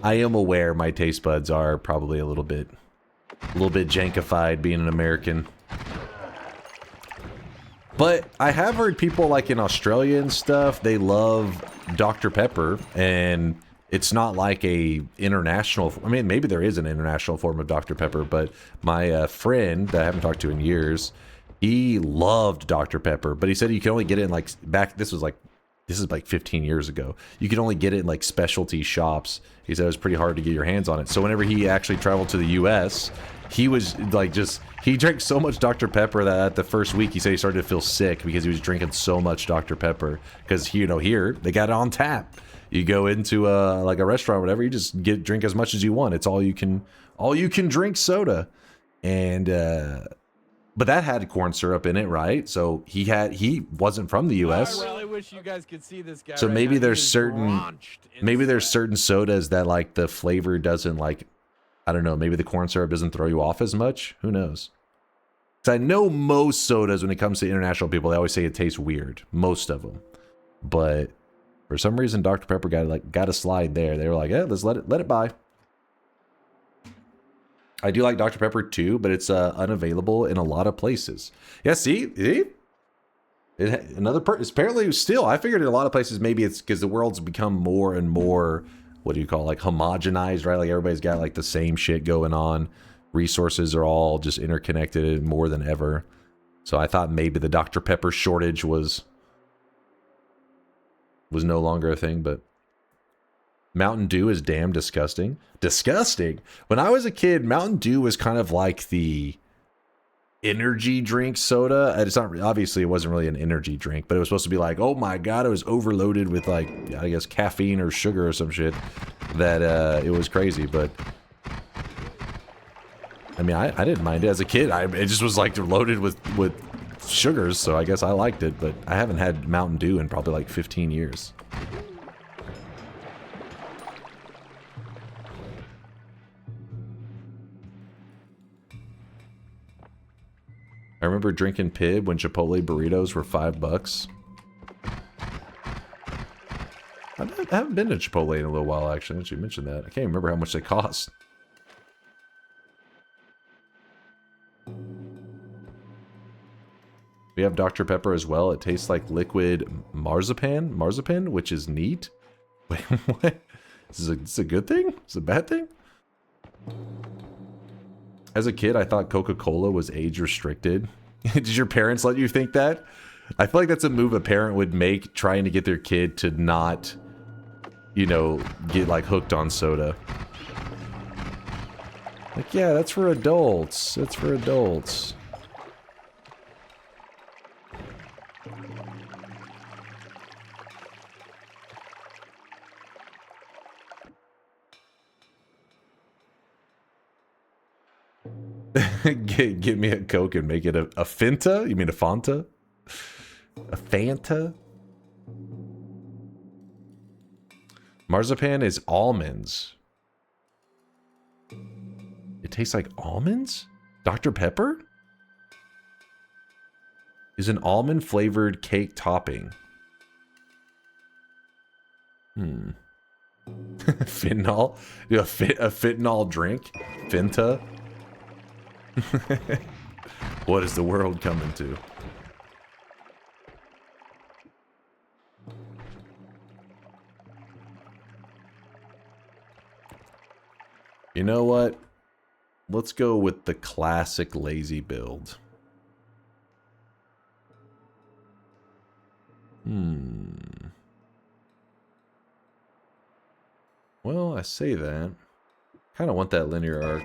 [SPEAKER 5] I am aware my taste buds are probably a little bit jankified being an American. But I have heard people like in Australia and stuff, they love Dr. Pepper, and it's not like a international, I mean, maybe there is an international form of Dr. Pepper, but my friend that I haven't talked to in years, he loved Dr. Pepper, but he said you can only get it in like, this is like 15 years ago. You could only get it in like specialty shops. He said it was pretty hard to get your hands on it. So whenever he actually traveled to the US, he was like he drank so much Dr. Pepper that the first week he said he started to feel sick because he was drinking so much Dr. Pepper. Because, here, they got it on tap. You go into like a restaurant or whatever, you just drink as much as you want. It's all you can drink soda. And but that had corn syrup in it, right? So he wasn't from the US.
[SPEAKER 6] I really wish you guys could see this guy.
[SPEAKER 5] So
[SPEAKER 6] right
[SPEAKER 5] maybe
[SPEAKER 6] now.
[SPEAKER 5] there's certain sodas that like the flavor doesn't like, I don't know, maybe the corn syrup doesn't throw you off as much. Who knows? Because I know most sodas, when it comes to international people, they always say it tastes weird. Most of them. But for some reason, Dr. Pepper got a slide there. They were like, yeah, let's let it by. I do like Dr. Pepper too, but it's unavailable in a lot of places. Yeah, see? Apparently still, I figured in a lot of places maybe it's because the world's become more and more, what do you call it, like homogenized, right? Like everybody's got like the same shit going on. Resources are all just interconnected more than ever. So I thought maybe the Dr. Pepper shortage was no longer a thing, but Mountain Dew is damn disgusting. Disgusting. When I was a kid, Mountain Dew was kind of like the energy drink soda. It's not, obviously it wasn't really an energy drink, but it was supposed to be like, oh my god, it was overloaded with like, I guess caffeine or sugar or some shit, that it was crazy. But I mean, I didn't mind it as a kid. It just was like loaded with sugars, so I guess I liked it, but I haven't had Mountain Dew in probably like 15 years. I remember drinking Pib when Chipotle burritos were $5. I haven't been to Chipotle in a little while, actually, since you mentioned that. I can't remember how much they cost. We have Dr. Pepper as well. It tastes like liquid marzipan, which is neat. Wait, what? This is a good thing? Is it a bad thing? As a kid, I thought Coca-Cola was age restricted. Did your parents let you think that? I feel like that's a move a parent would make, trying to get their kid to not, you know, get like hooked on soda. Like, yeah, that's for adults. That's for adults. Get me a Coke and make it a Fanta? You mean a Fanta? A Fanta? Marzipan is almonds. It tastes like almonds? Dr. Pepper? Is an almond flavored cake topping. Fentanyl? A fentanyl drink? Fenta? What is the world coming to? You know what? Let's go with the classic lazy build. Well, I say that. Kind of want that linear arc.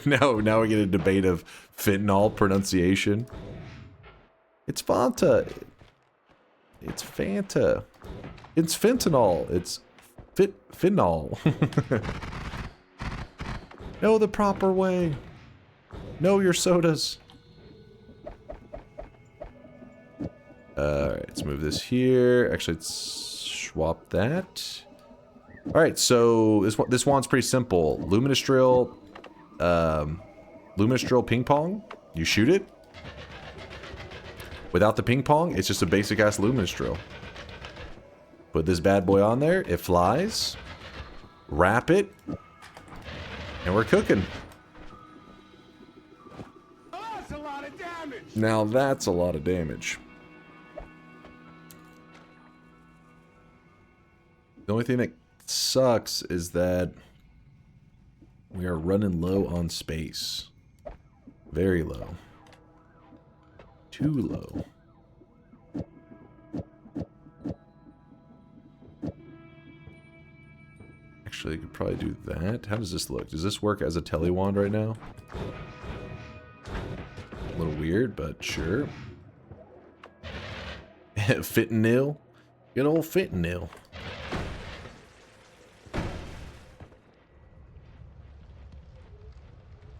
[SPEAKER 5] now we get a debate of fentanyl pronunciation. It's Fanta. It's Fanta. It's fentanyl. It's fentanyl. Know the proper way. Know your sodas. Alright, let's move this here. Actually, let's swap that. Alright, so this one's pretty simple. Luminous drill, ping pong. You shoot it. Without the ping pong, it's just a basic ass luminous drill. Put this bad boy on there. It flies. Wrap it. And we're cooking.
[SPEAKER 12] That's a lot of damage.
[SPEAKER 5] Now that's a lot of damage. The only thing that sucks is that we are running low on space. Very low. Too low. Actually, I could probably do that. How does this look? Does this work as a telewand right now? A little weird, but sure. Fentanyl. Good old fentanyl.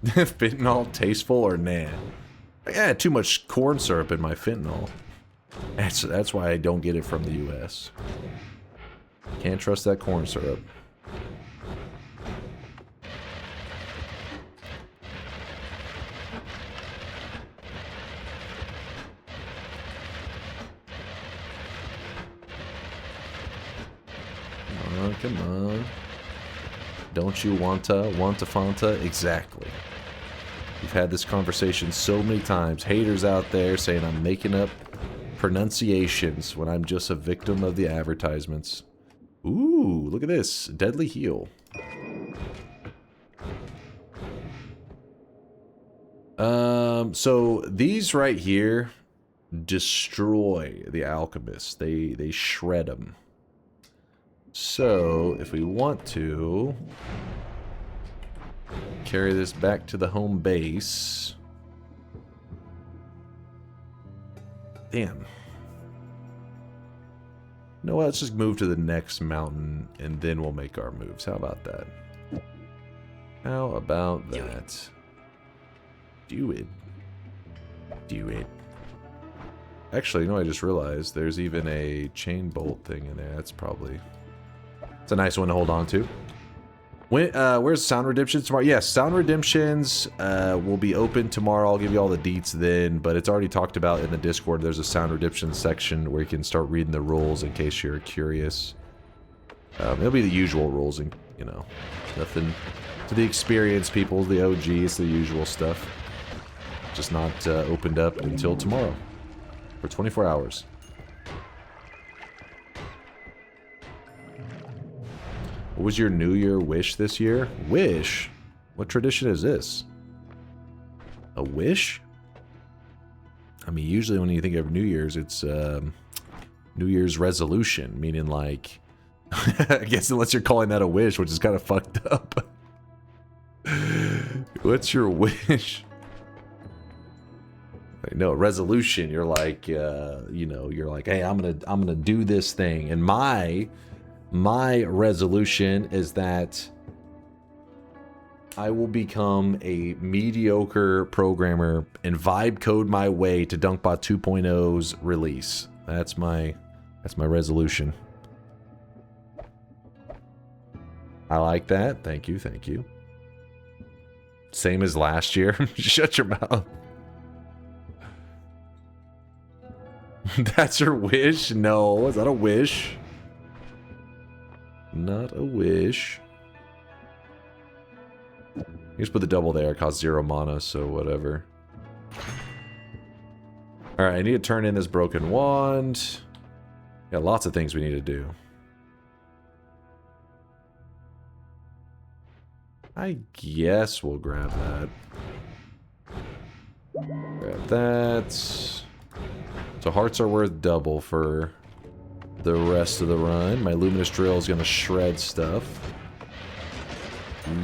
[SPEAKER 5] Fentanyl tasteful or nah? I had too much corn syrup in my fentanyl. That's why I don't get it from the US. Can't trust that corn syrup. Come on. Don't you want a Fanta? Exactly. We've had this conversation so many times. Haters out there saying I'm making up pronunciations when I'm just a victim of the advertisements. Ooh, look at this. Deadly heal. So these right here destroy the alchemists. They shred them. So if we want to carry this back to the home base. Damn. No, let's just move to the next mountain and then we'll make our moves. How about that? How about that? Do it. Do it. Actually, you know, I just realized there's even a chain bolt thing in there. That's probably... It's a nice one to hold on to. When, where's Sound Redemptions tomorrow? Yes, Sound Redemptions will be open tomorrow. I'll give you all the deets then, but it's already talked about in the Discord. There's a Sound Redemption section where you can start reading the rules in case you're curious. It'll be the usual rules, and you know, nothing to the experienced people, the OGs, the usual stuff. Just not opened up until tomorrow for 24 hours. What was your New Year wish this year? Wish? What tradition is this? A wish? I mean, usually when you think of New Year's, it's New Year's resolution, meaning like, I guess unless you're calling that a wish, which is kind of fucked up. What's your wish? Like, no, resolution. You're like, you know, you're like, hey, I'm gonna do this thing, and my resolution is that I will become a mediocre programmer and vibe code my way to DunkBot 2.0's release. That's my resolution. I like that. Thank you, thank you. Same as last year. Shut your mouth. That's your wish? No, is that a wish? Not a wish. You just put the double there. It costs 0 mana, so whatever. Alright, I need to turn in this broken wand. Got lots of things we need to do. I guess we'll grab that. Grab that. So hearts are worth double for the rest of the run. My luminous drill is gonna shred stuff.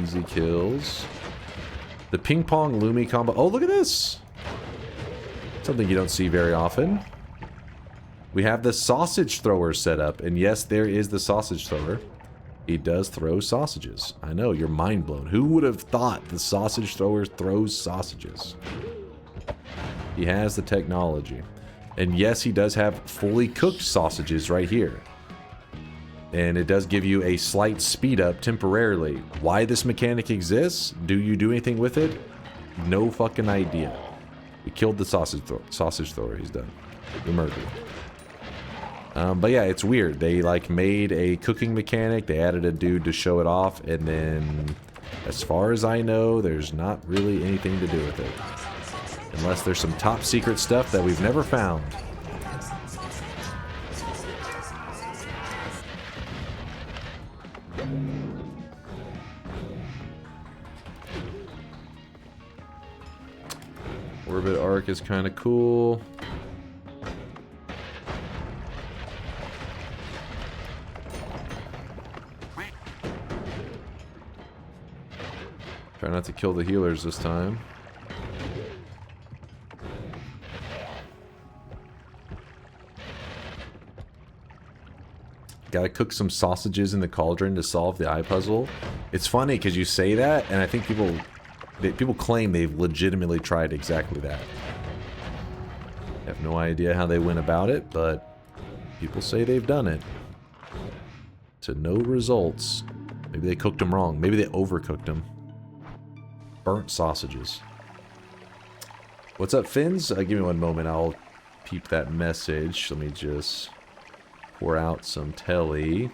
[SPEAKER 5] Easy kills. The ping pong Lumi combo. Oh, look at this. Something you don't see very often. We have the sausage thrower set up. And yes, there is the sausage thrower. He does throw sausages. I know, you're mind blown. Who would have thought the sausage thrower throws sausages? He has the technology. And yes, he does have fully cooked sausages right here. And it does give you a slight speed up temporarily. Why this mechanic exists? Do you do anything with it? No fucking idea. We killed the sausage thrower. He's done. The murder. But yeah, it's weird. They like made a cooking mechanic. They added a dude to show it off. And then, as far as I know, there's not really anything to do with it. Unless there's some top secret stuff that we've never found. Orbit Arc is kind of cool. Try not to kill the healers this time. Gotta cook some sausages in the cauldron to solve the eye puzzle. It's funny because you say that, and I think people claim they've legitimately tried exactly that. I have no idea how they went about it, but people say they've done it. To no results. Maybe they cooked them wrong. Maybe they overcooked them. Burnt sausages. What's up, Finns? Give me one moment. I'll peep that message. Let me just pour out some telly.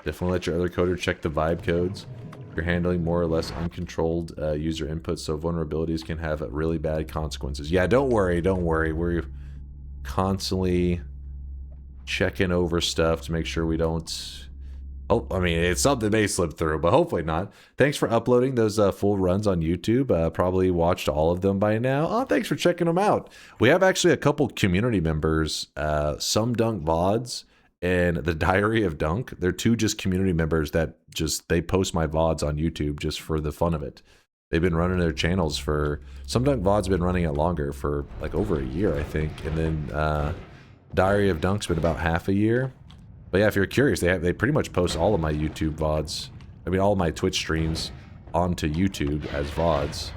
[SPEAKER 5] Definitely let your other coder check the vibe codes. You're handling more or less uncontrolled user input, so vulnerabilities can have really bad consequences. Yeah, don't worry, don't worry. We're constantly checking over stuff to make sure we don't... Oh, I mean, it's something may slip through, but hopefully not. Thanks for uploading those full runs on YouTube. Probably watched all of them by now. Oh, thanks for checking them out. We have actually a couple community members, some Dunk VODs and the Diary of Dunk. They're two just community members that they post my VODs on YouTube just for the fun of it. They've been running their channels for... Some Dunk VODs have been running it longer, for like over a year, I think. And then Diary of Dunk's been about half a year. But yeah, if you're curious, they pretty much post all of my YouTube VODs. I mean, all of my Twitch streams onto YouTube as VODs.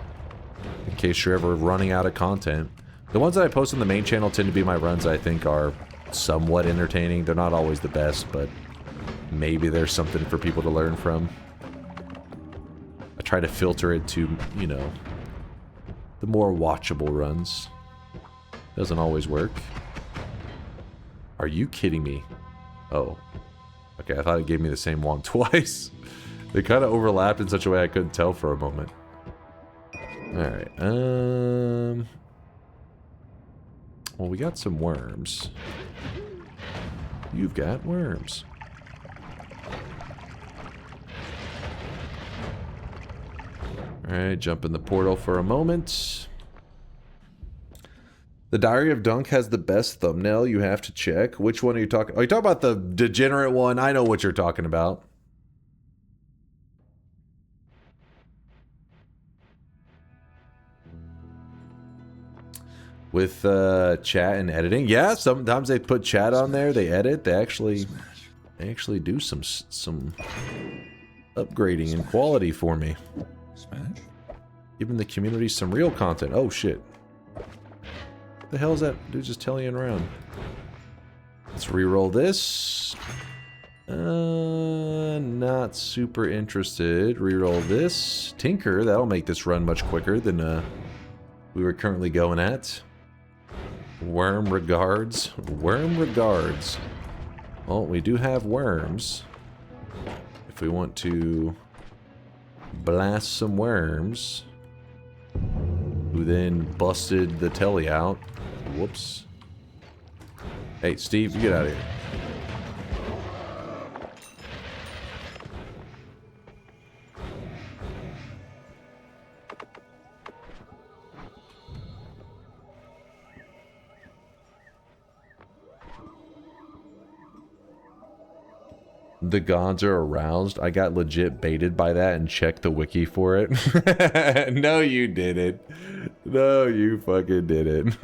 [SPEAKER 5] In case you're ever running out of content. The ones that I post on the main channel tend to be my runs I think are somewhat entertaining. They're not always the best, but maybe there's something for people to learn from. I try to filter it to, you know, the more watchable runs. Doesn't always work. Are you kidding me? Oh. Okay, I thought it gave me the same one twice. They kind of overlapped in such a way I couldn't tell for a moment. Alright, well, we got some worms. You've got worms. Alright, jump in the portal for a moment. The Diary of Dunk has the best thumbnail. You have to check. Which one are you talking? Are you talking about the degenerate one? I know what you're talking about. With chat and editing. Yeah, sometimes they put chat on there. They edit. They actually do some upgrading and quality for me.
[SPEAKER 15] Smash.
[SPEAKER 5] Giving the community some real content. Oh shit. The hell is that dude just tellying around? Let's re-roll this. Not super interested. Re-roll this. Tinker, that'll make this run much quicker than we were currently going at. Worm regards. Worm regards. Well, we do have worms. If we want to blast some worms, who then busted the telly out. Whoops. Hey, Steve, you get out of here. The gods are aroused. I got legit baited by that and checked the wiki for it. No, you didn't. No, you fucking didn't.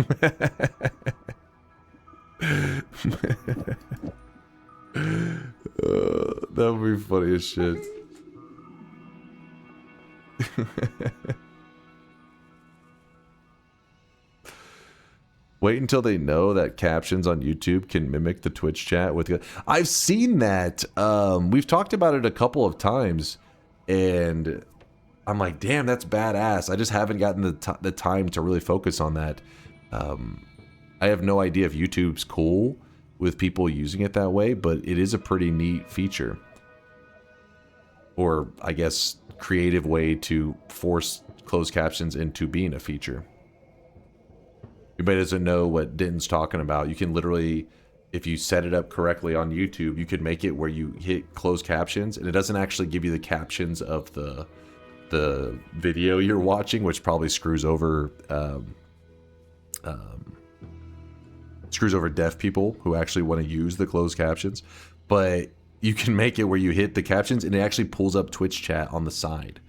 [SPEAKER 5] That would be funny as shit. Wait until they know that captions on YouTube can mimic the Twitch chat with. I've seen that. We've talked about it a couple of times, and I'm like, damn, that's badass. I just haven't gotten the time to really focus on that. I have no idea if YouTube's cool with people using it that way, but it is a pretty neat feature. Or, I guess, creative way to force closed captions into being a feature. Anybody doesn't know what Denton's talking about, you can literally, if you set it up correctly on YouTube, you could make it where you hit closed captions, and it doesn't actually give you the captions of the video you're watching, which probably screws over deaf people who actually want to use the closed captions. But you can make it where you hit the captions, and it actually pulls up Twitch chat on the side.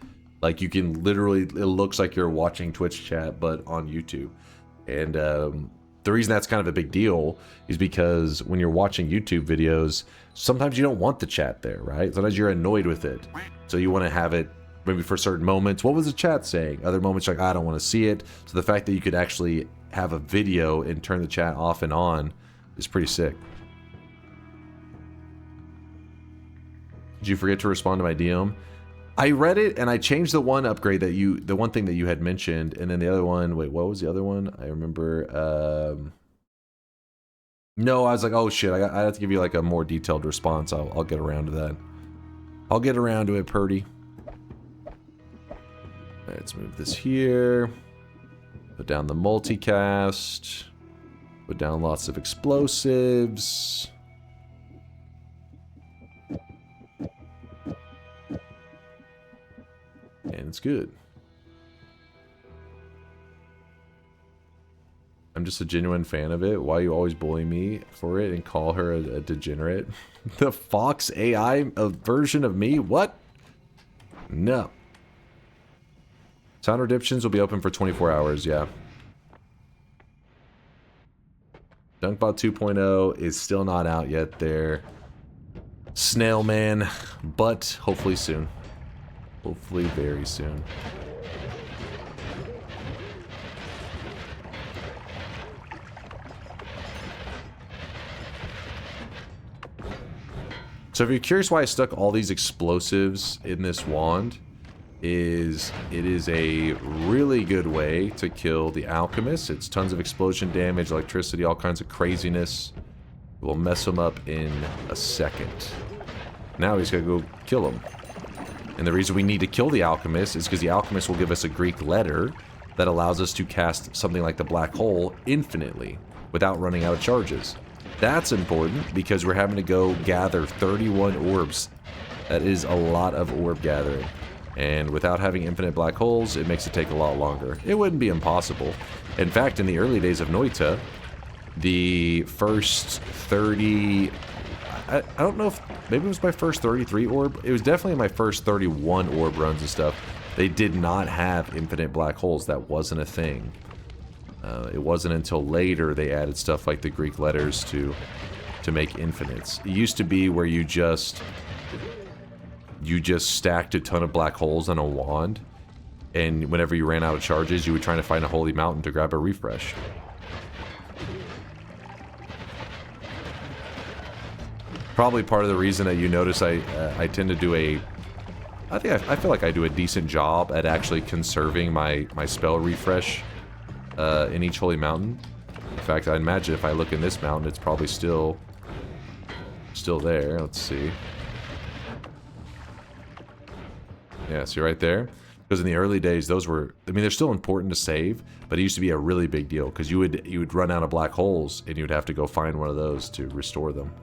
[SPEAKER 5] Like, you can literally, it looks like you're watching Twitch chat, but on YouTube. And the reason that's kind of a big deal is because when you're watching YouTube videos, sometimes you don't want the chat there, right? Sometimes you're annoyed with it. So you want to have it maybe for certain moments. What was the chat saying? Other moments like, I don't want to see it. So the fact that you could actually have a video and turn the chat off and on is pretty sick. Did you forget to respond to my DM? I read it and I changed the one upgrade that the one thing that you had mentioned, and then the other one, wait, what was the other one? I remember, no, I was like, oh shit, I have to give you like a more detailed response. I'll get around to that. I'll get around to it, Purdy. Let's move this here. Put down the multicast. Put down lots of explosives. And it's good. I'm just a genuine fan of it. Why you always bully me for it and call her a degenerate? The Fox AI version of me? What? No. Sound Redemptions will be open for 24 hours, yeah. Dunkbot 2.0 is still not out yet there. Snail Man, but hopefully soon. Hopefully very soon. So if you're curious why I stuck all these explosives in this wand, it is a really good way to kill the alchemist. It's tons of explosion damage, electricity, all kinds of craziness. We'll mess him up in a second. Now he's gonna go kill him. And the reason we need to kill the alchemist is because the alchemist will give us a Greek letter that allows us to cast something like the black hole infinitely without running out of charges. That's important because we're having to go gather 31 orbs. That is a lot of orb gathering. And without having infinite black holes, it makes it take a lot longer. It wouldn't be impossible. In fact, in the early days of Noita, the first 30... I don't know if... Maybe it was my first 33 orb. It was definitely my first 31 orb runs and stuff. They did not have infinite black holes. That wasn't a thing. It wasn't until later they added stuff like the Greek letters to make infinites. It used to be where you just stacked a ton of black holes on a wand, and whenever you ran out of charges, you would try to find a holy mountain to grab a refresh. Probably part of the reason that you notice I tend to do I feel like I do a decent job at actually conserving my spell refresh in each holy mountain. In fact, I imagine if I look in this mountain, it's probably still there. Let's see. Yeah, see right there? Because in the early days, those were, I mean, they're still important to save, but it used to be a really big deal because you would run out of black holes and you'd have to go find one of those to restore them.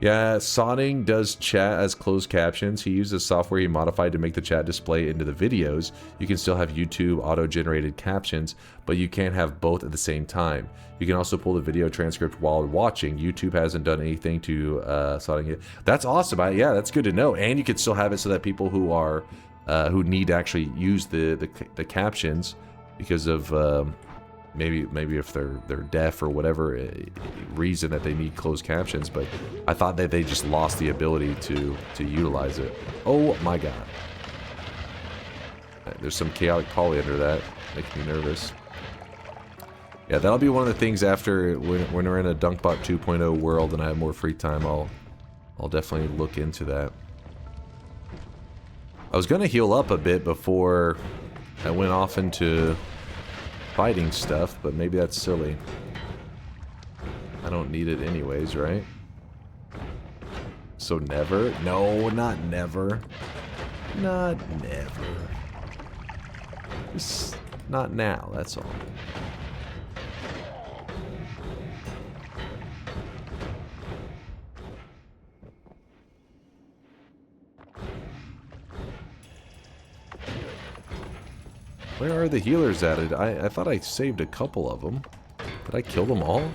[SPEAKER 5] Yeah, Sodding does chat as closed captions. He uses software he modified to make the chat display into the videos. You can still have YouTube auto-generated captions, but you can't have both at the same time. You can also pull the video transcript while watching. YouTube hasn't done anything to Sodding it. That's awesome. Yeah, that's good to know. And you can still have it so that people who are who need to actually use the captions because of maybe if they're deaf or whatever reason that they need closed captions, but I thought that they just lost the ability to utilize it. Oh my god. There's some chaotic poly under that. Makes me nervous. Yeah, that'll be one of the things after when we're in a Dunkbot 2.0 world and I have more free time, I'll definitely look into that. I was gonna heal up a bit before I went off into fighting stuff, but maybe that's silly. I don't need it anyways, right? So never? No, not never. Not never. Just not now, that's all. Where are the healers at? I thought I saved a couple of them. Did I kill them all?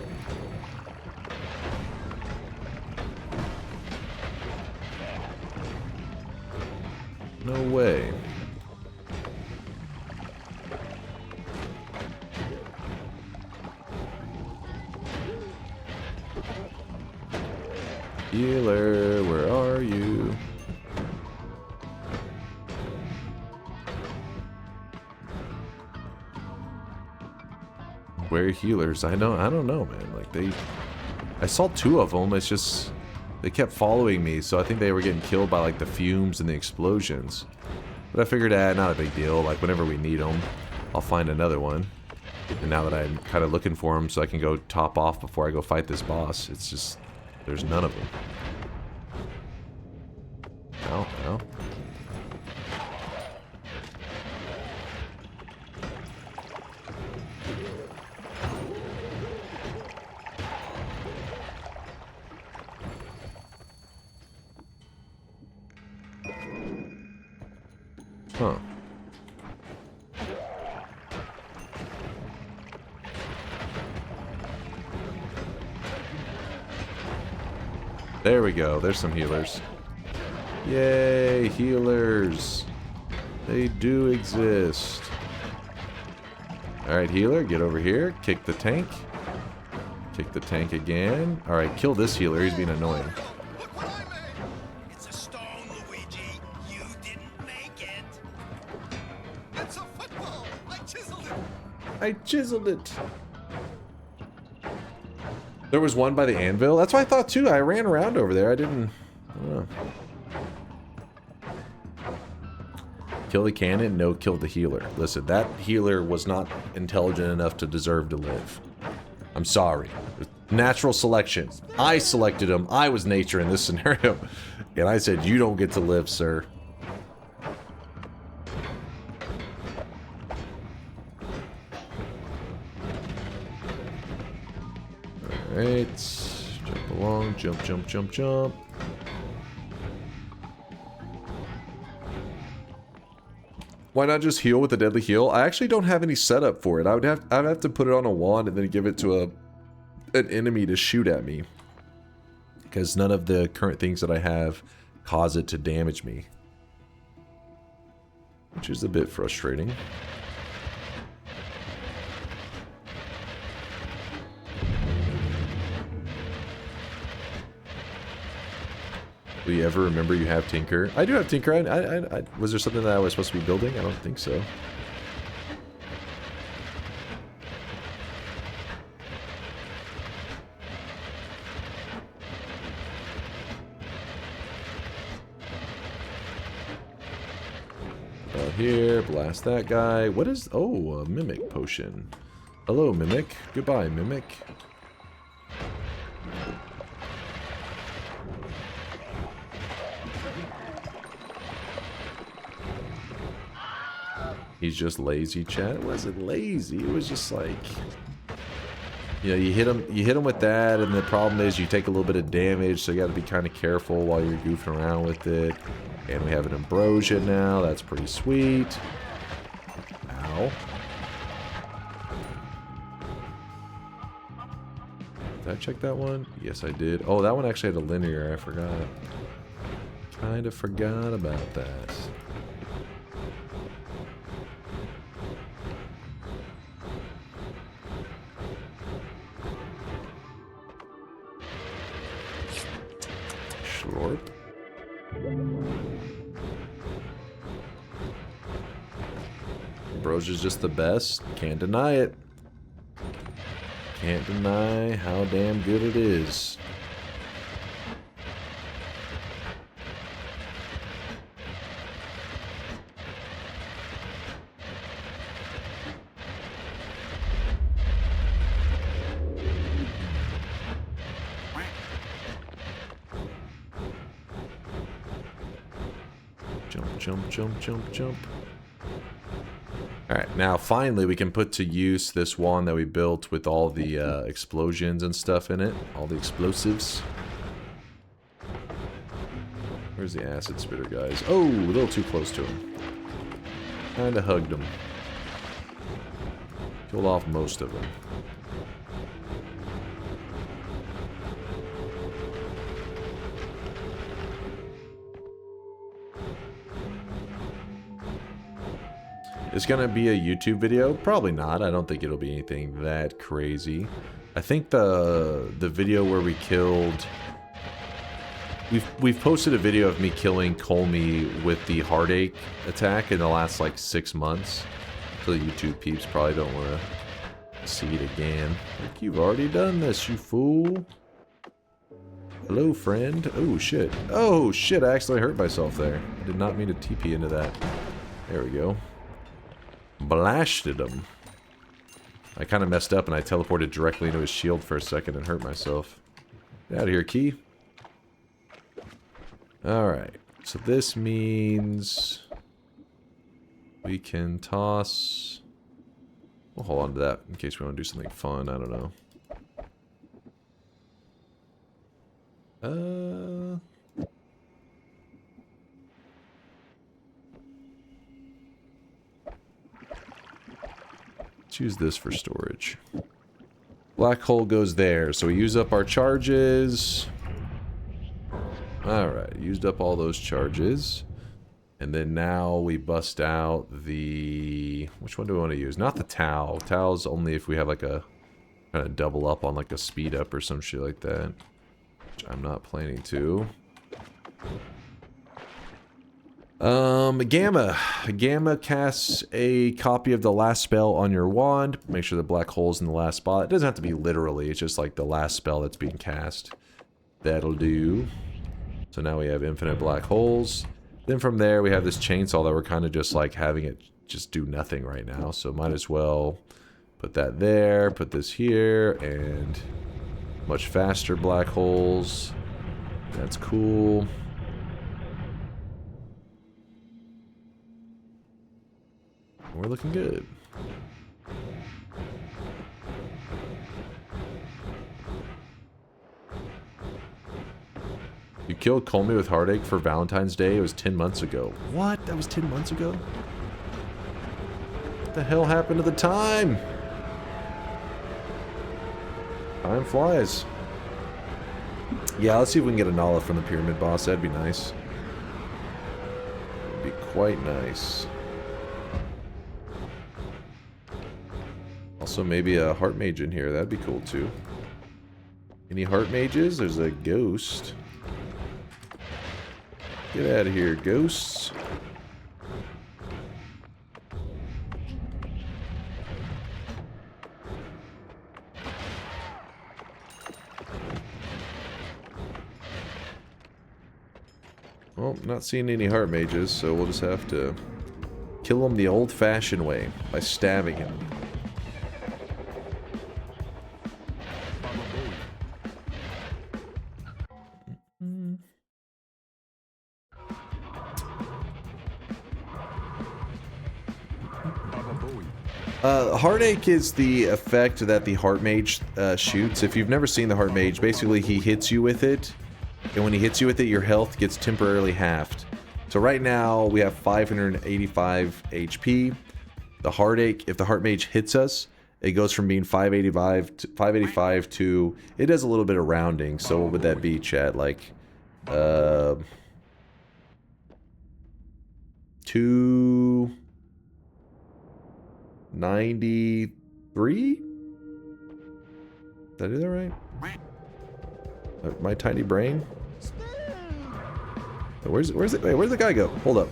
[SPEAKER 5] No way. Healer, where are you? Where healers? I don't know, man. Like I saw two of them. It's just they kept following me, so I think they were getting killed by like the fumes and the explosions. But I figured, not a big deal. Like whenever we need them, I'll find another one. And now that I'm kind of looking for them, so I can go top off before I go fight this boss. It's just there's none of them. Ow, ow. Huh. There we go. There's some healers. Yay, healers. They do exist. Alright, healer, get over here. Kick the tank. Kick the tank again. Alright, kill this healer. He's being annoying. I chiseled it. There was one by the anvil. That's what I thought too. I ran around over there. I don't know. Kill the cannon? No, kill the healer. Listen, that healer was not intelligent enough to deserve to live. I'm sorry. Natural selection. I selected him. I was nature in this scenario. And I said, you don't get to live, sir. Alright, jump along, jump, jump, jump, jump. Why not just heal with a deadly heal? I actually don't have any setup for it. I'd have to put it on a wand and then give it to an enemy to shoot at me. Because none of the current things that I have cause it to damage me. Which is a bit frustrating. Do you ever remember you have Tinker? I do have Tinker. Was there something that I was supposed to be building? I don't think so. Out here, blast that guy. What is... Oh, a Mimic Potion. Hello, Mimic. Goodbye, Mimic. He's just lazy, chat. It wasn't lazy. It was just like... You know, you hit them with that, and the problem is you take a little bit of damage, so you got to be kind of careful while you're goofing around with it. And we have an ambrosia now. That's pretty sweet. Ow. Did I check that one? Yes, I did. Oh, that one actually had a linear. I forgot. Kind of forgot about that. Slurp. Ambrosia's just the best. Can't deny it. Can't deny how damn good it is. Jump, jump, jump, jump, jump. Alright, now finally we can put to use this wand that we built with all the explosions and stuff in it. All the explosives. Where's the acid spitter, guys? Oh, a little too close to him. Kinda hugged him. Killed off most of them. It's gonna be a YouTube video? Probably not. I don't think it'll be anything that crazy. I think the video where we killed... We've posted a video of me killing Colmy with the heartache attack in the last like 6 months. So the YouTube peeps probably don't want to see it again. Like, you've already done this, you fool. Hello, friend. Oh, shit. Oh, shit, I accidentally hurt myself there. I did not mean to TP into that. There we go. Blasted him. I kind of messed up and I teleported directly into his shield for a second and hurt myself. Get out of here, Key. Alright. So this means... we can toss... we'll hold on to that in case we want to do something fun. I don't know. Choose this for storage. Black hole goes there, so we use up our charges. Alright, used up all those charges. And then now we bust out the... which one do we want to use? Not the Tau. Tau's only if we have like a... kind of double up on like a speed up or some shit like that. Which I'm not planning to. Gamma. Gamma casts a copy of the last spell on your wand. Make sure the black hole's in the last spot. It doesn't have to be literally, it's just like the last spell that's being cast. That'll do. So now we have infinite black holes. Then from there we have this chainsaw that we're kind of just like having it just do nothing right now. So might as well put that there, put this here, and much faster black holes. That's cool. We're looking good. You killed Colmy with heartache for Valentine's Day? It was 10 months ago. What? That was 10 months ago? What the hell happened to the time? Time flies. Yeah, let's see if we can get a Nala from the pyramid boss. That'd be nice. That'd be quite nice. Also, maybe a heart mage in here. That'd be cool, too. Any heart mages? There's a ghost. Get out of here, ghosts. Well, not seeing any heart mages, so we'll just have to kill them the old-fashioned way by stabbing him. Heartache is the effect that the Heart Mage shoots. If you've never seen the Heart Mage, basically he hits you with it, and when he hits you with it, your health gets temporarily halved. So right now we have 585 HP. The Heartache, if the Heart Mage hits us, it goes from being 585 to it does a little bit of rounding. So what would that be, chat? Like 293? Did I do that right? My tiny brain. Where's the guy go? Hold up.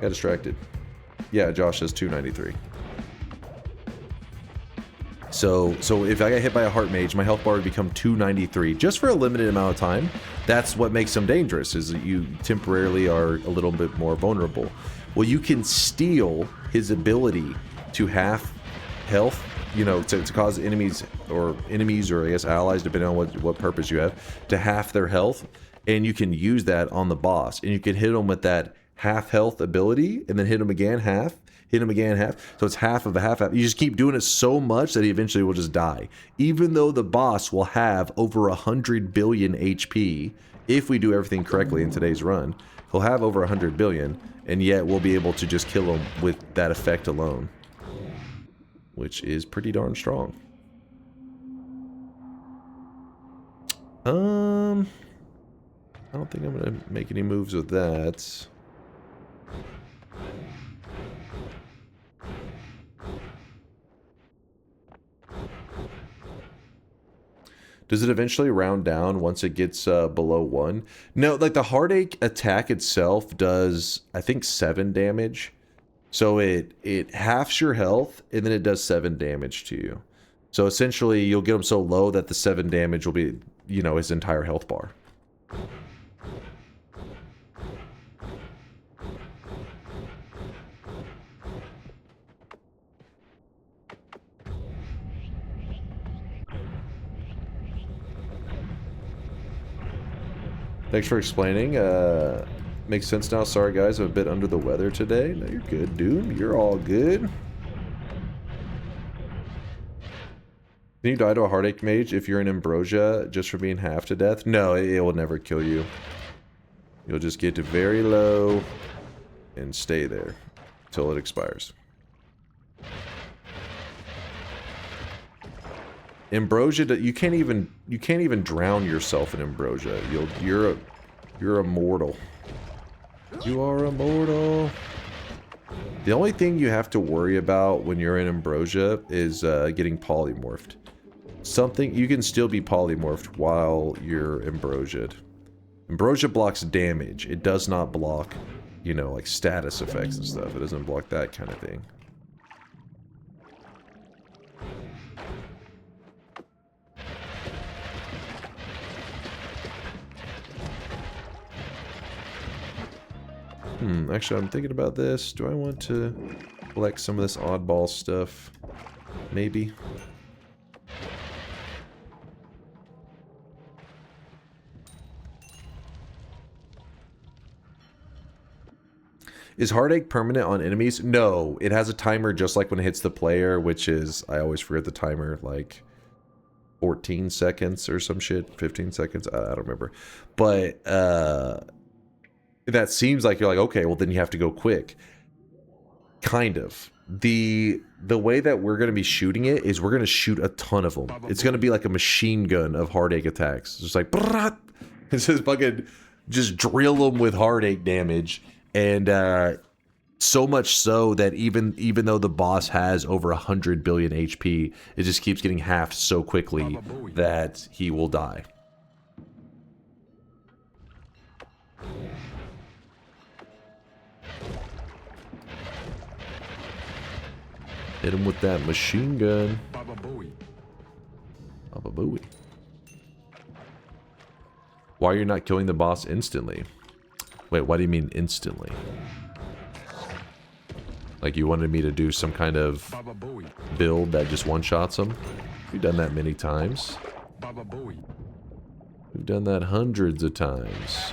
[SPEAKER 5] Got distracted. Yeah, Josh says 293. So if I got hit by a Heart Mage, my health bar would become 293 just for a limited amount of time. That's what makes them dangerous, is that you temporarily are a little bit more vulnerable. Well, you can steal his ability to half health, you know, to cause enemies or I guess allies, depending on what purpose you have, to half their health. And you can use that on the boss. And you can hit them with that half health ability and then hit them again half. Hit him again half. So it's half of a half. You just keep doing it so much that he eventually will just die. Even though the boss will have over 100 billion HP, if we do everything correctly in today's run, he'll have over 100 billion, and yet we'll be able to just kill him with that effect alone. Which is pretty darn strong. I don't think I'm gonna make any moves with that. Does it eventually round down once it gets below 1? No, like the Heartache attack itself does, I think, 7 damage. So it halves your health, and then it does 7 damage to you. So essentially, you'll get him so low that the 7 damage will be, you know, his entire health bar. Thanks for explaining. Makes sense now. Sorry, guys. I'm a bit under the weather today. No, you're good, dude. You're all good. Can you die to a Heartache Mage if you're in Ambrosia just for being half to death? No, it will never kill you. You'll just get to very low and stay there until it expires. Ambrosia, you can't even drown yourself in Ambrosia. You're immortal. You are immortal. The only thing you have to worry about when you're in Ambrosia is getting polymorphed. Something you can still be polymorphed while you're Ambrosia'd. Ambrosia blocks damage. It does not block, you know, like status effects and stuff. It doesn't block that kind of thing. Actually, I'm thinking about this. Do I want to collect some of this oddball stuff? Maybe. Is Heartache permanent on enemies? No, it has a timer just like when it hits the player, which is, I always forget the timer, like 14 seconds or some shit, 15 seconds, I don't remember. But, that seems like you're like, okay, well then you have to go quick. Kind of. The way that we're going to be shooting it is we're going to shoot a ton of them. It's going to be like a machine gun of Heartache attacks. It's just like, it's just fucking, just drill them with Heartache damage. And so much so that even though the boss has over 100 billion HP, it just keeps getting halved so quickly that he will die. Hit him with that machine gun. Baba Booey. Baba Booey. Why are you not killing the boss instantly? Wait, what do you mean instantly? Like you wanted me to do some kind of build that just one-shots him? We've done that many times. Baba Booey. We've done that hundreds of times.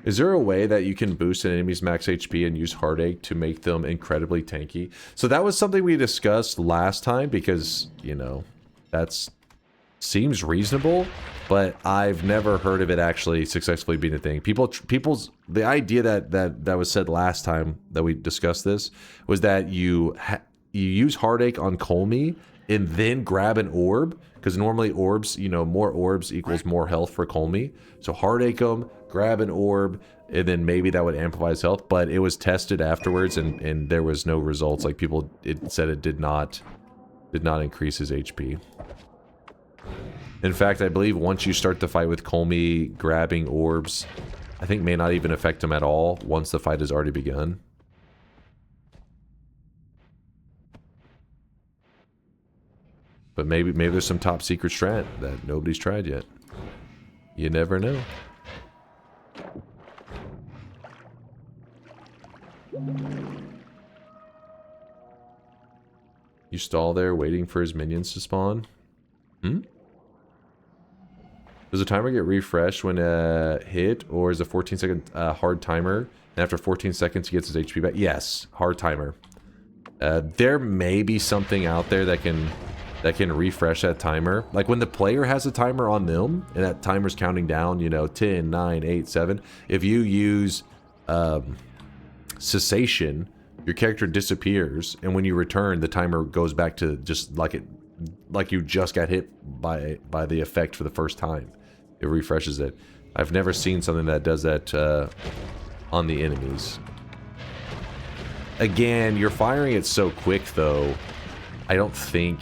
[SPEAKER 5] Is there a way that you can boost an enemy's max HP and use Heartache to make them incredibly tanky? So that was something we discussed last time because, you know, that's seems reasonable, but I've never heard of it actually successfully being a thing. The idea that was said last time that we discussed this was that you use Heartache on Colmy and then grab an orb, because normally orbs, you know, more orbs equals more health for Colmy. So Heartache them, grab an orb, and then maybe that would amplify his health, but it was tested afterwards and there was no results. Like it said it did not increase his HP. In fact, I believe once you start the fight with Colmy, grabbing orbs, I think may not even affect him at all once the fight has already begun. But maybe there's some top secret strat that nobody's tried yet. You never know. You stall there waiting for his minions to spawn? Hmm? Does the timer get refreshed when hit, or is a 14-second hard timer, and after 14 seconds he gets his HP back? Yes, hard timer. There may be something out there that can refresh that timer. Like when the player has a timer on them, and that timer's counting down, you know, 10, 9, 8, 7. If you use cessation, your character disappears, and when you return, the timer goes back to just like you just got hit by the effect for the first time. It refreshes it. I've never seen something that does that on the enemies. Again, you're firing it so quick though, I don't think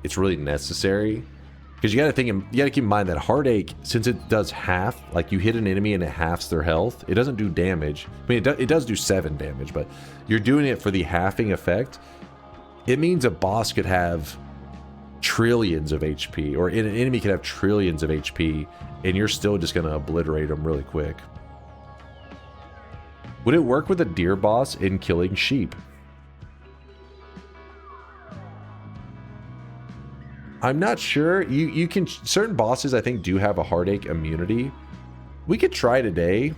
[SPEAKER 5] it's really necessary. Because you gotta keep in mind that Heartache, since it does half, like you hit an enemy and it halves their health, it doesn't do damage. I mean, it does do 7 damage, but you're doing it for the halving effect. It means a boss could have trillions of HP, or an enemy could have trillions of HP, and you're still just gonna obliterate them really quick. Would it work with a deer boss in killing sheep? I'm not sure. You can, certain bosses I think do have a Heartache immunity. We could try today.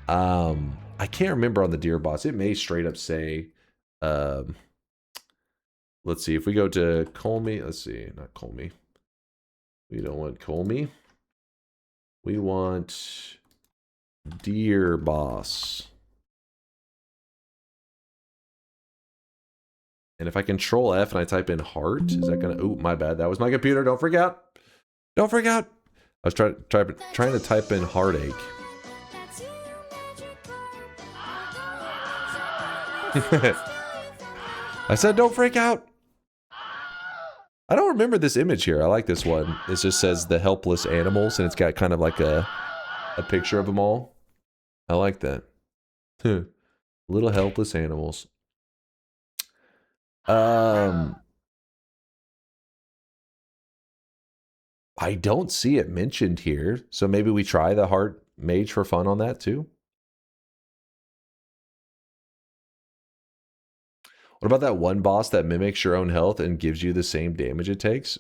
[SPEAKER 5] I can't remember on the deer boss. It may straight up say, let's see, if we go to Colmy, let's see, not Colmy. We don't want Colmy. We want deer boss. And if I control F and I type in heart, is that gonna, oh, my bad, that was my computer, don't freak out. Don't freak out. I was trying to type in Heartache. I said don't freak out. I don't remember this image here. I like this one. It just says the helpless animals, and it's got kind of like a picture of them all. I like that. Little helpless animals. I don't see it mentioned here, so maybe we try the heart mage for fun on that too. What about that one boss that mimics your own health and gives you the same damage it takes?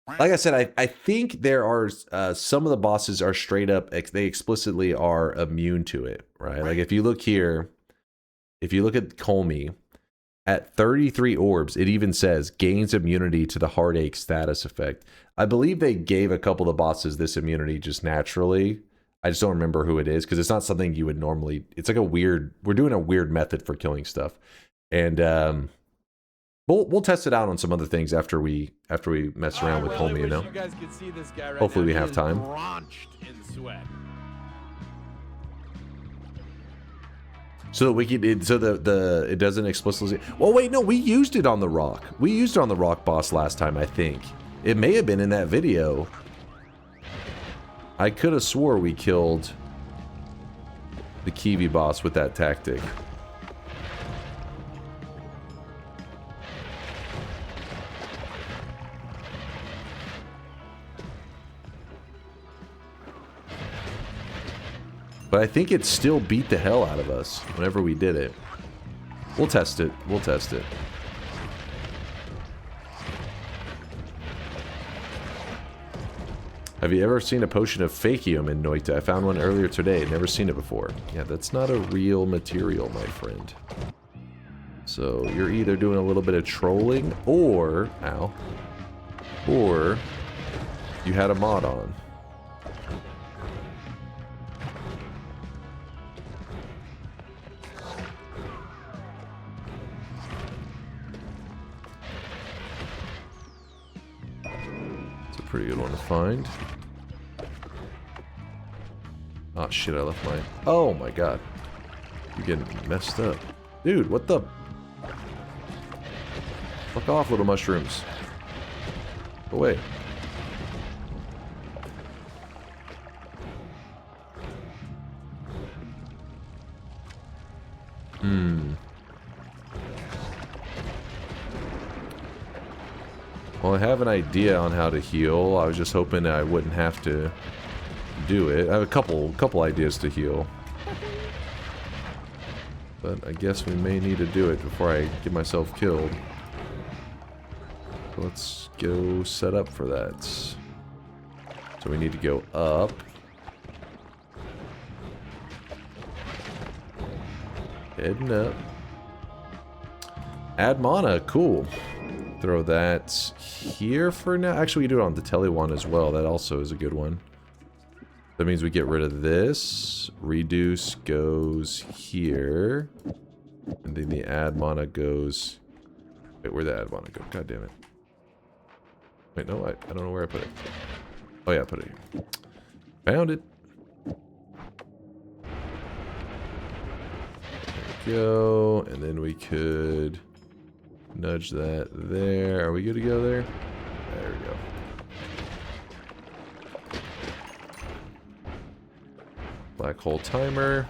[SPEAKER 5] Like I said, I think there are some of the bosses are straight up, they explicitly are immune to it, right? Like if you look here, if you look at Colmy, at 33 orbs, it even says gains immunity to the Heartache status effect. I believe they gave a couple of bosses this immunity just naturally. I just don't remember who it is because it's not something you would normally. It's like a weird. We're doing a weird method for killing stuff, and we'll test it out on some other things after we mess around with Colmy. You know.
[SPEAKER 6] You guys could see this guy right
[SPEAKER 5] Hopefully
[SPEAKER 6] now.
[SPEAKER 5] we have time.
[SPEAKER 6] Drenched in sweat.
[SPEAKER 5] So that we can, so it doesn't explicitly. Well, wait, no, we used it on the rock. We used it on the rock boss last time, I think. It may have been in that video. I could have swore we killed the Kiwi boss with that tactic. But I think it still beat the hell out of us whenever we did it. We'll test it. We'll test it. Have you ever seen a potion of Fakium in Noita? I found one earlier today. Never seen it before. Yeah, that's not a real material, my friend. So you're either doing a little bit of trolling or... Ow. Or you had a mod on. It's a pretty good one to find. Oh shit, I left my... Oh my god. You're getting messed up. Dude, what the... Fuck off, little mushrooms. Go away. Well, I have an idea on how to heal. I was just hoping I wouldn't have to do it. I have a couple ideas to heal. But I guess we may need to do it before I get myself killed. Let's go set up for that. So we need to go up. Heading up. Add mana, cool. Throw that here for now. Actually, we do it on the tele one as well. That also is a good one. That means we get rid of this. Reduce goes here. And then the add mana goes... Wait, where'd the add mana go? God damn it. Wait, no, I don't know where I put it. Oh yeah, I put it here. Found it. There we go. And then we could nudge that there. Are we good to go there? There we go. Black hole timer.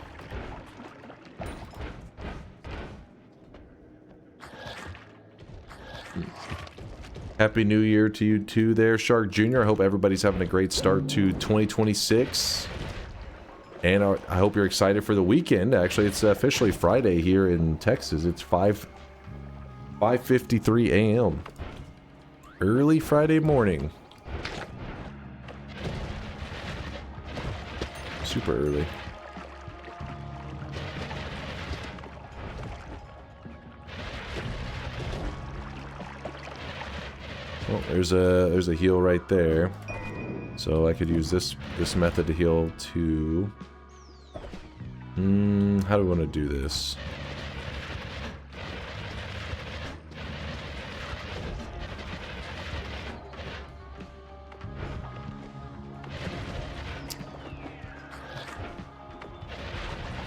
[SPEAKER 5] Happy New Year to you too there, Shark Jr. I hope everybody's having a great start to 2026. And I hope you're excited for the weekend. Actually, it's officially Friday here in Texas. It's 5:53 a.m. Early Friday morning. Super early. Well, there's a heal right there. So I could use this method to heal too. How do we want to do this?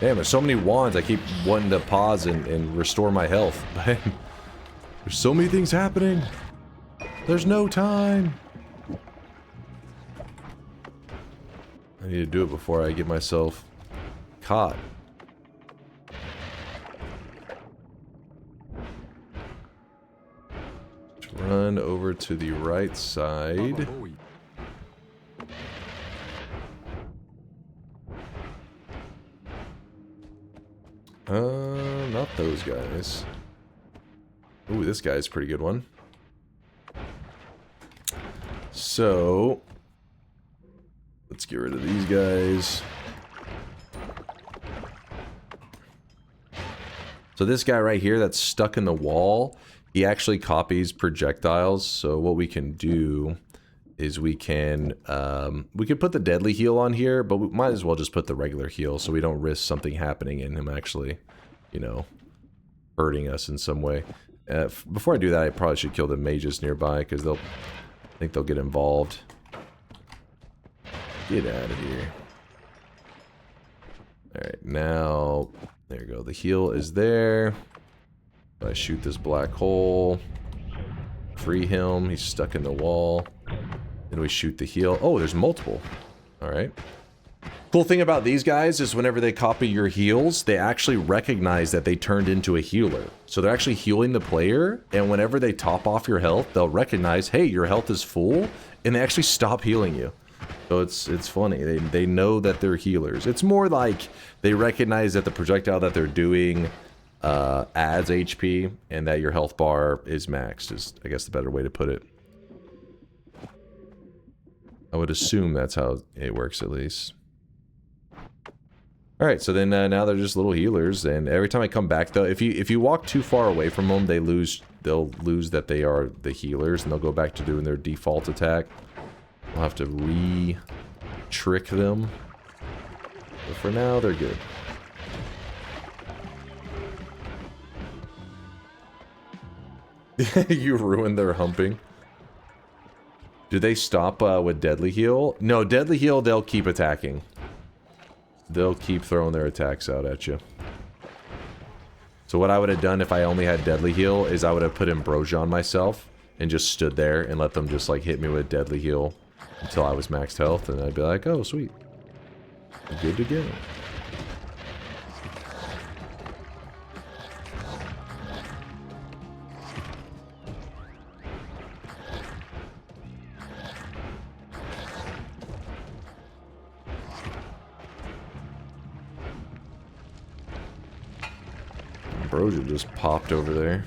[SPEAKER 5] Damn, there's so many wands. I keep wanting to pause and restore my health. But there's so many things happening. There's no time. I need to do it before I get myself caught. Let's run over to the right side. Not those guys. Ooh, this guy's a pretty good one. So, let's get rid of these guys. So this guy right here that's stuck in the wall, he actually copies projectiles. So what we can do is we can put the deadly heal on here, but we might as well just put the regular heal so we don't risk something happening and him actually, you know, hurting us in some way. Before I do that, I probably should kill the mages nearby because I think they'll get involved. Get out of here. Alright, now, there you go. The heal is there. I shoot this black hole. Free him. He's stuck in the wall. Then we shoot the heal. Oh, there's multiple. Alright. Cool thing about these guys is whenever they copy your heals, they actually recognize that they turned into a healer. So they're actually healing the player, and whenever they top off your health, they'll recognize, hey, your health is full, and they actually stop healing you. So it's funny. They know that they're healers. It's more like they recognize that the projectile that they're doing adds HP, and that your health bar is maxed, is I guess the better way to put it. I would assume that's how it works, at least. Alright, so then now they're just little healers, and every time I come back, though, if you walk too far away from them, they'll lose that they are the healers, and they'll go back to doing their default attack. I'll have to re-trick them. But for now, they're good. You ruined their humping. Do they stop with Deadly Heal? No, Deadly Heal, they'll keep attacking. They'll keep throwing their attacks out at you. So what I would have done if I only had Deadly Heal is I would have put Ambrosia on myself and just stood there and let them just like hit me with Deadly Heal until I was maxed health, and I'd be like, oh, sweet. Good to go. Ambrosia just popped over there.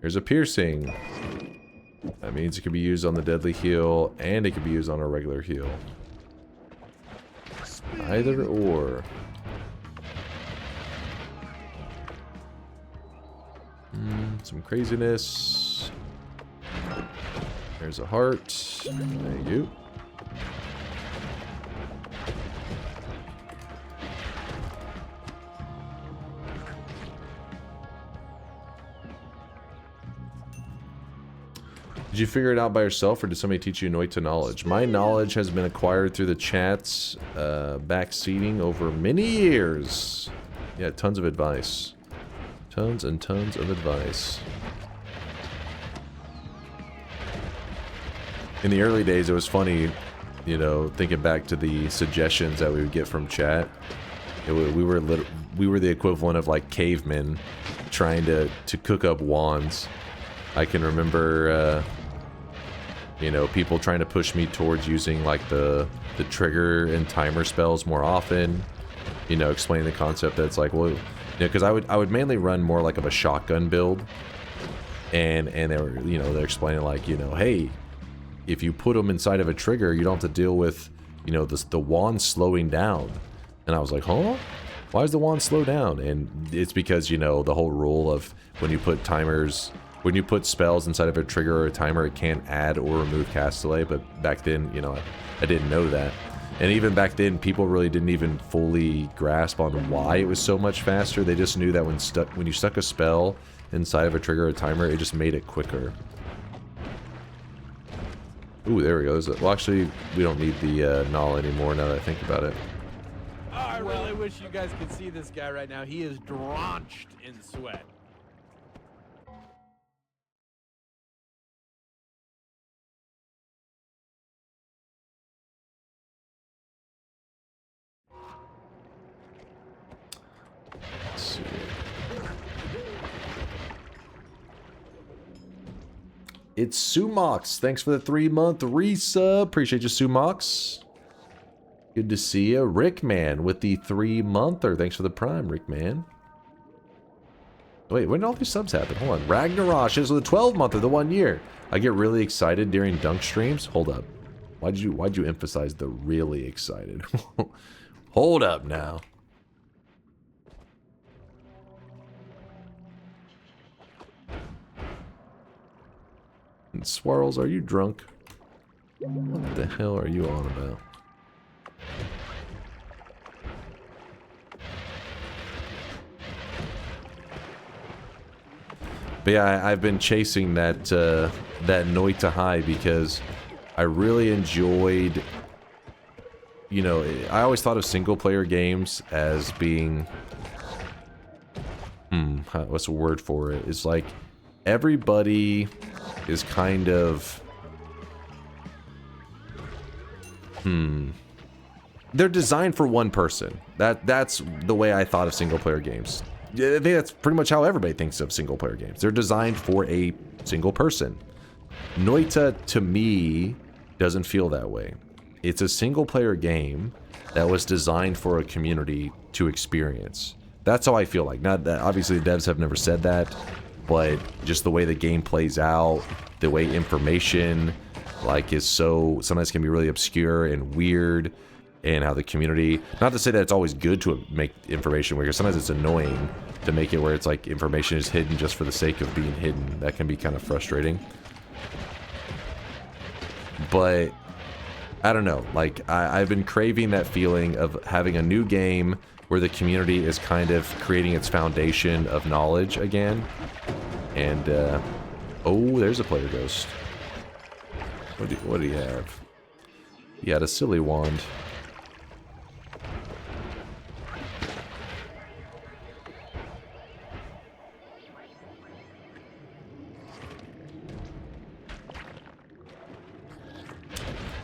[SPEAKER 5] There's a piercing. That means it can be used on the Deadly Heal, and it can be used on a regular heal. Either or. Some craziness. There's a heart. Thank you. Did you figure it out by yourself, or did somebody teach you Noita knowledge? My knowledge has been acquired through the chat's backseating over many years. Yeah, tons of advice. Tons and tons of advice. In the early days, it was funny, you know, thinking back to the suggestions that we would get from chat. We were the equivalent of like cavemen trying to cook up wands. I can remember, you know, people trying to push me towards using like the trigger and timer spells more often. You know, explaining the concept that it's like, well, you know, because I would mainly run more like of a shotgun build, and they were, you know, they're explaining like, you know, hey, if you put them inside of a trigger, you don't have to deal with, you know, the wand slowing down. And I was like, huh? Why does the wand slow down? And it's because, you know, the whole rule of when you put timers. When you put spells inside of a trigger or a timer, it can't add or remove cast delay, but back then, you know, I didn't know that. And even back then, people really didn't even fully grasp on why it was so much faster. They just knew that when you stuck a spell inside of a trigger or a timer, it just made it quicker. Ooh, there we go. Well, actually, we don't need the null anymore now that I think about it.
[SPEAKER 6] Oh, I really wish you guys could see this guy right now. He is drenched in sweat.
[SPEAKER 5] It's Sumox. Thanks for the 3-month resub. Appreciate you, Sumox. Good to see you. Rickman with the 3-monther. Thanks for the prime, Rickman. Wait, when did all these subs happen? Hold on. Ragnarosh is the 12-monther, the 1 year. I get really excited during dunk streams. Hold up. Why'd you emphasize the really excited? Hold up now. And Swirls, are you drunk? What the hell are you on about? But yeah, I've been chasing that that Noita high because I really enjoyed, you know, I always thought of single player games as being, what's the word for it? It's like everybody is kind of, they're designed for one person. That's the way I thought of single player games. I think that's pretty much how everybody thinks of single player games. They're designed for a single person. Noita, to me, doesn't feel that way. It's a single player game that was designed for a community to experience. That's how I feel like. Not that, obviously the devs have never said that, but just the way the game plays out, the way information like is so sometimes can be really obscure and weird, and how the community, not to say that it's always good to make information weird, because sometimes it's annoying to make it where it's like information is hidden just for the sake of being hidden. That can be kind of frustrating. But I don't know, like I've been craving that feeling of having a new game where the community is kind of creating its foundation of knowledge again. And oh, there's a player ghost. What do you have? He had a silly wand.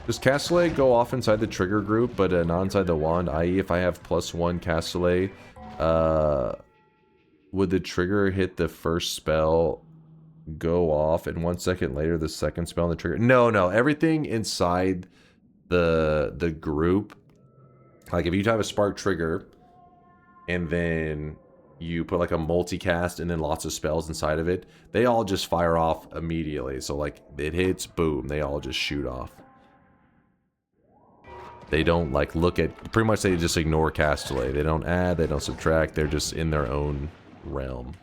[SPEAKER 5] Does Castellet go off inside the trigger group, but not inside the wand? I.e., if I have +1 Castellet, would the trigger hit the first spell, go off, and 1 second later the second spell on the trigger? No. Everything inside the group, like if you have a spark trigger, and then you put like a multicast and then lots of spells inside of it, they all just fire off immediately. So like it hits, boom, they all just shoot off. They don't like look at, pretty much they just ignore Castellet. They don't add, they don't subtract, they're just in their own realm.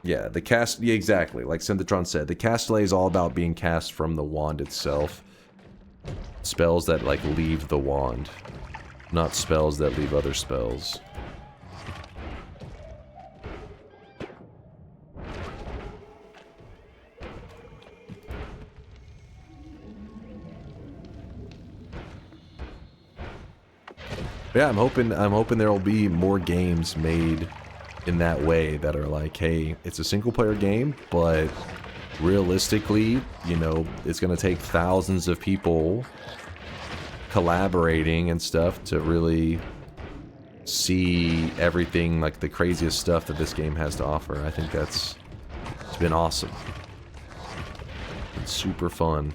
[SPEAKER 5] Yeah, the cast, yeah, exactly, like Synthetron said, the Castellet is all about being cast from the wand itself. Spells that like leave the wand, not spells that leave other spells. Yeah, I'm hoping there will be more games made in that way that are like, hey, it's a single player game, but realistically, you know, it's going to take thousands of people collaborating and stuff to really see everything, like the craziest stuff that this game has to offer. I think it's been awesome. It's super fun.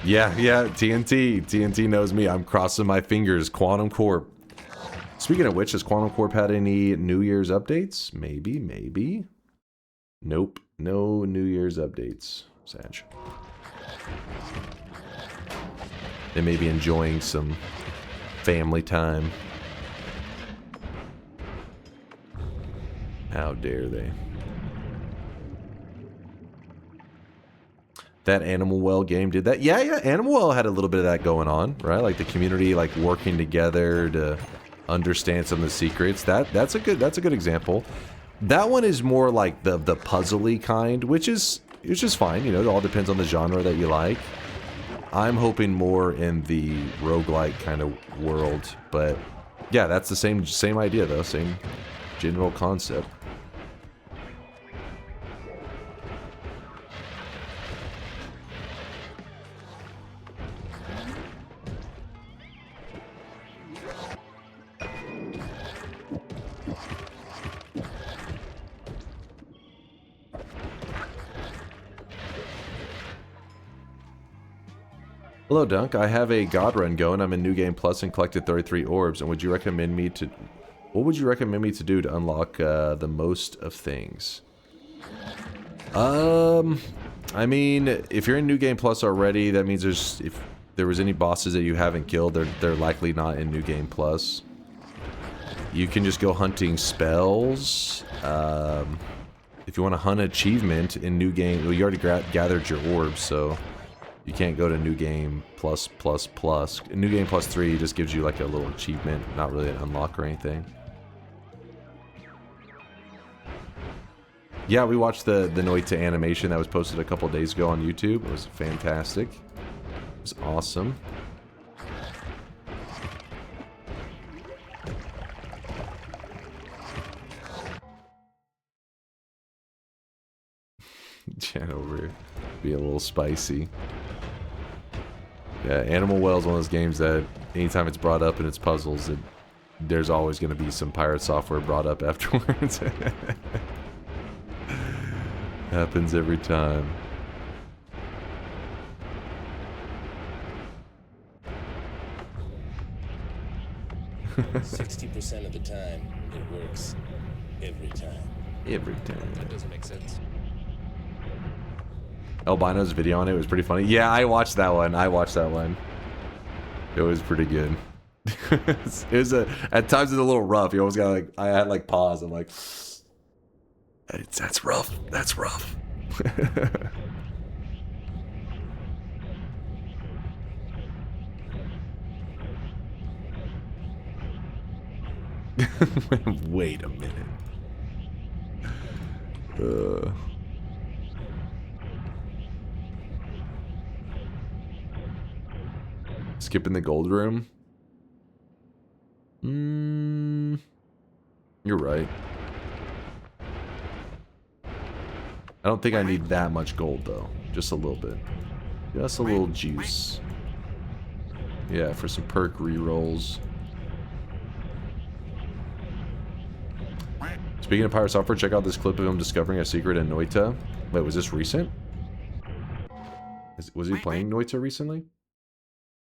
[SPEAKER 5] Yeah, TNT knows me. I'm crossing my fingers. Quantum Corp. Speaking of which, has Quantum Corp had any New Year's updates? Maybe. Nope, no New Year's updates. Sad. They may be enjoying some family time. How dare they? That Animal Well game did that. Yeah, Animal Well had a little bit of that going on, right? Like the community like working together to understand some of the secrets. That's a good example. That one is more like the puzzly kind, which is just fine, you know, it all depends on the genre that you like. I'm hoping more in the roguelike kind of world, but yeah, that's the same idea though, same general concept. Hello, Dunk. I have a God run going. I'm in New Game Plus and collected 33 orbs. And what would you recommend me to do to unlock the most of things? I mean, if you're in New Game Plus already, that means if there was any bosses that you haven't killed, they're likely not in New Game Plus. You can just go hunting spells. If you want to hunt an achievement in New Game, well, you already gathered your orbs, so you can't go to New Game Plus. New Game Plus 3 just gives you like a little achievement, not really an unlock or anything. Yeah, we watched the Noita animation that was posted a couple days ago on YouTube. It was fantastic. It was awesome. Chat over be a little spicy. Yeah, Animal Well is one of those games that anytime it's brought up in its puzzles, there's always going to be some pirate software brought up afterwards. Happens every time.
[SPEAKER 16] %60 of the time, it works. Every time.
[SPEAKER 5] Every time.
[SPEAKER 16] That doesn't make sense.
[SPEAKER 5] Albino's video on it was pretty funny. Yeah, I watched that one. It was pretty good. It was at times it's a little rough. You always got like, I had like pause. I'm like, that's rough. That's rough. Wait a minute. Skipping the gold room. You're right. I don't think I need that much gold though. Just a little bit. Just a little juice. Yeah, for some perk rerolls. Speaking of pirate software, check out this clip of him discovering a secret in Noita. Wait, was this recent? Was he playing Noita recently?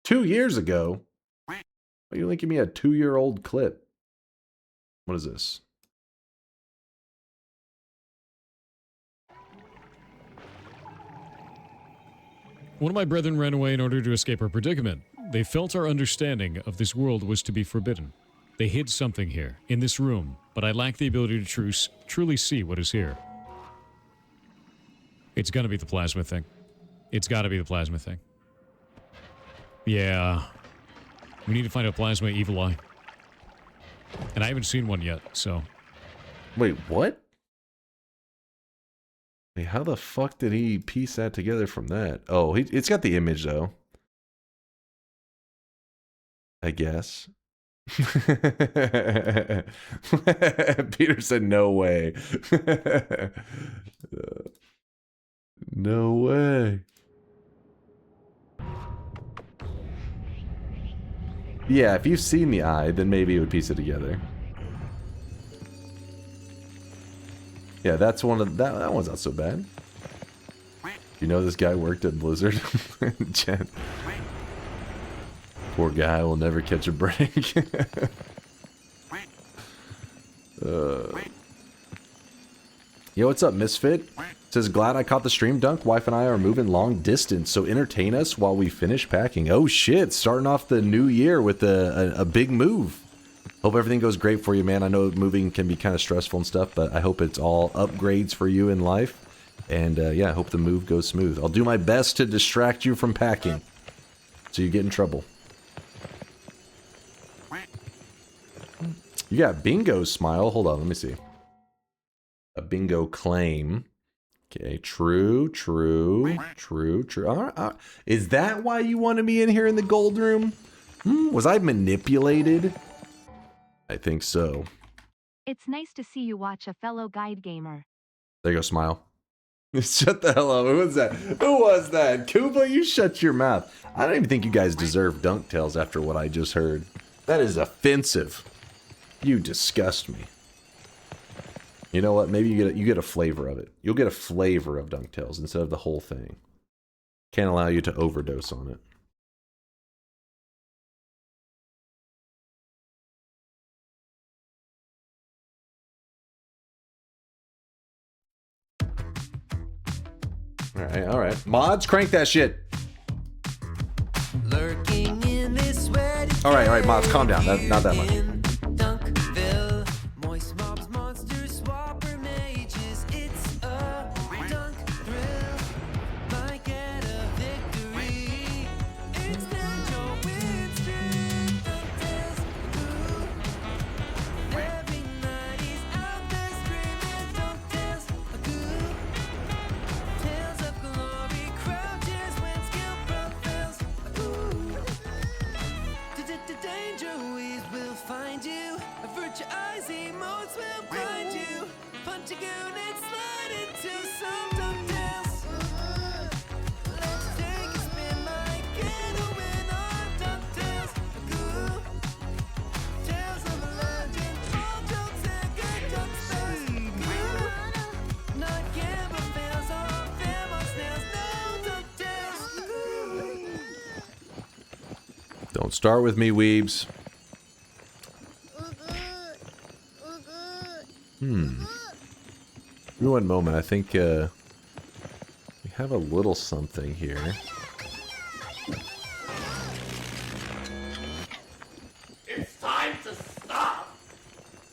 [SPEAKER 5] 2 years ago? Why are you linking me a 2-year-old clip? What is this?
[SPEAKER 17] One of my brethren ran away in order to escape our predicament. They felt our understanding of this world was to be forbidden. They hid something here, in this room, but I lack the ability to truly see what is here. It's gonna be the plasma thing. It's gotta be the plasma thing. Yeah. We need to find a plasma evil eye. And I haven't seen one yet, so...
[SPEAKER 5] Wait, what? Wait, how the fuck did he piece that together from that? Oh, it's got the image, though. I guess. Peter said, no way. No way. Yeah, if you've seen the eye, then maybe it would piece it together. Yeah, that's one of that one's not so bad. You know this guy worked at Blizzard? Jen. Poor guy will never catch a break. Yo, what's up, Misfit? Says, glad I caught the stream, Dunk. Wife and I are moving long distance, so entertain us while we finish packing. Oh shit, starting off the new year with a big move. Hope everything goes great for you, man. I know moving can be kind of stressful and stuff, but I hope it's all upgrades for you in life. And yeah, I hope the move goes smooth. I'll do my best to distract you from packing, so you get in trouble. You got bingo smile. Hold on, let me see. A bingo claim. Okay, true. All right. Is that why you wanted me in here in the gold room? Was I manipulated? I think so.
[SPEAKER 1] It's nice to see you watch a fellow guide gamer.
[SPEAKER 5] There you go, smile. Shut the hell up. Who was that? Who was that? Kuba, you shut your mouth. I don't even think you guys deserve dunk tails after what I just heard. That is offensive. You disgust me. You know what? Maybe you get a flavor of it. You'll get a flavor of DunkTales instead of the whole thing. Can't allow you to overdose on it. All right. Mods, crank that shit. All right, mods, calm down. Not that much. Don't start with me, weebs. Give me one moment. I think we have a little something here.
[SPEAKER 12] It's time to stop.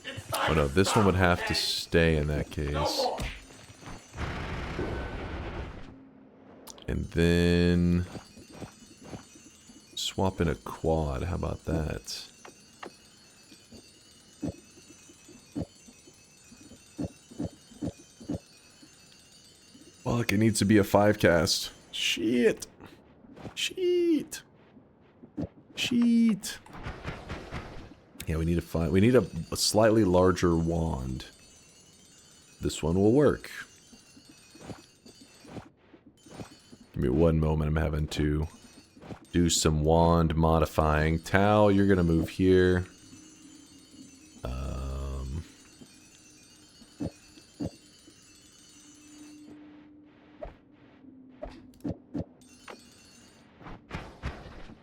[SPEAKER 12] It's time
[SPEAKER 5] Oh no,
[SPEAKER 12] to
[SPEAKER 5] this
[SPEAKER 12] stop,
[SPEAKER 5] one would have
[SPEAKER 12] okay?
[SPEAKER 5] to stay in that case.
[SPEAKER 12] No more.
[SPEAKER 5] And then swap in a quad. How about that? Fuck, it needs to be a 5 cast. Shit. Shit. Shit. Yeah, we need a 5. We need a slightly larger wand. This one will work. Give me one moment. I'm having to do some wand modifying. Tau, you're gonna move here.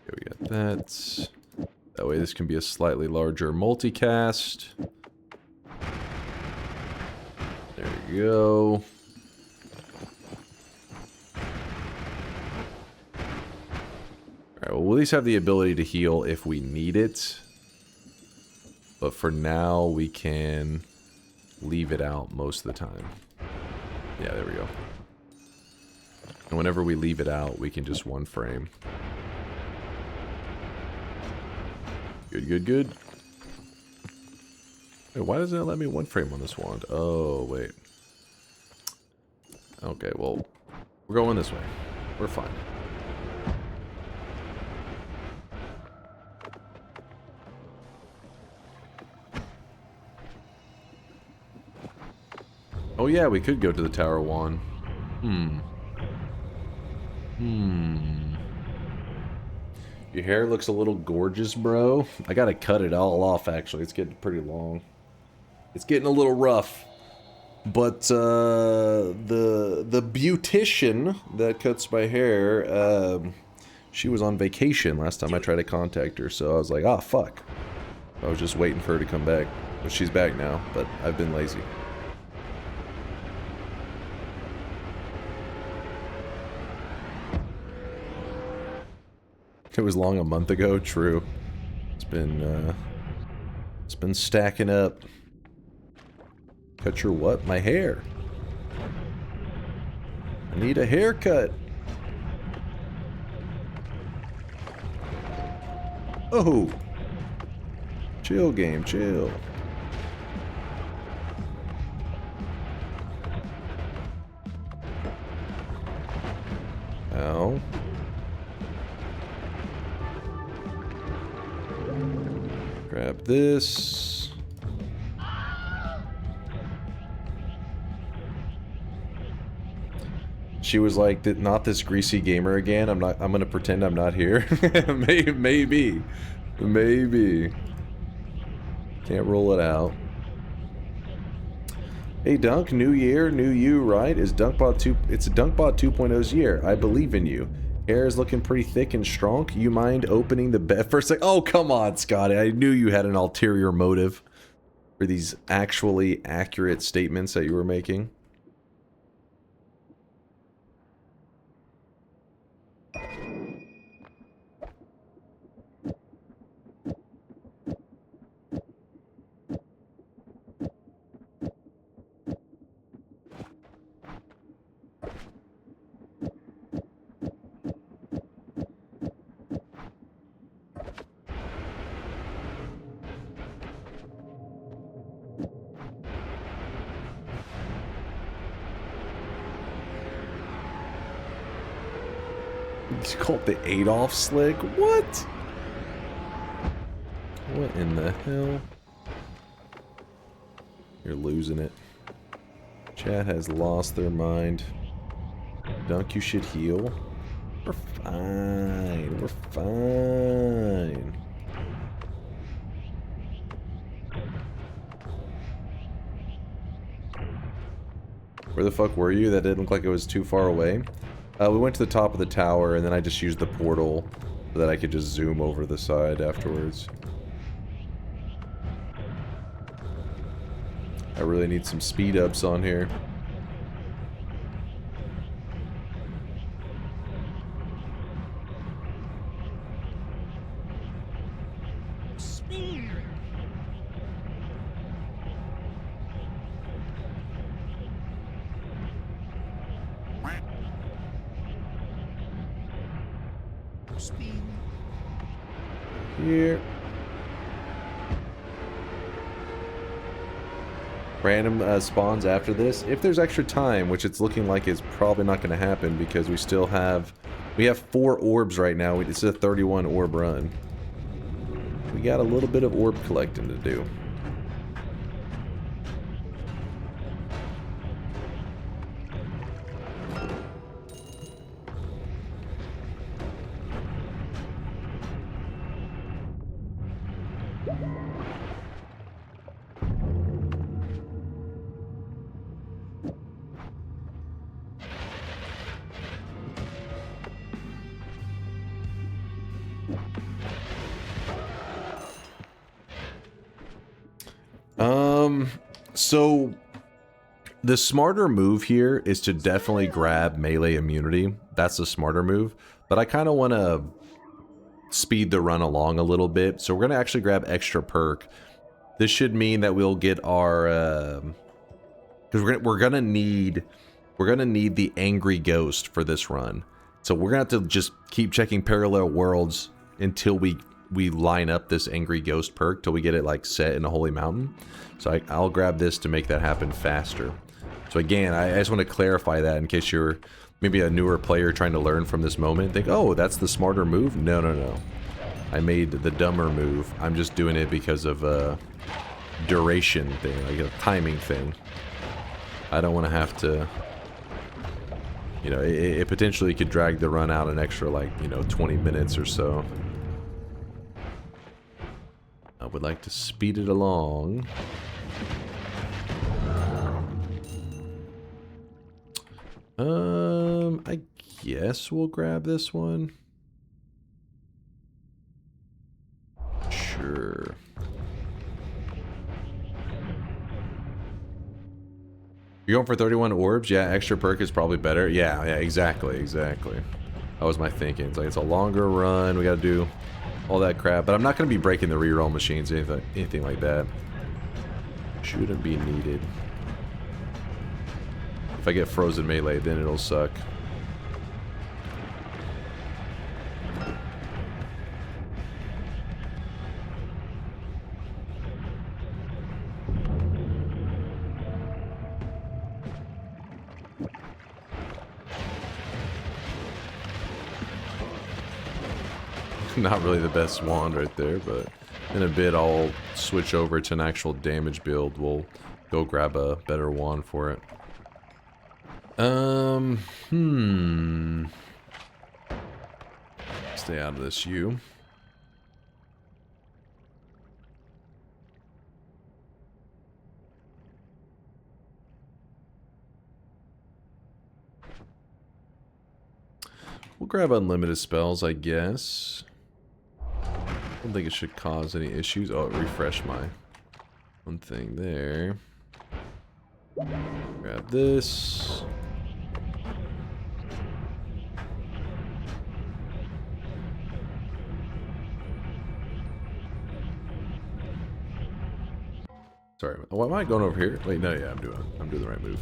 [SPEAKER 5] Okay, we got that. That way this can be a slightly larger multicast. There you go. Alright, well, we'll at least have the ability to heal if we need it. But for now, we can leave it out most of the time. Yeah, there we go. And whenever we leave it out, we can just one frame. Good, good, good. Wait, why doesn't it let me one frame on this wand? Oh, wait. Okay, well, we're going this way. We're fine. Oh yeah, we could go to the Tower Wand. Your hair looks a little gorgeous, bro. I gotta cut it all off, actually. It's getting pretty long. It's getting a little rough. But, the beautician that cuts my hair, she was on vacation last time I tried to contact her, so I was like, ah, fuck. I was just waiting for her to come back. But she's back now, but I've been lazy. It was long a month ago, true. It's been stacking up. Cut your what? My hair. I need a haircut. Oh. Chill game, chill. Ow. Grab this. She was like, not this greasy gamer again. I'm gonna pretend I'm not here. Maybe. Can't rule it out. Hey Dunk, new year, new you, right? Is DunkBot 2? It's DunkBot 2.0's year. I believe in you. Hair is looking pretty thick and strong. You mind opening the bed for a sec? Oh, come on, Scotty. I knew you had an ulterior motive for these actually accurate statements that you were making. You call it the Adolf slick? What? What in the hell? You're losing it. Chat has lost their mind. Dunk, you should heal. We're fine. We're fine. Where the fuck were you? That didn't look like it was too far away. We went to the top of the tower, and then I just used the portal so that I could just zoom over the side afterwards. I really need some speed ups on here. Here. Random spawns after this. If there's extra time, which it's looking like is probably not going to happen because we still have... We have 4 orbs right now. It's a 31 orb run. We got a little bit of orb collecting to do. So the smarter move here is to definitely grab melee immunity. That's the smarter move. But I kind of want to speed the run along a little bit. So we're going to actually grab extra perk. This should mean that we'll get our... because we're gonna need the angry ghost for this run. So we're gonna have to just keep checking parallel worlds until we line up this angry ghost perk till we get it like set in a holy mountain. So I'll grab this to make that happen faster. So again, I just want to clarify that in case you're maybe a newer player trying to learn from this moment. Think, oh, that's the smarter move? No, no, no. I made the dumber move. I'm just doing it because of a duration thing, like a timing thing. I don't want to have to, you know, it potentially could drag the run out an extra, like, you know, 20 minutes or so. I would like to speed it along. I guess we'll grab this one. Sure. You're going for 31 orbs? Yeah, extra perk is probably better. Yeah, exactly. That was my thinking. It's like it's a longer run. We got to do all that crap. But I'm not going to be breaking the reroll machines, anything like that. Shouldn't be needed. If I get frozen melee, then it'll suck. Not really the best wand right there, but in a bit I'll switch over to an actual damage build. We'll go grab a better wand for it. Stay out of this U. We'll grab unlimited spells, I guess. I don't think it should cause any issues. Oh, it refreshed my one thing there. Grab this. Sorry, why am I going over here? Wait, no, yeah, I'm doing the right move.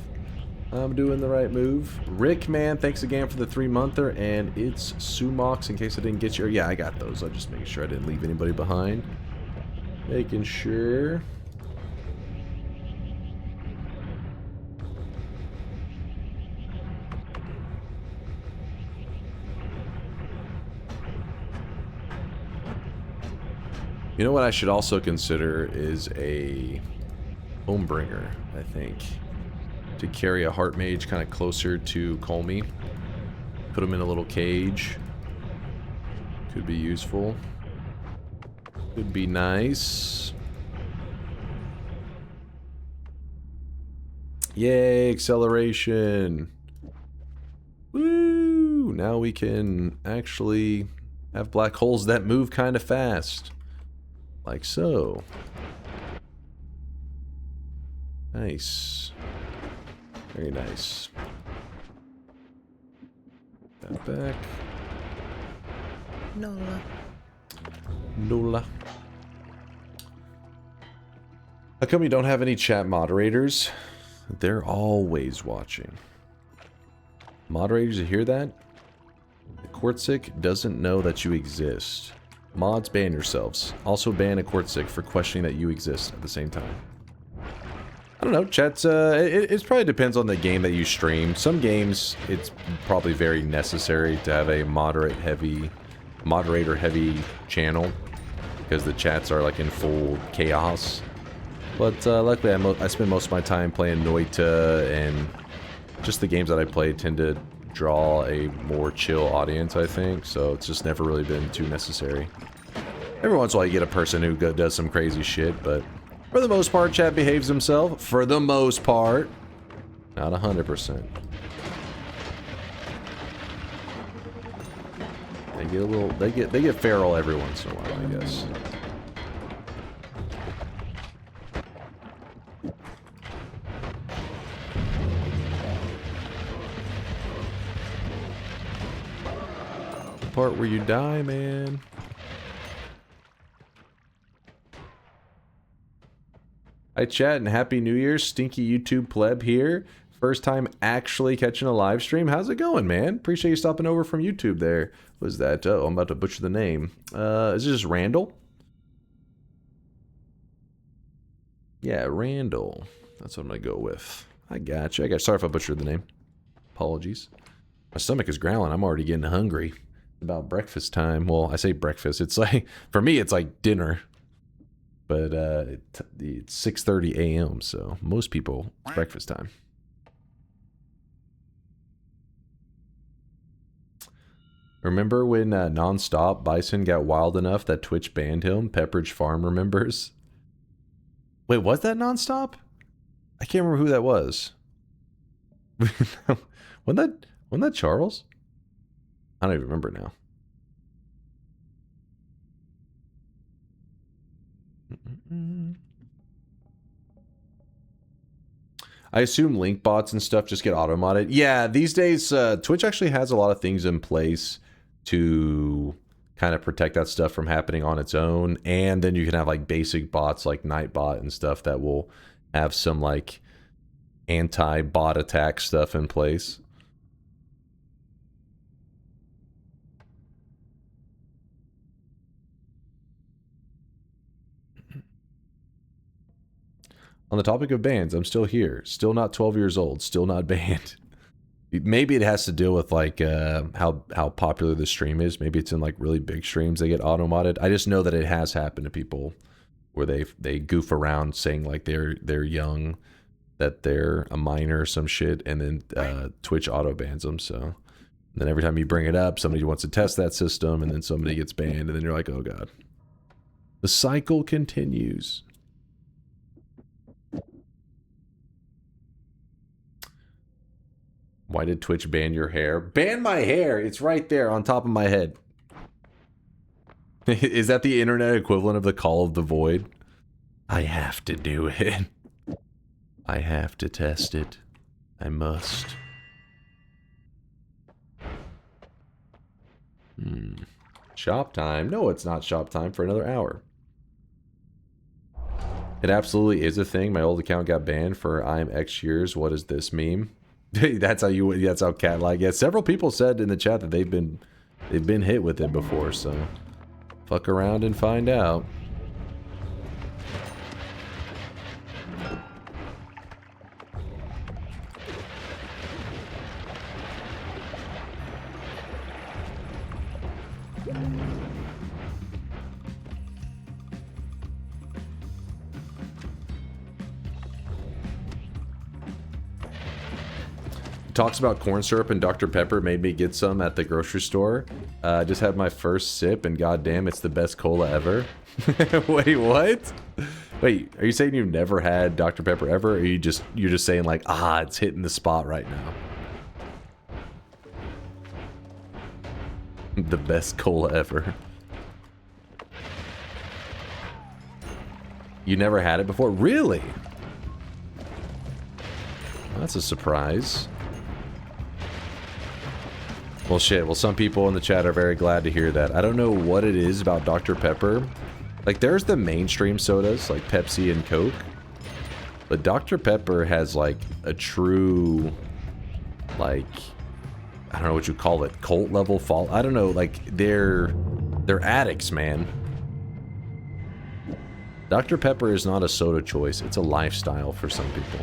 [SPEAKER 5] I'm doing the right move. Rick, man, thanks again for the 3-monther, and it's Sumox in case I didn't get you. Yeah, I got those. I'm just making sure I didn't leave anybody behind. Making sure. You know what I should also consider is a Homebringer, I think. To carry a Heart Mage kind of closer to Colmy. Put him in a little cage. Could be useful. Could be nice. Yay, acceleration. Woo! Now we can actually have black holes that move kind of fast. Like so. Nice. Very nice. That back.
[SPEAKER 18] Nola.
[SPEAKER 5] Nola. How come you don't have any chat moderators? They're always watching. Moderators, you hear that? The Quartzic doesn't know that you exist. Mods, ban yourselves. Also ban a Quartzic for questioning that you exist at the same time. I don't know, chat's, it probably depends on the game that you stream. Some games, it's probably very necessary to have a moderator-heavy channel, because the chats are like in full chaos. But luckily, I spend most of my time playing Noita, and just the games that I play tend to draw a more chill audience, I think, so it's just never really been too necessary. Every once in a while you get a person who does some crazy shit, but for the most part, chat behaves himself. For the most part. Not 100%. They get a little, they get feral every once in a while, I guess. The part where you die, man. Hi chat and Happy New Year. Stinky YouTube pleb here. First time actually catching a live stream. How's it going, man? Appreciate you stopping over from YouTube there. What was that? Oh, I'm about to butcher the name. Is it just Randall? Yeah, Randall. That's what I'm going to go with. I gotcha. Sorry if I butchered the name. Apologies. My stomach is growling. I'm already getting hungry. It's about breakfast time. Well, I say breakfast. It's like, for me, it's like dinner. But it's 6:30 a.m., so most people, it's breakfast time. Remember when Nonstop Bison got wild enough that Twitch banned him? Pepperidge Farm remembers? Wait, was that Nonstop? I can't remember who that was. Wasn't that Charles? I don't even remember now. I assume link bots and stuff just get auto-modded. Yeah, these days, Twitch actually has a lot of things in place to kind of protect that stuff from happening on its own. And then you can have like basic bots like Nightbot and stuff that will have some like anti-bot attack stuff in place. On the topic of bans, I'm still here. Still not 12 years old. Still not banned. Maybe it has to deal with like how popular the stream is. Maybe it's in like really big streams they get auto-modded. I just know that it has happened to people where they goof around saying like they're young, that they're a minor or some shit, and then Twitch auto bans them. So then every time you bring it up, somebody wants to test that system, and then somebody gets banned, and then you're like, oh god. The cycle continues. Why did Twitch ban your hair? Ban my hair! It's right there on top of my head. Is that the internet equivalent of the Call of the Void? I have to do it. I have to test it. I must. Shop time? No, it's not shop time for another hour. It absolutely is a thing. My old account got banned for I'm X years. What is this meme? That's how cat like. Yeah, several people said in the chat that they've been hit with it before, so fuck around and find out. Talks about corn syrup and Dr. Pepper made me get some at the grocery store. Just had my first sip and goddamn, it's the best cola ever. Wait, what? Wait, are you saying you've never had Dr. Pepper ever, or you're just saying like, it's hitting the spot right now? The best cola ever. You never had it before? Really? That's a surprise. Well, shit. Well, some people in the chat are very glad to hear that. I don't know what it is about Dr. Pepper. Like, there's the mainstream sodas, like Pepsi and Coke. But Dr. Pepper has, like, a true, like, I don't know what you call it, cult level fall. I don't know, like, they're addicts, man. Dr. Pepper is not a soda choice. It's a lifestyle for some people.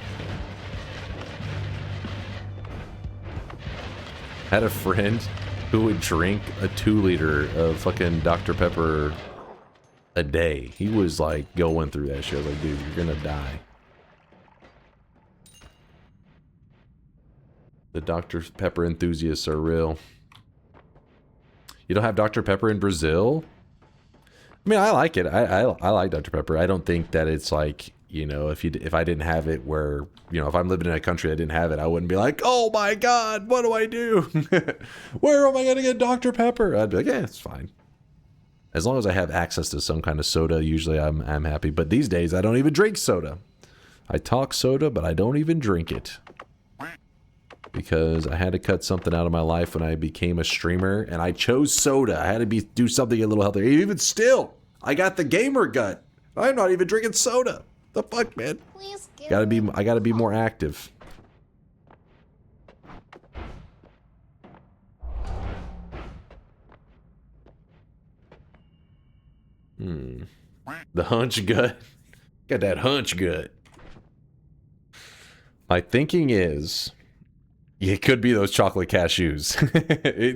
[SPEAKER 5] Had a friend who would drink a 2-liter of fucking Dr. Pepper a day. He was like going through that shit. I was like, dude, you're gonna die. The Dr. Pepper enthusiasts are real. You don't have Dr. Pepper in Brazil? I mean, I like it. I like Dr. Pepper. I don't think that it's like, you know, if I didn't have it where, you know, if I'm living in a country that didn't have it, I wouldn't be like, oh my God, what do I do? Where am I going to get Dr. Pepper? I'd be like, yeah, it's fine. As long as I have access to some kind of soda, usually I'm happy. But these days, I don't even drink soda. I talk soda, but I don't even drink it. Because I had to cut something out of my life when I became a streamer, and I chose soda. I had to do something a little healthier. Even still, I got the gamer gut. I'm not even drinking soda. The fuck, man? I gotta be more active. The hunch gut. Got that hunch gut. My thinking is, it could be those chocolate cashews.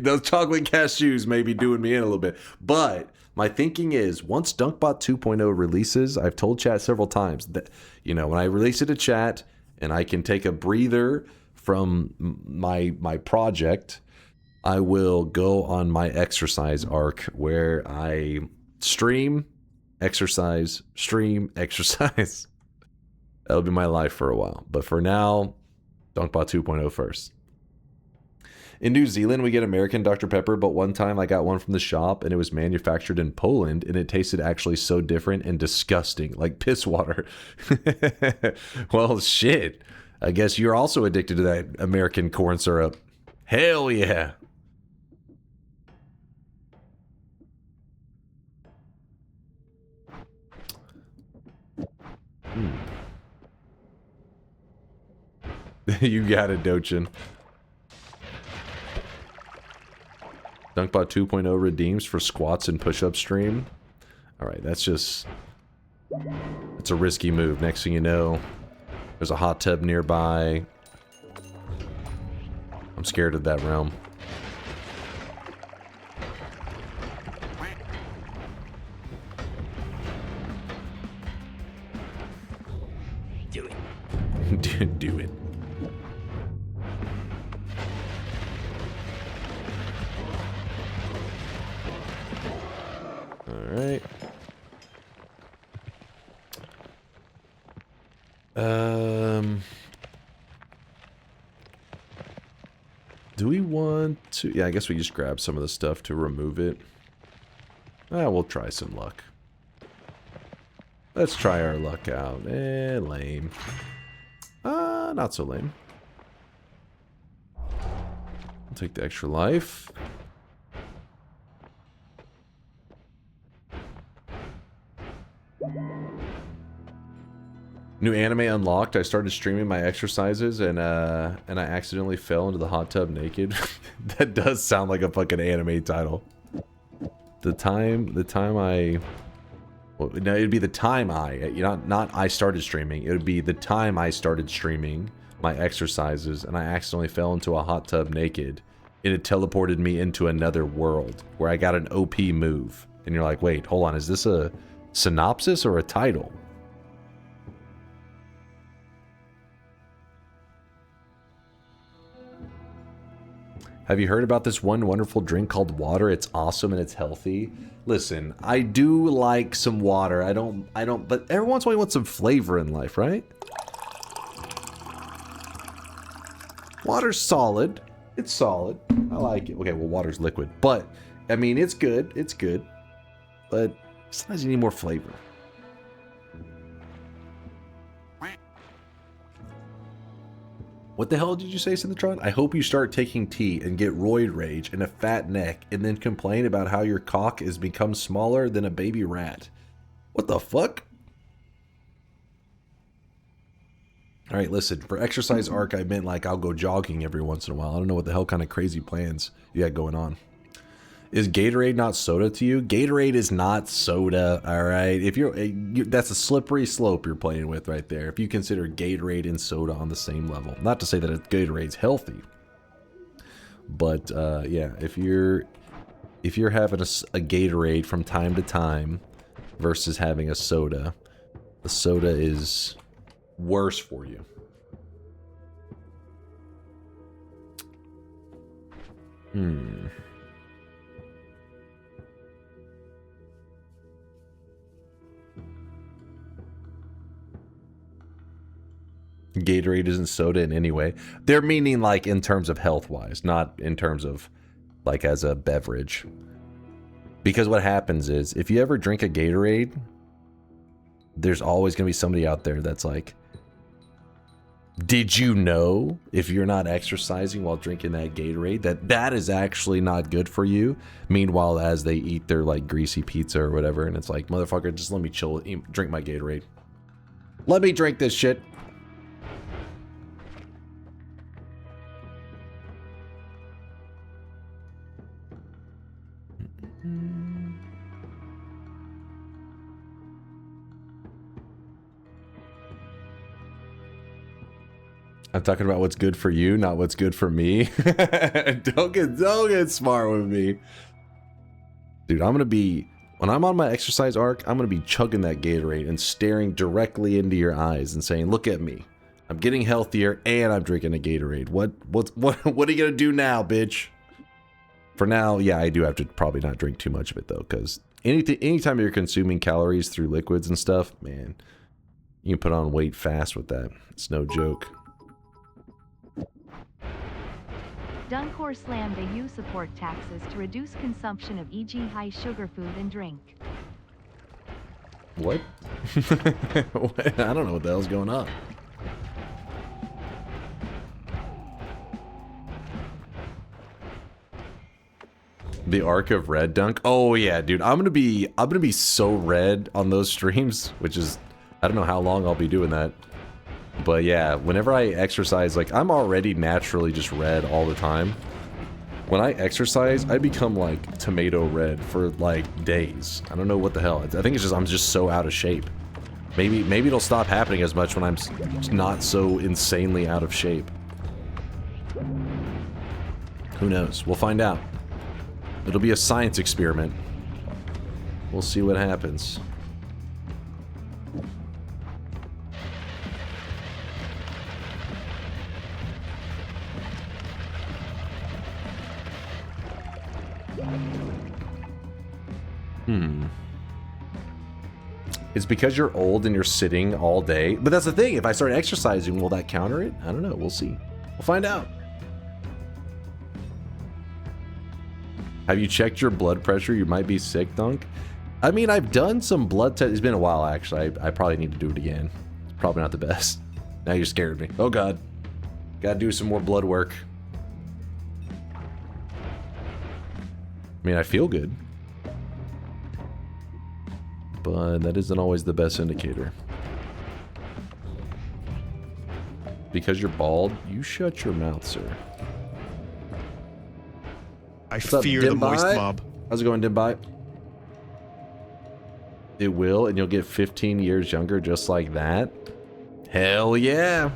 [SPEAKER 5] Those chocolate cashews may be doing me in a little bit. But my thinking is, once DunkBot 2.0 releases, I've told chat several times that, you know, when I release it to chat and I can take a breather from my project, I will go on my exercise arc where I stream, exercise, stream, exercise. That'll be my life for a while. But for now, DunkBot 2.0 first. In New Zealand, we get American Dr. Pepper, but one time I got one from the shop and it was manufactured in Poland and it tasted actually so different and disgusting, like piss water. Well, shit. I guess you're also addicted to that American corn syrup. Hell yeah. You got it, Dochin. DunkBot 2.0 redeems for squats and push-up stream. Alright, that's just... it's a risky move. Next thing you know, there's a hot tub nearby. I'm scared of that realm.
[SPEAKER 9] Do it.
[SPEAKER 5] Do it. Alright. Do we want to... yeah, I guess we just grab some of the stuff to remove it. We'll try some luck. Let's try our luck out. Lame. Not so lame. I'll take the extra life. New anime unlocked. I started streaming my exercises and I accidentally fell into the hot tub naked. That does sound like a fucking anime title. The time I... well, no, it'd be the time not I started streaming. It would be the time I started streaming my exercises and I accidentally fell into a hot tub naked. And it teleported me into another world where I got an OP move. And you're like, wait, hold on. Is this a synopsis or a title? Have you heard about this one wonderful drink called water? It's awesome and it's healthy. Listen, I do like some water. I don't, but every once in a while you want some flavor in life, right? Water's solid. It's solid. I like it. Okay, well, water's liquid, but I mean, it's good. It's good. But sometimes you need more flavor. What the hell did you say, Synthotron? I hope you start taking tea and get roid rage and a fat neck and then complain about how your cock has become smaller than a baby rat. What the fuck? Alright, listen. For exercise arc, I meant like I'll go jogging every once in a while. I don't know what the hell kind of crazy plans you got going on. Is Gatorade not soda to you? Gatorade is not soda, alright? If that's a slippery slope you're playing with right there. If you consider Gatorade and soda on the same level. Not to say that Gatorade's healthy. But, yeah, if you're having a Gatorade from time to time versus having a soda, the soda is worse for you. Gatorade isn't soda in any way. They're meaning like in terms of health-wise, not in terms of like as a beverage. Because what happens is, if you ever drink a Gatorade, there's always going to be somebody out there that's like, did you know if you're not exercising while drinking that Gatorade, that is actually not good for you? Meanwhile, as they eat their like greasy pizza or whatever, and it's like, motherfucker, just let me chill, drink my Gatorade. Let me drink this shit. I'm talking about what's good for you, not what's good for me. Don't get smart with me. Dude, when I'm on my exercise arc, I'm gonna be chugging that Gatorade and staring directly into your eyes and saying, look at me. I'm getting healthier and I'm drinking a Gatorade. What are you gonna do now, bitch? For now, yeah, I do have to probably not drink too much of it though, because anytime you're consuming calories through liquids and stuff, man, you can put on weight fast with that. It's no joke.
[SPEAKER 1] DunkOrSlam, they use support taxes to reduce consumption of e.g. high sugar food and drink.
[SPEAKER 5] What? I don't know what the hell's going on. The arc of red dunk. Oh yeah, dude. I'm gonna be so red on those streams, which is, I don't know how long I'll be doing that. But yeah, whenever I exercise, like, I'm already naturally just red all the time. When I exercise, I become like tomato red for like days. I don't know what the hell. I think it's just I'm just so out of shape. Maybe it'll stop happening as much when I'm not so insanely out of shape. Who knows? We'll find out. It'll be a science experiment. We'll see what happens. It's because you're old and you're sitting all day. But that's the thing. If I start exercising, will that counter it? I don't know. We'll see. We'll find out. Have you checked your blood pressure? You might be sick, Dunk. I mean, I've done some blood tests. It's been a while, actually. I probably need to do it again. It's probably not the best. Now you scared me. Oh, God. Gotta do some more blood work. I mean, I feel good. But that isn't always the best indicator. Because you're bald, you shut your mouth, sir.
[SPEAKER 18] I fear the moist mob.
[SPEAKER 5] How's it going, Dimbai? It will, and you'll get 15 years younger just like that? Hell yeah!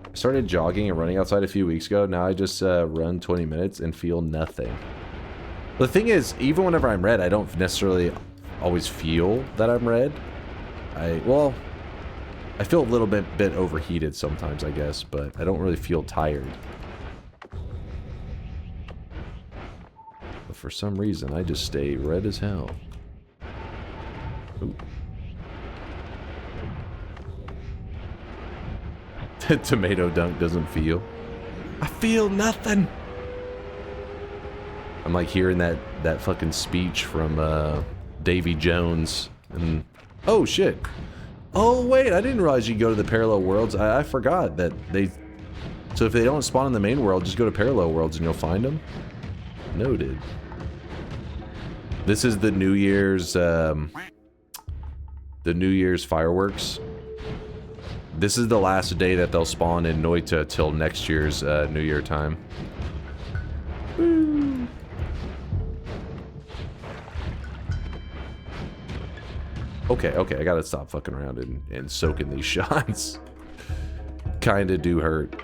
[SPEAKER 5] I started jogging and running outside a few weeks ago. Now I just run 20 minutes and feel nothing. The thing is, even whenever I'm red, I don't necessarily always feel that I'm red. I feel a little bit overheated sometimes, I guess, but I don't really feel tired. But for some reason, I just stay red as hell. Ooh. Tomato Dunk doesn't feel. I feel nothing. I'm like hearing that fucking speech from Davy Jones and oh shit. Oh wait, I didn't realize you go to the parallel worlds. I forgot that they. So if they don't spawn in the main world, just go to parallel worlds and you'll find them. Noted. This is the New Year's fireworks. This is the last day that they'll spawn in Noita till next year's New Year time. Woo. Okay, I gotta stop fucking around and soaking these shots. Kinda do hurt.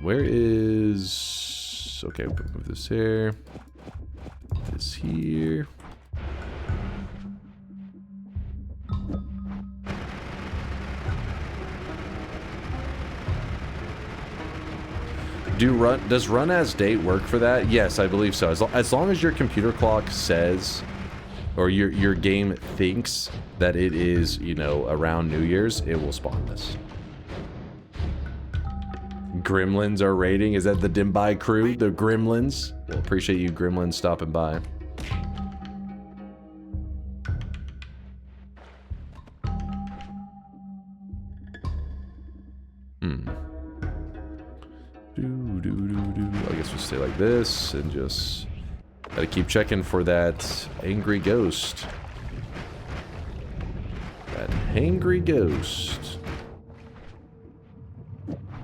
[SPEAKER 5] Where is... Okay, we'll move this here. This here. Does run as date work for that? Yes, I believe so. As long as your computer clock says, or your game thinks that it is, you know, around New Year's, it will spawn this. Gremlins are raiding. Is that the Dimbai crew? The Gremlins? Well, appreciate you Gremlins stopping by. I guess we'll stay like this and just gotta keep checking for that angry ghost. That hangry ghost.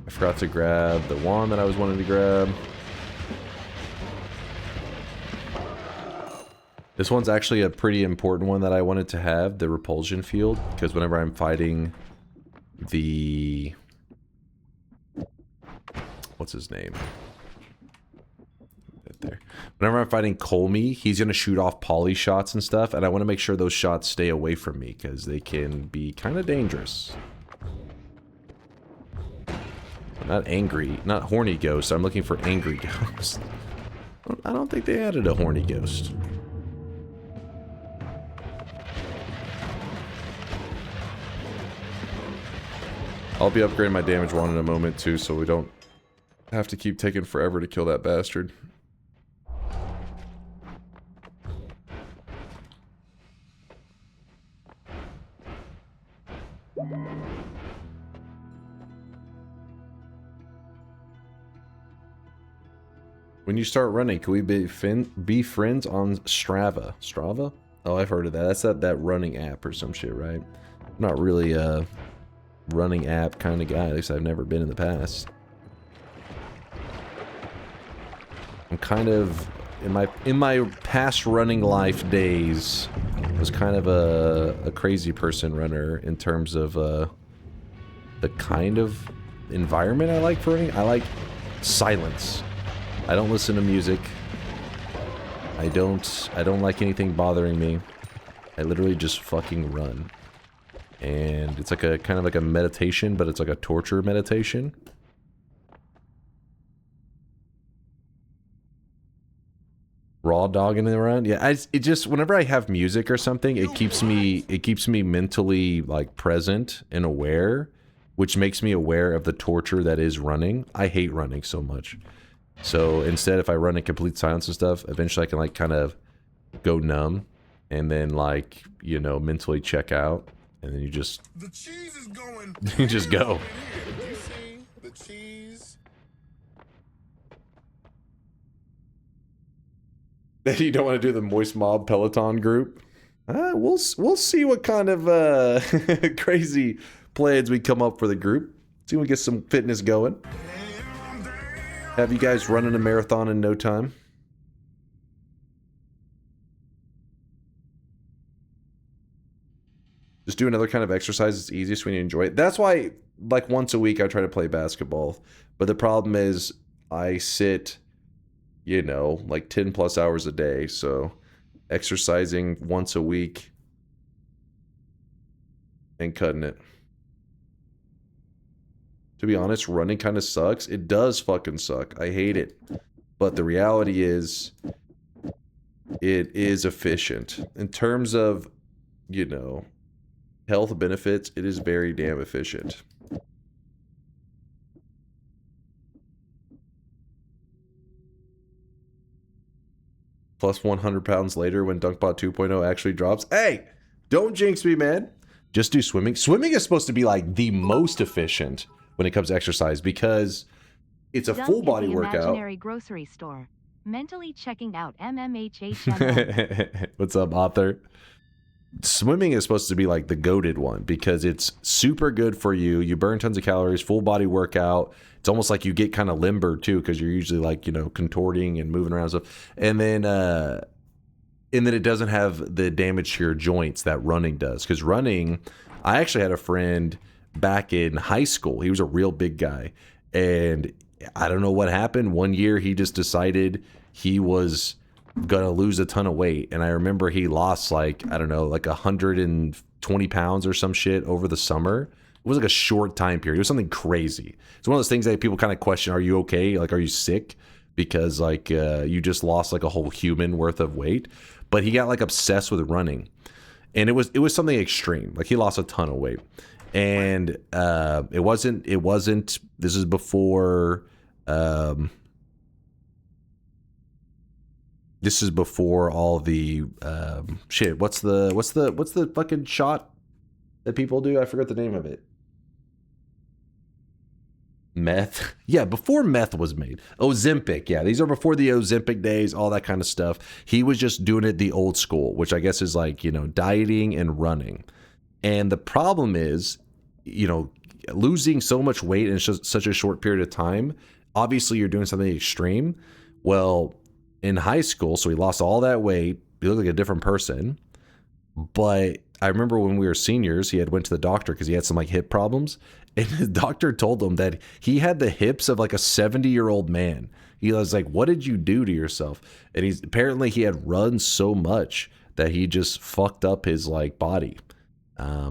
[SPEAKER 5] I forgot to grab the wand that I was wanting to grab. This one's actually a pretty important one that I wanted to have, the repulsion field, because whenever I'm fighting the... What's his name? Right there. Whenever I'm fighting Colmy, he's going to shoot off poly shots and stuff, and I want to make sure those shots stay away from me, because they can be kind of dangerous. Not angry, not horny ghost. I'm looking for angry ghost. I don't think they added a horny ghost. I'll be upgrading my damage wand in a moment too, so we don't have to keep taking forever to kill that bastard. When you start running, can we be friends on Strava? Strava? Oh, I've heard of that. That's that running app or some shit, right? I'm not really a running app kind of guy. At least I've never been in the past. I'm kind of in my past running life days was kind of a crazy person runner in terms of the kind of environment I like for running. I like silence. I don't listen to music. I don't like anything bothering me. I literally just fucking run. And it's like a kind of like a meditation, but it's like a torture meditation. Raw dogging it around. Yeah, it just whenever I have music or something, it keeps me mentally like present and aware, which makes me aware of the torture that is running. I hate running so much. So instead, if I run in complete silence and stuff, eventually I can like kind of go numb and then like, you know, mentally check out. And then you just... The cheese is going... you just go. You see the cheese? You don't want to do the Moist Mob Peloton group? We'll see what kind of crazy plans we come up for the group. See if we get some fitness going. Have you guys running a marathon in no time? Just do another kind of exercise. It's easiest when you enjoy it. That's why, like, once a week I try to play basketball. But the problem is I sit, you know, like 10 plus hours a day. So exercising once a week and cutting it. To be honest, running kind of sucks. It does fucking suck. I hate it. But the reality is, it is efficient. In terms of, you know, health benefits, it is very damn efficient. plus 100 pounds later when DunkBot 2.0 actually drops. Hey, don't jinx me, man. Just do swimming. Swimming is supposed to be like the most efficient when it comes to exercise because it's a
[SPEAKER 1] Dunk
[SPEAKER 5] full body
[SPEAKER 1] is the
[SPEAKER 5] workout.
[SPEAKER 1] Imaginary grocery store. Mentally checking out MMHHMM.
[SPEAKER 5] What's up, author? Swimming is supposed to be like the goated one because it's super good for you. You burn tons of calories, full body workout. It's almost like you get kind of limber too because you're usually like, you know, contorting and moving around and stuff. And then it doesn't have the damage to your joints that running does. Because running, I actually had a friend back in high school. He was a real big guy. And I don't know what happened. One year he just decided he was gonna lose a ton of weight, and I remember he lost like, I don't know, like 120 pounds or some shit over the summer. It was like a short time period. It was something crazy. It's one of those things that people kind of question, are you okay? Like, are you sick? Because like you just lost like a whole human worth of weight. But he got like obsessed with running, and it was something extreme. Like he lost a ton of weight, and it wasn't this is before this is before all the shit. What's the fucking shot that people do? I forgot the name of it. Meth. Yeah, before meth was made. Ozempic. Yeah, these are before the Ozempic days, all that kind of stuff. He was just doing it the old school, which I guess is like, you know, dieting and running. And the problem is, you know, losing so much weight in such a short period of time, obviously you're doing something extreme. Well, in high school, so he lost all that weight. He looked like a different person. But I remember when we were seniors, he had went to the doctor because he had some like hip problems. And his doctor told him that he had the hips of like a 70-year-old man. He was like, what did you do to yourself? And apparently he had run so much that he just fucked up his like body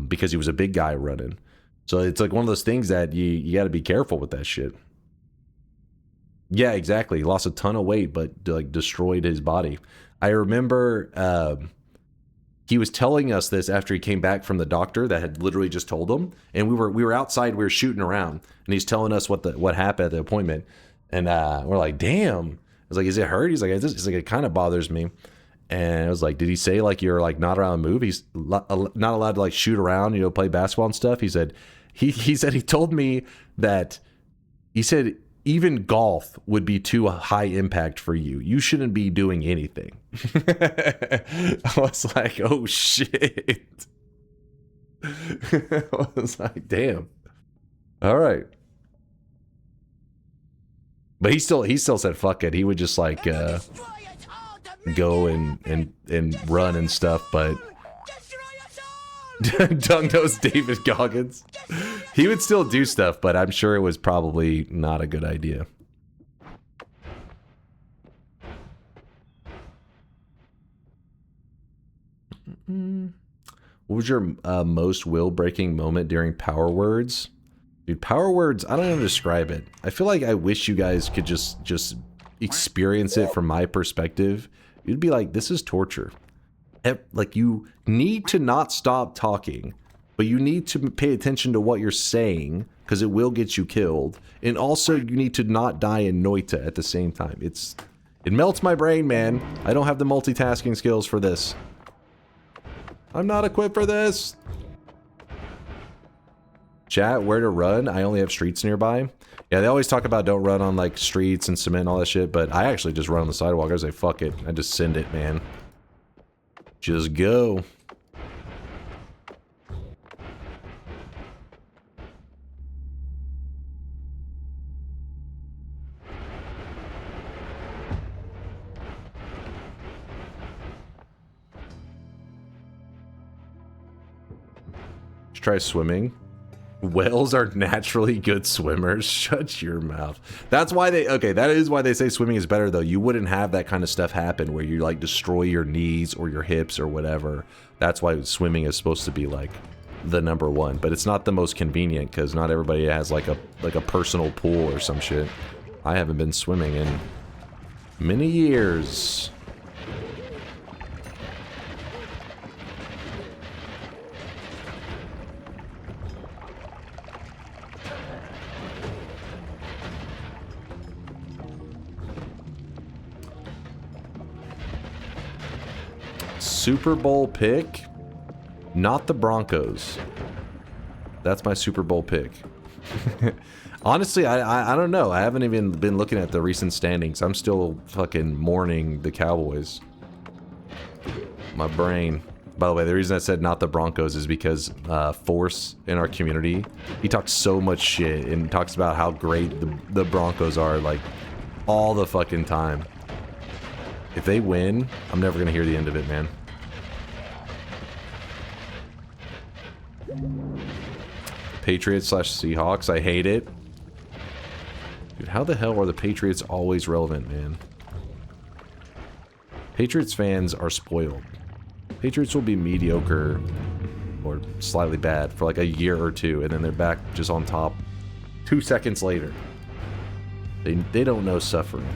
[SPEAKER 5] because he was a big guy running. So it's like one of those things that you got to be careful with that shit. Yeah, exactly. He lost a ton of weight, but like destroyed his body. I remember he was telling us this after he came back from the doctor that had literally just told him, and we were outside, we were shooting around, and he's telling us what happened at the appointment, and we're like, damn. I was like, is it hurt? He's like, it kind of bothers me. And I was like, did he say like you're like not allowed to move? He's not allowed to like shoot around, you know, play basketball and stuff. He said he told me that he said even golf would be too high impact for you. You shouldn't be doing anything. I was like, oh shit. I was like, damn. All right. But he still said fuck it. He would just like go and run and stuff, but Dunk knows David Goggins. He would still do stuff, but I'm sure it was probably not a good idea. What was your most will-breaking moment during Power Words? Dude, Power Words, I don't know how to describe it. I feel like I wish you guys could just experience it from my perspective. You'd be like, this is torture. Like, you need to not stop talking, but you need to pay attention to what you're saying because it will get you killed. And also, you need to not die in Noita at the same time. It melts my brain, man. I don't have the multitasking skills for this. I'm not equipped for this. Chat, where to run? I only have streets nearby. Yeah, they always talk about don't run on like streets and cement and all that shit, but I actually just run on the sidewalk. I was like, fuck it. I just send it, man. Just go. Just try swimming. Whales are naturally good swimmers. Shut your mouth. That's why that is why they say swimming is better though. You wouldn't have that kind of stuff happen where you like destroy your knees or your hips or whatever. That's why swimming is supposed to be like the #1, but it's not the most convenient because not everybody has like a personal pool or some shit. I haven't been swimming in many years. Super Bowl pick, not the Broncos. That's my Super Bowl pick. Honestly, I don't know. I haven't even been looking at the recent standings. I'm still fucking mourning the Cowboys. My brain. By the way, the reason I said not the Broncos is because Force in our community, he talks so much shit and talks about how great the Broncos are, like, all the fucking time. If they win, I'm never gonna hear the end of it, man. Patriots / Seahawks, I hate it. Dude, how the hell are the Patriots always relevant, man? Patriots fans are spoiled. Patriots will be mediocre or slightly bad for like a year or two, and then they're back just on top 2 seconds later. They don't know suffering.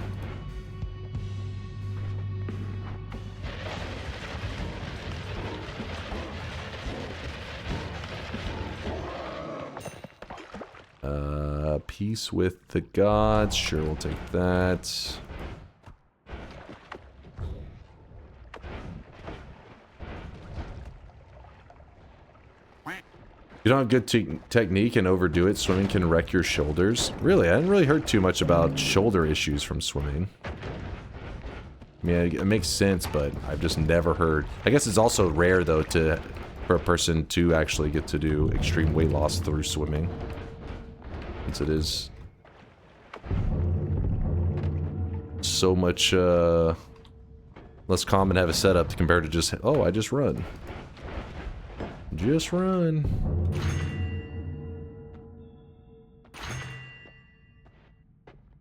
[SPEAKER 5] Peace with the gods. Sure, we'll take that. You don't have good technique and overdo it, swimming can wreck your shoulders. Really, I hadn't really heard too much about shoulder issues from swimming. I mean, it makes sense, but I've just never heard. I guess it's also rare, though, for a person to actually get to do extreme weight loss through swimming. Since it is so much less common to have a setup compared to just, oh, I just run. Just run.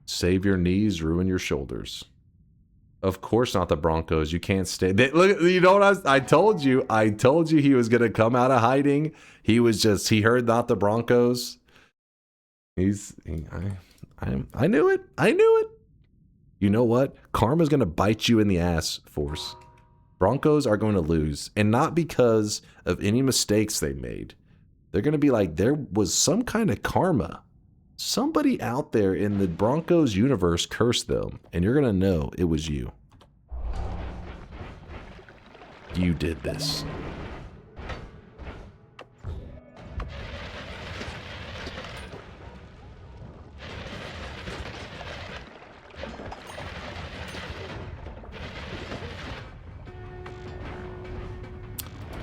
[SPEAKER 5] Save your knees, ruin your shoulders. Of course not the Broncos. You can't stay. Look, you know what I told you. I told you he was gonna come out of hiding. He heard not the Broncos. I knew it. I knew it. You know what? Karma's gonna bite you in the ass, Force. Broncos are going to lose, and not because of any mistakes they made. They're going to be like, there was some kind of karma. Somebody out there in the Broncos universe cursed them, and you're going to know it was you. You did this.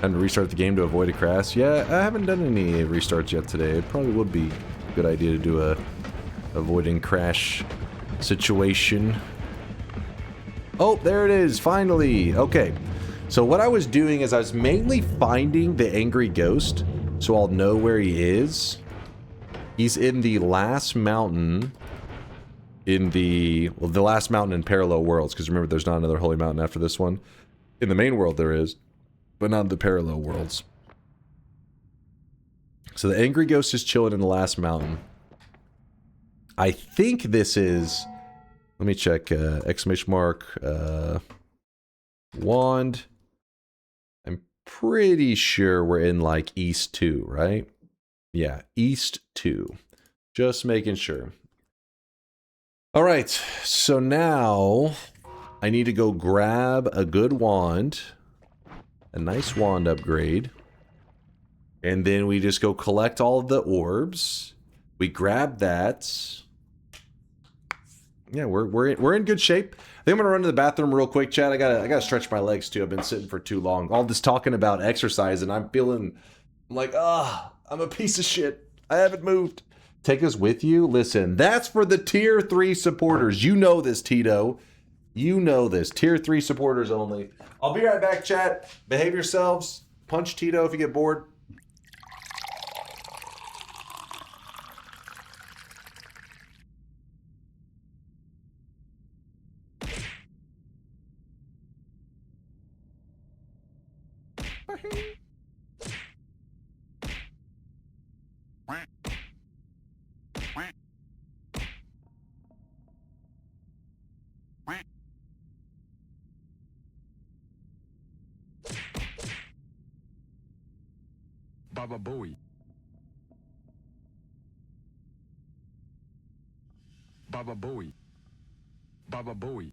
[SPEAKER 5] Time to restart the game to avoid a crash. Yeah, I haven't done any restarts yet today. It probably would be a good idea to do a avoiding crash situation. Oh, there it is, finally. Okay, so what I was doing is I was mainly finding the angry ghost, so I'll know where he is. He's in the last mountain in the last mountain in Parallel Worlds, because remember, there's not another holy mountain after this one. In the main world there is, but not the Parallel Worlds. So the angry ghost is chilling in the last mountain. I think this is, let me check, exclamation mark, wand. I'm pretty sure we're in like East 2, right? Yeah, East 2. Just making sure. All right, so now I need to go grab a good wand. A nice wand upgrade. And then we just go collect all of the orbs. We grab that. Yeah, we're in good shape. I think I'm gonna run to the bathroom real quick, Chad. I gotta stretch my legs too. I've been sitting for too long. All this talking about exercise, and I'm like, I'm a piece of shit. I haven't moved. Take us with you? Listen, that's for the tier 3 supporters. You know this, Tito. You know this. Tier 3 supporters only. I'll be right back, chat. Behave yourselves. Punch Tito if you get bored.
[SPEAKER 12] Baba Booey. Baba Booey. Baba Booey.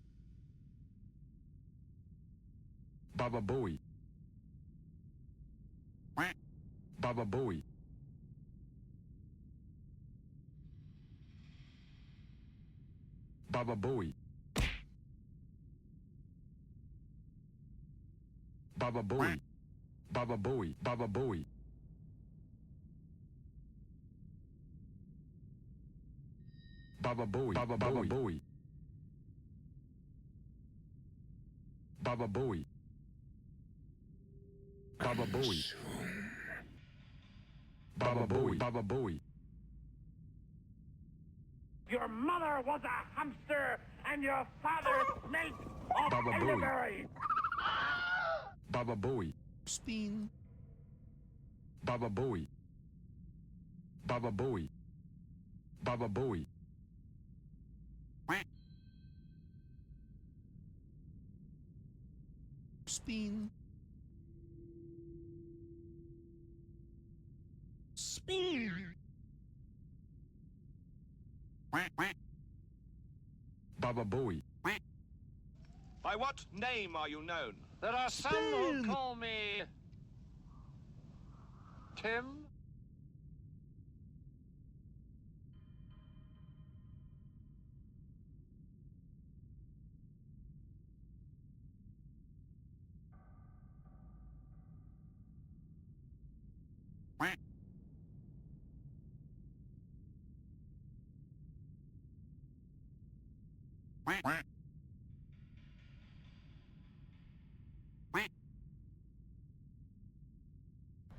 [SPEAKER 15] Baba Booey. Baba Booey. Baba Booey. Baba Booey. Baba Booey. Baba Booey. Baba Booey. Baba Booey. Baba Booey. Baba Booey. Baba Booey. Baba Booey.
[SPEAKER 12] Your mother was a hamster, and your father snake of
[SPEAKER 15] Baba Booey.
[SPEAKER 12] elderberry.
[SPEAKER 15] Baba Booey. Spin. Baba Booey. Baba Booey. Baba Booey. Spin. Spin. Baba Booey.
[SPEAKER 12] By what name are you known?
[SPEAKER 14] There are some who call me Tim.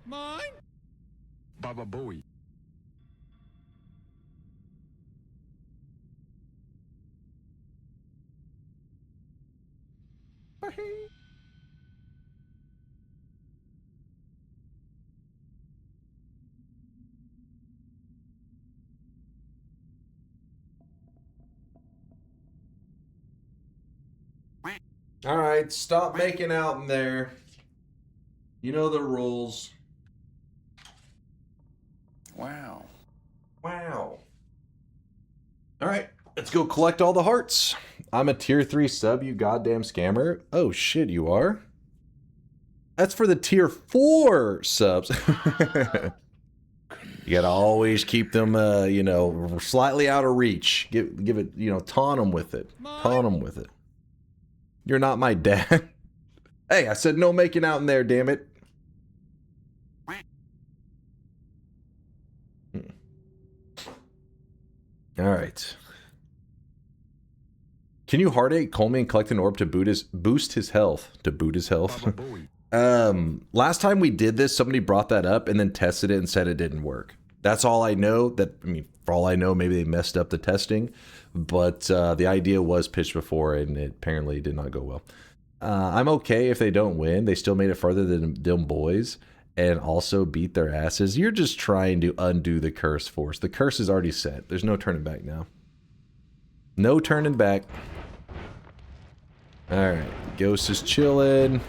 [SPEAKER 15] Mine? Baba Booey.
[SPEAKER 5] All right, stop making out in there. You know the rules.
[SPEAKER 4] Wow.
[SPEAKER 5] Wow. All right, let's go collect all the hearts. I'm a tier 3 sub, you goddamn scammer. Oh shit, you are? That's for the tier 4 subs. You gotta always keep them, you know, slightly out of reach. Give it, you know, taunt them with it. Taunt them with it. You're not my dad. Hey, I said no making out in there, damn it. All right. Can you heartache Coleman and collect an orb to boost his health? To boot his health? Last time we did this, somebody brought that up and then tested it and said it didn't work. That's all I know. I mean, for all I know, maybe they messed up the testing, but the idea was pitched before and it apparently did not go well. I'm okay if they don't win. They still made it farther than them boys and also beat their asses. You're just trying to undo the curse, Force. The curse is already set. There's no turning back now. No turning back. All right, Ghost is chilling.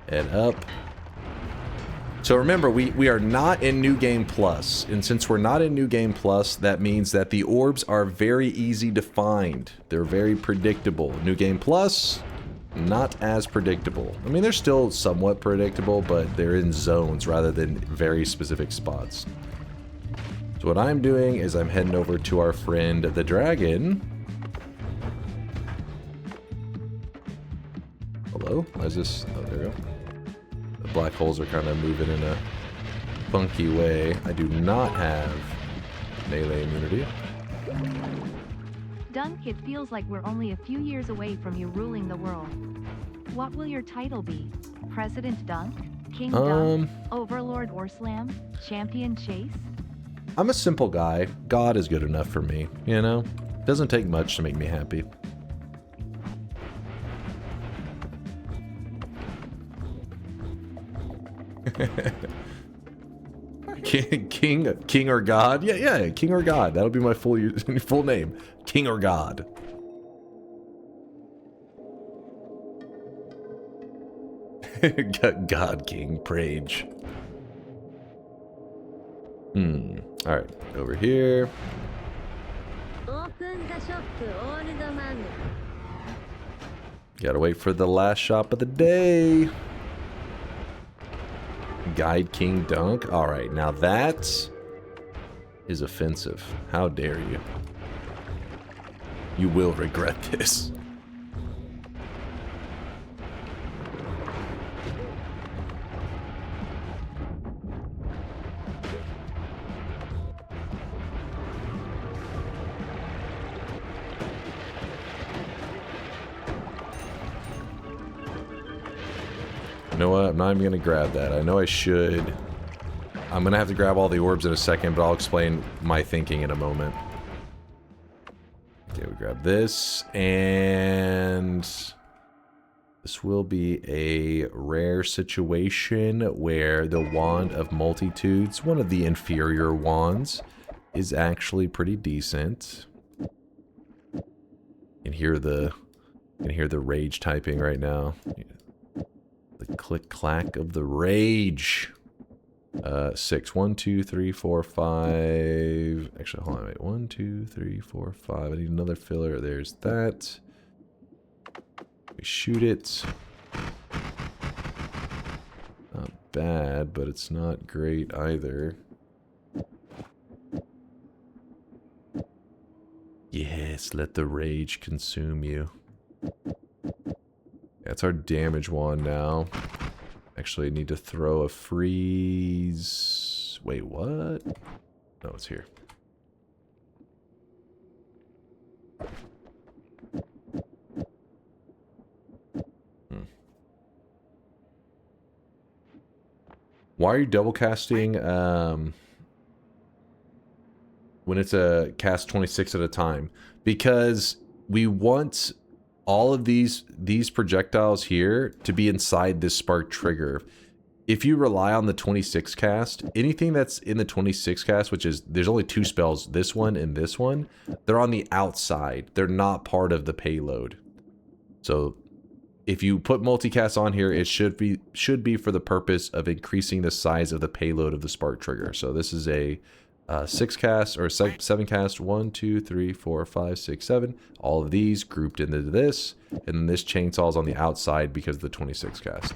[SPEAKER 5] Head up. So remember, we are not in New Game Plus, and since we're not in New Game Plus, that means that the orbs are very easy to find. They're very predictable. New Game Plus, not as predictable. I mean, they're still somewhat predictable, but they're in zones rather than very specific spots. So what I'm doing is I'm heading over to our friend the dragon. Hello? Is this? Oh, there we go. The black holes are kind of moving in a funky way. I do not have melee immunity.
[SPEAKER 1] Dunk, it feels like we're only a few years away from you ruling the world. What will your title be? President Dunk? King Dunk? Overlord Orslam? Champion Chase?
[SPEAKER 5] I'm a simple guy. God is good enough for me, you know? Doesn't take much to make me happy. King or God? Yeah, King or God. That'll be my full name. King or God. God King Prage. Alright, over here. Gotta wait for the last shop of the day. Guide King Dunk. Alright, now that is offensive. How dare you? You will regret this. You know what? I'm not even going to grab that. I know I should. I'm going to have to grab all the orbs in a second, but I'll explain my thinking in a moment. Okay, we grab this, and this will be a rare situation where the Wand of Multitudes, one of the inferior wands, is actually pretty decent. You can hear the rage typing right now. The click-clack of the rage. 6. 1, 2, 3, 4, 5. Actually, hold on, wait. 1, 2, 3, 4, 5. I need another filler. There's that. We shoot it. Not bad, but it's not great either. Yes, let the rage consume you. That's our damage wand now. Actually, I need to throw a freeze. Wait, what? No, it's here. Why are you double casting when it's a cast 26 at a time? Because we want all of these projectiles here to be inside this spark trigger. If you rely on the 26 cast, anything that's in the 26 cast, which is, there's only 2 spells, this one and this one, they're on the outside. They're not part of the payload. So if you put multicast on here, it should be for the purpose of increasing the size of the payload of the spark trigger. So this is a 6 cast or 7 cast. 1, 2, 3, 4, 5, 6, 7. All of these grouped into this, and then this chainsaw is on the outside because of the 26 cast.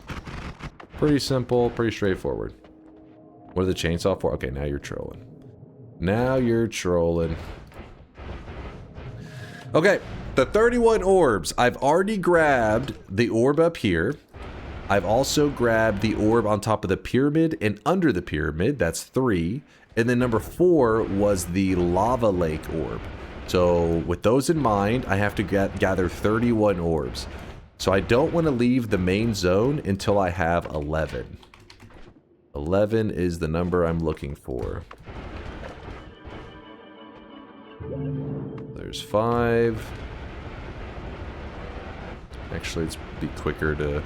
[SPEAKER 5] Pretty simple, pretty straightforward. What are the chainsaw for? Okay, now you're trolling. Now you're trolling. Okay, the 31 orbs. I've already grabbed the orb up here. I've also grabbed the orb on top of the pyramid and under the pyramid. That's 3. And then number 4 was the lava lake orb. So with those in mind, I have to gather 31 orbs. So I don't want to leave the main zone until I have 11. 11 is the number I'm looking for. There's 5. Actually, it's be quicker to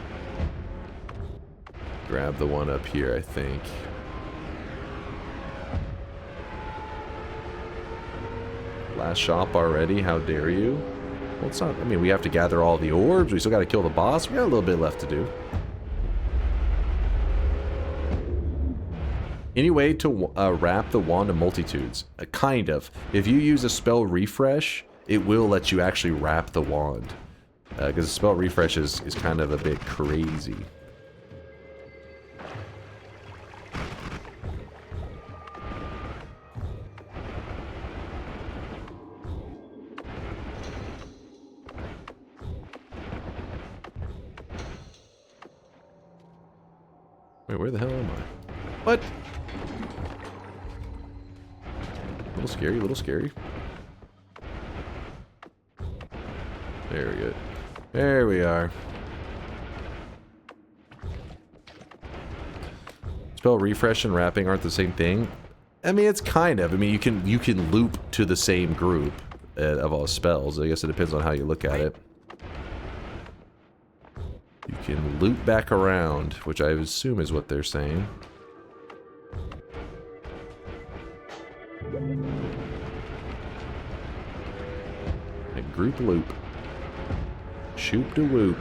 [SPEAKER 5] grab the one up here, I think. Last shop already, how dare you? Well, it's not, I mean, we have to gather all the orbs, we still got to kill the boss, we got a little bit left to do. Any way to wrap the Wand of Multitudes? Kind of. If you use a spell refresh, it will let you actually wrap the wand. Because the spell refresh is kind of a bit crazy. Wait, where the hell am I? What? A little scary, a little scary. There we go. There we are. Spell refresh and wrapping aren't the same thing. I mean, it's kind of. I mean, you can loop to the same group of all spells. I guess it depends on how you look at it. You can loop back around, which I assume is what they're saying. A group loop. Shoop to whoop.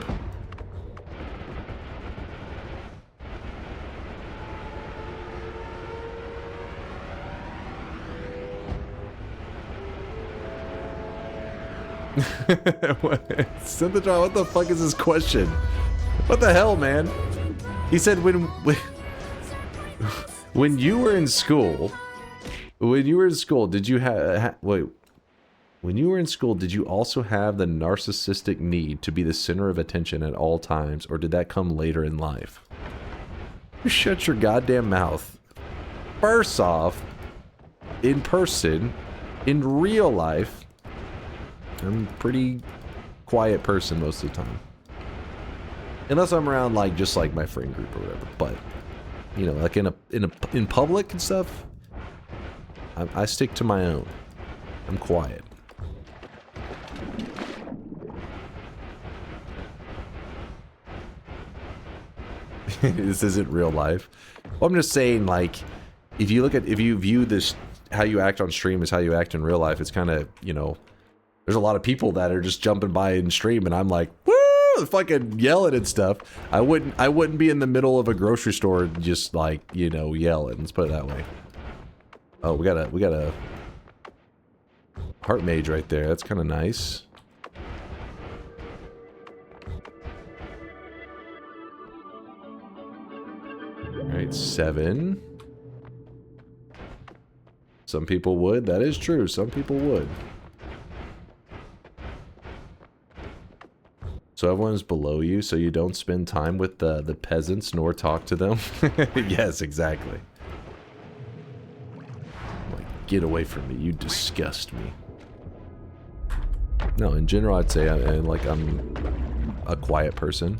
[SPEAKER 5] Synthotron, what the fuck is this question? What the hell, man? He said when you were in school, did you have wait? When you were in school, did you also have the narcissistic need to be the center of attention at all times, or did that come later in life? You shut your goddamn mouth. First off, in person, in real life, I'm a pretty quiet person most of the time. Unless I'm around like just like my friend group or whatever. But you know, like in public and stuff, I stick to my own. I'm quiet. This isn't real life. Well, I'm just saying, like, if you view this, how you act on stream is how you act in real life, it's kind of, you know, there's a lot of people that are just jumping by in stream, and I'm like, woo, fucking yelling and stuff. I wouldn't be in the middle of a grocery store and just like, you know, yelling. Let's put it that way. Oh, we got a heart mage right there. That's kind of nice. Alright, 7. Some people would. That is true. Some people would. So everyone's below you, so you don't spend time with the peasants nor talk to them? Yes, exactly. Like, get away from me. You disgust me. No, in general, I'd say I'm a quiet person.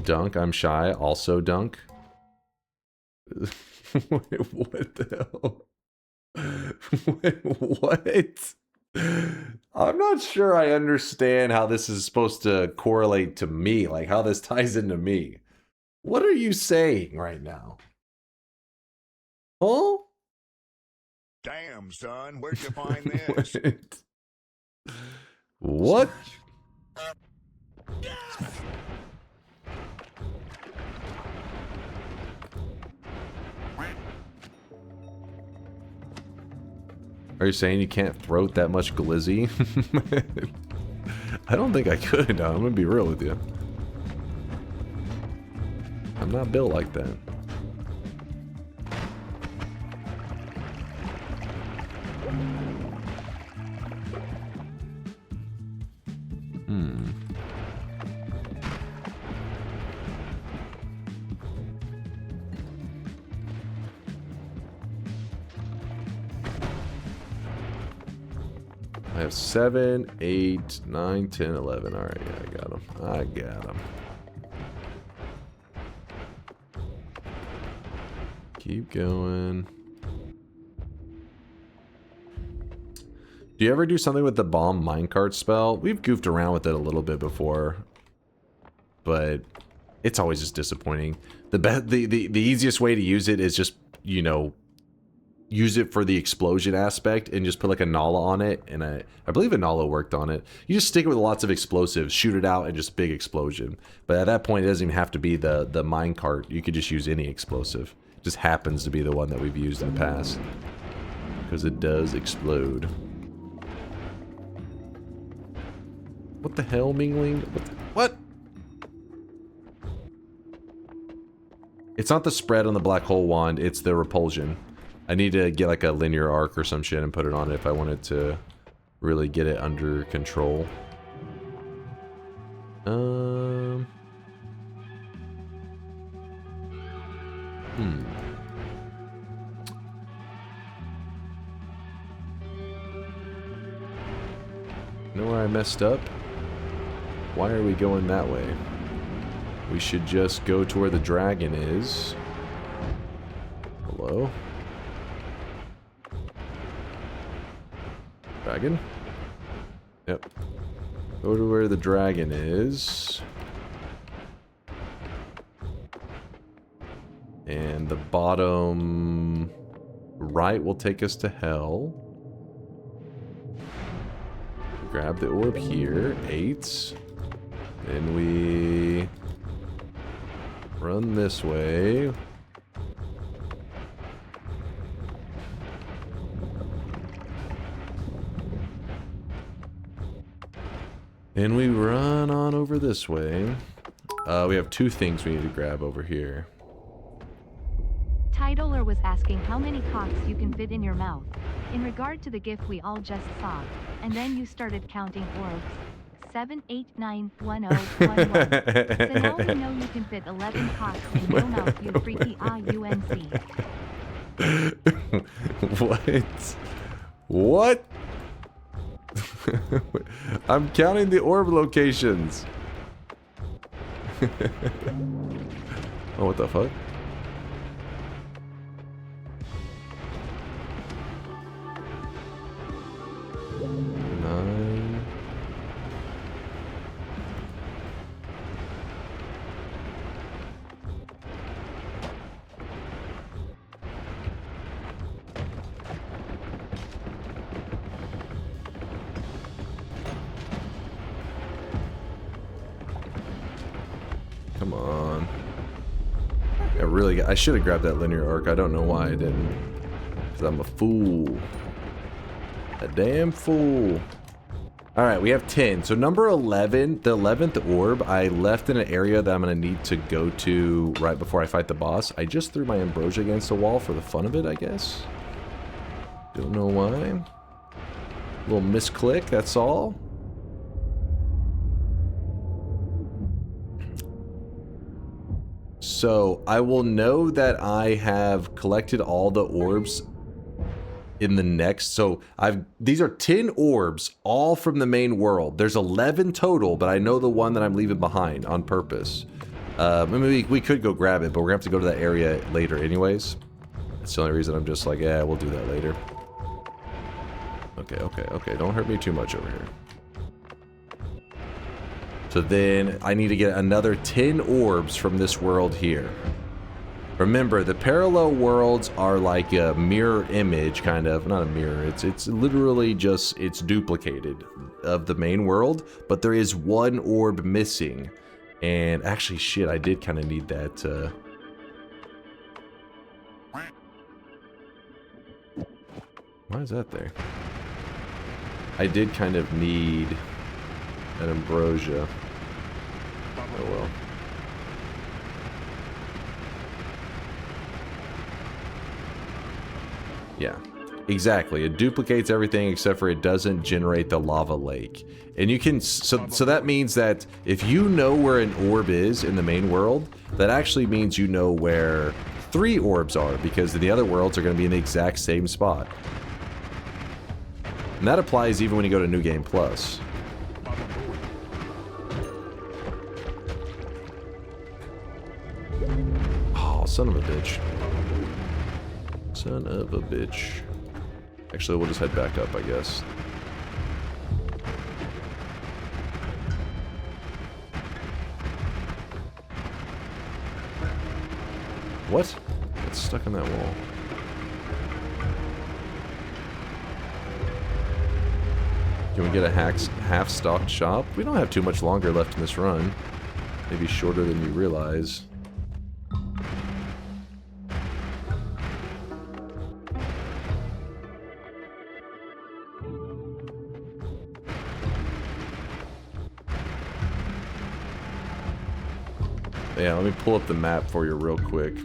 [SPEAKER 5] Dunk, I'm shy. Also dunk. Wait, what the hell? Wait, what? I'm not sure I understand how this is supposed to correlate to me, like how this ties into me. What are you saying right now? Oh?
[SPEAKER 15] Damn, son, where'd you find this?
[SPEAKER 5] What? Are you saying you can't throat that much glizzy? I don't think I could. I'm gonna be real with you. I'm not built like that. I have 7, 8, 9, 10, 11. Alright, yeah, I got him. I got him. Keep going. Do you ever do something with the bomb minecart spell? We've goofed around with it a little bit before, but it's always just disappointing. The easiest way to use it is just, you know, use it for the explosion aspect and just put like a Nala on it, and I believe a Nala worked on it. You just stick it with lots of explosives, shoot it out, and just big explosion. But at that point, it doesn't even have to be the minecart. You could just use any explosive. It just happens to be the one that we've used in the past, because it does explode. What the hell, Mingling? What? It's not the spread on the black hole wand, it's the repulsion. I need to get like a linear arc or some shit and put it on it if I wanted to really get it under control. You know where I messed up? Why are we going that way? We should just go to where the dragon is. Hello? Dragon? Yep. Go to where the dragon is. And the bottom right will take us to hell. Grab the orb here. 8. Then we run this way. And we run on over this way. We have 2 things we need to grab over here.
[SPEAKER 1] Titler was asking how many cocks you can fit in your mouth, in regard to the gif we all just saw, and then you started counting orbs. 7, 8, 9, 1, 0, 1, 1. So now we know you can fit 11 cocks in your mouth, you freaky IUNC.
[SPEAKER 5] What? I'm counting the orb locations. Oh, what the fuck? Come on. I should have grabbed that linear arc. I don't know why I didn't. Because I'm a fool. A damn fool. Alright, we have 10. So number 11, the 11th orb, I left in an area that I'm going to need to go to right before I fight the boss. I just threw my ambrosia against the wall for the fun of it, I guess. Don't know why. A little misclick, that's all. So I will know that I have collected all the orbs in the next. So these are 10 orbs, all from the main world. There's 11 total, but I know the one that I'm leaving behind on purpose. Maybe we could go grab it, but we're gonna have to go to that area later anyways. That's the only reason I'm just like, yeah, we'll do that later. Okay. Don't hurt me too much over here. So then I need to get another 10 orbs from this world here. Remember, the parallel worlds are like a mirror image, kind of. Not a mirror, it's literally just, it's duplicated of the main world, but there is one orb missing. And actually, shit, I did kind of need that. Why is that there? I did kind of need an ambrosia. Oh well. Yeah, exactly. It duplicates everything except for it doesn't generate the lava lake. And you can, so that means that if you know where an orb is in the main world, that actually means you know where 3 orbs are, because the other worlds are going to be in the exact same spot. And that applies even when you go to New Game Plus. Oh, son of a bitch. Son of a bitch. Actually, we'll just head back up, I guess. What? It's stuck in that wall. Can we get a half-stocked shop? We don't have too much longer left in this run. Maybe shorter than you realize. Yeah, let me pull up the map for you real quick.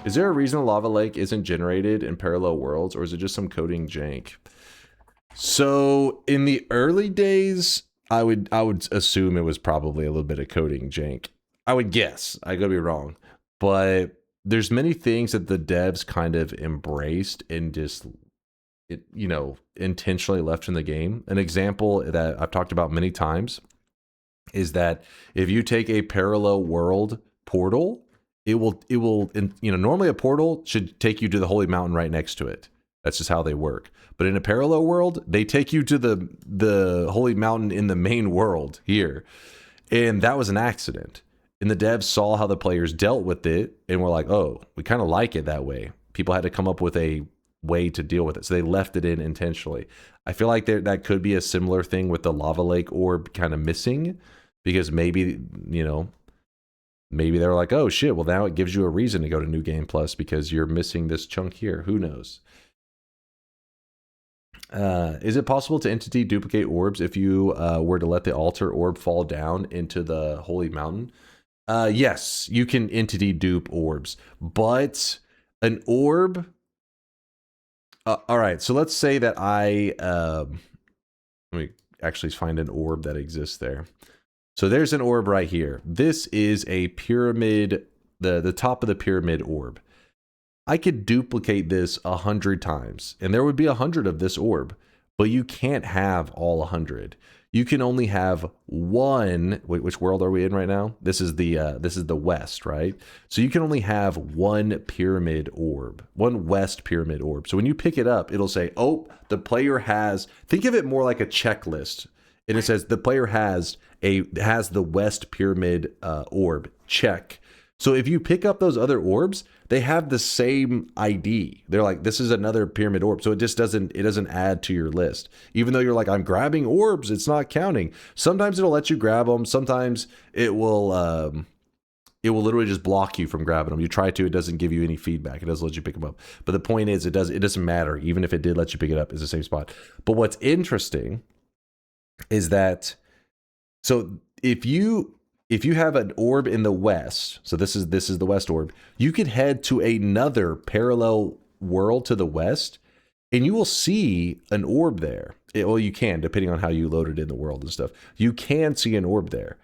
[SPEAKER 5] Is there a reason a lava lake isn't generated in parallel worlds, or is it just some coding jank? So in the early days, I would assume it was probably a little bit of coding jank. I would guess. I could be wrong, but there's many things that the devs kind of embraced and just, intentionally left in the game. An example that I've talked about many times is that if you take a parallel world portal, it will, normally a portal should take you to the holy mountain right next to it. That's just how they work. But in a parallel world, they take you to the holy mountain in the main world here. And that was an accident. And the devs saw how the players dealt with it and were like, oh, we kind of like it that way. People had to come up with a way to deal with it. So they left it in intentionally. I feel like that could be a similar thing with the lava lake orb kind of missing, because maybe, maybe they were like, oh shit, well now it gives you a reason to go to New Game Plus because you're missing this chunk here. Who knows? Is it possible to entity duplicate orbs if you were to let the altar orb fall down into the holy mountain? Yes, you can entity dupe orbs, but an orb... all right, so let's say that let me actually find an orb that exists there. So there's an orb right here. This is a pyramid, the top of the pyramid orb. I could duplicate this 100 times, and there would be 100 of this orb, but you can't have all 100. You can only have one. Wait, which world are we in right now? This is the west, right? So you can only have one pyramid orb, one west pyramid orb. So when you pick it up, it'll say, "Oh, the player has." Think of it more like a checklist, and it says the player has the west pyramid orb. Check. So if you pick up those other orbs, they have the same ID. They're like, this is another pyramid orb. So it just doesn't add to your list. Even though you're like, I'm grabbing orbs, it's not counting. Sometimes it'll let you grab them. Sometimes it will literally just block you from grabbing them. You try to, it doesn't give you any feedback. It doesn't let you pick them up. But the point is, it doesn't matter. Even if it did let you pick it up, it's the same spot. But what's interesting is that, so if you have an orb in the west, so this is the west orb, you could head to another parallel world to the west, and you will see an orb there. Well, you can, depending on how you loaded in the world and stuff. You can see an orb there,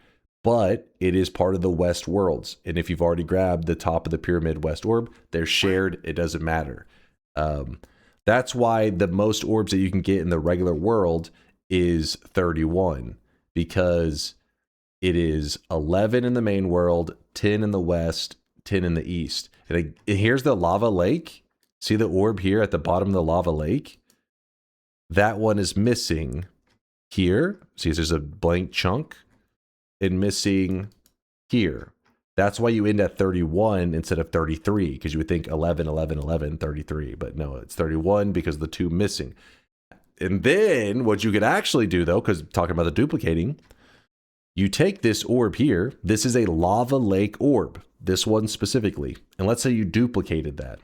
[SPEAKER 5] but it is part of the west worlds. And if you've already grabbed the top of the pyramid west orb, they're shared. It doesn't matter. That's why the most orbs that you can get in the regular world is 31, because it is 11 in the main world, 10 in the west, 10 in the east. And here's the lava lake. See the orb here at the bottom of the lava lake? That one is missing here. See, there's a blank chunk and missing here. That's why you end at 31 instead of 33, because you would think 11, 11, 11, 33. But no, it's 31 because of the two missing. And then what you could actually do, though, because talking about the duplicating, you take this orb here. This is a lava lake orb, this one specifically. And let's say you duplicated that.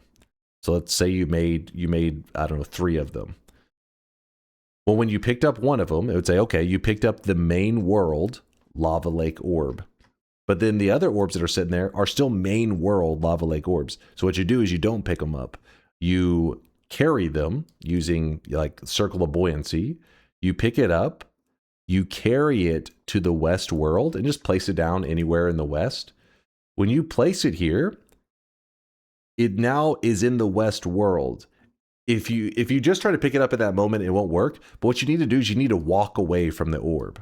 [SPEAKER 5] So let's say you made, I don't know, 3 of them. Well, when you picked up one of them, it would say, okay, you picked up the main world lava lake orb. But then the other orbs that are sitting there are still main world lava lake orbs. So what you do is you don't pick them up. You carry them using like circle of buoyancy. You pick it up. You carry it to the west world and just place it down anywhere in the west. When you place it here, it now is in the west world. If you just try to pick it up at that moment, it won't work. But what you need to do is you need to walk away from the orb.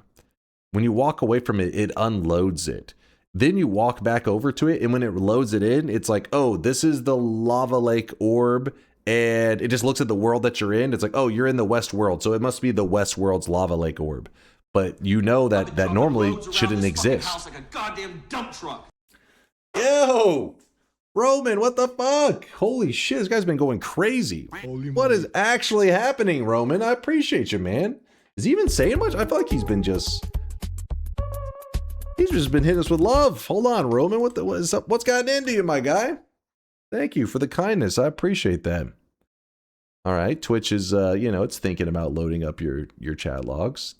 [SPEAKER 5] When you walk away from it, it unloads it. Then you walk back over to it, and when it loads it in, it's like, oh, this is the lava lake orb. And it just looks at the world that you're in. It's like, oh, you're in the west world, so it must be the west world's lava lake orb. But you know that normally shouldn't exist.
[SPEAKER 12] Like a goddamn dump truck.
[SPEAKER 5] Yo, Roman, what the fuck? Holy shit, this guy's been going crazy. What is actually happening, Roman? I appreciate you, man. Is he even saying much? I feel like he's just been hitting us with love. Hold on, Roman. What is up? What's gotten into you, my guy? Thank you for the kindness. I appreciate that. All right, Twitch is, it's thinking about loading up your chat logs.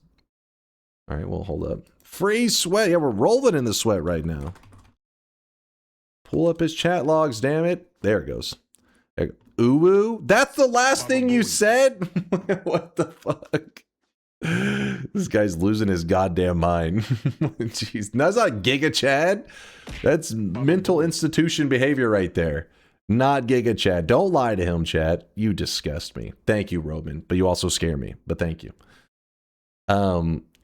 [SPEAKER 5] All right, well, hold up. Free sweat. Yeah, we're rolling in the sweat right now. Pull up his chat logs, damn it. There it goes. Uwu? That's the last thing you said? What the fuck? This guy's losing his goddamn mind. Jeez, that's not Giga Chad. That's mental institution behavior right there. Not Giga Chad. Don't lie to him, Chad. You disgust me. Thank you, Roman. But you also scare me. But thank you.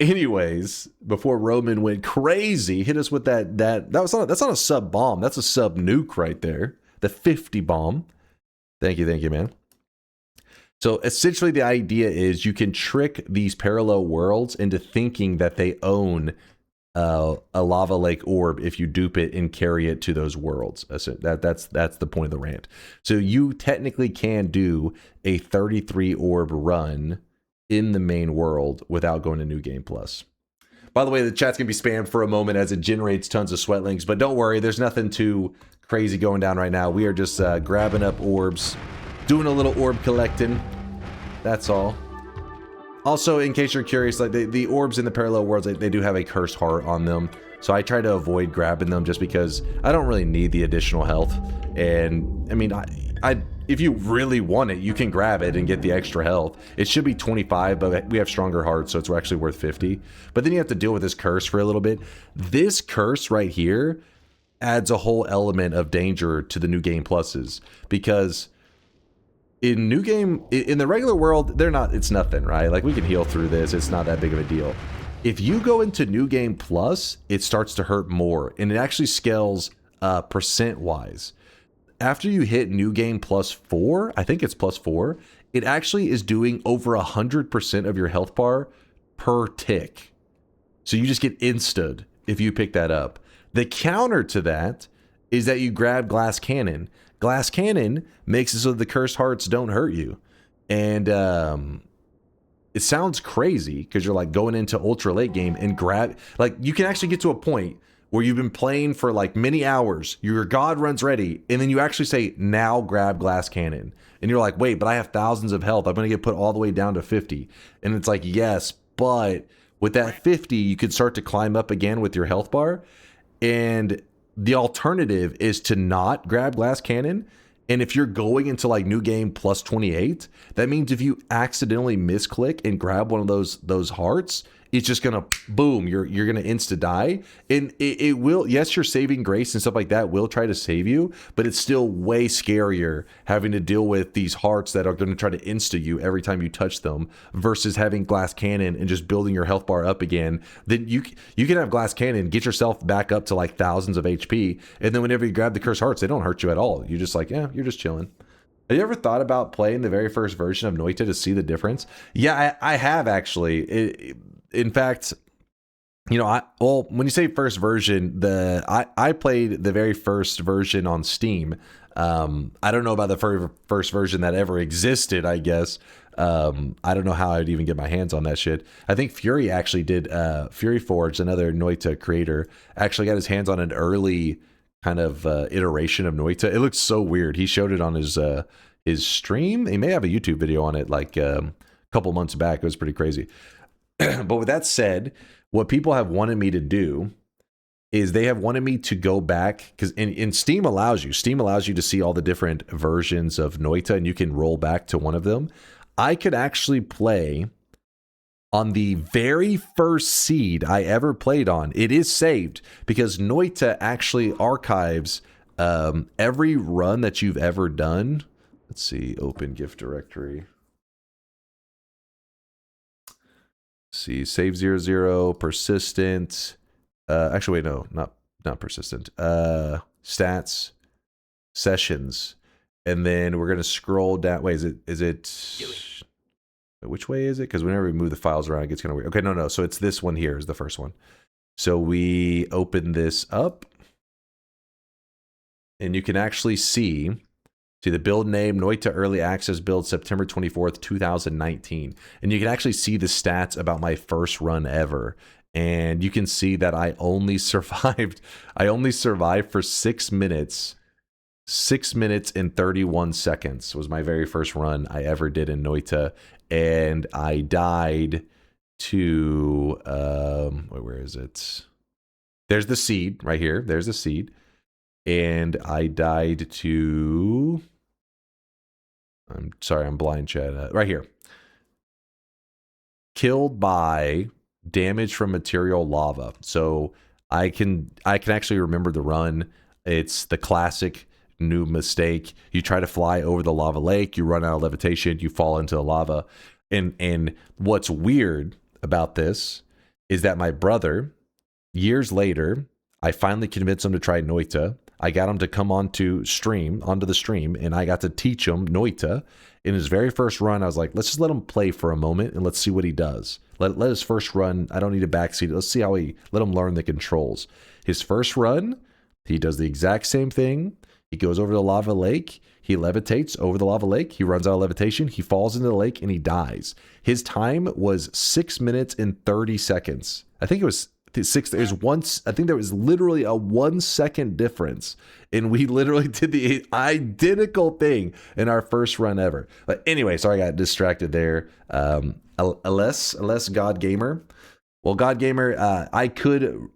[SPEAKER 5] Anyways, before Roman went crazy, hit us with that's not a sub bomb. That's a sub nuke right there. The 50 bomb. Thank you, man. So essentially the idea is you can trick these parallel worlds into thinking that they own a lava lake orb if you dupe it and carry it to those worlds. That's the point of the rant. So you technically can do a 33 orb run in the main world without going to New Game Plus. By the way, the chat's gonna be spammed for a moment as it generates tons of sweat links, but don't worry, there's nothing too crazy going down right now. We are just grabbing up orbs, doing a little orb collecting. That's all. Also, in case you're curious, like the orbs in the parallel worlds, they do have a cursed heart on them. So I try to avoid grabbing them just because I don't really need the additional health. And I mean, if you really want it, you can grab it and get the extra health. It should be 25, but we have stronger hearts, so it's actually worth 50. But then you have to deal with this curse for a little bit. This curse right here adds a whole element of danger to the new game pluses, because in new game, in the regular world, it's nothing, right? Like, we can heal through this. It's not that big of a deal. If you go into new game plus, it starts to hurt more, and it actually scales percent wise. After you hit new game plus 4, I think it's plus 4, it actually is doing over 100% of your health bar per tick. So you just get insta'd if you pick that up. The counter to that is that you grab Glass Cannon. Glass Cannon makes it so the cursed hearts don't hurt you. And it sounds crazy because you're like going into ultra late game and grab, like, you can actually get to a point where you've been playing for like many hours, your god runs ready, and then you actually say, now grab Glass Cannon. And you're like, wait, but I have thousands of health. I'm going to get put all the way down to 50. And it's like, yes, but with that 50, you could start to climb up again with your health bar. And the alternative is to not grab Glass Cannon. And if you're going into like new game plus 28, that means if you accidentally misclick and grab one of those hearts, it's just gonna boom, you're gonna insta die. And it will, yes, your saving grace and stuff like that will try to save you, but it's still way scarier having to deal with these hearts that are gonna try to insta you every time you touch them, versus having Glass Cannon and just building your health bar up again. Then you can have Glass Cannon, get yourself back up to like thousands of HP, and then whenever you grab the cursed hearts, they don't hurt you at all. You're just like, yeah, you're just chilling. Have you ever thought about playing the very first version of Noita to see the difference? Yeah, I have actually. In fact, you know, when you say first version, I played the very first version on Steam. I don't know about the first version that ever existed, I guess. I don't know how I'd even get my hands on that shit. I think Fury actually did. Fury Forge, another Noita creator, actually got his hands on an early kind of iteration of Noita. It looks so weird. He showed it on his stream. He may have a YouTube video on it like a couple months back. It was pretty crazy. But with that said, what people have wanted me to do is they have wanted me to go back, because in Steam allows you to see all the different versions of Noita, and you can roll back to one of them. I could actually play on the very first seed I ever played on. It is saved because Noita actually archives every run that you've ever done. Let's see, open gift directory. See, save 00, persistent. Actually, wait, no, not persistent. Stats, sessions, and then we're gonna scroll down. Wait, is it? Which way is it? Because whenever we move the files around, it gets kind of weird. Okay, no. So it's this one here is the first one. So we open this up, and you can actually see the build name, Noita Early Access build, September 24th, 2019. And you can actually see the stats about my first run ever. And you can see that I only survived for 6 minutes. 6 minutes and 31 seconds was my very first run I ever did in Noita. And I died to, where is it? There's the seed right here. There's the seed. And I died to, I'm sorry, I'm blind, chat. Right here. Killed by damage from material lava. So I can actually remember the run. It's the classic new mistake. You try to fly over the lava lake, you run out of levitation, you fall into the lava. And what's weird about this is that my brother, years later, I finally convinced him to try Noita. I got him to come onto the stream, and I got to teach him Noita. In his very first run, I was like, let's just let him play for a moment and let's see what he does. Let his first run, I don't need a backseat. Let's see let him learn the controls. His first run, he does the exact same thing. He goes over the lava lake. He levitates over the lava lake. He runs out of levitation. He falls into the lake and he dies. His time was 6 minutes and 30 seconds. I think it was There's once, I think there was literally a 1 second difference, and we literally did the identical thing in our first run ever. But anyway, sorry, I got distracted there. LS God Gamer. Well, God Gamer, I could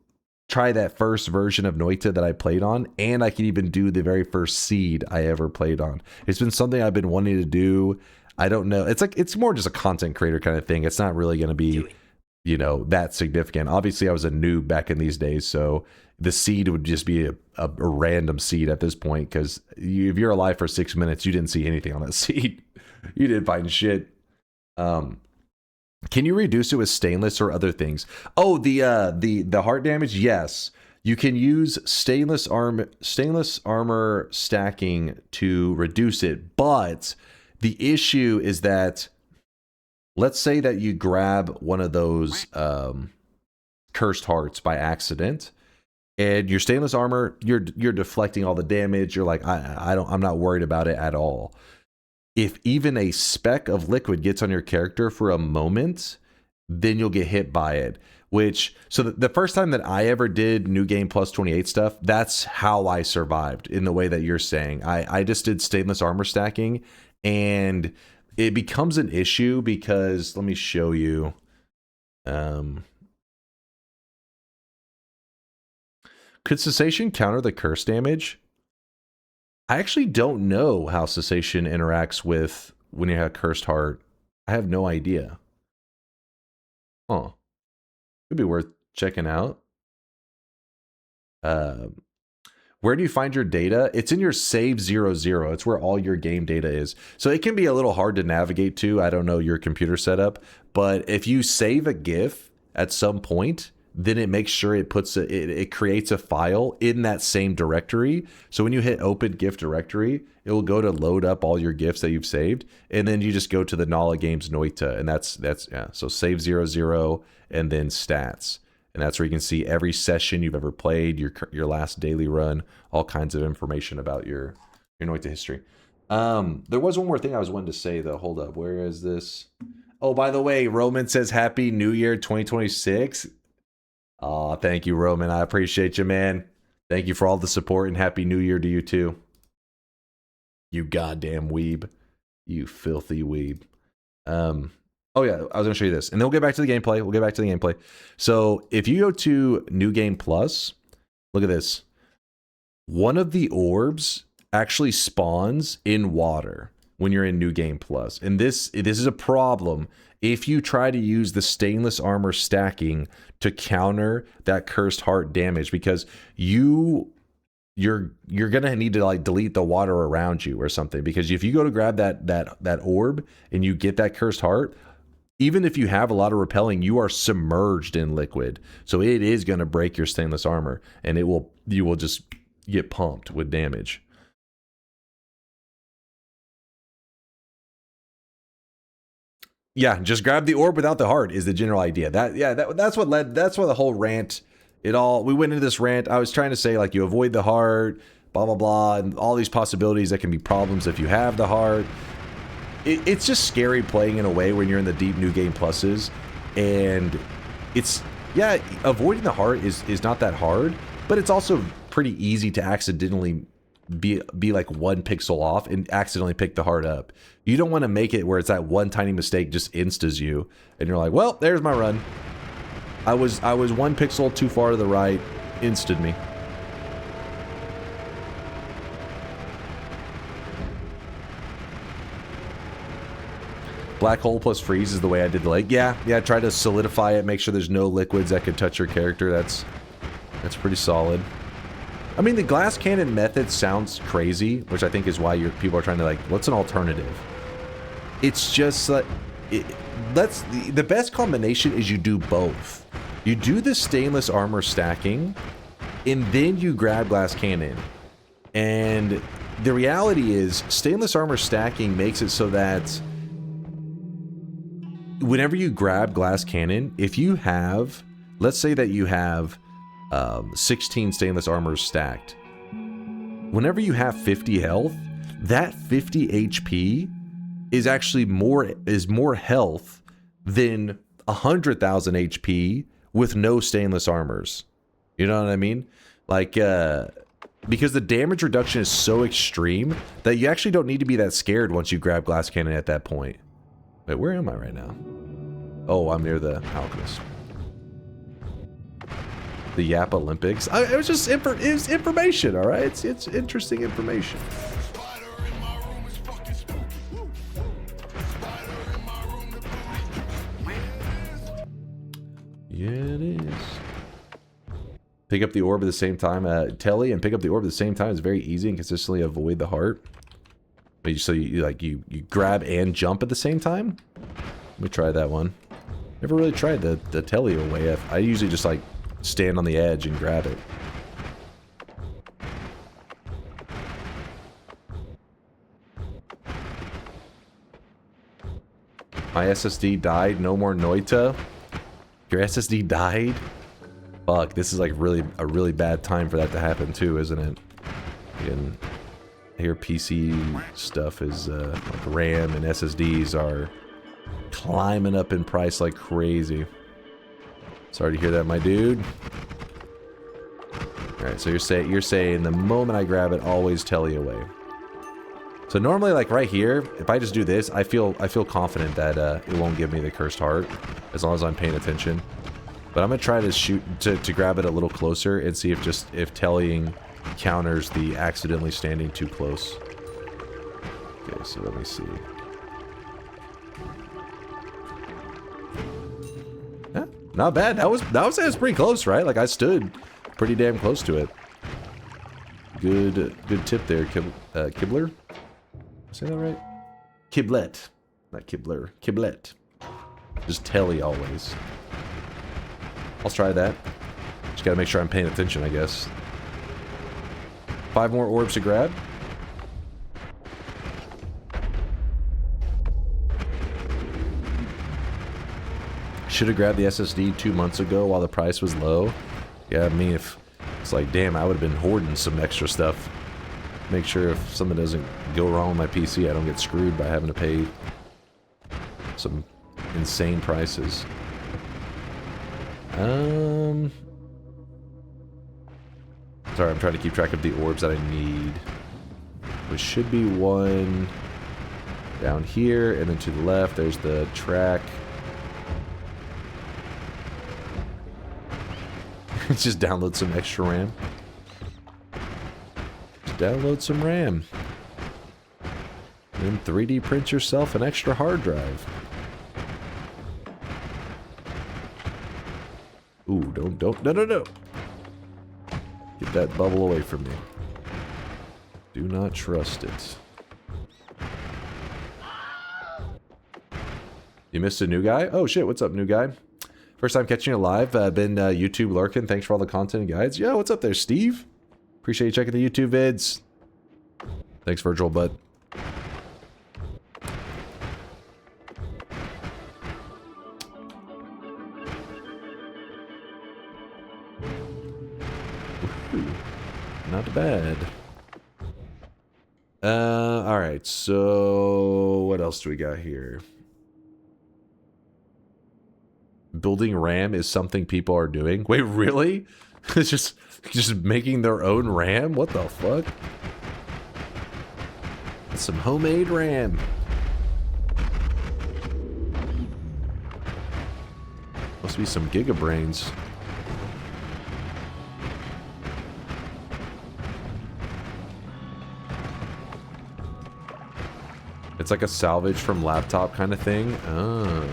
[SPEAKER 5] try that first version of Noita that I played on, and I could even do the very first seed I ever played on. It's been something I've been wanting to do. I don't know. It's more just a content creator kind of thing. It's not really going to be, you know, that significant. Obviously, I was a noob back in these days, so the seed would just be a random seed at this point, because if you're alive for 6 minutes, you didn't see anything on that seed. You didn't find shit. Can you reduce it with stainless or other things? Oh, the heart damage? Yes. You can use stainless armor stacking to reduce it, but the issue is that, let's say that you grab one of those cursed hearts by accident, and your stainless armor, you're deflecting all the damage. You're like, I'm not worried about it at all. If even a speck of liquid gets on your character for a moment, then you'll get hit by it. So the first time that I ever did New Game Plus 28 stuff, that's how I survived in the way that you're saying. I just did stainless armor stacking, and it becomes an issue because, let me show you. Could cessation counter the curse damage? I actually don't know how cessation interacts with when you have cursed heart. I have no idea. Huh. Could be worth checking out. Where do you find your data? It's in your save 00. It's where all your game data is. So it can be a little hard to navigate to. I don't know your computer setup, but if you save a GIF at some point, then it makes sure it puts it creates a file in that same directory. So when you hit open GIF directory, it will go to load up all your GIFs that you've saved, and then you just go to the Nala Games Noita, and that's yeah. So save 00 and then stats, and that's where you can see every session you've ever played, your last daily run, all kinds of information about your Noita history. There was one more thing I was wanting to say though. Hold up, where is this? Oh, by the way, Roman says Happy New Year 2026. Oh, thank you, Roman. I appreciate you, man. Thank you for all the support, and Happy New Year to you too. You goddamn weeb. You filthy weeb. Oh yeah, I was gonna show you this, and then we'll get back to the gameplay. So if you go to New Game Plus, look at this. One of the orbs actually spawns in water when you're in New Game Plus, and this is a problem if you try to use the stainless armor stacking to counter that cursed heart damage, because you're gonna need to like delete the water around you or something, because if you go to grab that orb and you get that cursed heart, even if you have a lot of repelling, you are submerged in liquid, so it is going to break your stainless armor, and you will just get pumped with damage. Yeah, just grab the orb without the heart is the general idea. That's what the whole rant. We went into this rant. I was trying to say, like, you avoid the heart, blah blah blah, and all these possibilities that can be problems if you have the heart. It's just scary playing in a way when you're in the deep New Game Pluses, and avoiding the heart is not that hard, but it's also pretty easy to accidentally be like 1 pixel off and accidentally pick the heart up. You don't want to make it where it's that one tiny mistake just instas you, and you're like, well, there's my run. I was 1 pixel too far to the right, insted me. Black hole plus freeze is the way I did the lake. Yeah, try to solidify it, make sure there's no liquids that could touch your character. That's pretty solid. I mean, the glass cannon method sounds crazy, which I think is why people are trying to, like, what's an alternative? It's just like, the best combination is you do both. You do the stainless armor stacking, and then you grab glass cannon. And the reality is, stainless armor stacking makes it so that whenever you grab glass cannon, if you have, let's say that you have 16 stainless armors stacked, whenever you have 50 health, that 50 HP is actually more health than 100,000 HP with no stainless armors. You know what I mean? Like, because the damage reduction is so extreme that you actually don't need to be that scared once you grab glass cannon at that point. Wait, where am I right now? Oh, I'm near the Alchemist. The Yap Olympics. It was just it's information, all right? It's interesting information. Yeah, it is. Pick up the orb at the same time. Telly and pick up the orb at the same time is very easy and consistently avoid the heart. So you grab and jump at the same time? Let me try that one. Never really tried the Telly way. I usually just like stand on the edge and grab it. My SSD died. No more Noita. Your SSD died? Fuck, this is like a really bad time for that to happen too, isn't it? Again, I hear PC stuff is like RAM and SSDs are climbing up in price like crazy. Sorry to hear that, my dude. All right, so you're saying the moment I grab it, always telly away. So normally, like right here, if I just do this, I feel confident that it won't give me the cursed heart as long as I'm paying attention. But I'm gonna try to shoot to grab it a little closer and see if tellying counters the accidentally standing too close. Okay, so let me see. Yeah, not bad. That was pretty close, right? Like I stood pretty damn close to it. Good tip there, Kibler. Say that right? Kiblet, not Kibler. Kiblet. Just telly always. I'll try that. Just gotta make sure I'm paying attention, I guess. 5 more orbs to grab. Should have grabbed the SSD 2 months ago while the price was low. Yeah, I mean, if it's like, damn, I would have been hoarding some extra stuff. Make sure if something doesn't go wrong with my PC, I don't get screwed by having to pay some insane prices. Sorry, I'm trying to keep track of the orbs that I need. There should be one down here, and then to the left, there's the track. Just download some extra RAM. Just download some RAM. And then 3D print yourself an extra hard drive. Ooh, no. Get that bubble away from me. Do not trust it. You missed a new guy? Oh shit, what's up, new guy? First time catching you live. Been YouTube lurking. Thanks for all the content and guides. Yo, what's up there, Steve? Appreciate you checking the YouTube vids. Thanks, Virtual Bud. Not bad. Alright, so what else do we got here? Building RAM is something people are doing. Wait, really? It's just making their own RAM? What the fuck? It's some homemade RAM. Must be some gigabrains. It's like a salvage from laptop kind of thing. Oh.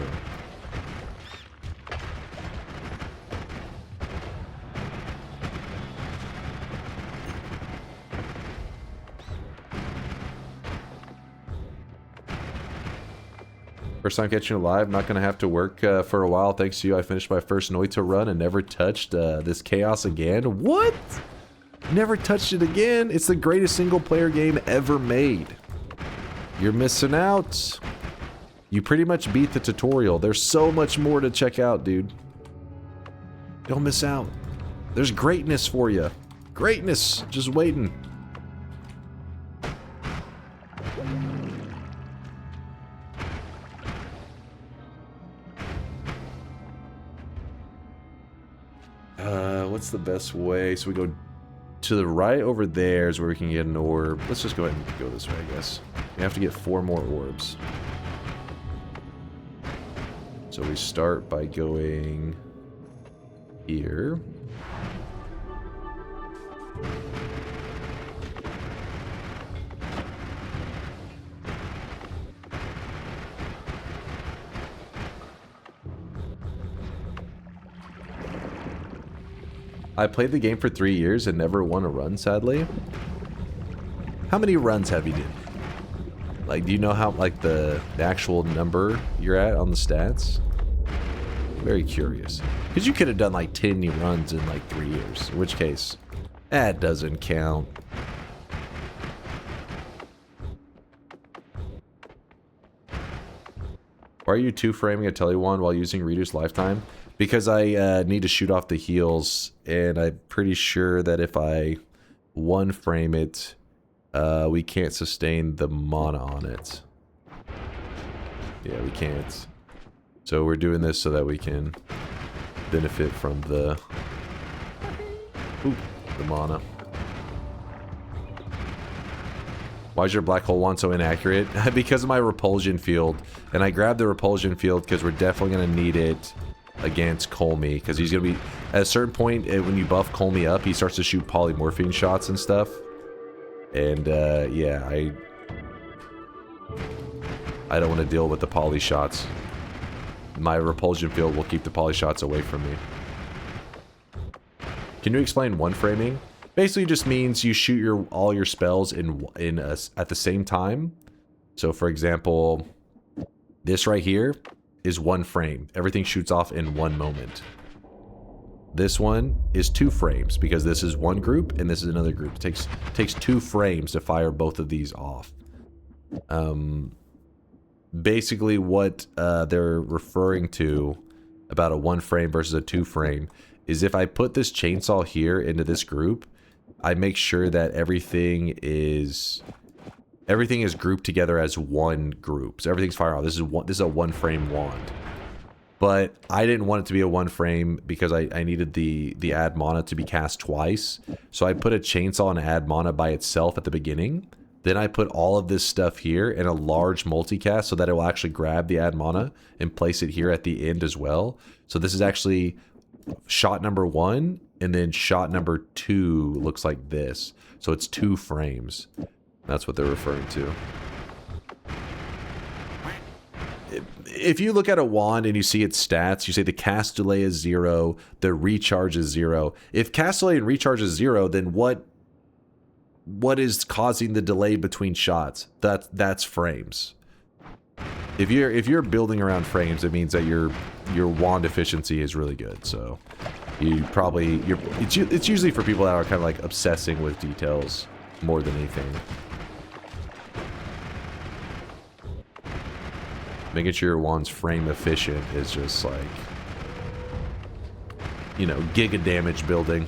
[SPEAKER 5] First time catching you live. Not going to have to work for a while. Thanks to you, I finished my first Noita run and never touched this chaos again. What? Never touched it again? It's the greatest single player game ever made. You're missing out. You pretty much beat the tutorial. There's so much more to check out, dude. Don't miss out. There's greatness for you. Greatness just waiting. What's the best way? So we go to the right over there is where we can get an orb. Let's just go ahead and go this way, I guess. We have to get 4 more orbs. So we start by going here. I played the game for 3 years and never won a run, sadly. How many runs have you did? Like, do you know how, like, the actual number you're at on the stats? Very curious. Because you could have done, like, 10 runs in, like, 3 years. In which case, that doesn't count. Why are you 2-framing a Telewand while using reduced lifetime? Because I need to shoot off the heals, and I'm pretty sure that if I 1-frame it, we can't sustain the mana on it. Yeah, we can't. So we're doing this so that we can benefit from the mana. Why is your black hole wand so inaccurate? Because of my repulsion field. And I grabbed the repulsion field because we're definitely going to need it against Colmy, because he's going to be, at a certain point, when you buff Colmy up, he starts to shoot polymorphine shots and stuff. And, yeah, I don't want to deal with the poly shots. My repulsion field will keep the poly shots away from me. Can you explain 1-framing? Basically just means you shoot all your spells at the same time. So, for example, this right here is 1 frame. Everything shoots off in 1 moment. This one is 2 frames because this is one group and this is another group. It takes 2 frames to fire both of these off. Basically what they're referring to about a 1 frame versus a 2 frame is if I put this chainsaw here into this group, I make sure that everything is grouped together as one group. So everything's fire off. This is a 1-frame wand. But I didn't want it to be a 1-frame because I needed the add mana to be cast twice. So I put a chainsaw and add mana by itself at the beginning. Then I put all of this stuff here in a large multicast so that it will actually grab the add mana and place it here at the end as well. So this is actually shot number 1, and then shot number 2 looks like this. So it's 2 frames. That's what they're referring to. If you look at a wand and you see its stats, you say the cast delay is 0, the recharge is 0. If cast delay and recharge is 0, then what is causing the delay between shots? That's frames. If you're building around frames, it means that your wand efficiency is really good. So it's usually for people that are kind of like obsessing with details more than anything. Making sure your wand's frame efficient is just like, you know, giga damage building.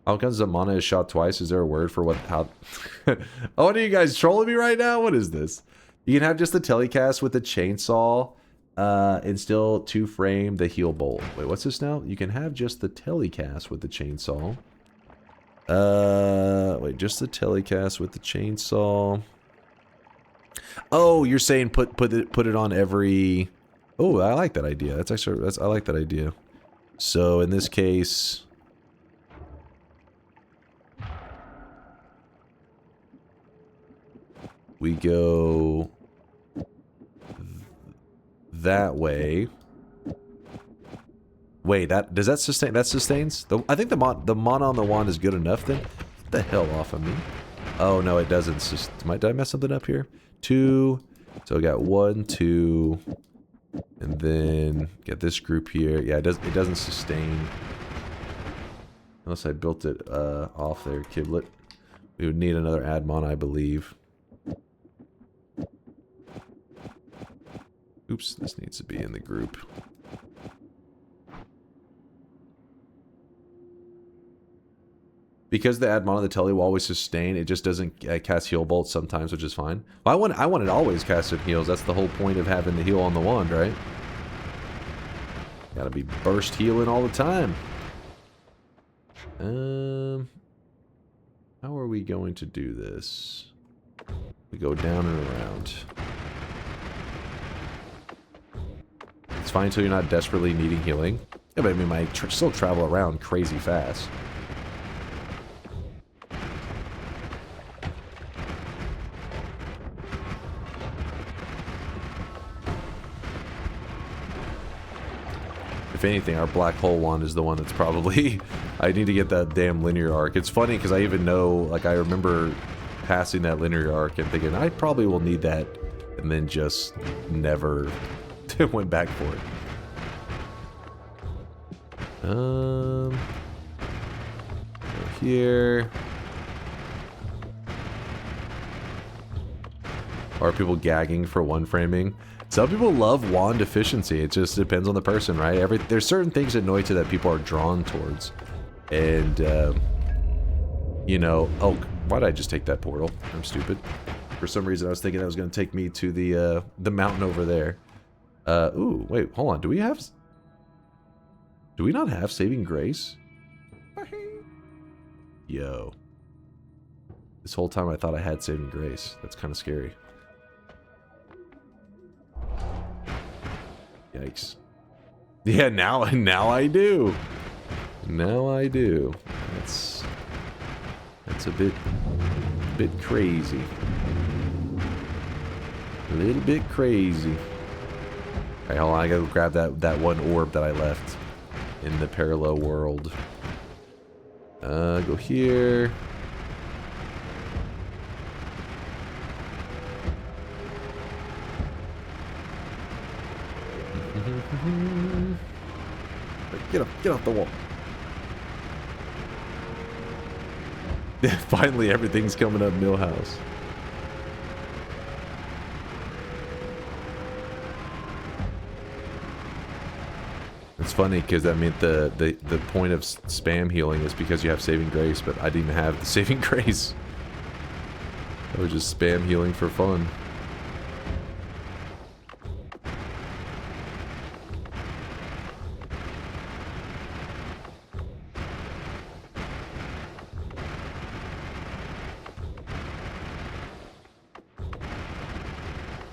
[SPEAKER 5] How comes the mana is shot twice? Is there a word for how? Oh, what are you guys trolling me right now? What is this? You can have just the telecast with the chainsaw and still 2-frame the heal bolt. Wait, what's this now? You can have just the telecast with the chainsaw. Wait, just the telecast with the chainsaw. Oh, you're saying put it on every. Oh, I like that idea. I like that idea. So in this case, we go that way. Wait, does that sustain? That sustains. I think the mana on the wand is good enough. Then get the hell off of me. Oh no, it doesn't. Did I mess something up here? 2. So we got 1, 2, and then get this group here. Yeah, it doesn't sustain. Unless I built it off there, Kiblet. We would need another add mana, I believe. Oops, this needs to be in the group. Because the add mana, the telly will always sustain. It just doesn't cast heal bolts sometimes, which is fine. Well, I want it always casted heals. That's the whole point of having the heal on the wand, right? Gotta be burst healing all the time. How are we going to do this? We go down and around. It's fine until you're not desperately needing healing. Yeah, but I mean, I still travel around crazy fast. If anything, our black hole one is the one that's probably... I need to get that damn linear arc. It's funny because I even know, like, I remember passing that linear arc and thinking, I probably will need that, and then just never went back for it. Here. Are people gagging for one framing? Some people love wand efficiency. It just depends on the person, right? There's certain things at Noita that people are drawn towards. And, you know... Oh, why did I just take that portal? I'm stupid. For some reason, I was thinking that was going to take me to the mountain over there. Ooh, wait, hold on. Do we not have Saving Grace? Yo. This whole time I thought I had Saving Grace. That's kind of scary. Yikes. Yeah, now I do. Now I do. That's a bit crazy. A little bit crazy. Okay, hold on, I gotta grab that one orb that I left in the parallel world. Go here. Get off the wall. Finally, everything's coming up Millhouse. It's funny because I mean the point of spam healing is because you have Saving Grace, but I didn't have the Saving Grace. I was just spam healing for fun.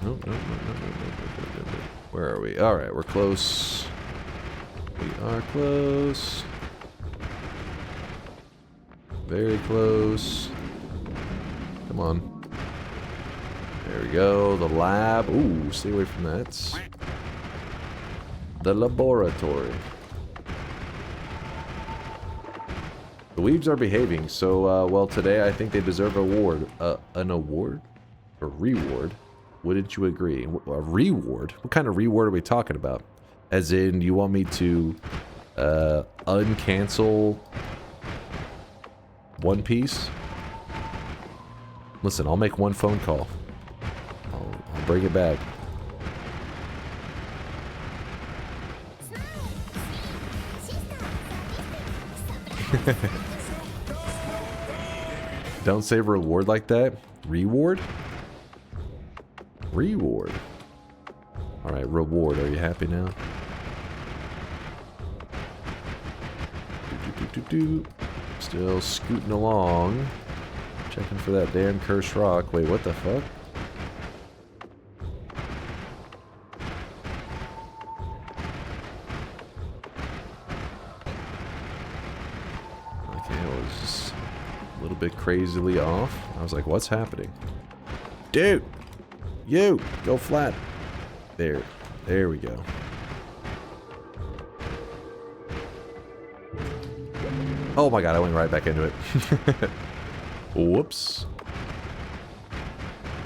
[SPEAKER 5] Nope. Where are we? Alright, we're close. We are close. Very close. Come on. There we go. The lab. Ooh, stay away from that. The laboratory. The weebs are behaving, so, well, today I think they deserve an award. An award? A reward? Wouldn't you agree? A reward? What kind of reward are we talking about? As in, you want me to, uncancel One Piece? Listen, I'll make one phone call. I'll bring it back. Don't say reward like that. Reward? Reward. Alright, reward. Are you happy now? Still scooting along. Checking for that damn cursed rock. Wait, what the fuck? Okay, I was just a little bit crazily off. I was like, what's happening? Dude! You! Go flat. There. There we go. Oh my god, I went right back into it. Whoops.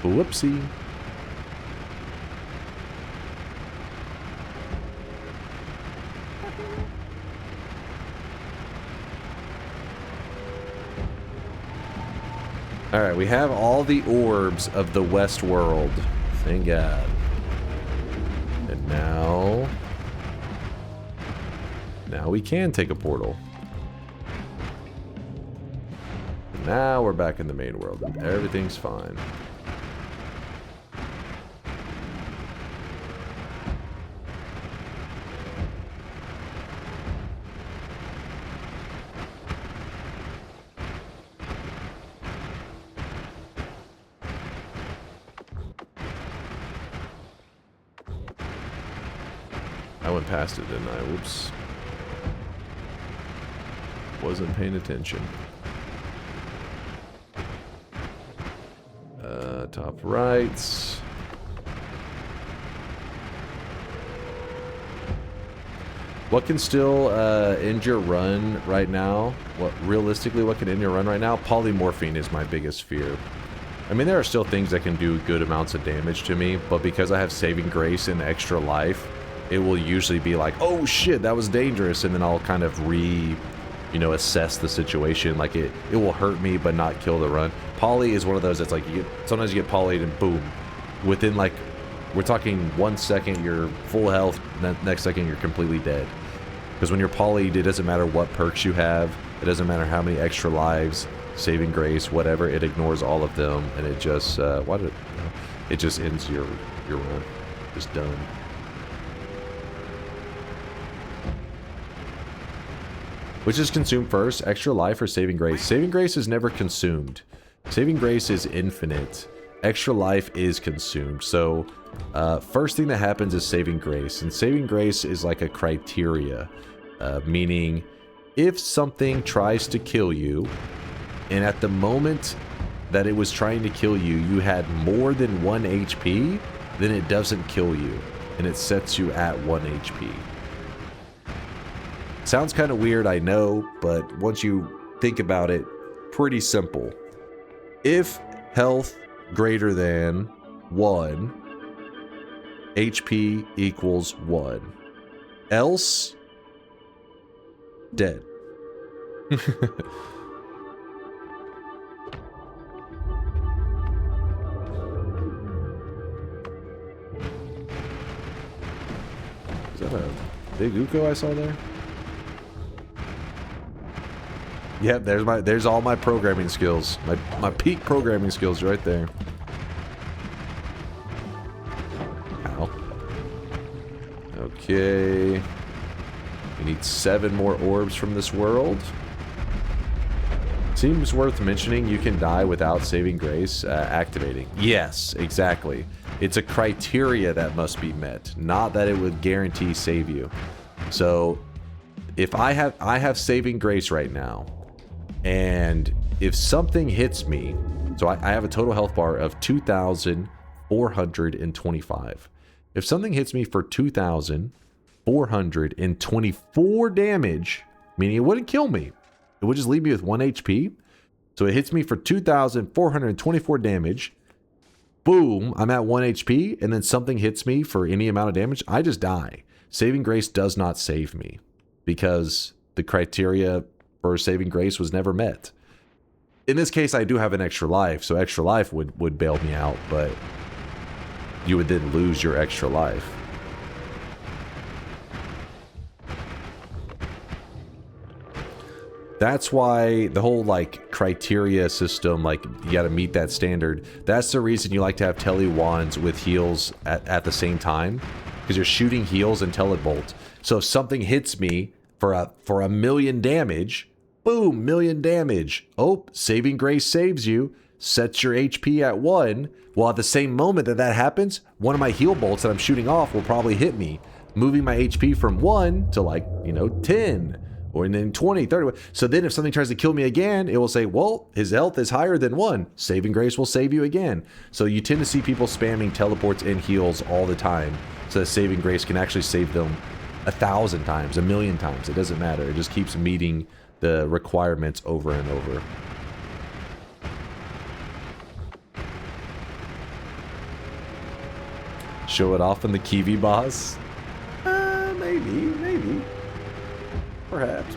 [SPEAKER 5] Whoopsie. Alright, we have all the orbs of the West World. Thank God. And now we can take a portal. And now we're back in the main world and everything's fine. I went past it, didn't I? Whoops. Wasn't paying attention. Top right. What can still end your run right now? Realistically, what can end your run right now? Polymorphine is my biggest fear. I mean, there are still things that can do good amounts of damage to me, but because I have Saving Grace and extra life, it will usually be like, oh shit, that was dangerous, and then I'll kind of assess the situation. Like it will hurt me but not kill the run. Poly is one of those that's like, sometimes you get polyed and boom, within like, we're talking 1 second you're full health, next second you're completely dead. Because when you're polyed, it doesn't matter what perks you have, it doesn't matter how many extra lives, Saving Grace, whatever, it ignores all of them, and it just it just ends your run. Just done. Which is consumed first, extra life or Saving Grace? Saving Grace is never consumed. Saving Grace is infinite. Extra life is consumed. So, first thing that happens is Saving Grace. And Saving Grace is like a criteria. Meaning, if something tries to kill you, and at the moment that it was trying to kill you, you had more than 1 HP, then it doesn't kill you. And it sets you at 1 HP. Sounds kind of weird, I know, but once you think about it, pretty simple. If health greater than 1, HP equals 1. Else, dead. Is that a big Uko I saw there? Yep, there's all my programming skills. My peak programming skills right there. Ow. Okay. We need 7 more orbs from this world. Seems worth mentioning you can die without Saving Grace activating. Yes, exactly. It's a criteria that must be met, not that it would guarantee save you. So if I have Saving Grace right now, and if something hits me, so I have a total health bar of 2,425. If something hits me for 2,424 damage, meaning it wouldn't kill me, it would just leave me with 1 HP. So it hits me for 2,424 damage. Boom, I'm at 1 HP, and then something hits me for any amount of damage, I just die. Saving Grace does not save me because the criteria for Saving Grace was never met. In this case, I do have an extra life, so extra life would bail me out, but you would then lose your extra life. That's why the whole like criteria system, like you got to meet that standard. That's the reason you like to have tele wands with heals at the same time, because you're shooting heals and telebolt. So if something hits me for a 1,000,000 damage, boom, 1,000,000 damage. Oh, Saving Grace saves you, sets your HP at 1. Well, at the same moment that happens, one of my heal bolts that I'm shooting off will probably hit me, moving my HP from 1 to like, 10. Or then 20, 30. So then if something tries to kill me again, it will say, well, his health is higher than 1. Saving Grace will save you again. So you tend to see people spamming teleports and heals all the time. So that Saving Grace can actually save them 1,000 times, 1,000,000 times. It doesn't matter. It just keeps meeting the requirements over and over. Show it off in the Kiwi boss? Maybe. Perhaps.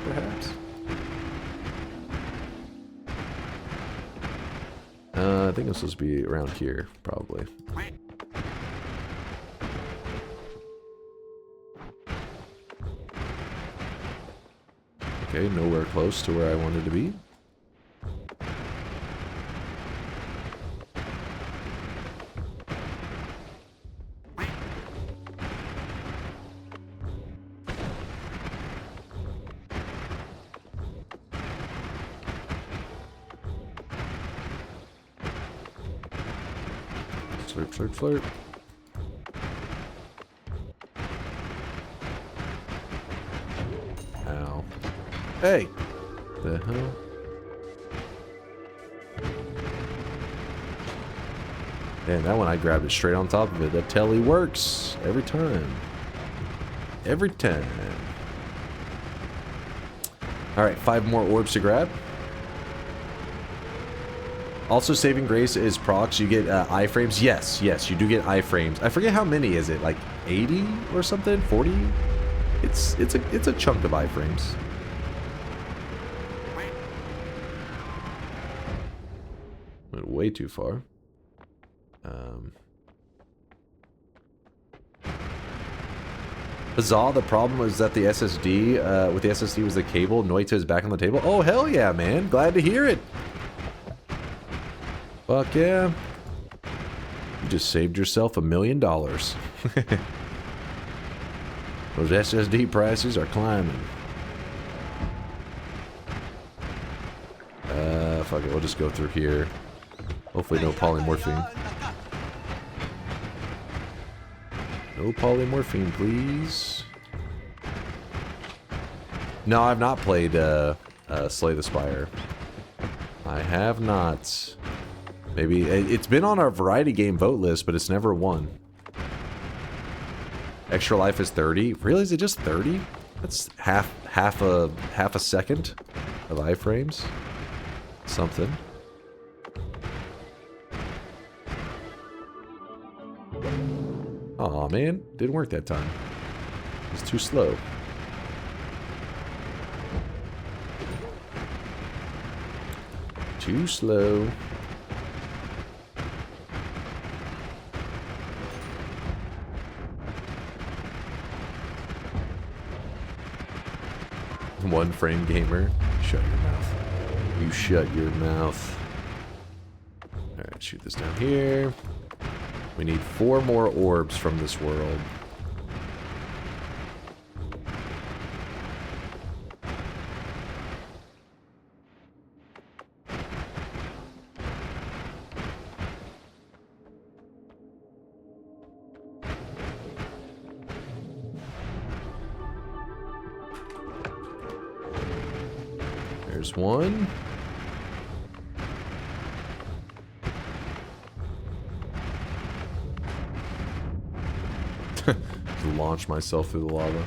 [SPEAKER 5] I think it's supposed to be around here, probably. Okay, nowhere close to where I wanted to be. Slurp. Hey! The hell? Man, that one I grabbed it straight on top of it. That telly works every time. Every time. Alright, 5 more orbs to grab. Also, saving grace is procs. You get iframes. Yes, yes, you do get iframes. I forget how many is it, like 80 or something? 40? It's a chunk of iframes. Went way too far. Huzzah, the problem was that the SSD, with the SSD was the cable. Noita is back on the table. Oh, hell yeah, man. Glad to hear it. Fuck yeah. You just saved yourself $1 million. Those SSD prices are climbing. Fuck it, we'll just go through here. Hopefully no polymorphine. No polymorphine, please. No, I've not played Slay the Spire. I have not. Maybe it's been on our variety game vote list, but it's never won. Extra life is 30. Really, is it just 30? That's half a second of iframes. Something. Aw, man. Didn't work that time. It's too slow. Too slow. One frame gamer. Shut your mouth. You shut your mouth. Alright, shoot this down here. We need 4 more orbs from this world. There's one. Launch myself through the lava.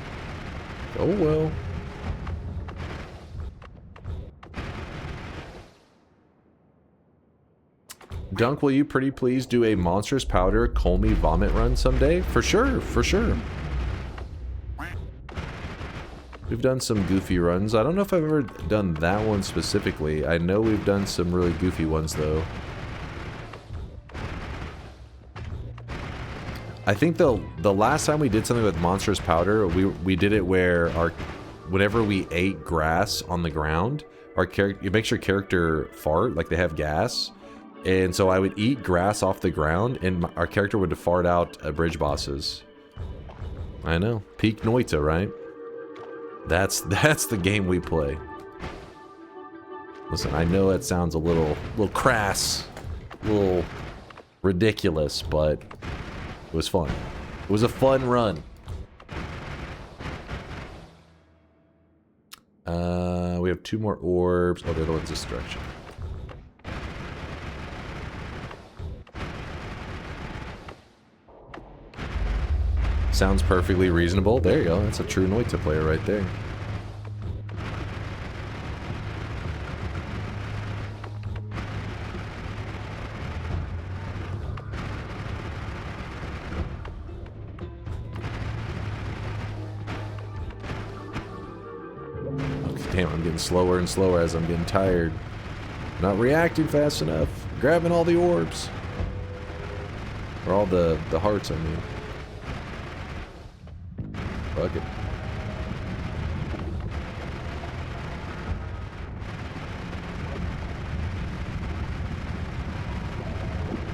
[SPEAKER 5] Oh well. Dunk, will you pretty please do a Monstrous Powder Colmy Vomit run someday? For sure, for sure. We've done some goofy runs. I don't know if I've ever done that one specifically. I know we've done some really goofy ones though. I think the last time we did something with Monstrous Powder, we did it where whenever we ate grass on the ground, it makes your character fart, like they have gas. And so I would eat grass off the ground, and our character would fart out bridge bosses. I know, peak Noita, right? That's the game we play. Listen, I know it sounds a little crass, a little ridiculous, but it was fun. It was a fun run. We have 2 more orbs. Oh, the other one's this direction. Sounds perfectly reasonable. There you go. That's a true Noita player right there. Damn, I'm getting slower and slower as I'm getting tired. Not reacting fast enough. Grabbing all the orbs. Or all the hearts, I mean. Fuck it.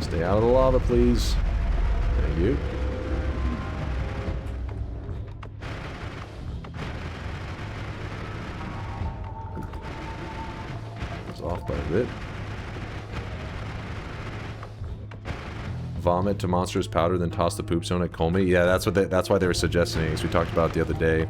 [SPEAKER 5] Stay out of the lava, please. Thank you. Off by a bit. Vomit to Monstrous Powder, then toss the poop zone at Colmy. Yeah, that's why they were suggesting, as we talked about the other day.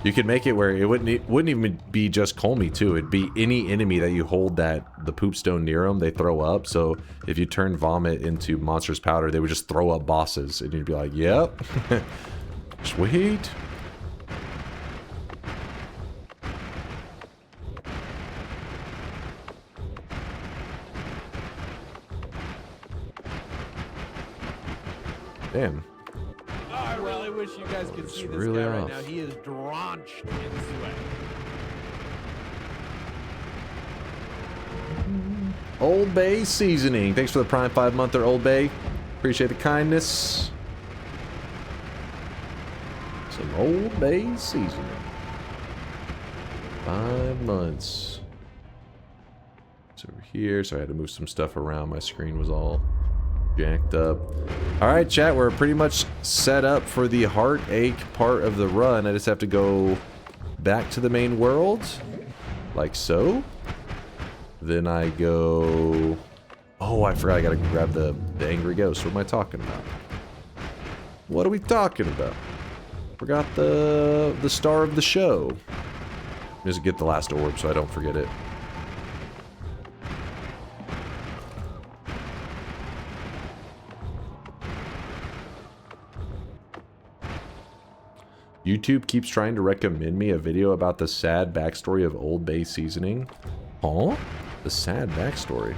[SPEAKER 5] You could make it where it wouldn't even be just Colmy too. It'd be any enemy that you hold the poop stone near them, they throw up. So if you turn vomit into monstrous powder, they would just throw up bosses, and you'd be like, "Yep, sweet." Damn.
[SPEAKER 6] Oh, I really wish you guys could see this
[SPEAKER 5] really
[SPEAKER 6] guy right
[SPEAKER 5] off.
[SPEAKER 6] now. He is drenched in sweat.
[SPEAKER 5] Old Bay seasoning. Thanks for the Prime 5-monther, Old Bay. Appreciate the kindness. Some Old Bay seasoning. 5 months. It's over here, so I had to move some stuff around. My screen was all jacked up. Alright, chat, we're pretty much set up for the heartache part of the run. I just have to go back to the main world, like so. Then I go... Oh, I forgot I gotta grab the angry ghost. What am I talking about? What are we talking about? Forgot the star of the show. Just get the last orb so I don't forget it. YouTube keeps trying to recommend me a video about the sad backstory of Old Bay seasoning. Huh? The sad backstory.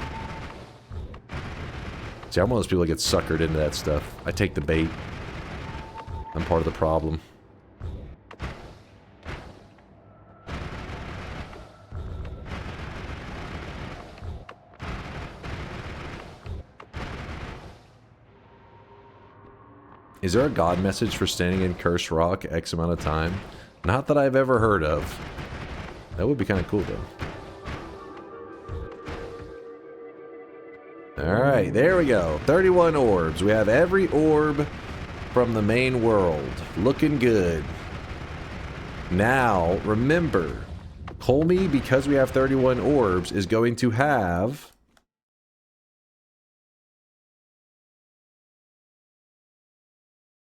[SPEAKER 5] See, I'm one of those people that get suckered into that stuff. I take the bait. I'm part of the problem. Is there a God message for standing in Cursed Rock X amount of time? Not that I've ever heard of. That would be kind of cool, though. Alright, there we go. 31 orbs. We have every orb from the main world. Looking good. Now, remember, Colmy, because we have 31 orbs, is going to have...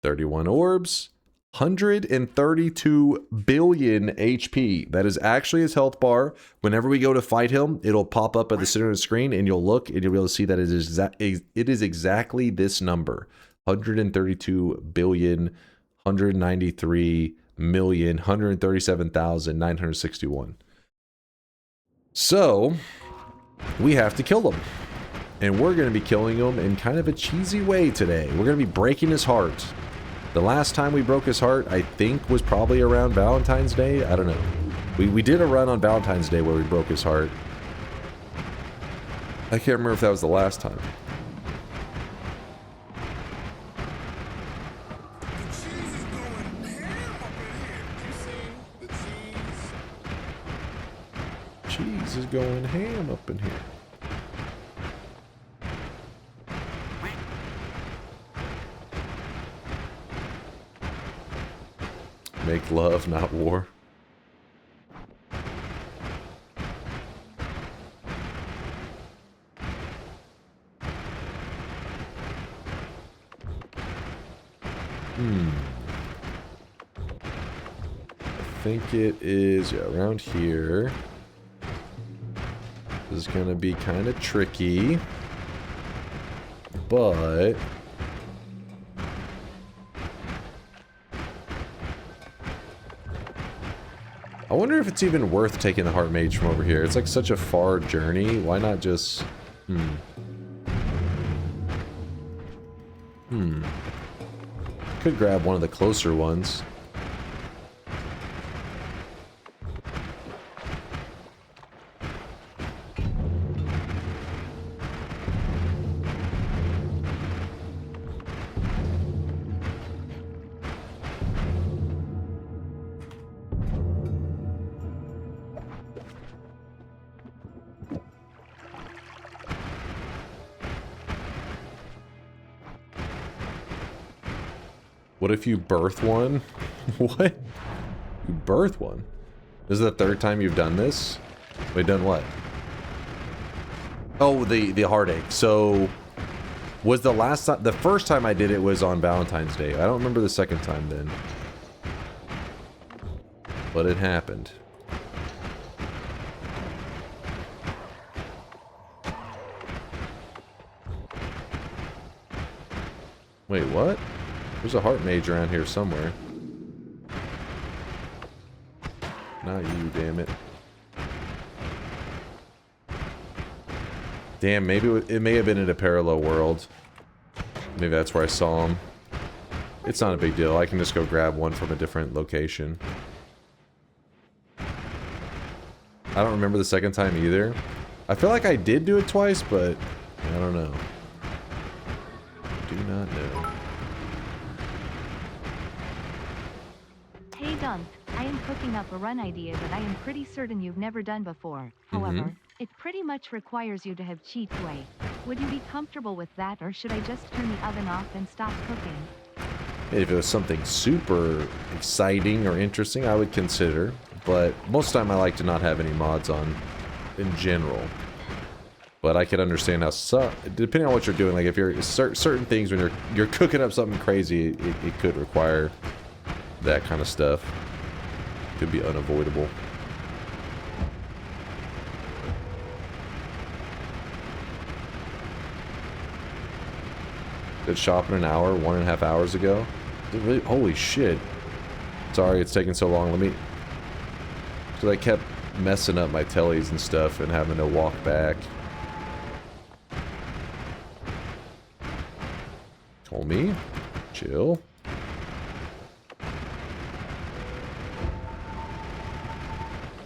[SPEAKER 5] 31 orbs, 132 billion HP. That is actually his health bar. Whenever we go to fight him, it'll pop up at the center of the screen, and you'll look, and you'll be able to see that it is exactly this number. 132 billion, 193 million, 137,961. So, we have to kill him. And we're going to be killing him in kind of a cheesy way today. We're going to be breaking his heart. The last time we broke his heart, I think, was probably around Valentine's Day. I don't know. We did a run on Valentine's Day where we broke his heart. I can't remember if that was the last time. Cheese is going ham up in here. Make love, not war. I think it is around here. This is gonna be kind of tricky, but I wonder if it's even worth taking the Heart Mage from over here. It's like such a far journey. Why not just... Could grab one of the closer ones. What if you birth one? What? You birth one? This is the third time you've done this? Wait, done what? Oh, the heartache. So, was the last time... The first time I did it was on Valentine's Day. I don't remember the second time then. but it happened. Wait, what? There's a heart mage around here somewhere. Not you, damn it. Damn, maybe it may have been in a parallel world. Maybe that's where I saw him. It's not a big deal. I can just go grab one from a different location. I don't remember the second time either. I feel like I did do it twice, but I don't know. Do not know.
[SPEAKER 1] Hey Dunk, I am cooking up a run idea that I am pretty certain you've never done before. However, it pretty much requires you to have cheat way. Would you be comfortable with that, or should I just turn the oven off and stop cooking?
[SPEAKER 5] If it was something super exciting or interesting, I would consider. But most of the time I like to not have any mods on in general. But I can understand how, depending on what you're doing, like if you're certain things when you're cooking up something crazy, it could require that kind of stuff. Could be unavoidable. Did shop in an hour, 1.5 hours ago. Really, holy shit. Sorry it's taking so long. Let me... Because I kept messing up my tellies and stuff and having to walk back. Call me. Chill.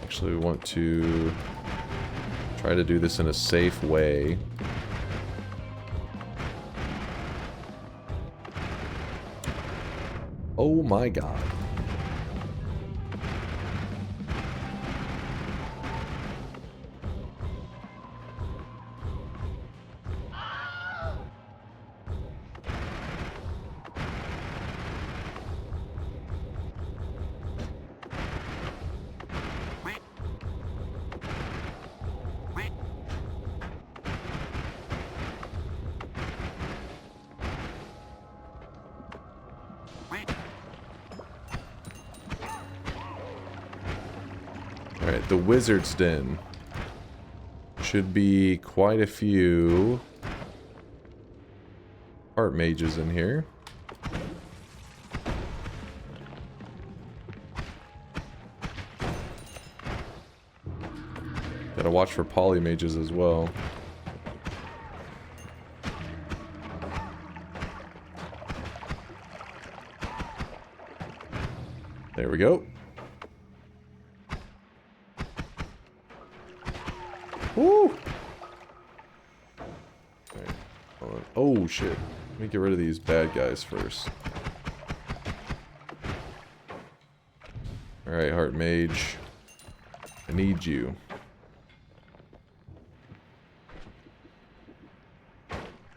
[SPEAKER 5] Actually, we want to try to do this in a safe way. Oh my god. Alright, the Wizard's Den. Should be quite a few heart mages in here. Gotta watch for poly mages as well. There we go. Woo! Right, hold on. Oh shit. Let me get rid of these bad guys first. Alright, Heart Mage. I need you.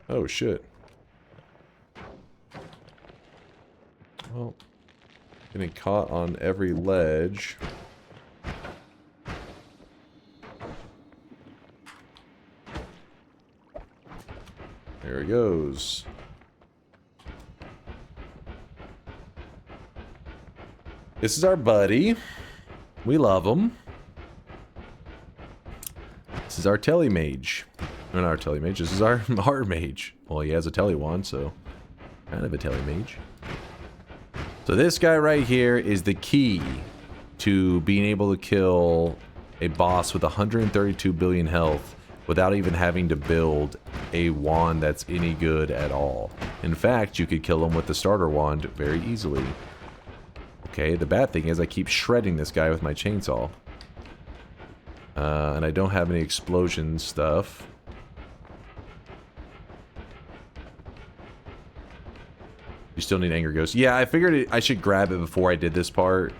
[SPEAKER 5] Oh shit. Well, getting caught on every ledge. There he goes. This is our buddy. We love him. This is our Telly Mage. No, not our Telly Mage. This is our Heart Mage. Well, he has a Telly wand, so kind of a Telly Mage. So this guy right here is the key to being able to kill a boss with 132 billion health without even having to build a wand that's any good at all. In fact, you could kill him with the starter wand very easily. Okay, the bad thing is I keep shredding this guy with my chainsaw. And I don't have any explosion stuff. You still need Anger Ghost. Yeah, I figured I should grab it before I did this part.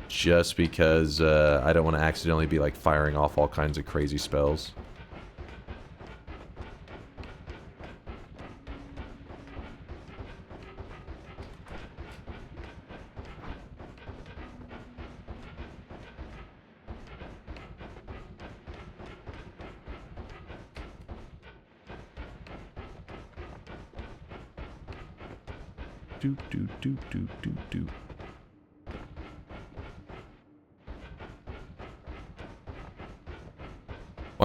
[SPEAKER 5] Just because I don't want to accidentally be like firing off all kinds of crazy spells. Do.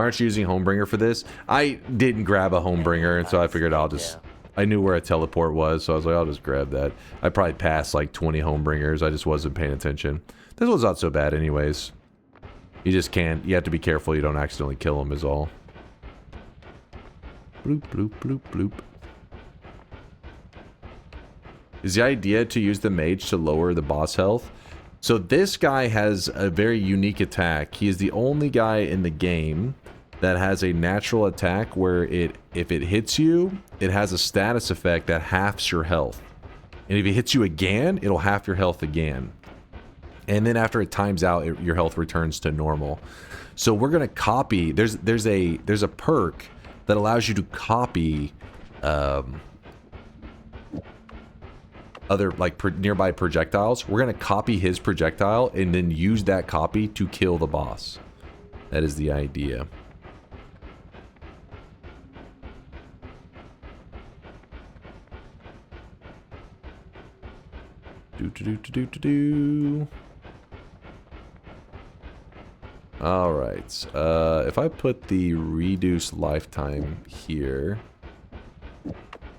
[SPEAKER 5] Why aren't you using Homebringer for this? I didn't grab a Homebringer, and so I figured I'll just... I knew where a teleport was, so I was like, I'll just grab that. I probably passed like 20 Homebringers. I just wasn't paying attention. This one's not so bad anyways. You just can't... You have to be careful you don't accidentally kill him is all. Bloop, bloop, bloop, bloop. Is the idea to use the mage to lower the boss health? So this guy has a very unique attack. He is the only guy in the game that has a natural attack where if it hits you, it has a status effect that halves your health. And if it hits you again, it'll half your health again. And then after it times out, your health returns to normal. So we're gonna copy. There's a perk that allows you to copy other like nearby projectiles. We're gonna copy his projectile and then use that copy to kill the boss. That is the idea. All right. If I put the reduced lifetime here,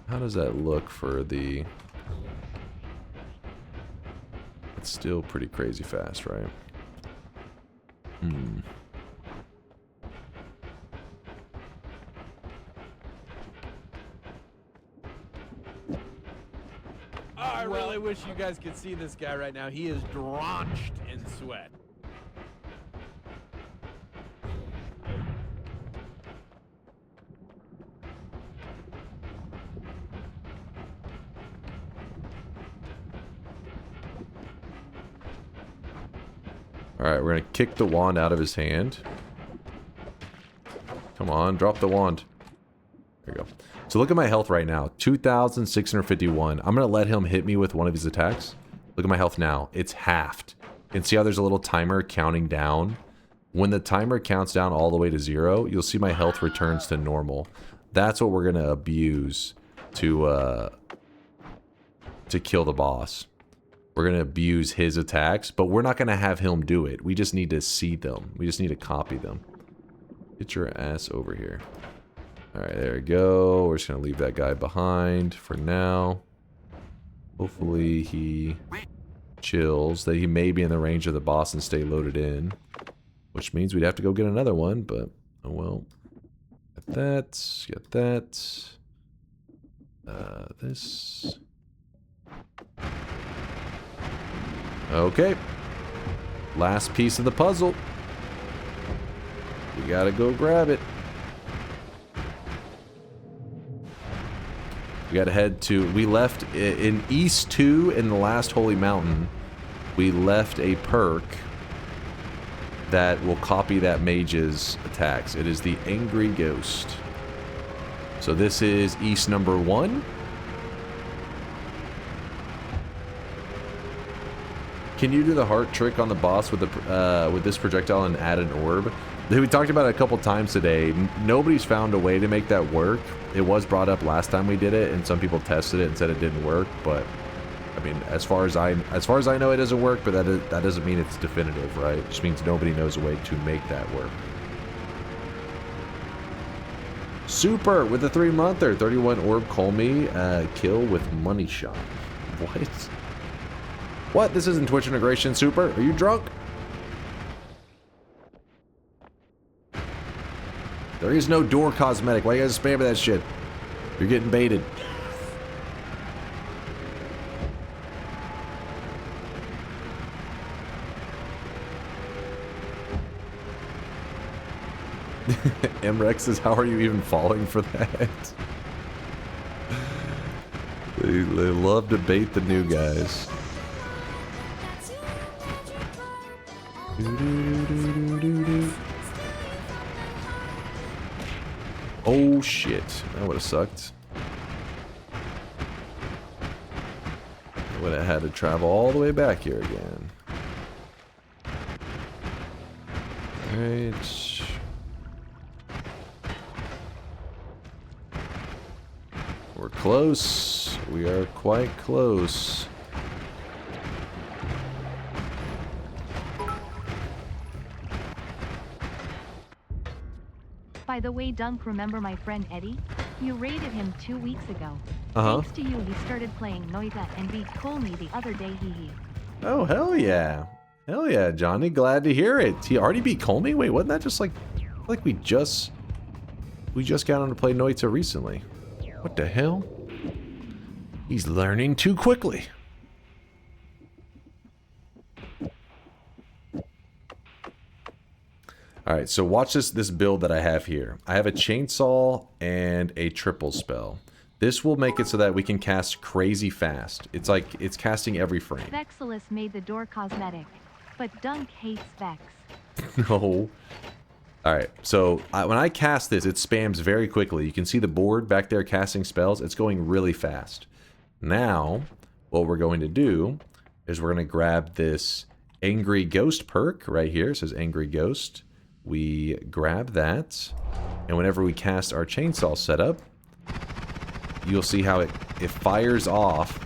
[SPEAKER 5] how does that look for the... It's still pretty crazy fast, right?
[SPEAKER 6] I really wish you guys could see this guy right now. He is drenched in sweat.
[SPEAKER 5] Alright, we're gonna kick the wand out of his hand. Come on, drop the wand. There you go. So look at my health right now. 2,651. I'm gonna let him hit me with one of his attacks. Look at my health now. It's halved. You can see how there's a little timer counting down. When the timer counts down all the way to 0, you'll see my health returns to normal. That's what we're gonna abuse to kill the boss. We're going to abuse his attacks, but we're not going to have him do it. We just need to see them. We just need to copy them. Get your ass over here. Alright, there we go. We're just going to leave that guy behind for now. Hopefully he chills. That he may be in the range of the boss and stay loaded in. Which means we'd have to go get another one, but oh well. Get that. Get that. This... Okay. Last piece of the puzzle. We gotta go grab it. We gotta head to... We left in East 2 in the last Holy Mountain. We left a perk that will copy that mage's attacks. It is the Angry Ghost. So this is East number 1. Can you do the heart trick on the boss with the with this projectile and add an orb? We talked about it a couple times today. Nobody's found a way to make that work. It was brought up last time we did it, and some people tested it and said it didn't work. But I mean, as far as I know, it doesn't work. But that doesn't mean it's definitive, right? It just means nobody knows a way to make that work. Super with a 3-monther, 31 orb. Call me kill with money shot. What? What? This isn't Twitch integration, Super? Are you drunk? There is no door cosmetic. Why you guys spamming that shit? You're getting baited. MREX says, how are you even falling for that? They love to bait the new guys. Oh shit, that would have sucked. I would have had to travel all the way back here again. Alright. We're close. We are quite close.
[SPEAKER 1] By the way, Dunk, remember my friend Eddie? You raided him 2 weeks ago.
[SPEAKER 5] Uh-huh.
[SPEAKER 1] Thanks to you, he started playing Noita and beat Colmy the other day, hee.
[SPEAKER 5] Oh, hell yeah. Hell yeah, Johnny. Glad to hear it. He already beat Colmy? Wait, wasn't that just like we just got on to play Noita recently? What the hell? He's learning too quickly. Alright, so watch this build that I have here. I have a chainsaw and a triple spell. This will make it so that we can cast crazy fast. It's like, it's casting every frame.
[SPEAKER 1] Vexilus made the door cosmetic, but Dunk hates Vex.
[SPEAKER 5] No. Alright, so when I cast this, it spams very quickly. You can see the board back there casting spells. It's going really fast. Now, what we're going to do is we're going to grab this Angry Ghost perk right here. It says Angry Ghost. We grab that, and whenever we cast our chainsaw setup, you'll see how it fires off.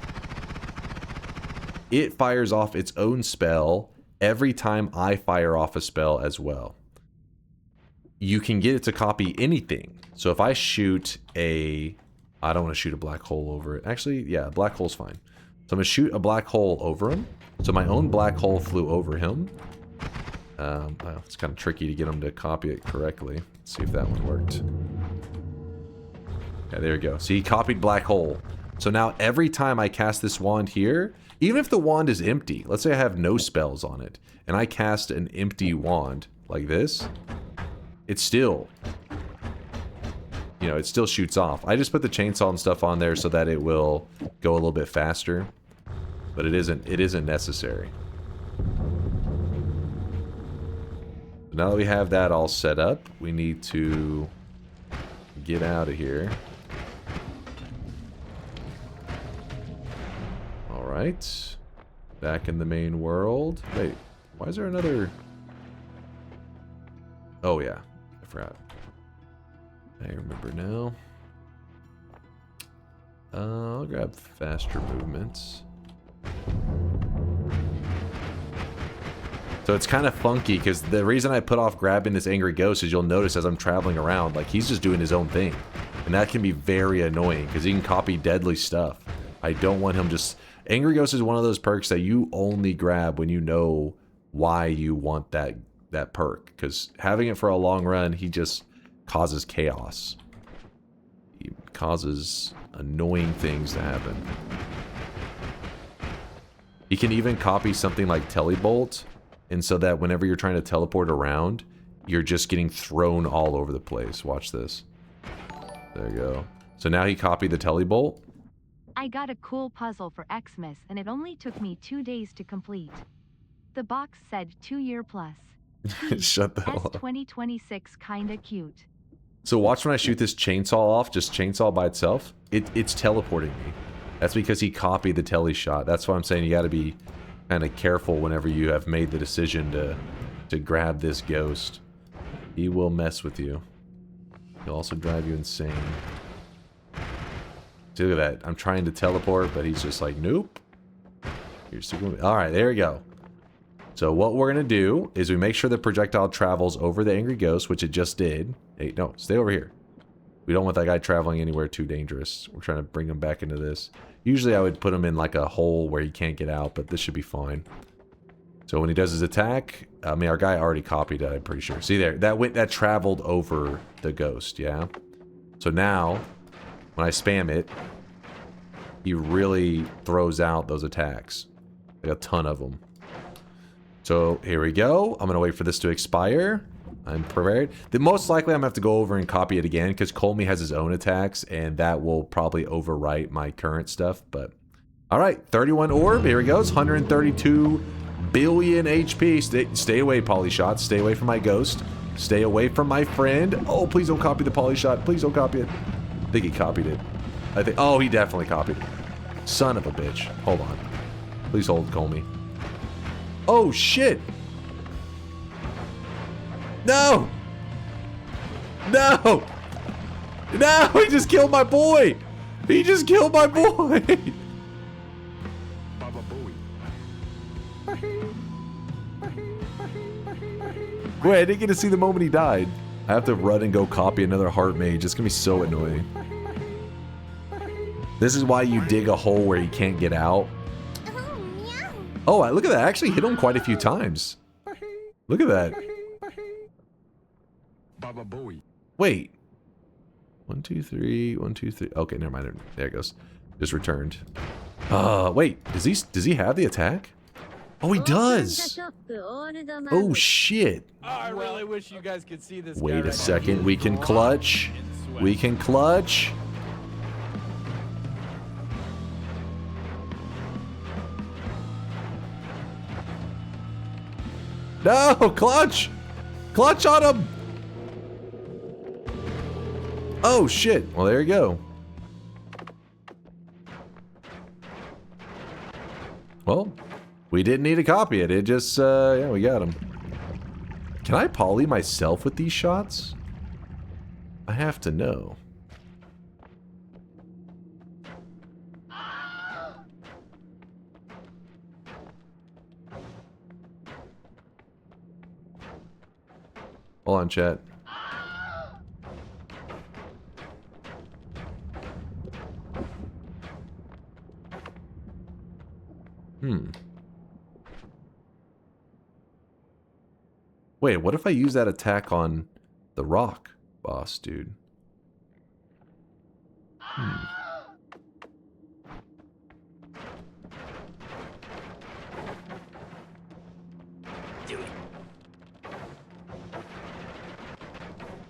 [SPEAKER 5] It fires off its own spell every time I fire off a spell as well. You can get it to copy anything. So if I shoot I don't want to shoot a black hole over it. Actually, yeah, black hole's fine. So I'm going to shoot a black hole over him. So my own black hole flew over him. Well, it's kind of tricky to get him to copy it correctly. Let's see if that one worked. Yeah, there we go. So he copied black hole. So now every time I cast this wand here, even if the wand is empty, let's say I have no spells on it, and I cast an empty wand like this, it still, you know, it still shoots off. I just put the chainsaw and stuff on there so that it will go a little bit faster, but it isn't necessary. Now that we have that all set up, we need to get out of here. Alright. Back in the main world. Wait, why is there another... Oh yeah, I forgot. I remember now. I'll grab faster movements. So it's kind of funky, because the reason I put off grabbing this Angry Ghost is you'll notice as I'm traveling around, like, he's just doing his own thing. And that can be very annoying, because he can copy deadly stuff. I don't want him just... Angry Ghost is one of those perks that you only grab when you know why you want that perk. Because having it for a long run, he just causes chaos. He causes annoying things to happen. He can even copy something like Telebolt, and so that whenever you're trying to teleport around, you're just getting thrown all over the place. Watch this. There you go. So now he copied the Telebolt.
[SPEAKER 1] I got a cool puzzle for Xmas, and it only took me 2 days to complete. The box said 2-year plus.
[SPEAKER 5] Shut the hell up.
[SPEAKER 1] 2026 kinda cute.
[SPEAKER 5] So watch when I shoot this chainsaw off, just chainsaw by itself. It's teleporting me. That's because he copied the tele shot. That's why I'm saying you got to be kind of careful whenever you have made the decision to grab this ghost. He will mess with you. He'll also drive you insane. See, look at that. I'm trying to teleport, but he's just like, nope. You're still going. All right, there we go. So what we're going to do is we make sure the projectile travels over the Angry Ghost, which it just did. Hey, no, stay over here. We don't want that guy traveling anywhere too dangerous. We're trying to bring him back into this. Usually I would put him in like a hole where he can't get out, but this should be fine. So when he does his attack, I mean, our guy already copied it, I'm pretty sure. See there, that traveled over the ghost, yeah? So now, when I spam it, he really throws out those attacks. Like a ton of them. So here we go. I'm going to wait for this to expire. I'm prepared. The most likely I'm going to have to go over and copy it again because Colmy has his own attacks and that will probably overwrite my current stuff. But all right, 31 orb. Here he goes. 132 billion HP. Stay away, Polyshots. Stay away from my ghost. Stay away from my friend. Oh, please don't copy the Polyshot. Please don't copy it. I think he copied it. I think. Oh, he definitely copied it. Son of a bitch. Hold on. Please hold, Colmy. Oh, shit. No! No! No! He just killed my boy! He just killed my boy! Wait, I didn't get to see the moment he died. I have to run and go copy another heart mage. It's gonna be so annoying. This is why you dig a hole where you can't get out. Oh, look at that. I actually hit him quite a few times. Look at that. Wait. 1, 2, 3. 1, 2, 3. Okay, never mind. There it goes. Just returned. Wait. Does he have the attack? Oh, he does. Oh shit.
[SPEAKER 6] Oh, I really wish you guys could see this.
[SPEAKER 5] Wait a second. We can clutch. We can clutch. No, clutch. Clutch on him. Oh shit. Well, there you go. Well, we didn't need to copy it. It just, yeah, we got him. Can I poly myself with these shots? I have to know. Hold on, chat. Wait, what if I use that attack on the rock boss, dude?
[SPEAKER 6] Oh,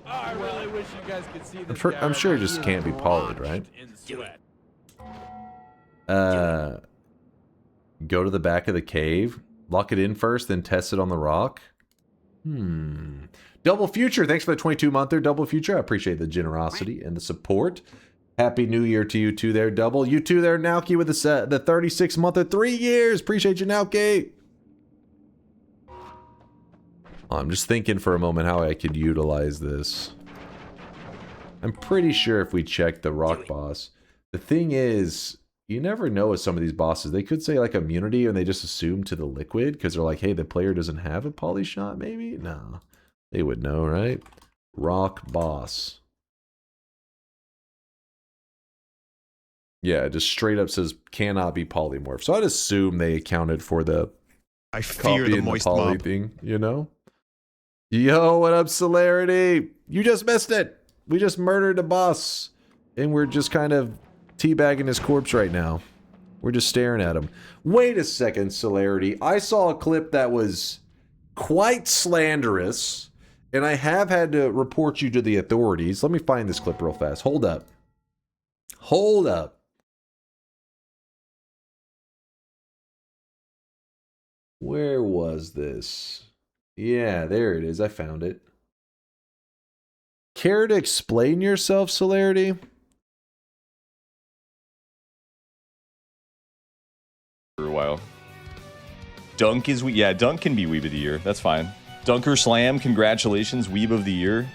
[SPEAKER 6] I really wish you guys could see this.
[SPEAKER 5] I'm sure it just can't be polyed, right? Go to the back of the cave, lock it in first, then test it on the rock. Double Future, thanks for the 22-monther, Double Future. I appreciate the generosity and the support. Happy New Year to you too there, Double. You too there, Nauki, with the 36-monther, 3 years. Appreciate you, Nauki. I'm just thinking for a moment how I could utilize this. I'm pretty sure if we check the rock boss, the thing is, you never know with some of these bosses. They could say like immunity and they just assume to the liquid because they're like, hey, the player doesn't have a poly shot, maybe? No. They would know, right? Rock boss. Yeah, it just straight up says cannot be polymorph. So I'd assume they accounted for the
[SPEAKER 18] I fear the moist
[SPEAKER 5] poly
[SPEAKER 18] mob
[SPEAKER 5] thing, you know? Yo, what up, Celerity? You just missed it. We just murdered a boss. And we're just kind of teabagging his corpse right now. We're just staring at him. Wait a second, Celerity. I saw a clip that was quite slanderous, and I have had to report you to the authorities. Let me find this clip real fast. Hold up. Hold up. Where was this? Yeah, there it is. I found it. Care to explain yourself, Celerity?
[SPEAKER 11] For a while. Dunk is, yeah, Dunk can be Weeb of the Year. That's fine. DunkOrSlam, congratulations, Weeb of the Year.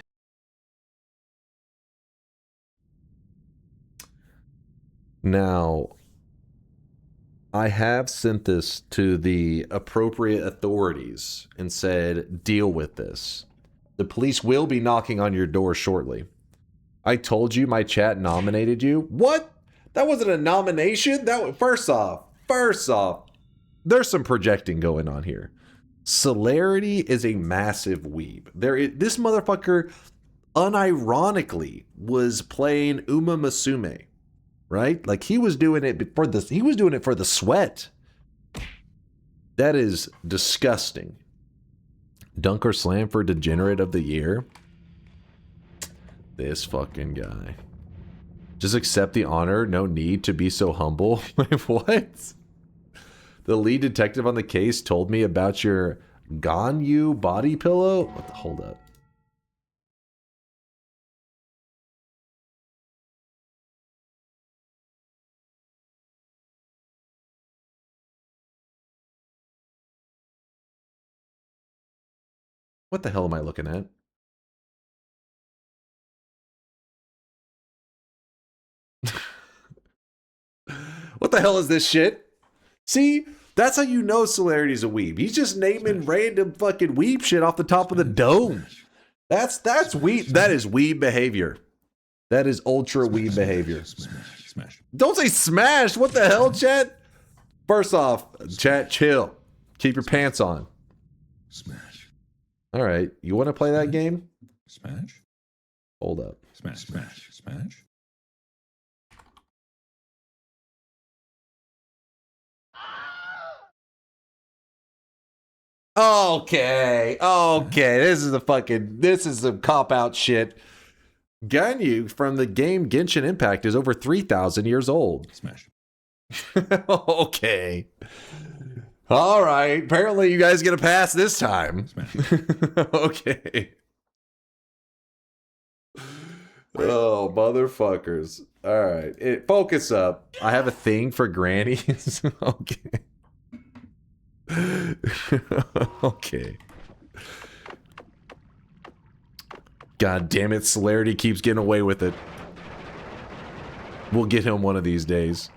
[SPEAKER 5] Now, I have sent this to the appropriate authorities and said, deal with this. The police will be knocking on your door shortly. I told you my chat nominated you. What? That wasn't a nomination? First off, there's some projecting going on here. Celerity is a massive weeb. This motherfucker unironically was playing Uma Musume, right? Like he was doing it for the sweat. That is disgusting. DunkOrSlam for Degenerate of the Year. This fucking guy. Just accept the honor. No need to be so humble. What? The lead detective on the case told me about your Ganyu body pillow. Hold up. What the hell am I looking at? What the hell is this shit? See? That's how you know Celerity's a weeb. He's just naming random fucking weeb shit off the top of the dome. That's weeb. That is weeb behavior. That is ultra weeb behavior.
[SPEAKER 15] Smash.
[SPEAKER 5] Don't say smash. What the hell, chat? First off, chat, chill. Keep your pants on.
[SPEAKER 15] Smash.
[SPEAKER 5] All right. You want to play that game?
[SPEAKER 15] Smash.
[SPEAKER 5] Hold up.
[SPEAKER 15] Smash. Smash. Smash.
[SPEAKER 5] Okay. This is some cop-out shit. Ganyu from the game Genshin Impact is over 3,000 years old.
[SPEAKER 15] Smash.
[SPEAKER 5] Okay. All right. Apparently you guys get a pass this time.
[SPEAKER 15] Smash.
[SPEAKER 5] Okay. Oh, motherfuckers. All right. Focus up. I have a thing for grannies. Okay. Okay. God damn it, Celerity keeps getting away with it. We'll get him one of these days.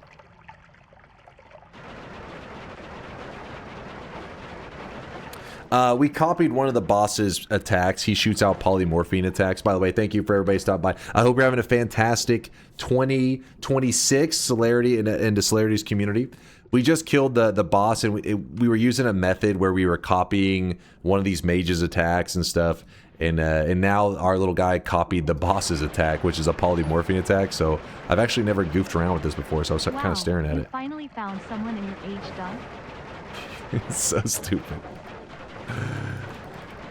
[SPEAKER 5] We copied one of the boss's attacks. He shoots out polymorphine attacks. By the way, thank you for everybody stopping by. I hope you're having a fantastic 2026 Celerity into Celerity's community. We just killed the boss, and we were using a method where we were copying one of these mages' attacks and stuff. And now our little guy copied the boss's attack, which is a polymorphine attack. So I've actually never goofed around with this before, so I was kind of staring at
[SPEAKER 1] you
[SPEAKER 5] it.
[SPEAKER 1] Finally found someone in your age, Dunk.
[SPEAKER 5] It's so stupid.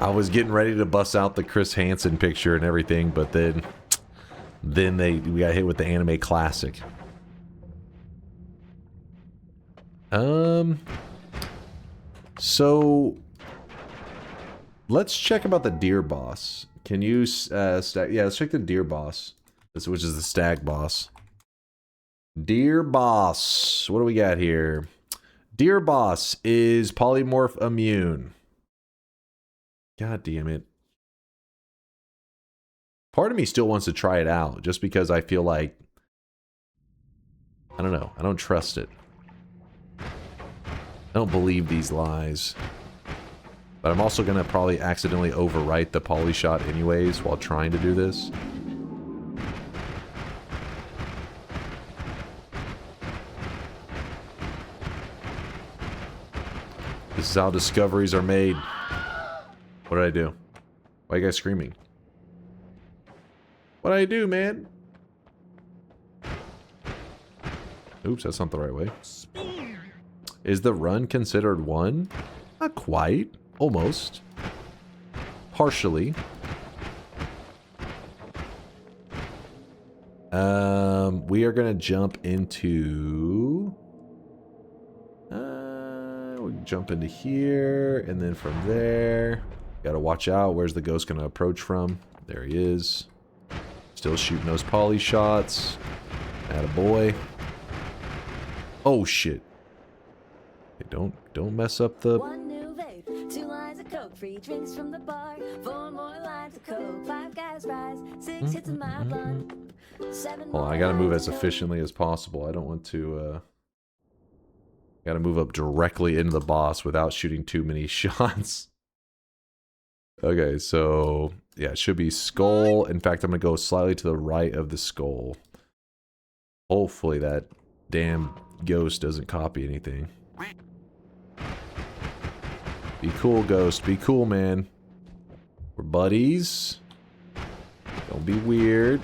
[SPEAKER 5] I was getting ready to bust out the Chris Hansen picture and everything, but then we got hit with the anime classic. So let's check about the deer boss. Can you stack? Yeah, let's check the deer boss, which is the stag boss. Deer boss. What do we got here? Deer boss is polymorph immune. God damn it. Part of me still wants to try it out just because I feel like, I don't know, I don't trust it. I don't believe these lies. But I'm also going to probably accidentally overwrite the poly shot anyways while trying to do this. This is how discoveries are made. What did I do? Why are you guys screaming? What did I do, man? Oops, that's not the right way. Is the run considered one? Not quite. Almost. Partially. We are going to jump into... we can jump into here, and then from there... Gotta watch out. Where's the ghost going to approach from? There he is. Still shooting those poly shots. Attaboy. Oh, shit. Hey, don't mess up the...
[SPEAKER 19] One new vape, 2 lines of coke, free drinks from the bar, 4 more lines of coke, 5 guys fries, 6 hits of my blunt, 7
[SPEAKER 5] Hold on, I gotta move as efficiently as possible. I don't want to, gotta move up directly into the boss without shooting too many shots. Okay, so, yeah, it should be skull. In fact, I'm gonna go slightly to the right of the skull. Hopefully that damn ghost doesn't copy anything. Be cool, ghost. Be cool, man. We're buddies. Don't be weird.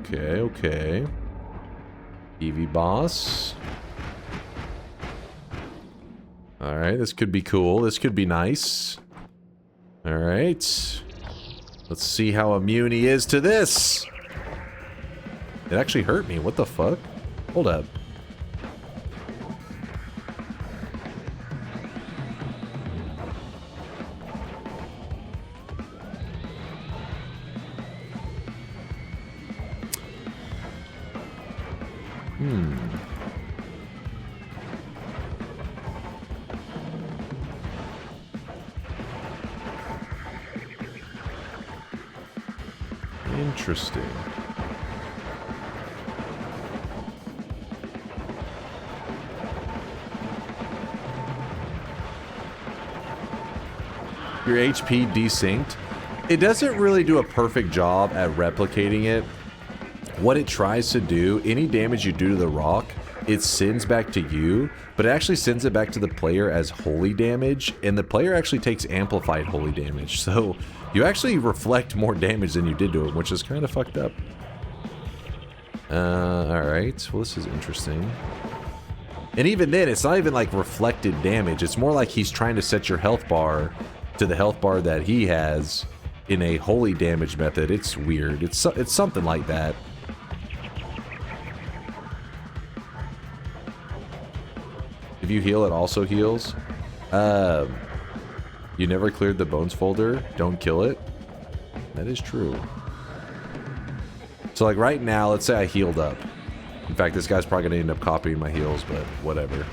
[SPEAKER 5] Okay, okay. EV boss. Alright, this could be cool. This could be nice. Alright. Let's see how immune he is to this. It actually hurt me. What the fuck? Hold up. Interesting. your HP desynced. It doesn't really do a perfect job at replicating it. What it tries to do, any damage you do to the rock, it sends back to you, but it actually sends it back to the player as holy damage, and the player actually takes amplified holy damage. So you actually reflect more damage than you did to him, which is kind of fucked up. Alright, well this is interesting. And even then, it's not even like reflected damage. It's more like he's trying to set your health bar to the health bar that he has in a holy damage method. It's weird. It's something like that. If you heal, it also heals. You never cleared the bones folder. Don't kill it. That is true. So like right now, let's say I healed up. In fact, this guy's probably gonna end up copying my heals, but whatever.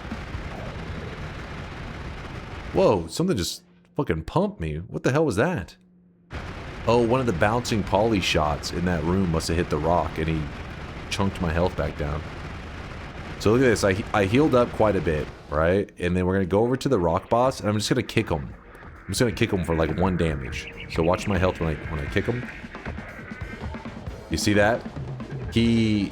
[SPEAKER 5] Whoa, something just fucking pumped me. What the hell was that? Oh, one of the bouncing poly shots in that room must have hit the rock and he chunked my health back down. So look at this, I healed up quite a bit, right? And then we're gonna go over to the rock boss and I'm just gonna kick him. I'm just gonna kick him for like 1 damage. So watch my health when I kick him. You see that? He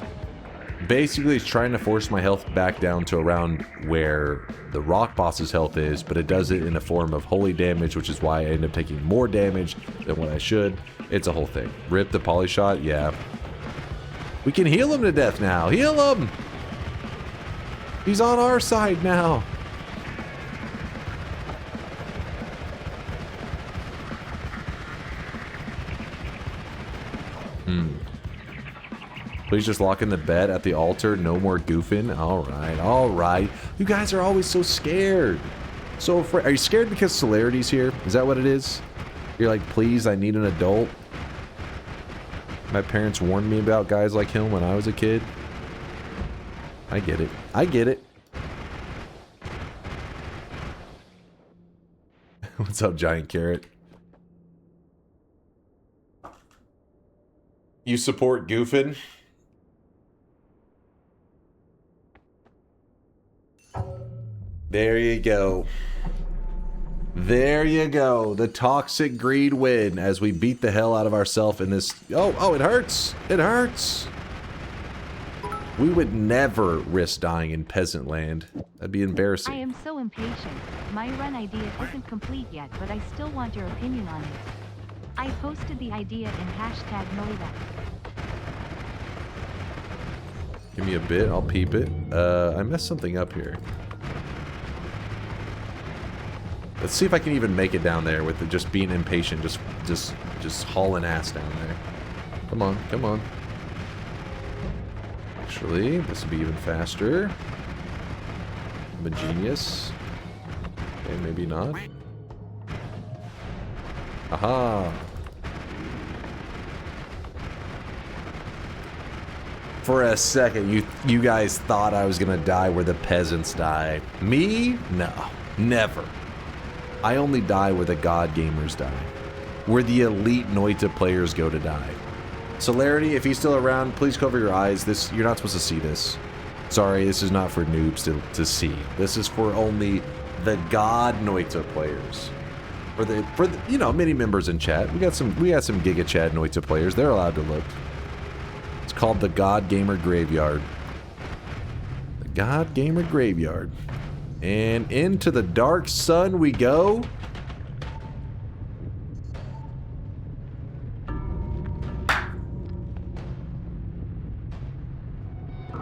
[SPEAKER 5] basically is trying to force my health back down to around where the rock boss's health is, but it does it in a form of holy damage, which is why I end up taking more damage than what I should. It's a whole thing. Rip the poly shot, yeah. We can heal him to death now. Heal him! He's on our side now. Please just lock in the bed at the altar. No more goofing. Alright, alright. You guys are always so scared. So afraid. Are you scared because Celerity's here? Is that what it is? You're like, please, I need an adult. My parents warned me about guys like him when I was a kid. I get it. I get it. What's up, Giant Carrot? You support goofing? There you go. There you go. The toxic greed win as we beat the hell out of ourselves in this. Oh, it hurts. It hurts. We would never risk dying in peasant land. That'd be embarrassing.
[SPEAKER 1] I am so impatient. My run idea isn't complete yet, but I still want your opinion on it. I posted the idea in hashtag Noita.
[SPEAKER 5] Give me a bit. I'll peep it. I messed something up here. Let's see if I can even make it down there with the just being impatient, just hauling ass down there. Come on, come on. Actually, this will be even faster. I'm a genius. Okay, maybe not. Aha! For a second, you guys thought I was gonna die where the peasants die. Me? No, never. I only die where the god gamers die. Where the elite Noita players go to die. Celerity, if he's still around, please cover your eyes. You're not supposed to see this. Sorry, this is not for noobs to see. This is for only the god Noita players. For the you know, many members in chat. We got some Giga Chad Noita players. They're allowed to look. It's called the God Gamer Graveyard. The God Gamer Graveyard. And into the dark sun we go.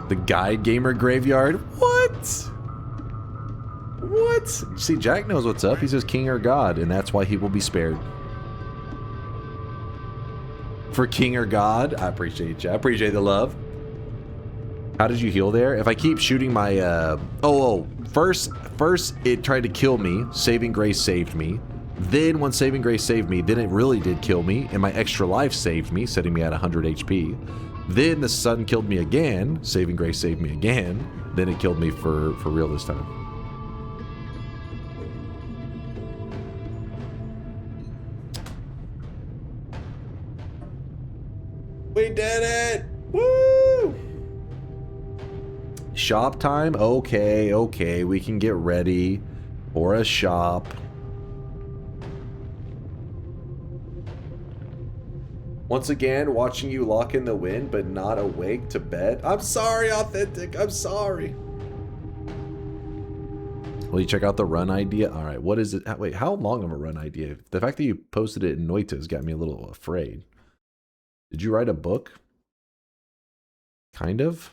[SPEAKER 5] The God Gamer Graveyard? What? What? See, Jack knows what's up. He says king or god, and that's why he will be spared. For king or god, I appreciate you. I appreciate the love. How did you heal there? If I keep shooting my, First it tried to kill me. Saving Grace saved me. Then when Saving Grace saved me, then it really did kill me, and my extra life saved me, setting me at 100 HP. Then the sun killed me again. Saving Grace saved me again. Then it killed me for real this time. We did it! Woo! Shop time? Okay, we can get ready for a shop. Once again, watching you lock in the win, but not awake to bed. I'm sorry, Authentic. I'm sorry. Will you check out the run idea? All right, what is it? Wait, how long of a run idea? The fact that you posted it in Noita has got me a little afraid. Did you write a book? Kind of.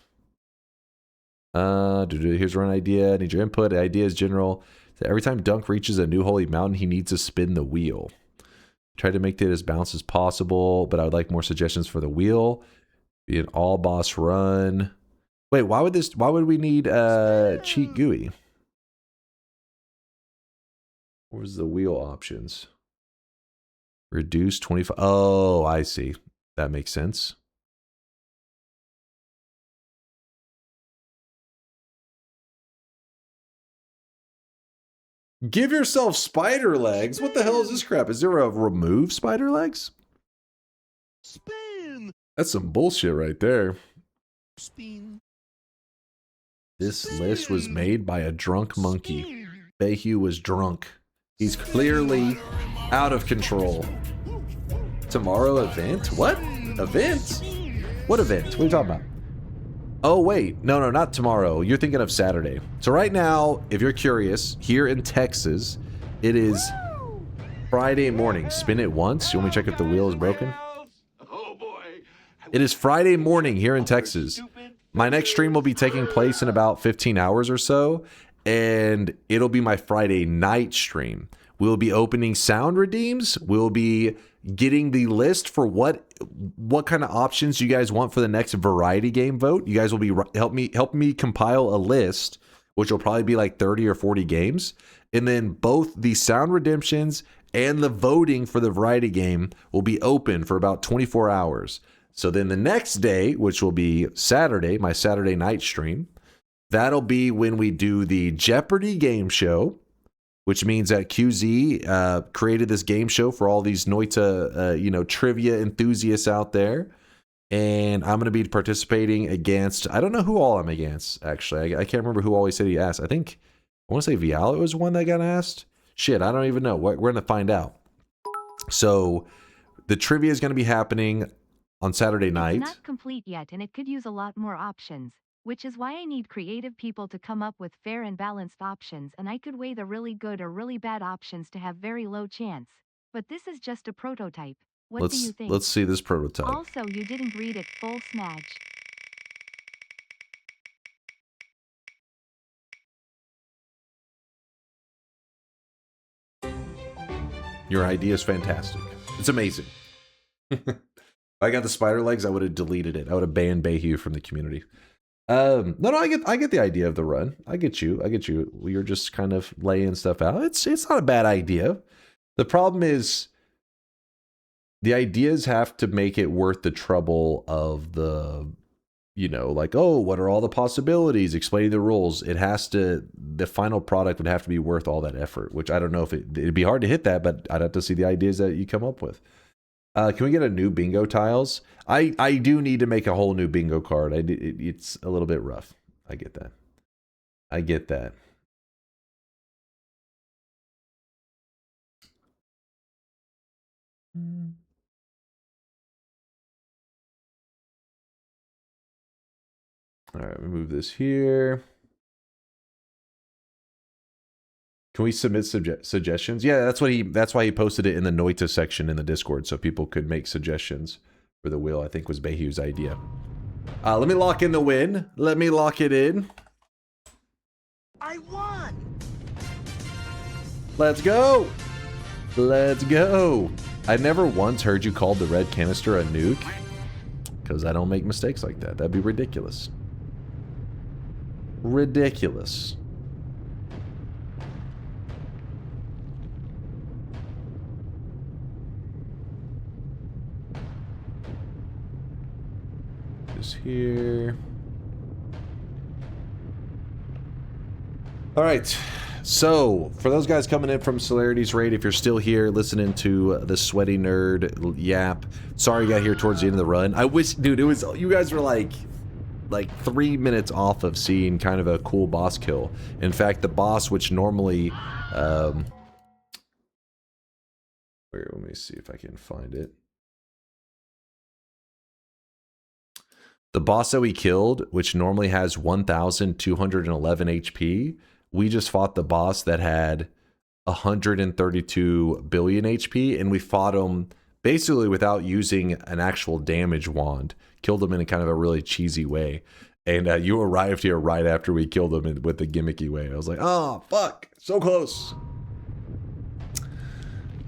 [SPEAKER 5] Here's a run idea. I need your input. The idea is general. Every time Dunk reaches a new holy mountain, he needs to spin the wheel. Try to make it as balanced as possible, but I would like more suggestions for the wheel. Be an all boss run. Wait, why would we need cheat GUI? What was the wheel options? Reduce 25. Oh, I see. That makes sense. Give yourself spider legs? What the hell is this crap? Is there a remove spider legs?
[SPEAKER 15] Spin.
[SPEAKER 5] That's some bullshit right there.
[SPEAKER 15] Spin.
[SPEAKER 5] This list was made by a drunk monkey. Bayhue was drunk. He's clearly out of control. Tomorrow event? What? Event? What event? What are you talking about? Oh, wait. No, not tomorrow. You're thinking of Saturday. So right now, if you're curious, here in Texas, it is Friday morning. Spin it once. You want me to check if the wheel is broken? It is Friday morning here in Texas. My next stream will be taking place in about 15 hours or so, and it'll be my Friday night stream. We'll be opening sound redeems. We'll be getting the list for what kind of options you guys want for the next variety game vote. You guys will be help me compile a list, which will probably be like 30 or 40 games. And then both the sound redemptions and the voting for the variety game will be open for about 24 hours. So then the next day, which will be Saturday, my Saturday night stream, that'll be when we do the Jeopardy game show, which means that QZ created this game show for all these Noita, trivia enthusiasts out there. And I'm going to be participating against, I don't know who all I'm against, actually. I can't remember who always said he asked. I want to say Viala was one that got asked. Shit, I don't even know. We're going to find out. So the trivia is going to be happening on Saturday night.
[SPEAKER 1] It's not complete yet, and it could use a lot more options, which is why I need creative people to come up with fair and balanced options, and I could weigh the really good or really bad options to have very low chance. But this is just a prototype. What do you think?
[SPEAKER 5] Let's see this prototype.
[SPEAKER 1] Also, you didn't read it full smudge.
[SPEAKER 5] Your idea is fantastic. It's amazing. If I got the spider legs, I would have deleted it. I would have banned Bayhue from the community. No, I get the idea of the run. I get you. You're just kind of laying stuff out. It's not a bad idea. The problem is the ideas have to make it worth the trouble of the, like, oh, what are all the possibilities? Explaining the rules. The final product would have to be worth all that effort, which I don't know if it'd be hard to hit that, but I'd have to see the ideas that you come up with. Can we get a new bingo tiles? I do need to make a whole new bingo card. It's a little bit rough. I get that. All right, we move this here. Can we submit suggestions? Yeah, that's why he posted it in the Noita section in the Discord, so people could make suggestions for the wheel. I think was Bayhue's idea. Let me lock in the win. Let me lock it in.
[SPEAKER 15] I won.
[SPEAKER 5] Let's go. Let's go. I never once heard you call the red canister a nuke, because I don't make mistakes like that. That'd be ridiculous. Ridiculous. This here. All right. So, for those guys coming in from Solarity's Raid, if you're still here listening to the sweaty nerd yap, sorry you got here towards the end of the run. I wish, dude, you guys were like 3 minutes off of seeing kind of a cool boss kill. In fact, the boss, which normally, let me see if I can find it. The boss that we killed, which normally has 1,211 HP, we just fought the boss that had 132 billion HP, and we fought him basically without using an actual damage wand. Killed him in a kind of a really cheesy way. And you arrived here right after we killed him with the gimmicky way. I was like, oh, fuck, so close.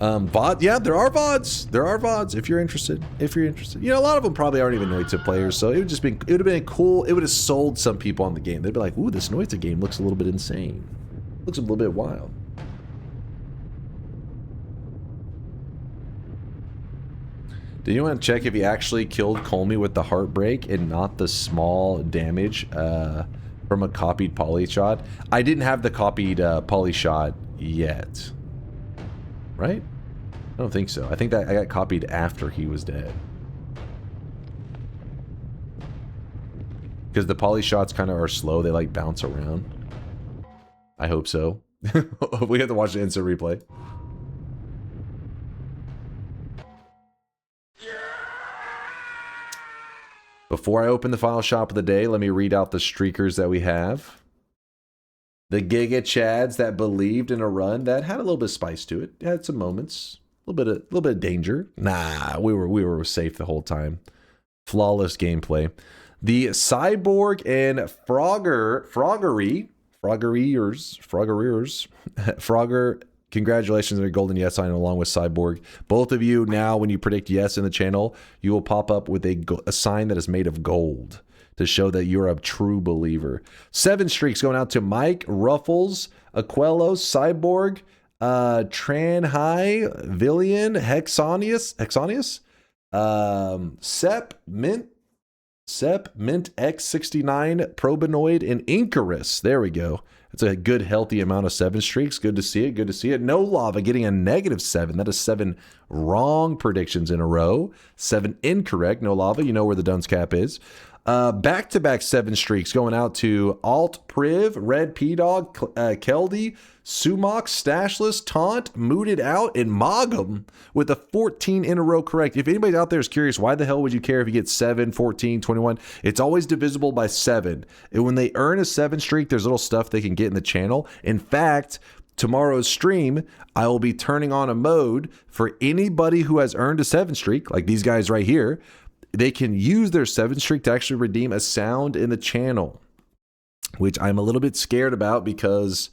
[SPEAKER 5] VOD, yeah, there are VODs. There are VODs if you're interested. If you're interested, you know, a lot of them probably aren't even Noita players, so it would have been cool. It would have sold some people on the game. They'd be like, ooh, this Noita game looks a little bit insane. Looks a little bit wild. Do you want to check if he actually killed Colmy with the heartbreak and not the small damage from a copied poly shot? I didn't have the copied poly shot yet. Right? I don't think so. I think that I got copied after he was dead. Because the poly shots kind of are slow. They like bounce around. I hope so. We have to watch the instant replay. Before I open the final shop of the day, let me read out the streakers that we have. The Giga Chads that believed in a run that had a little bit of spice to it. It had some moments, a little bit of danger. Nah, we were safe the whole time. Flawless gameplay. The Cyborg and Frogger, congratulations on your golden yes sign along with Cyborg. Both of you now, when you predict yes in the channel, you will pop up with a sign that is made of gold to show that you're a true believer. 7 streaks going out to Mike, Ruffles, Aquello, Cyborg, Tranhai, Villian, Hexonius, Sep, Mint X69, Probanoid, and Incarus. There we go. That's a good, healthy amount of 7 streaks. Good to see it. Good to see it. No Lava getting a -7. That is 7 wrong predictions in a row. 7 incorrect. No Lava. You know where the dunce cap is. Back-to-back 7 streaks going out to Alt Priv, Red P-Dog, Keldy, Sumox, Stashless, Taunt, Mooted Out, and Mogum with a 14 in a row correct. If anybody out there is curious, why the hell would you care if you get 7, 14, 21? It's always divisible by 7. And when they earn a 7 streak, there's little stuff they can get in the channel. In fact, tomorrow's stream, I will be turning on a mode for anybody who has earned a 7 streak, like these guys right here. They can use their 7 streak to actually redeem a sound in the channel, which I'm a little bit scared about because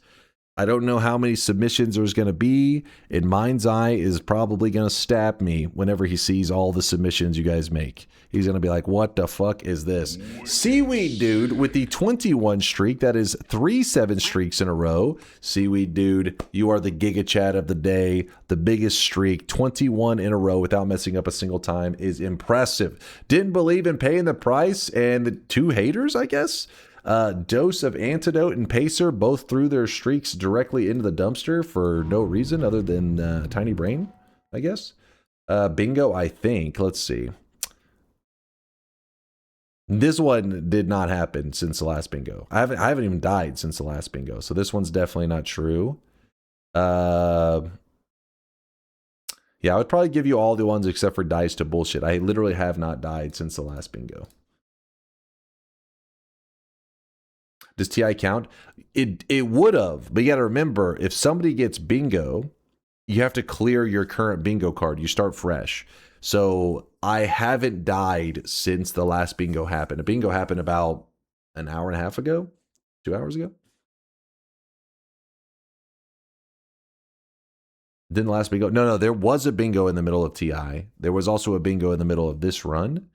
[SPEAKER 5] I don't know how many submissions there's going to be, and Mind's Eye is probably going to stab me whenever he sees all the submissions you guys make. He's going to be like, what the fuck is this? Seaweed Dude with the 21 streak. That is 3 7 streaks in a row. Seaweed Dude, you are the Giga Chat of the day. The biggest streak, 21 in a row without messing up a single time is impressive. Didn't believe in paying the price, and the 2 haters, I guess. Dose of Antidote and Pacer both threw their streaks directly into the dumpster for no reason other than Tiny Brain, I guess. Bingo, I think. Let's see. This one did not happen since the last bingo. I haven't even died since the last bingo, so this one's definitely not true. Yeah, I would probably give you all the ones except for dice to bullshit. I literally have not died since the last bingo. Does TI count? It would have, but you got to remember, if somebody gets bingo, you have to clear your current bingo card. You start fresh. So I haven't died since the last bingo happened. A bingo happened about an hour and a half ago, 2 hours ago. Didn't the last bingo? No, there was a bingo in the middle of TI. There was also a bingo in the middle of this run.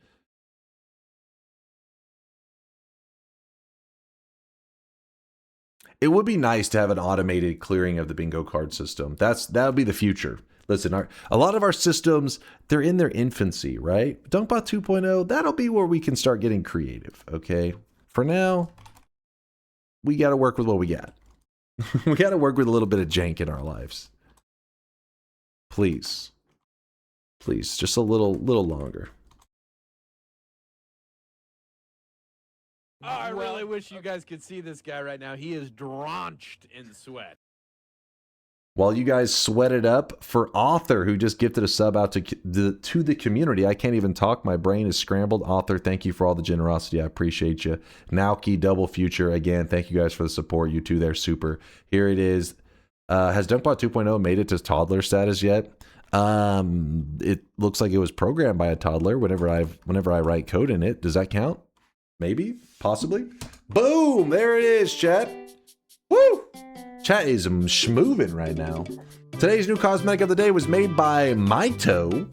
[SPEAKER 5] It would be nice to have an automated clearing of the bingo card system. That would be the future. Listen, a lot of our systems, they're in their infancy, right? Dunkbot 2.0, that'll be where we can start getting creative, okay? For now, we got to work with what we got. We got to work with a little bit of jank in our lives. Please. Please, just a little longer.
[SPEAKER 6] Oh, I really wish you guys could see this guy right now. He is drenched in sweat.
[SPEAKER 5] While you guys sweat it up for Author, who just gifted a sub out to the community. I can't even talk. My brain is scrambled. Author, thank you for all the generosity. I appreciate you. Nowkey, Double Future, again, thank you guys for the support. You two, they're super. Here it is. Has Dunkbot 2.0 made it to toddler status yet? It looks like it was programmed by a toddler whenever I write code in it. Does that count? Maybe? Possibly? Boom! There it is, chat. Woo! Chat is schmoving right now. Today's new cosmetic of the day was made by Noita.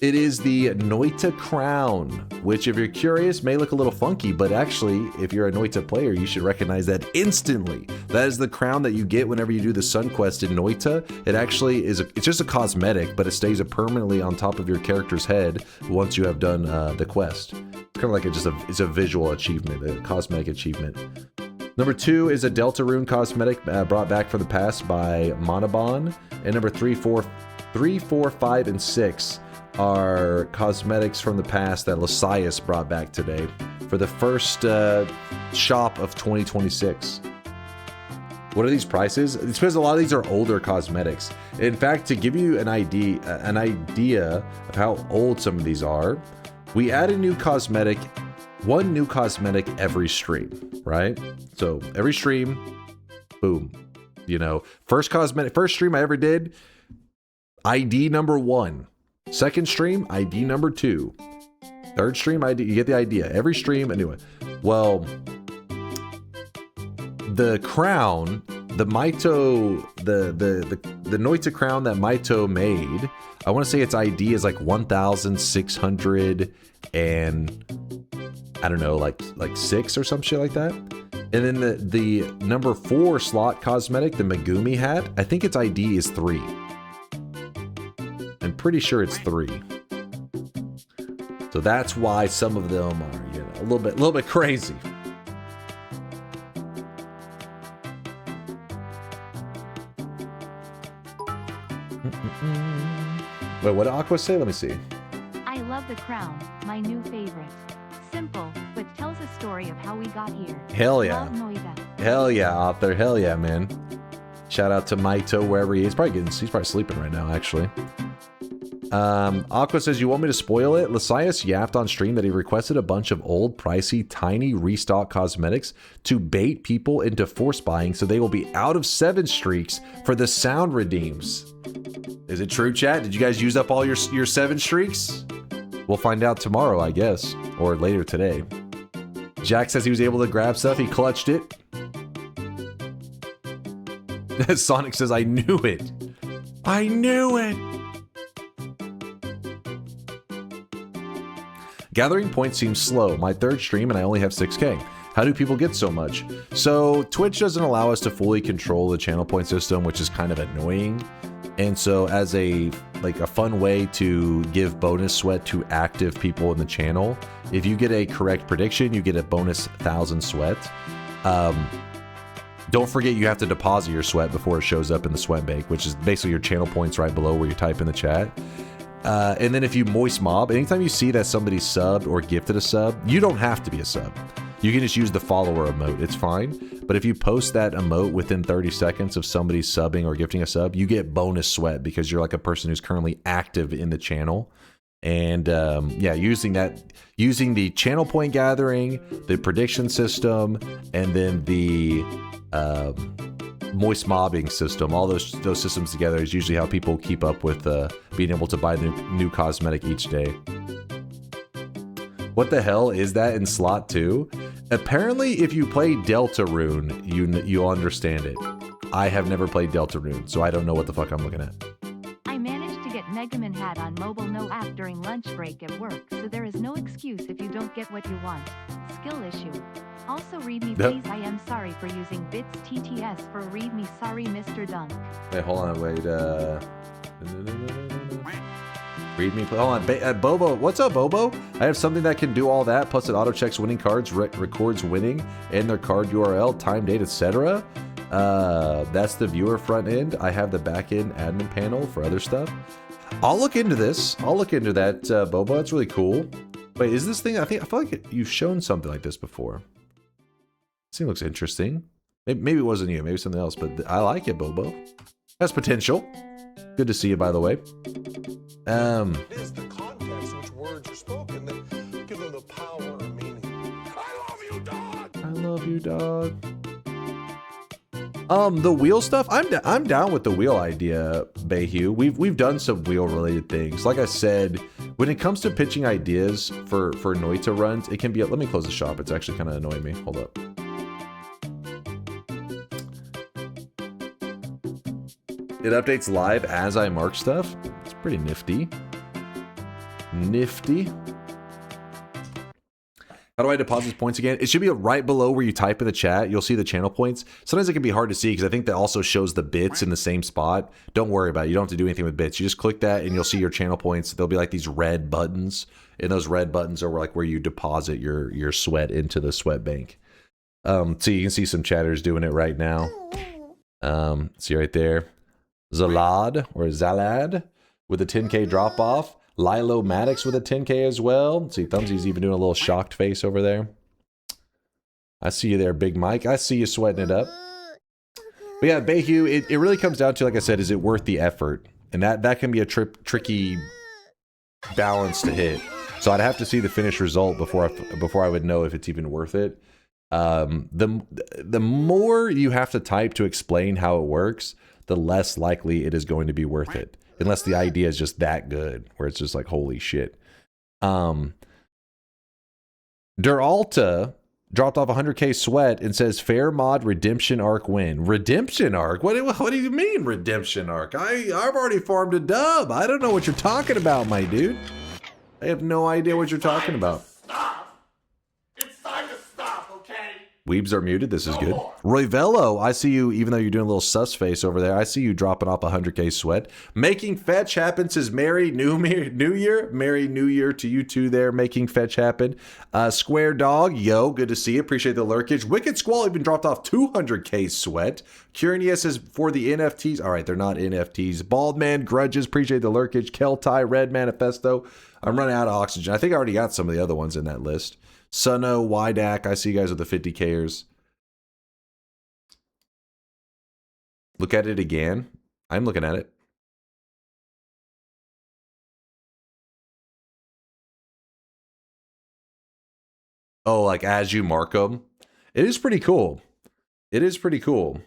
[SPEAKER 5] It is the Noita crown, which if you're curious may look a little funky, but actually if you're a Noita player you should recognize that instantly. That is the crown that you get whenever you do the Sun Quest in Noita. It actually is it's just a cosmetic, but it stays permanently on top of your character's head once you have done the quest. It's kind of like it's a visual achievement, a cosmetic achievement. Number 2 is a Deltarune cosmetic brought back from the past by Monobon. And number 3, 4, 5, and 6 are cosmetics from the past that Lysias brought back today for the first shop of 2026. What are these prices? It's because a lot of these are older cosmetics. In fact, to give you an idea of how old some of these are, we add a new cosmetic, one new cosmetic every stream, right? So every stream, boom. You know, first stream I ever did, ID number 1. Second stream, ID number 2. Third stream, ID, you get the idea. Every stream, a new one. Well, the crown, the Noita crown that Noita made, I want to say its ID is like 1,600 and I don't know, like 6 or some shit like that. And then the number 4 slot cosmetic, the Megumi hat, I think its ID is 3. I'm pretty sure it's 3. So that's why some of them are, you know, a little bit crazy. Wait, what did Aqua say? Let me see.
[SPEAKER 1] I love the crown, my new favorite. Simple, but tells a story of how we got here.
[SPEAKER 5] Hell yeah.
[SPEAKER 1] Love Noita.
[SPEAKER 5] Hell yeah, Author. Hell yeah, man. Shout out to Maito wherever he is. He's probably sleeping right now, actually. Aqua says, you want me to spoil it? Lysias yapped on stream that he requested a bunch of old, pricey, tiny restock cosmetics to bait people into force buying so they will be out of 7 streaks for the sound redeems. Is it true, chat? Did you guys use up all your 7 streaks? We'll find out tomorrow, I guess. Or later today. Jack says he was able to grab stuff. He clutched it. Sonic says, I knew it. I knew it. Gathering points seems slow. My 3rd stream and I only have 6K. How do people get so much? So Twitch doesn't allow us to fully control the channel point system, which is kind of annoying. And so as a fun way to give bonus sweat to active people in the channel, if you get a correct prediction, you get a bonus 1,000 sweat. Don't forget you have to deposit your sweat before it shows up in the sweat bank, which is basically your channel points right below where you type in the chat. And then if you moist mob, anytime you see that somebody subbed or gifted a sub, you don't have to be a sub. You can just use the follower emote, it's fine. But if you post that emote within 30 seconds of somebody subbing or gifting a sub, you get bonus sweat because you're like a person who's currently active in the channel. And yeah, using the channel point gathering, the prediction system, and then the moist mobbing system, all those systems together is usually how people keep up with being able to buy the new cosmetic each day. What the hell is that in slot 2? Apparently, if you play Deltarune, you'll understand it. I have never played Deltarune, so I don't know what the fuck I'm looking at.
[SPEAKER 1] I managed to get Megaman hat on mobile no app during lunch break at work, so there is no excuse if you don't get what you want. Skill issue. Also read me please. I am sorry for using bits TTS for read me sorry Mr. Dunk.
[SPEAKER 5] Wait, hold on, wait, read me, hold on, Bobo, what's up, Bobo? I have something that can do all that, plus it auto-checks winning cards, records winning, and their card URL, time, date, etc. That's the viewer front end. I have the back end admin panel for other stuff. I'll look into this. I'll look into that, Bobo. That's really cool. Wait, is this thing? I feel like you've shown something like this before. This thing looks interesting. Maybe it wasn't you. Maybe something else. But I like it, Bobo. Has potential. Good to see you, by the way.
[SPEAKER 15] It's the context in which words are spoken that give them the power and meaning. I love you, dog!
[SPEAKER 5] I love you, dog. The wheel stuff, I'm down with the wheel idea, Bayhu. We've done some wheel related things. Like I said, when it comes to pitching ideas for Noita runs, it can be, let me close the shop. It's actually kind of annoying me. Hold up. It updates live as I mark stuff. It's pretty nifty. Nifty. How do I deposit points again? It should be right below where you type in the chat. You'll see the channel points. Sometimes it can be hard to see because I think that also shows the bits in the same spot. Don't worry about it. You don't have to do anything with bits. You just click that and you'll see your channel points. There'll be like these red buttons. And those red buttons are like where you deposit your sweat into the sweat bank. So you can see some chatters doing it right now. See right there. Zalad or Zalad with a 10K drop off. Lilo Maddox with a 10K as well. See, Thumbsy's even doing a little shocked face over there. I see you there, Big Mike. I see you sweating it up. But yeah, Bayhu, it really comes down to, like I said, is it worth the effort? And that can be a tricky balance to hit. So I'd have to see the finished result before I would know if it's even worth it. The more you have to type to explain how it works, the less likely it is going to be worth it. Unless the idea is just that good, where it's just like, holy shit. Duralta dropped off 100K sweat and says, fair mod redemption arc win. Redemption arc? What do you mean redemption arc? I've already farmed a dub. I don't know what you're talking about, my dude. I have no idea what you're talking about.
[SPEAKER 12] It's time to stop, okay?
[SPEAKER 5] Weebs are muted. This is good. Royvello, I see you, even though you're doing a little sus face over there, I see you dropping off 100K sweat. Making fetch happen says Merry New Year. Merry New Year to you two there, making fetch happen. Square Dog, yo, good to see you. Appreciate the lurkage. Wicked Squall even dropped off 200K sweat. Curnia says for the NFTs. All right, they're not NFTs. Bald Man Grudges, appreciate the lurkage. Keltai, Red Manifesto. I'm running out of oxygen. I think I already got some of the other ones in that list. Sunno, Widak, I see you guys with the 50Kers. Look at it again. I'm looking at it. Oh, like as you mark them. It is pretty cool. It is pretty cool.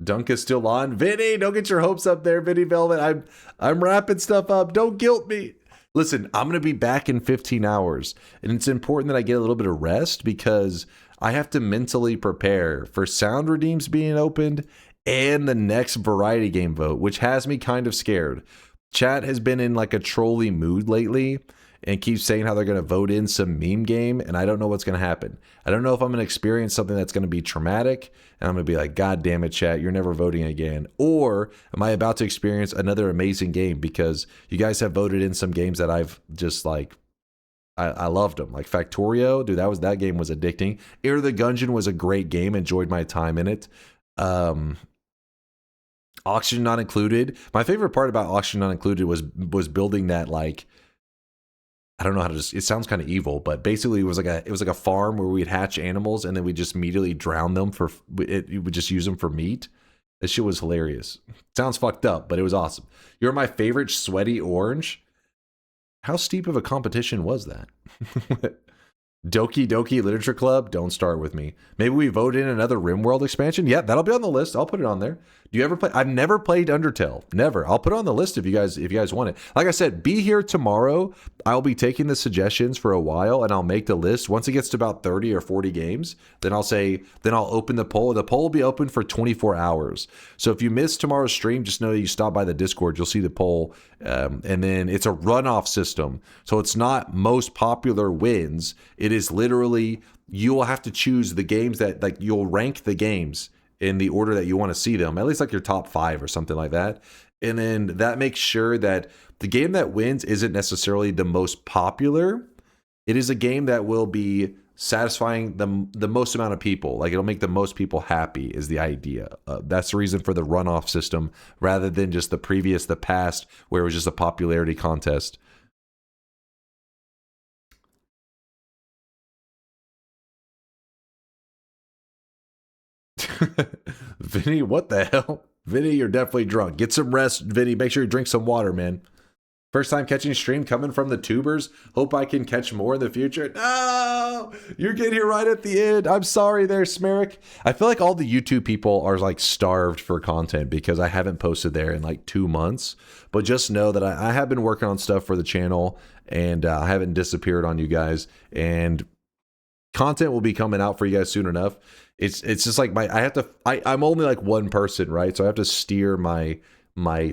[SPEAKER 5] Dunk is still on. Vinny, don't get your hopes up there, Vinny Velvet. I'm wrapping stuff up. Don't guilt me. Listen, I'm going to be back in 15 hours, and it's important that I get a little bit of rest because I have to mentally prepare for sound redeems being opened and the next variety game vote, which has me kind of scared. Chat has been in like a trolly mood lately and keeps saying how they're going to vote in some meme game, and I don't know what's going to happen. I don't know if I'm going to experience something that's going to be traumatic, and I'm going to be like, God damn it, chat, you're never voting again. Or am I about to experience another amazing game because you guys have voted in some games that I've just like, I loved them. Like Factorio, dude, that game was addicting. Air the Gungeon was a great game, enjoyed my time in it. Oxygen Not Included. My favorite part about Oxygen Not Included was building that, like, I don't know how to just, it sounds kind of evil, but basically it was like a farm where we'd hatch animals and then we just immediately drown them we would just use them for meat. This shit was hilarious. Sounds fucked up, but it was awesome. You're my favorite sweaty orange. How steep of a competition was that? Doki Doki Literature Club, don't start with me. Maybe we vote in another RimWorld expansion. Yeah, that'll be on the list. I'll put it on there. Do you ever play? I've never played Undertale. Never. I'll put it on the list if you guys want it. Like I said, be here tomorrow. I'll be taking the suggestions for a while and I'll make the list. Once it gets to about 30 or 40 games, then I'll open the poll. The poll will be open for 24 hours. So if you miss tomorrow's stream, just know you stop by the Discord. You'll see the poll. And then it's a runoff system. So it's not most popular wins. It is literally, you will have to choose the games that, like, you'll rank the games in the order that you want to see them, at least like your top 5 or something like that. And then that makes sure that the game that wins isn't necessarily the most popular. It is a game that will be satisfying the most amount of people. Like, it'll make the most people happy is the idea. That's the reason for the runoff system rather than just the past where it was just a popularity contest. Vinny, what the hell? Vinny, you're definitely drunk. Get some rest, Vinny. Make sure you drink some water, man. First time catching stream coming from the tubers. Hope I can catch more in the future. No! You're getting here right at the end. I'm sorry there, Smerick. I feel like all the YouTube people are like starved for content because I haven't posted there in like 2 months. But just know that I have been working on stuff for the channel and I haven't disappeared on you guys. And content will be coming out for you guys soon enough. It's just like I'm only like one person, right? So I have to steer my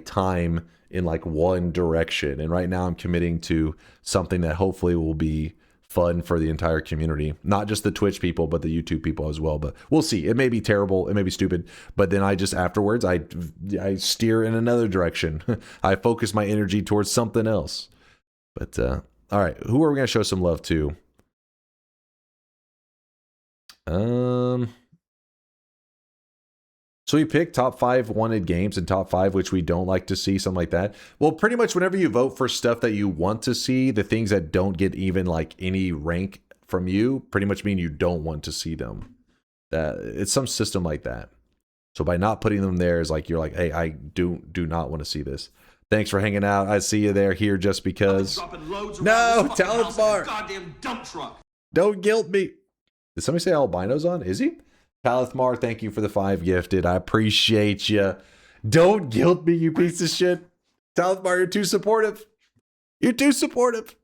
[SPEAKER 5] time in like one direction, and right now I'm committing to something that hopefully will be fun for the entire community, not just the Twitch people but the YouTube people as well. But we'll see. It may be terrible, it may be stupid, but then I just afterwards I steer in another direction. I focus my energy towards something else. But all right, who are we gonna show some love to? So we pick top 5 wanted games and top 5 which we don't like to see, something like that. Well, pretty much whenever you vote for stuff that you want to see, the things that don't get even like any rank from you pretty much mean you don't want to see them. It's some system like that. So by not putting them there is like you're like, hey, I do not want to see this. Thanks for hanging out. I see you there here just because. No, Talent Bar.
[SPEAKER 12] Goddamn dump truck.
[SPEAKER 5] Don't guilt me. Did somebody say albino's on? Is he? Palithmar, thank you for the 5 gifted. I appreciate you. Don't guilt me, you piece of shit. Palithmar, you're too supportive. You're too supportive.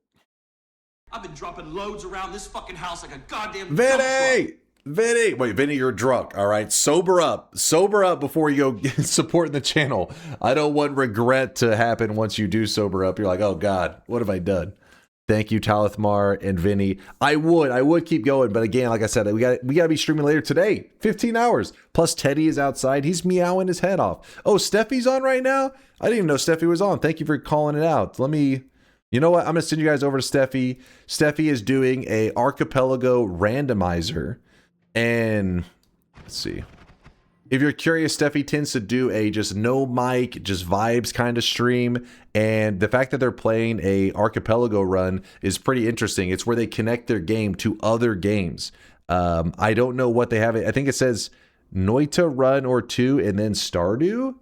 [SPEAKER 12] I've been dropping loads around this fucking house like a goddamn
[SPEAKER 5] Vinny! Vinny! Wait, Vinny, you're drunk, all right? Sober up. Sober up before you go support the channel. I don't want regret to happen once you do sober up. You're like, oh God, what have I done? Thank you, Talithmar and Vinny. I would keep going, but again, like I said, we got to be streaming later today. 15 hours. Plus Teddy is outside. He's meowing his head off. Oh, Steffi's on right now? I didn't even know Steffi was on. Thank you for calling it out. You know what? I'm going to send you guys over to Steffi. Steffi is doing a archipelago randomizer. And let's see. If you're curious, Steffi tends to do a just no mic, just vibes kind of stream. And the fact that they're playing a archipelago run is pretty interesting. It's where they connect their game to other games. I don't know what they have. I think it says Noita run or 2 and then Stardew.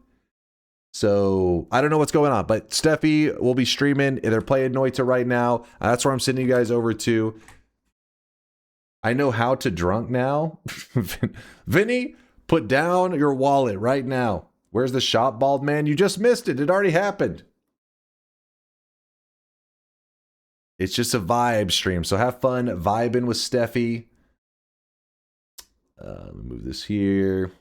[SPEAKER 5] So I don't know what's going on, but Steffi will be streaming. They're playing Noita right now. That's where I'm sending you guys over to. I know how to drunk now. Vinny, put down your wallet right now. Where's the shop, bald man? You just missed it. It already happened. It's just a vibe stream. So have fun vibing with Steffi. Let me move this here.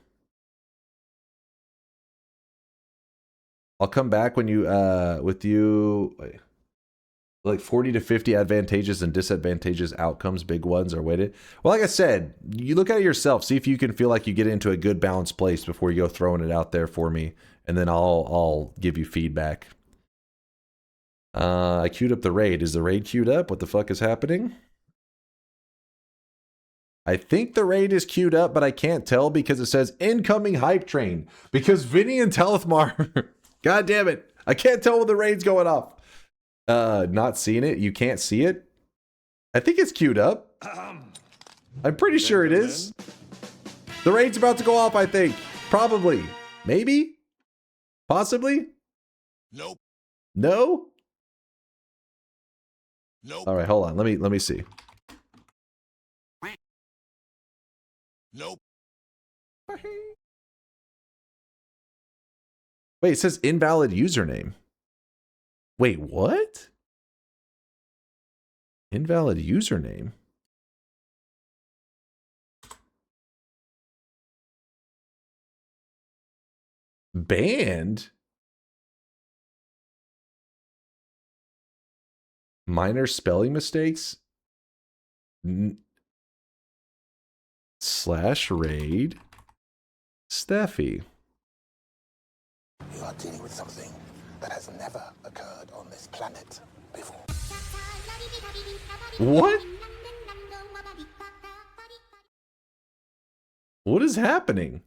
[SPEAKER 5] I'll come back when you, with you, like 40 to 50 advantageous and disadvantageous outcomes, big ones are weighted. Well, like I said, you look at it yourself, see if you can feel like you get into a good balanced place before you go throwing it out there for me, and then I'll give you feedback. I queued up the raid. Is the raid queued up? What the fuck is happening? I think the raid is queued up, but I can't tell because it says incoming hype train. Because Vinny and Telethmar, god damn it, I can't tell when the raid's going off. Not seeing it. You can't see it. I think it's queued up. I'm pretty sure it is. The raid's about to go off, I think. Probably. Maybe? Possibly?
[SPEAKER 15] Nope.
[SPEAKER 5] No?
[SPEAKER 15] Nope.
[SPEAKER 5] All right, hold on. Let me see.
[SPEAKER 15] Nope.
[SPEAKER 5] Wait, it says invalid username. Wait, what? Invalid username? Banned? Minor spelling mistakes? Slash raid? Steffi.
[SPEAKER 15] You are dealing with something that has never occurred on this planet before.
[SPEAKER 5] What? What is happening?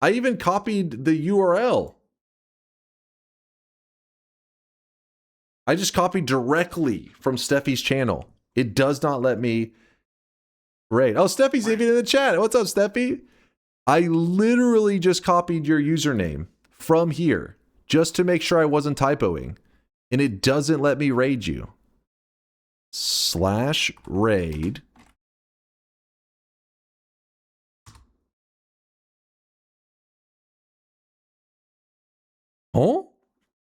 [SPEAKER 5] I even copied the URL. I just copied directly from Steffi's channel. It does not let me. Raid. Oh, Steffi's even in the chat. What's up, Steffi? I literally just copied your username from here just to make sure I wasn't typoing. And it doesn't let me raid you. /raid. Oh?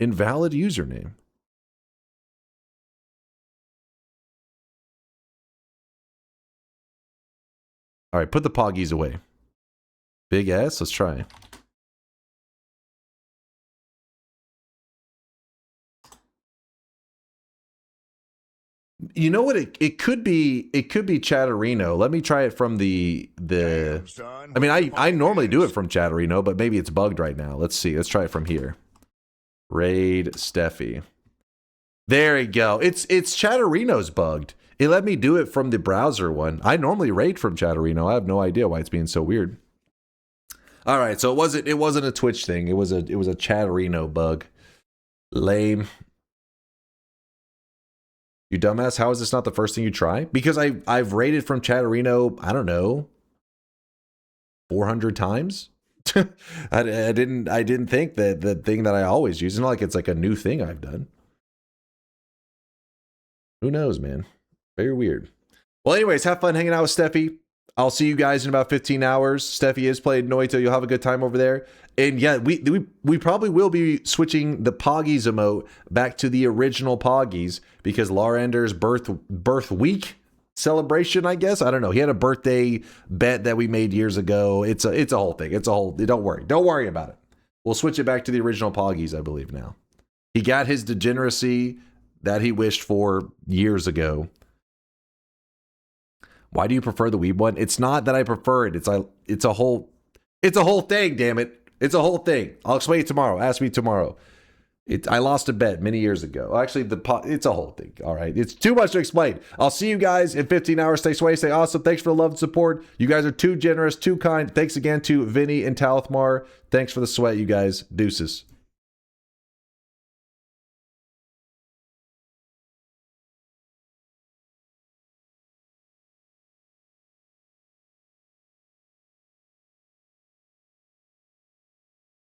[SPEAKER 5] Invalid username. All right, put the poggies away. Big S, let's try. You know what? It could be Chatterino. Let me try it from the. I mean, I normally do it from Chatterino, but maybe it's bugged right now. Let's see. Let's try it from here. Raid Steffi. There you go. It's Chatterino's bugged. It let me do it from the browser one. I normally raid from Chatterino. I have no idea why it's being so weird. All right, so it wasn't a Twitch thing. It was a Chatterino bug. Lame. You dumbass, how is this not the first thing you try? Because I've raided from Chatterino, I don't know, 400 times. I didn't think that the thing that I always use, it's not like it's like a new thing I've done. Who knows, man? Very weird. Well, anyways, have fun hanging out with Steffi. I'll see you guys in about 15 hours. Steffi has played Noita. You'll have a good time over there. And yeah, we probably will be switching the Poggies emote back to the original Poggies because Larender's birth week celebration, I guess. I don't know. He had a birthday bet that we made years ago. It's a whole thing. Don't worry about it. We'll switch it back to the original Poggies, I believe now. He got his degeneracy that he wished for years ago. Why do you prefer the Weeb one? It's not that I prefer it. It's a whole thing, damn it. It's a whole thing. I'll explain it tomorrow. Ask me tomorrow. I lost a bet many years ago. Actually, it's a whole thing. All right. It's too much to explain. I'll see you guys in 15 hours. Stay sway, stay awesome. Thanks for the love and support. You guys are too generous, too kind. Thanks again to Vinny and Talithmar. Thanks for the sweat, you guys. Deuces.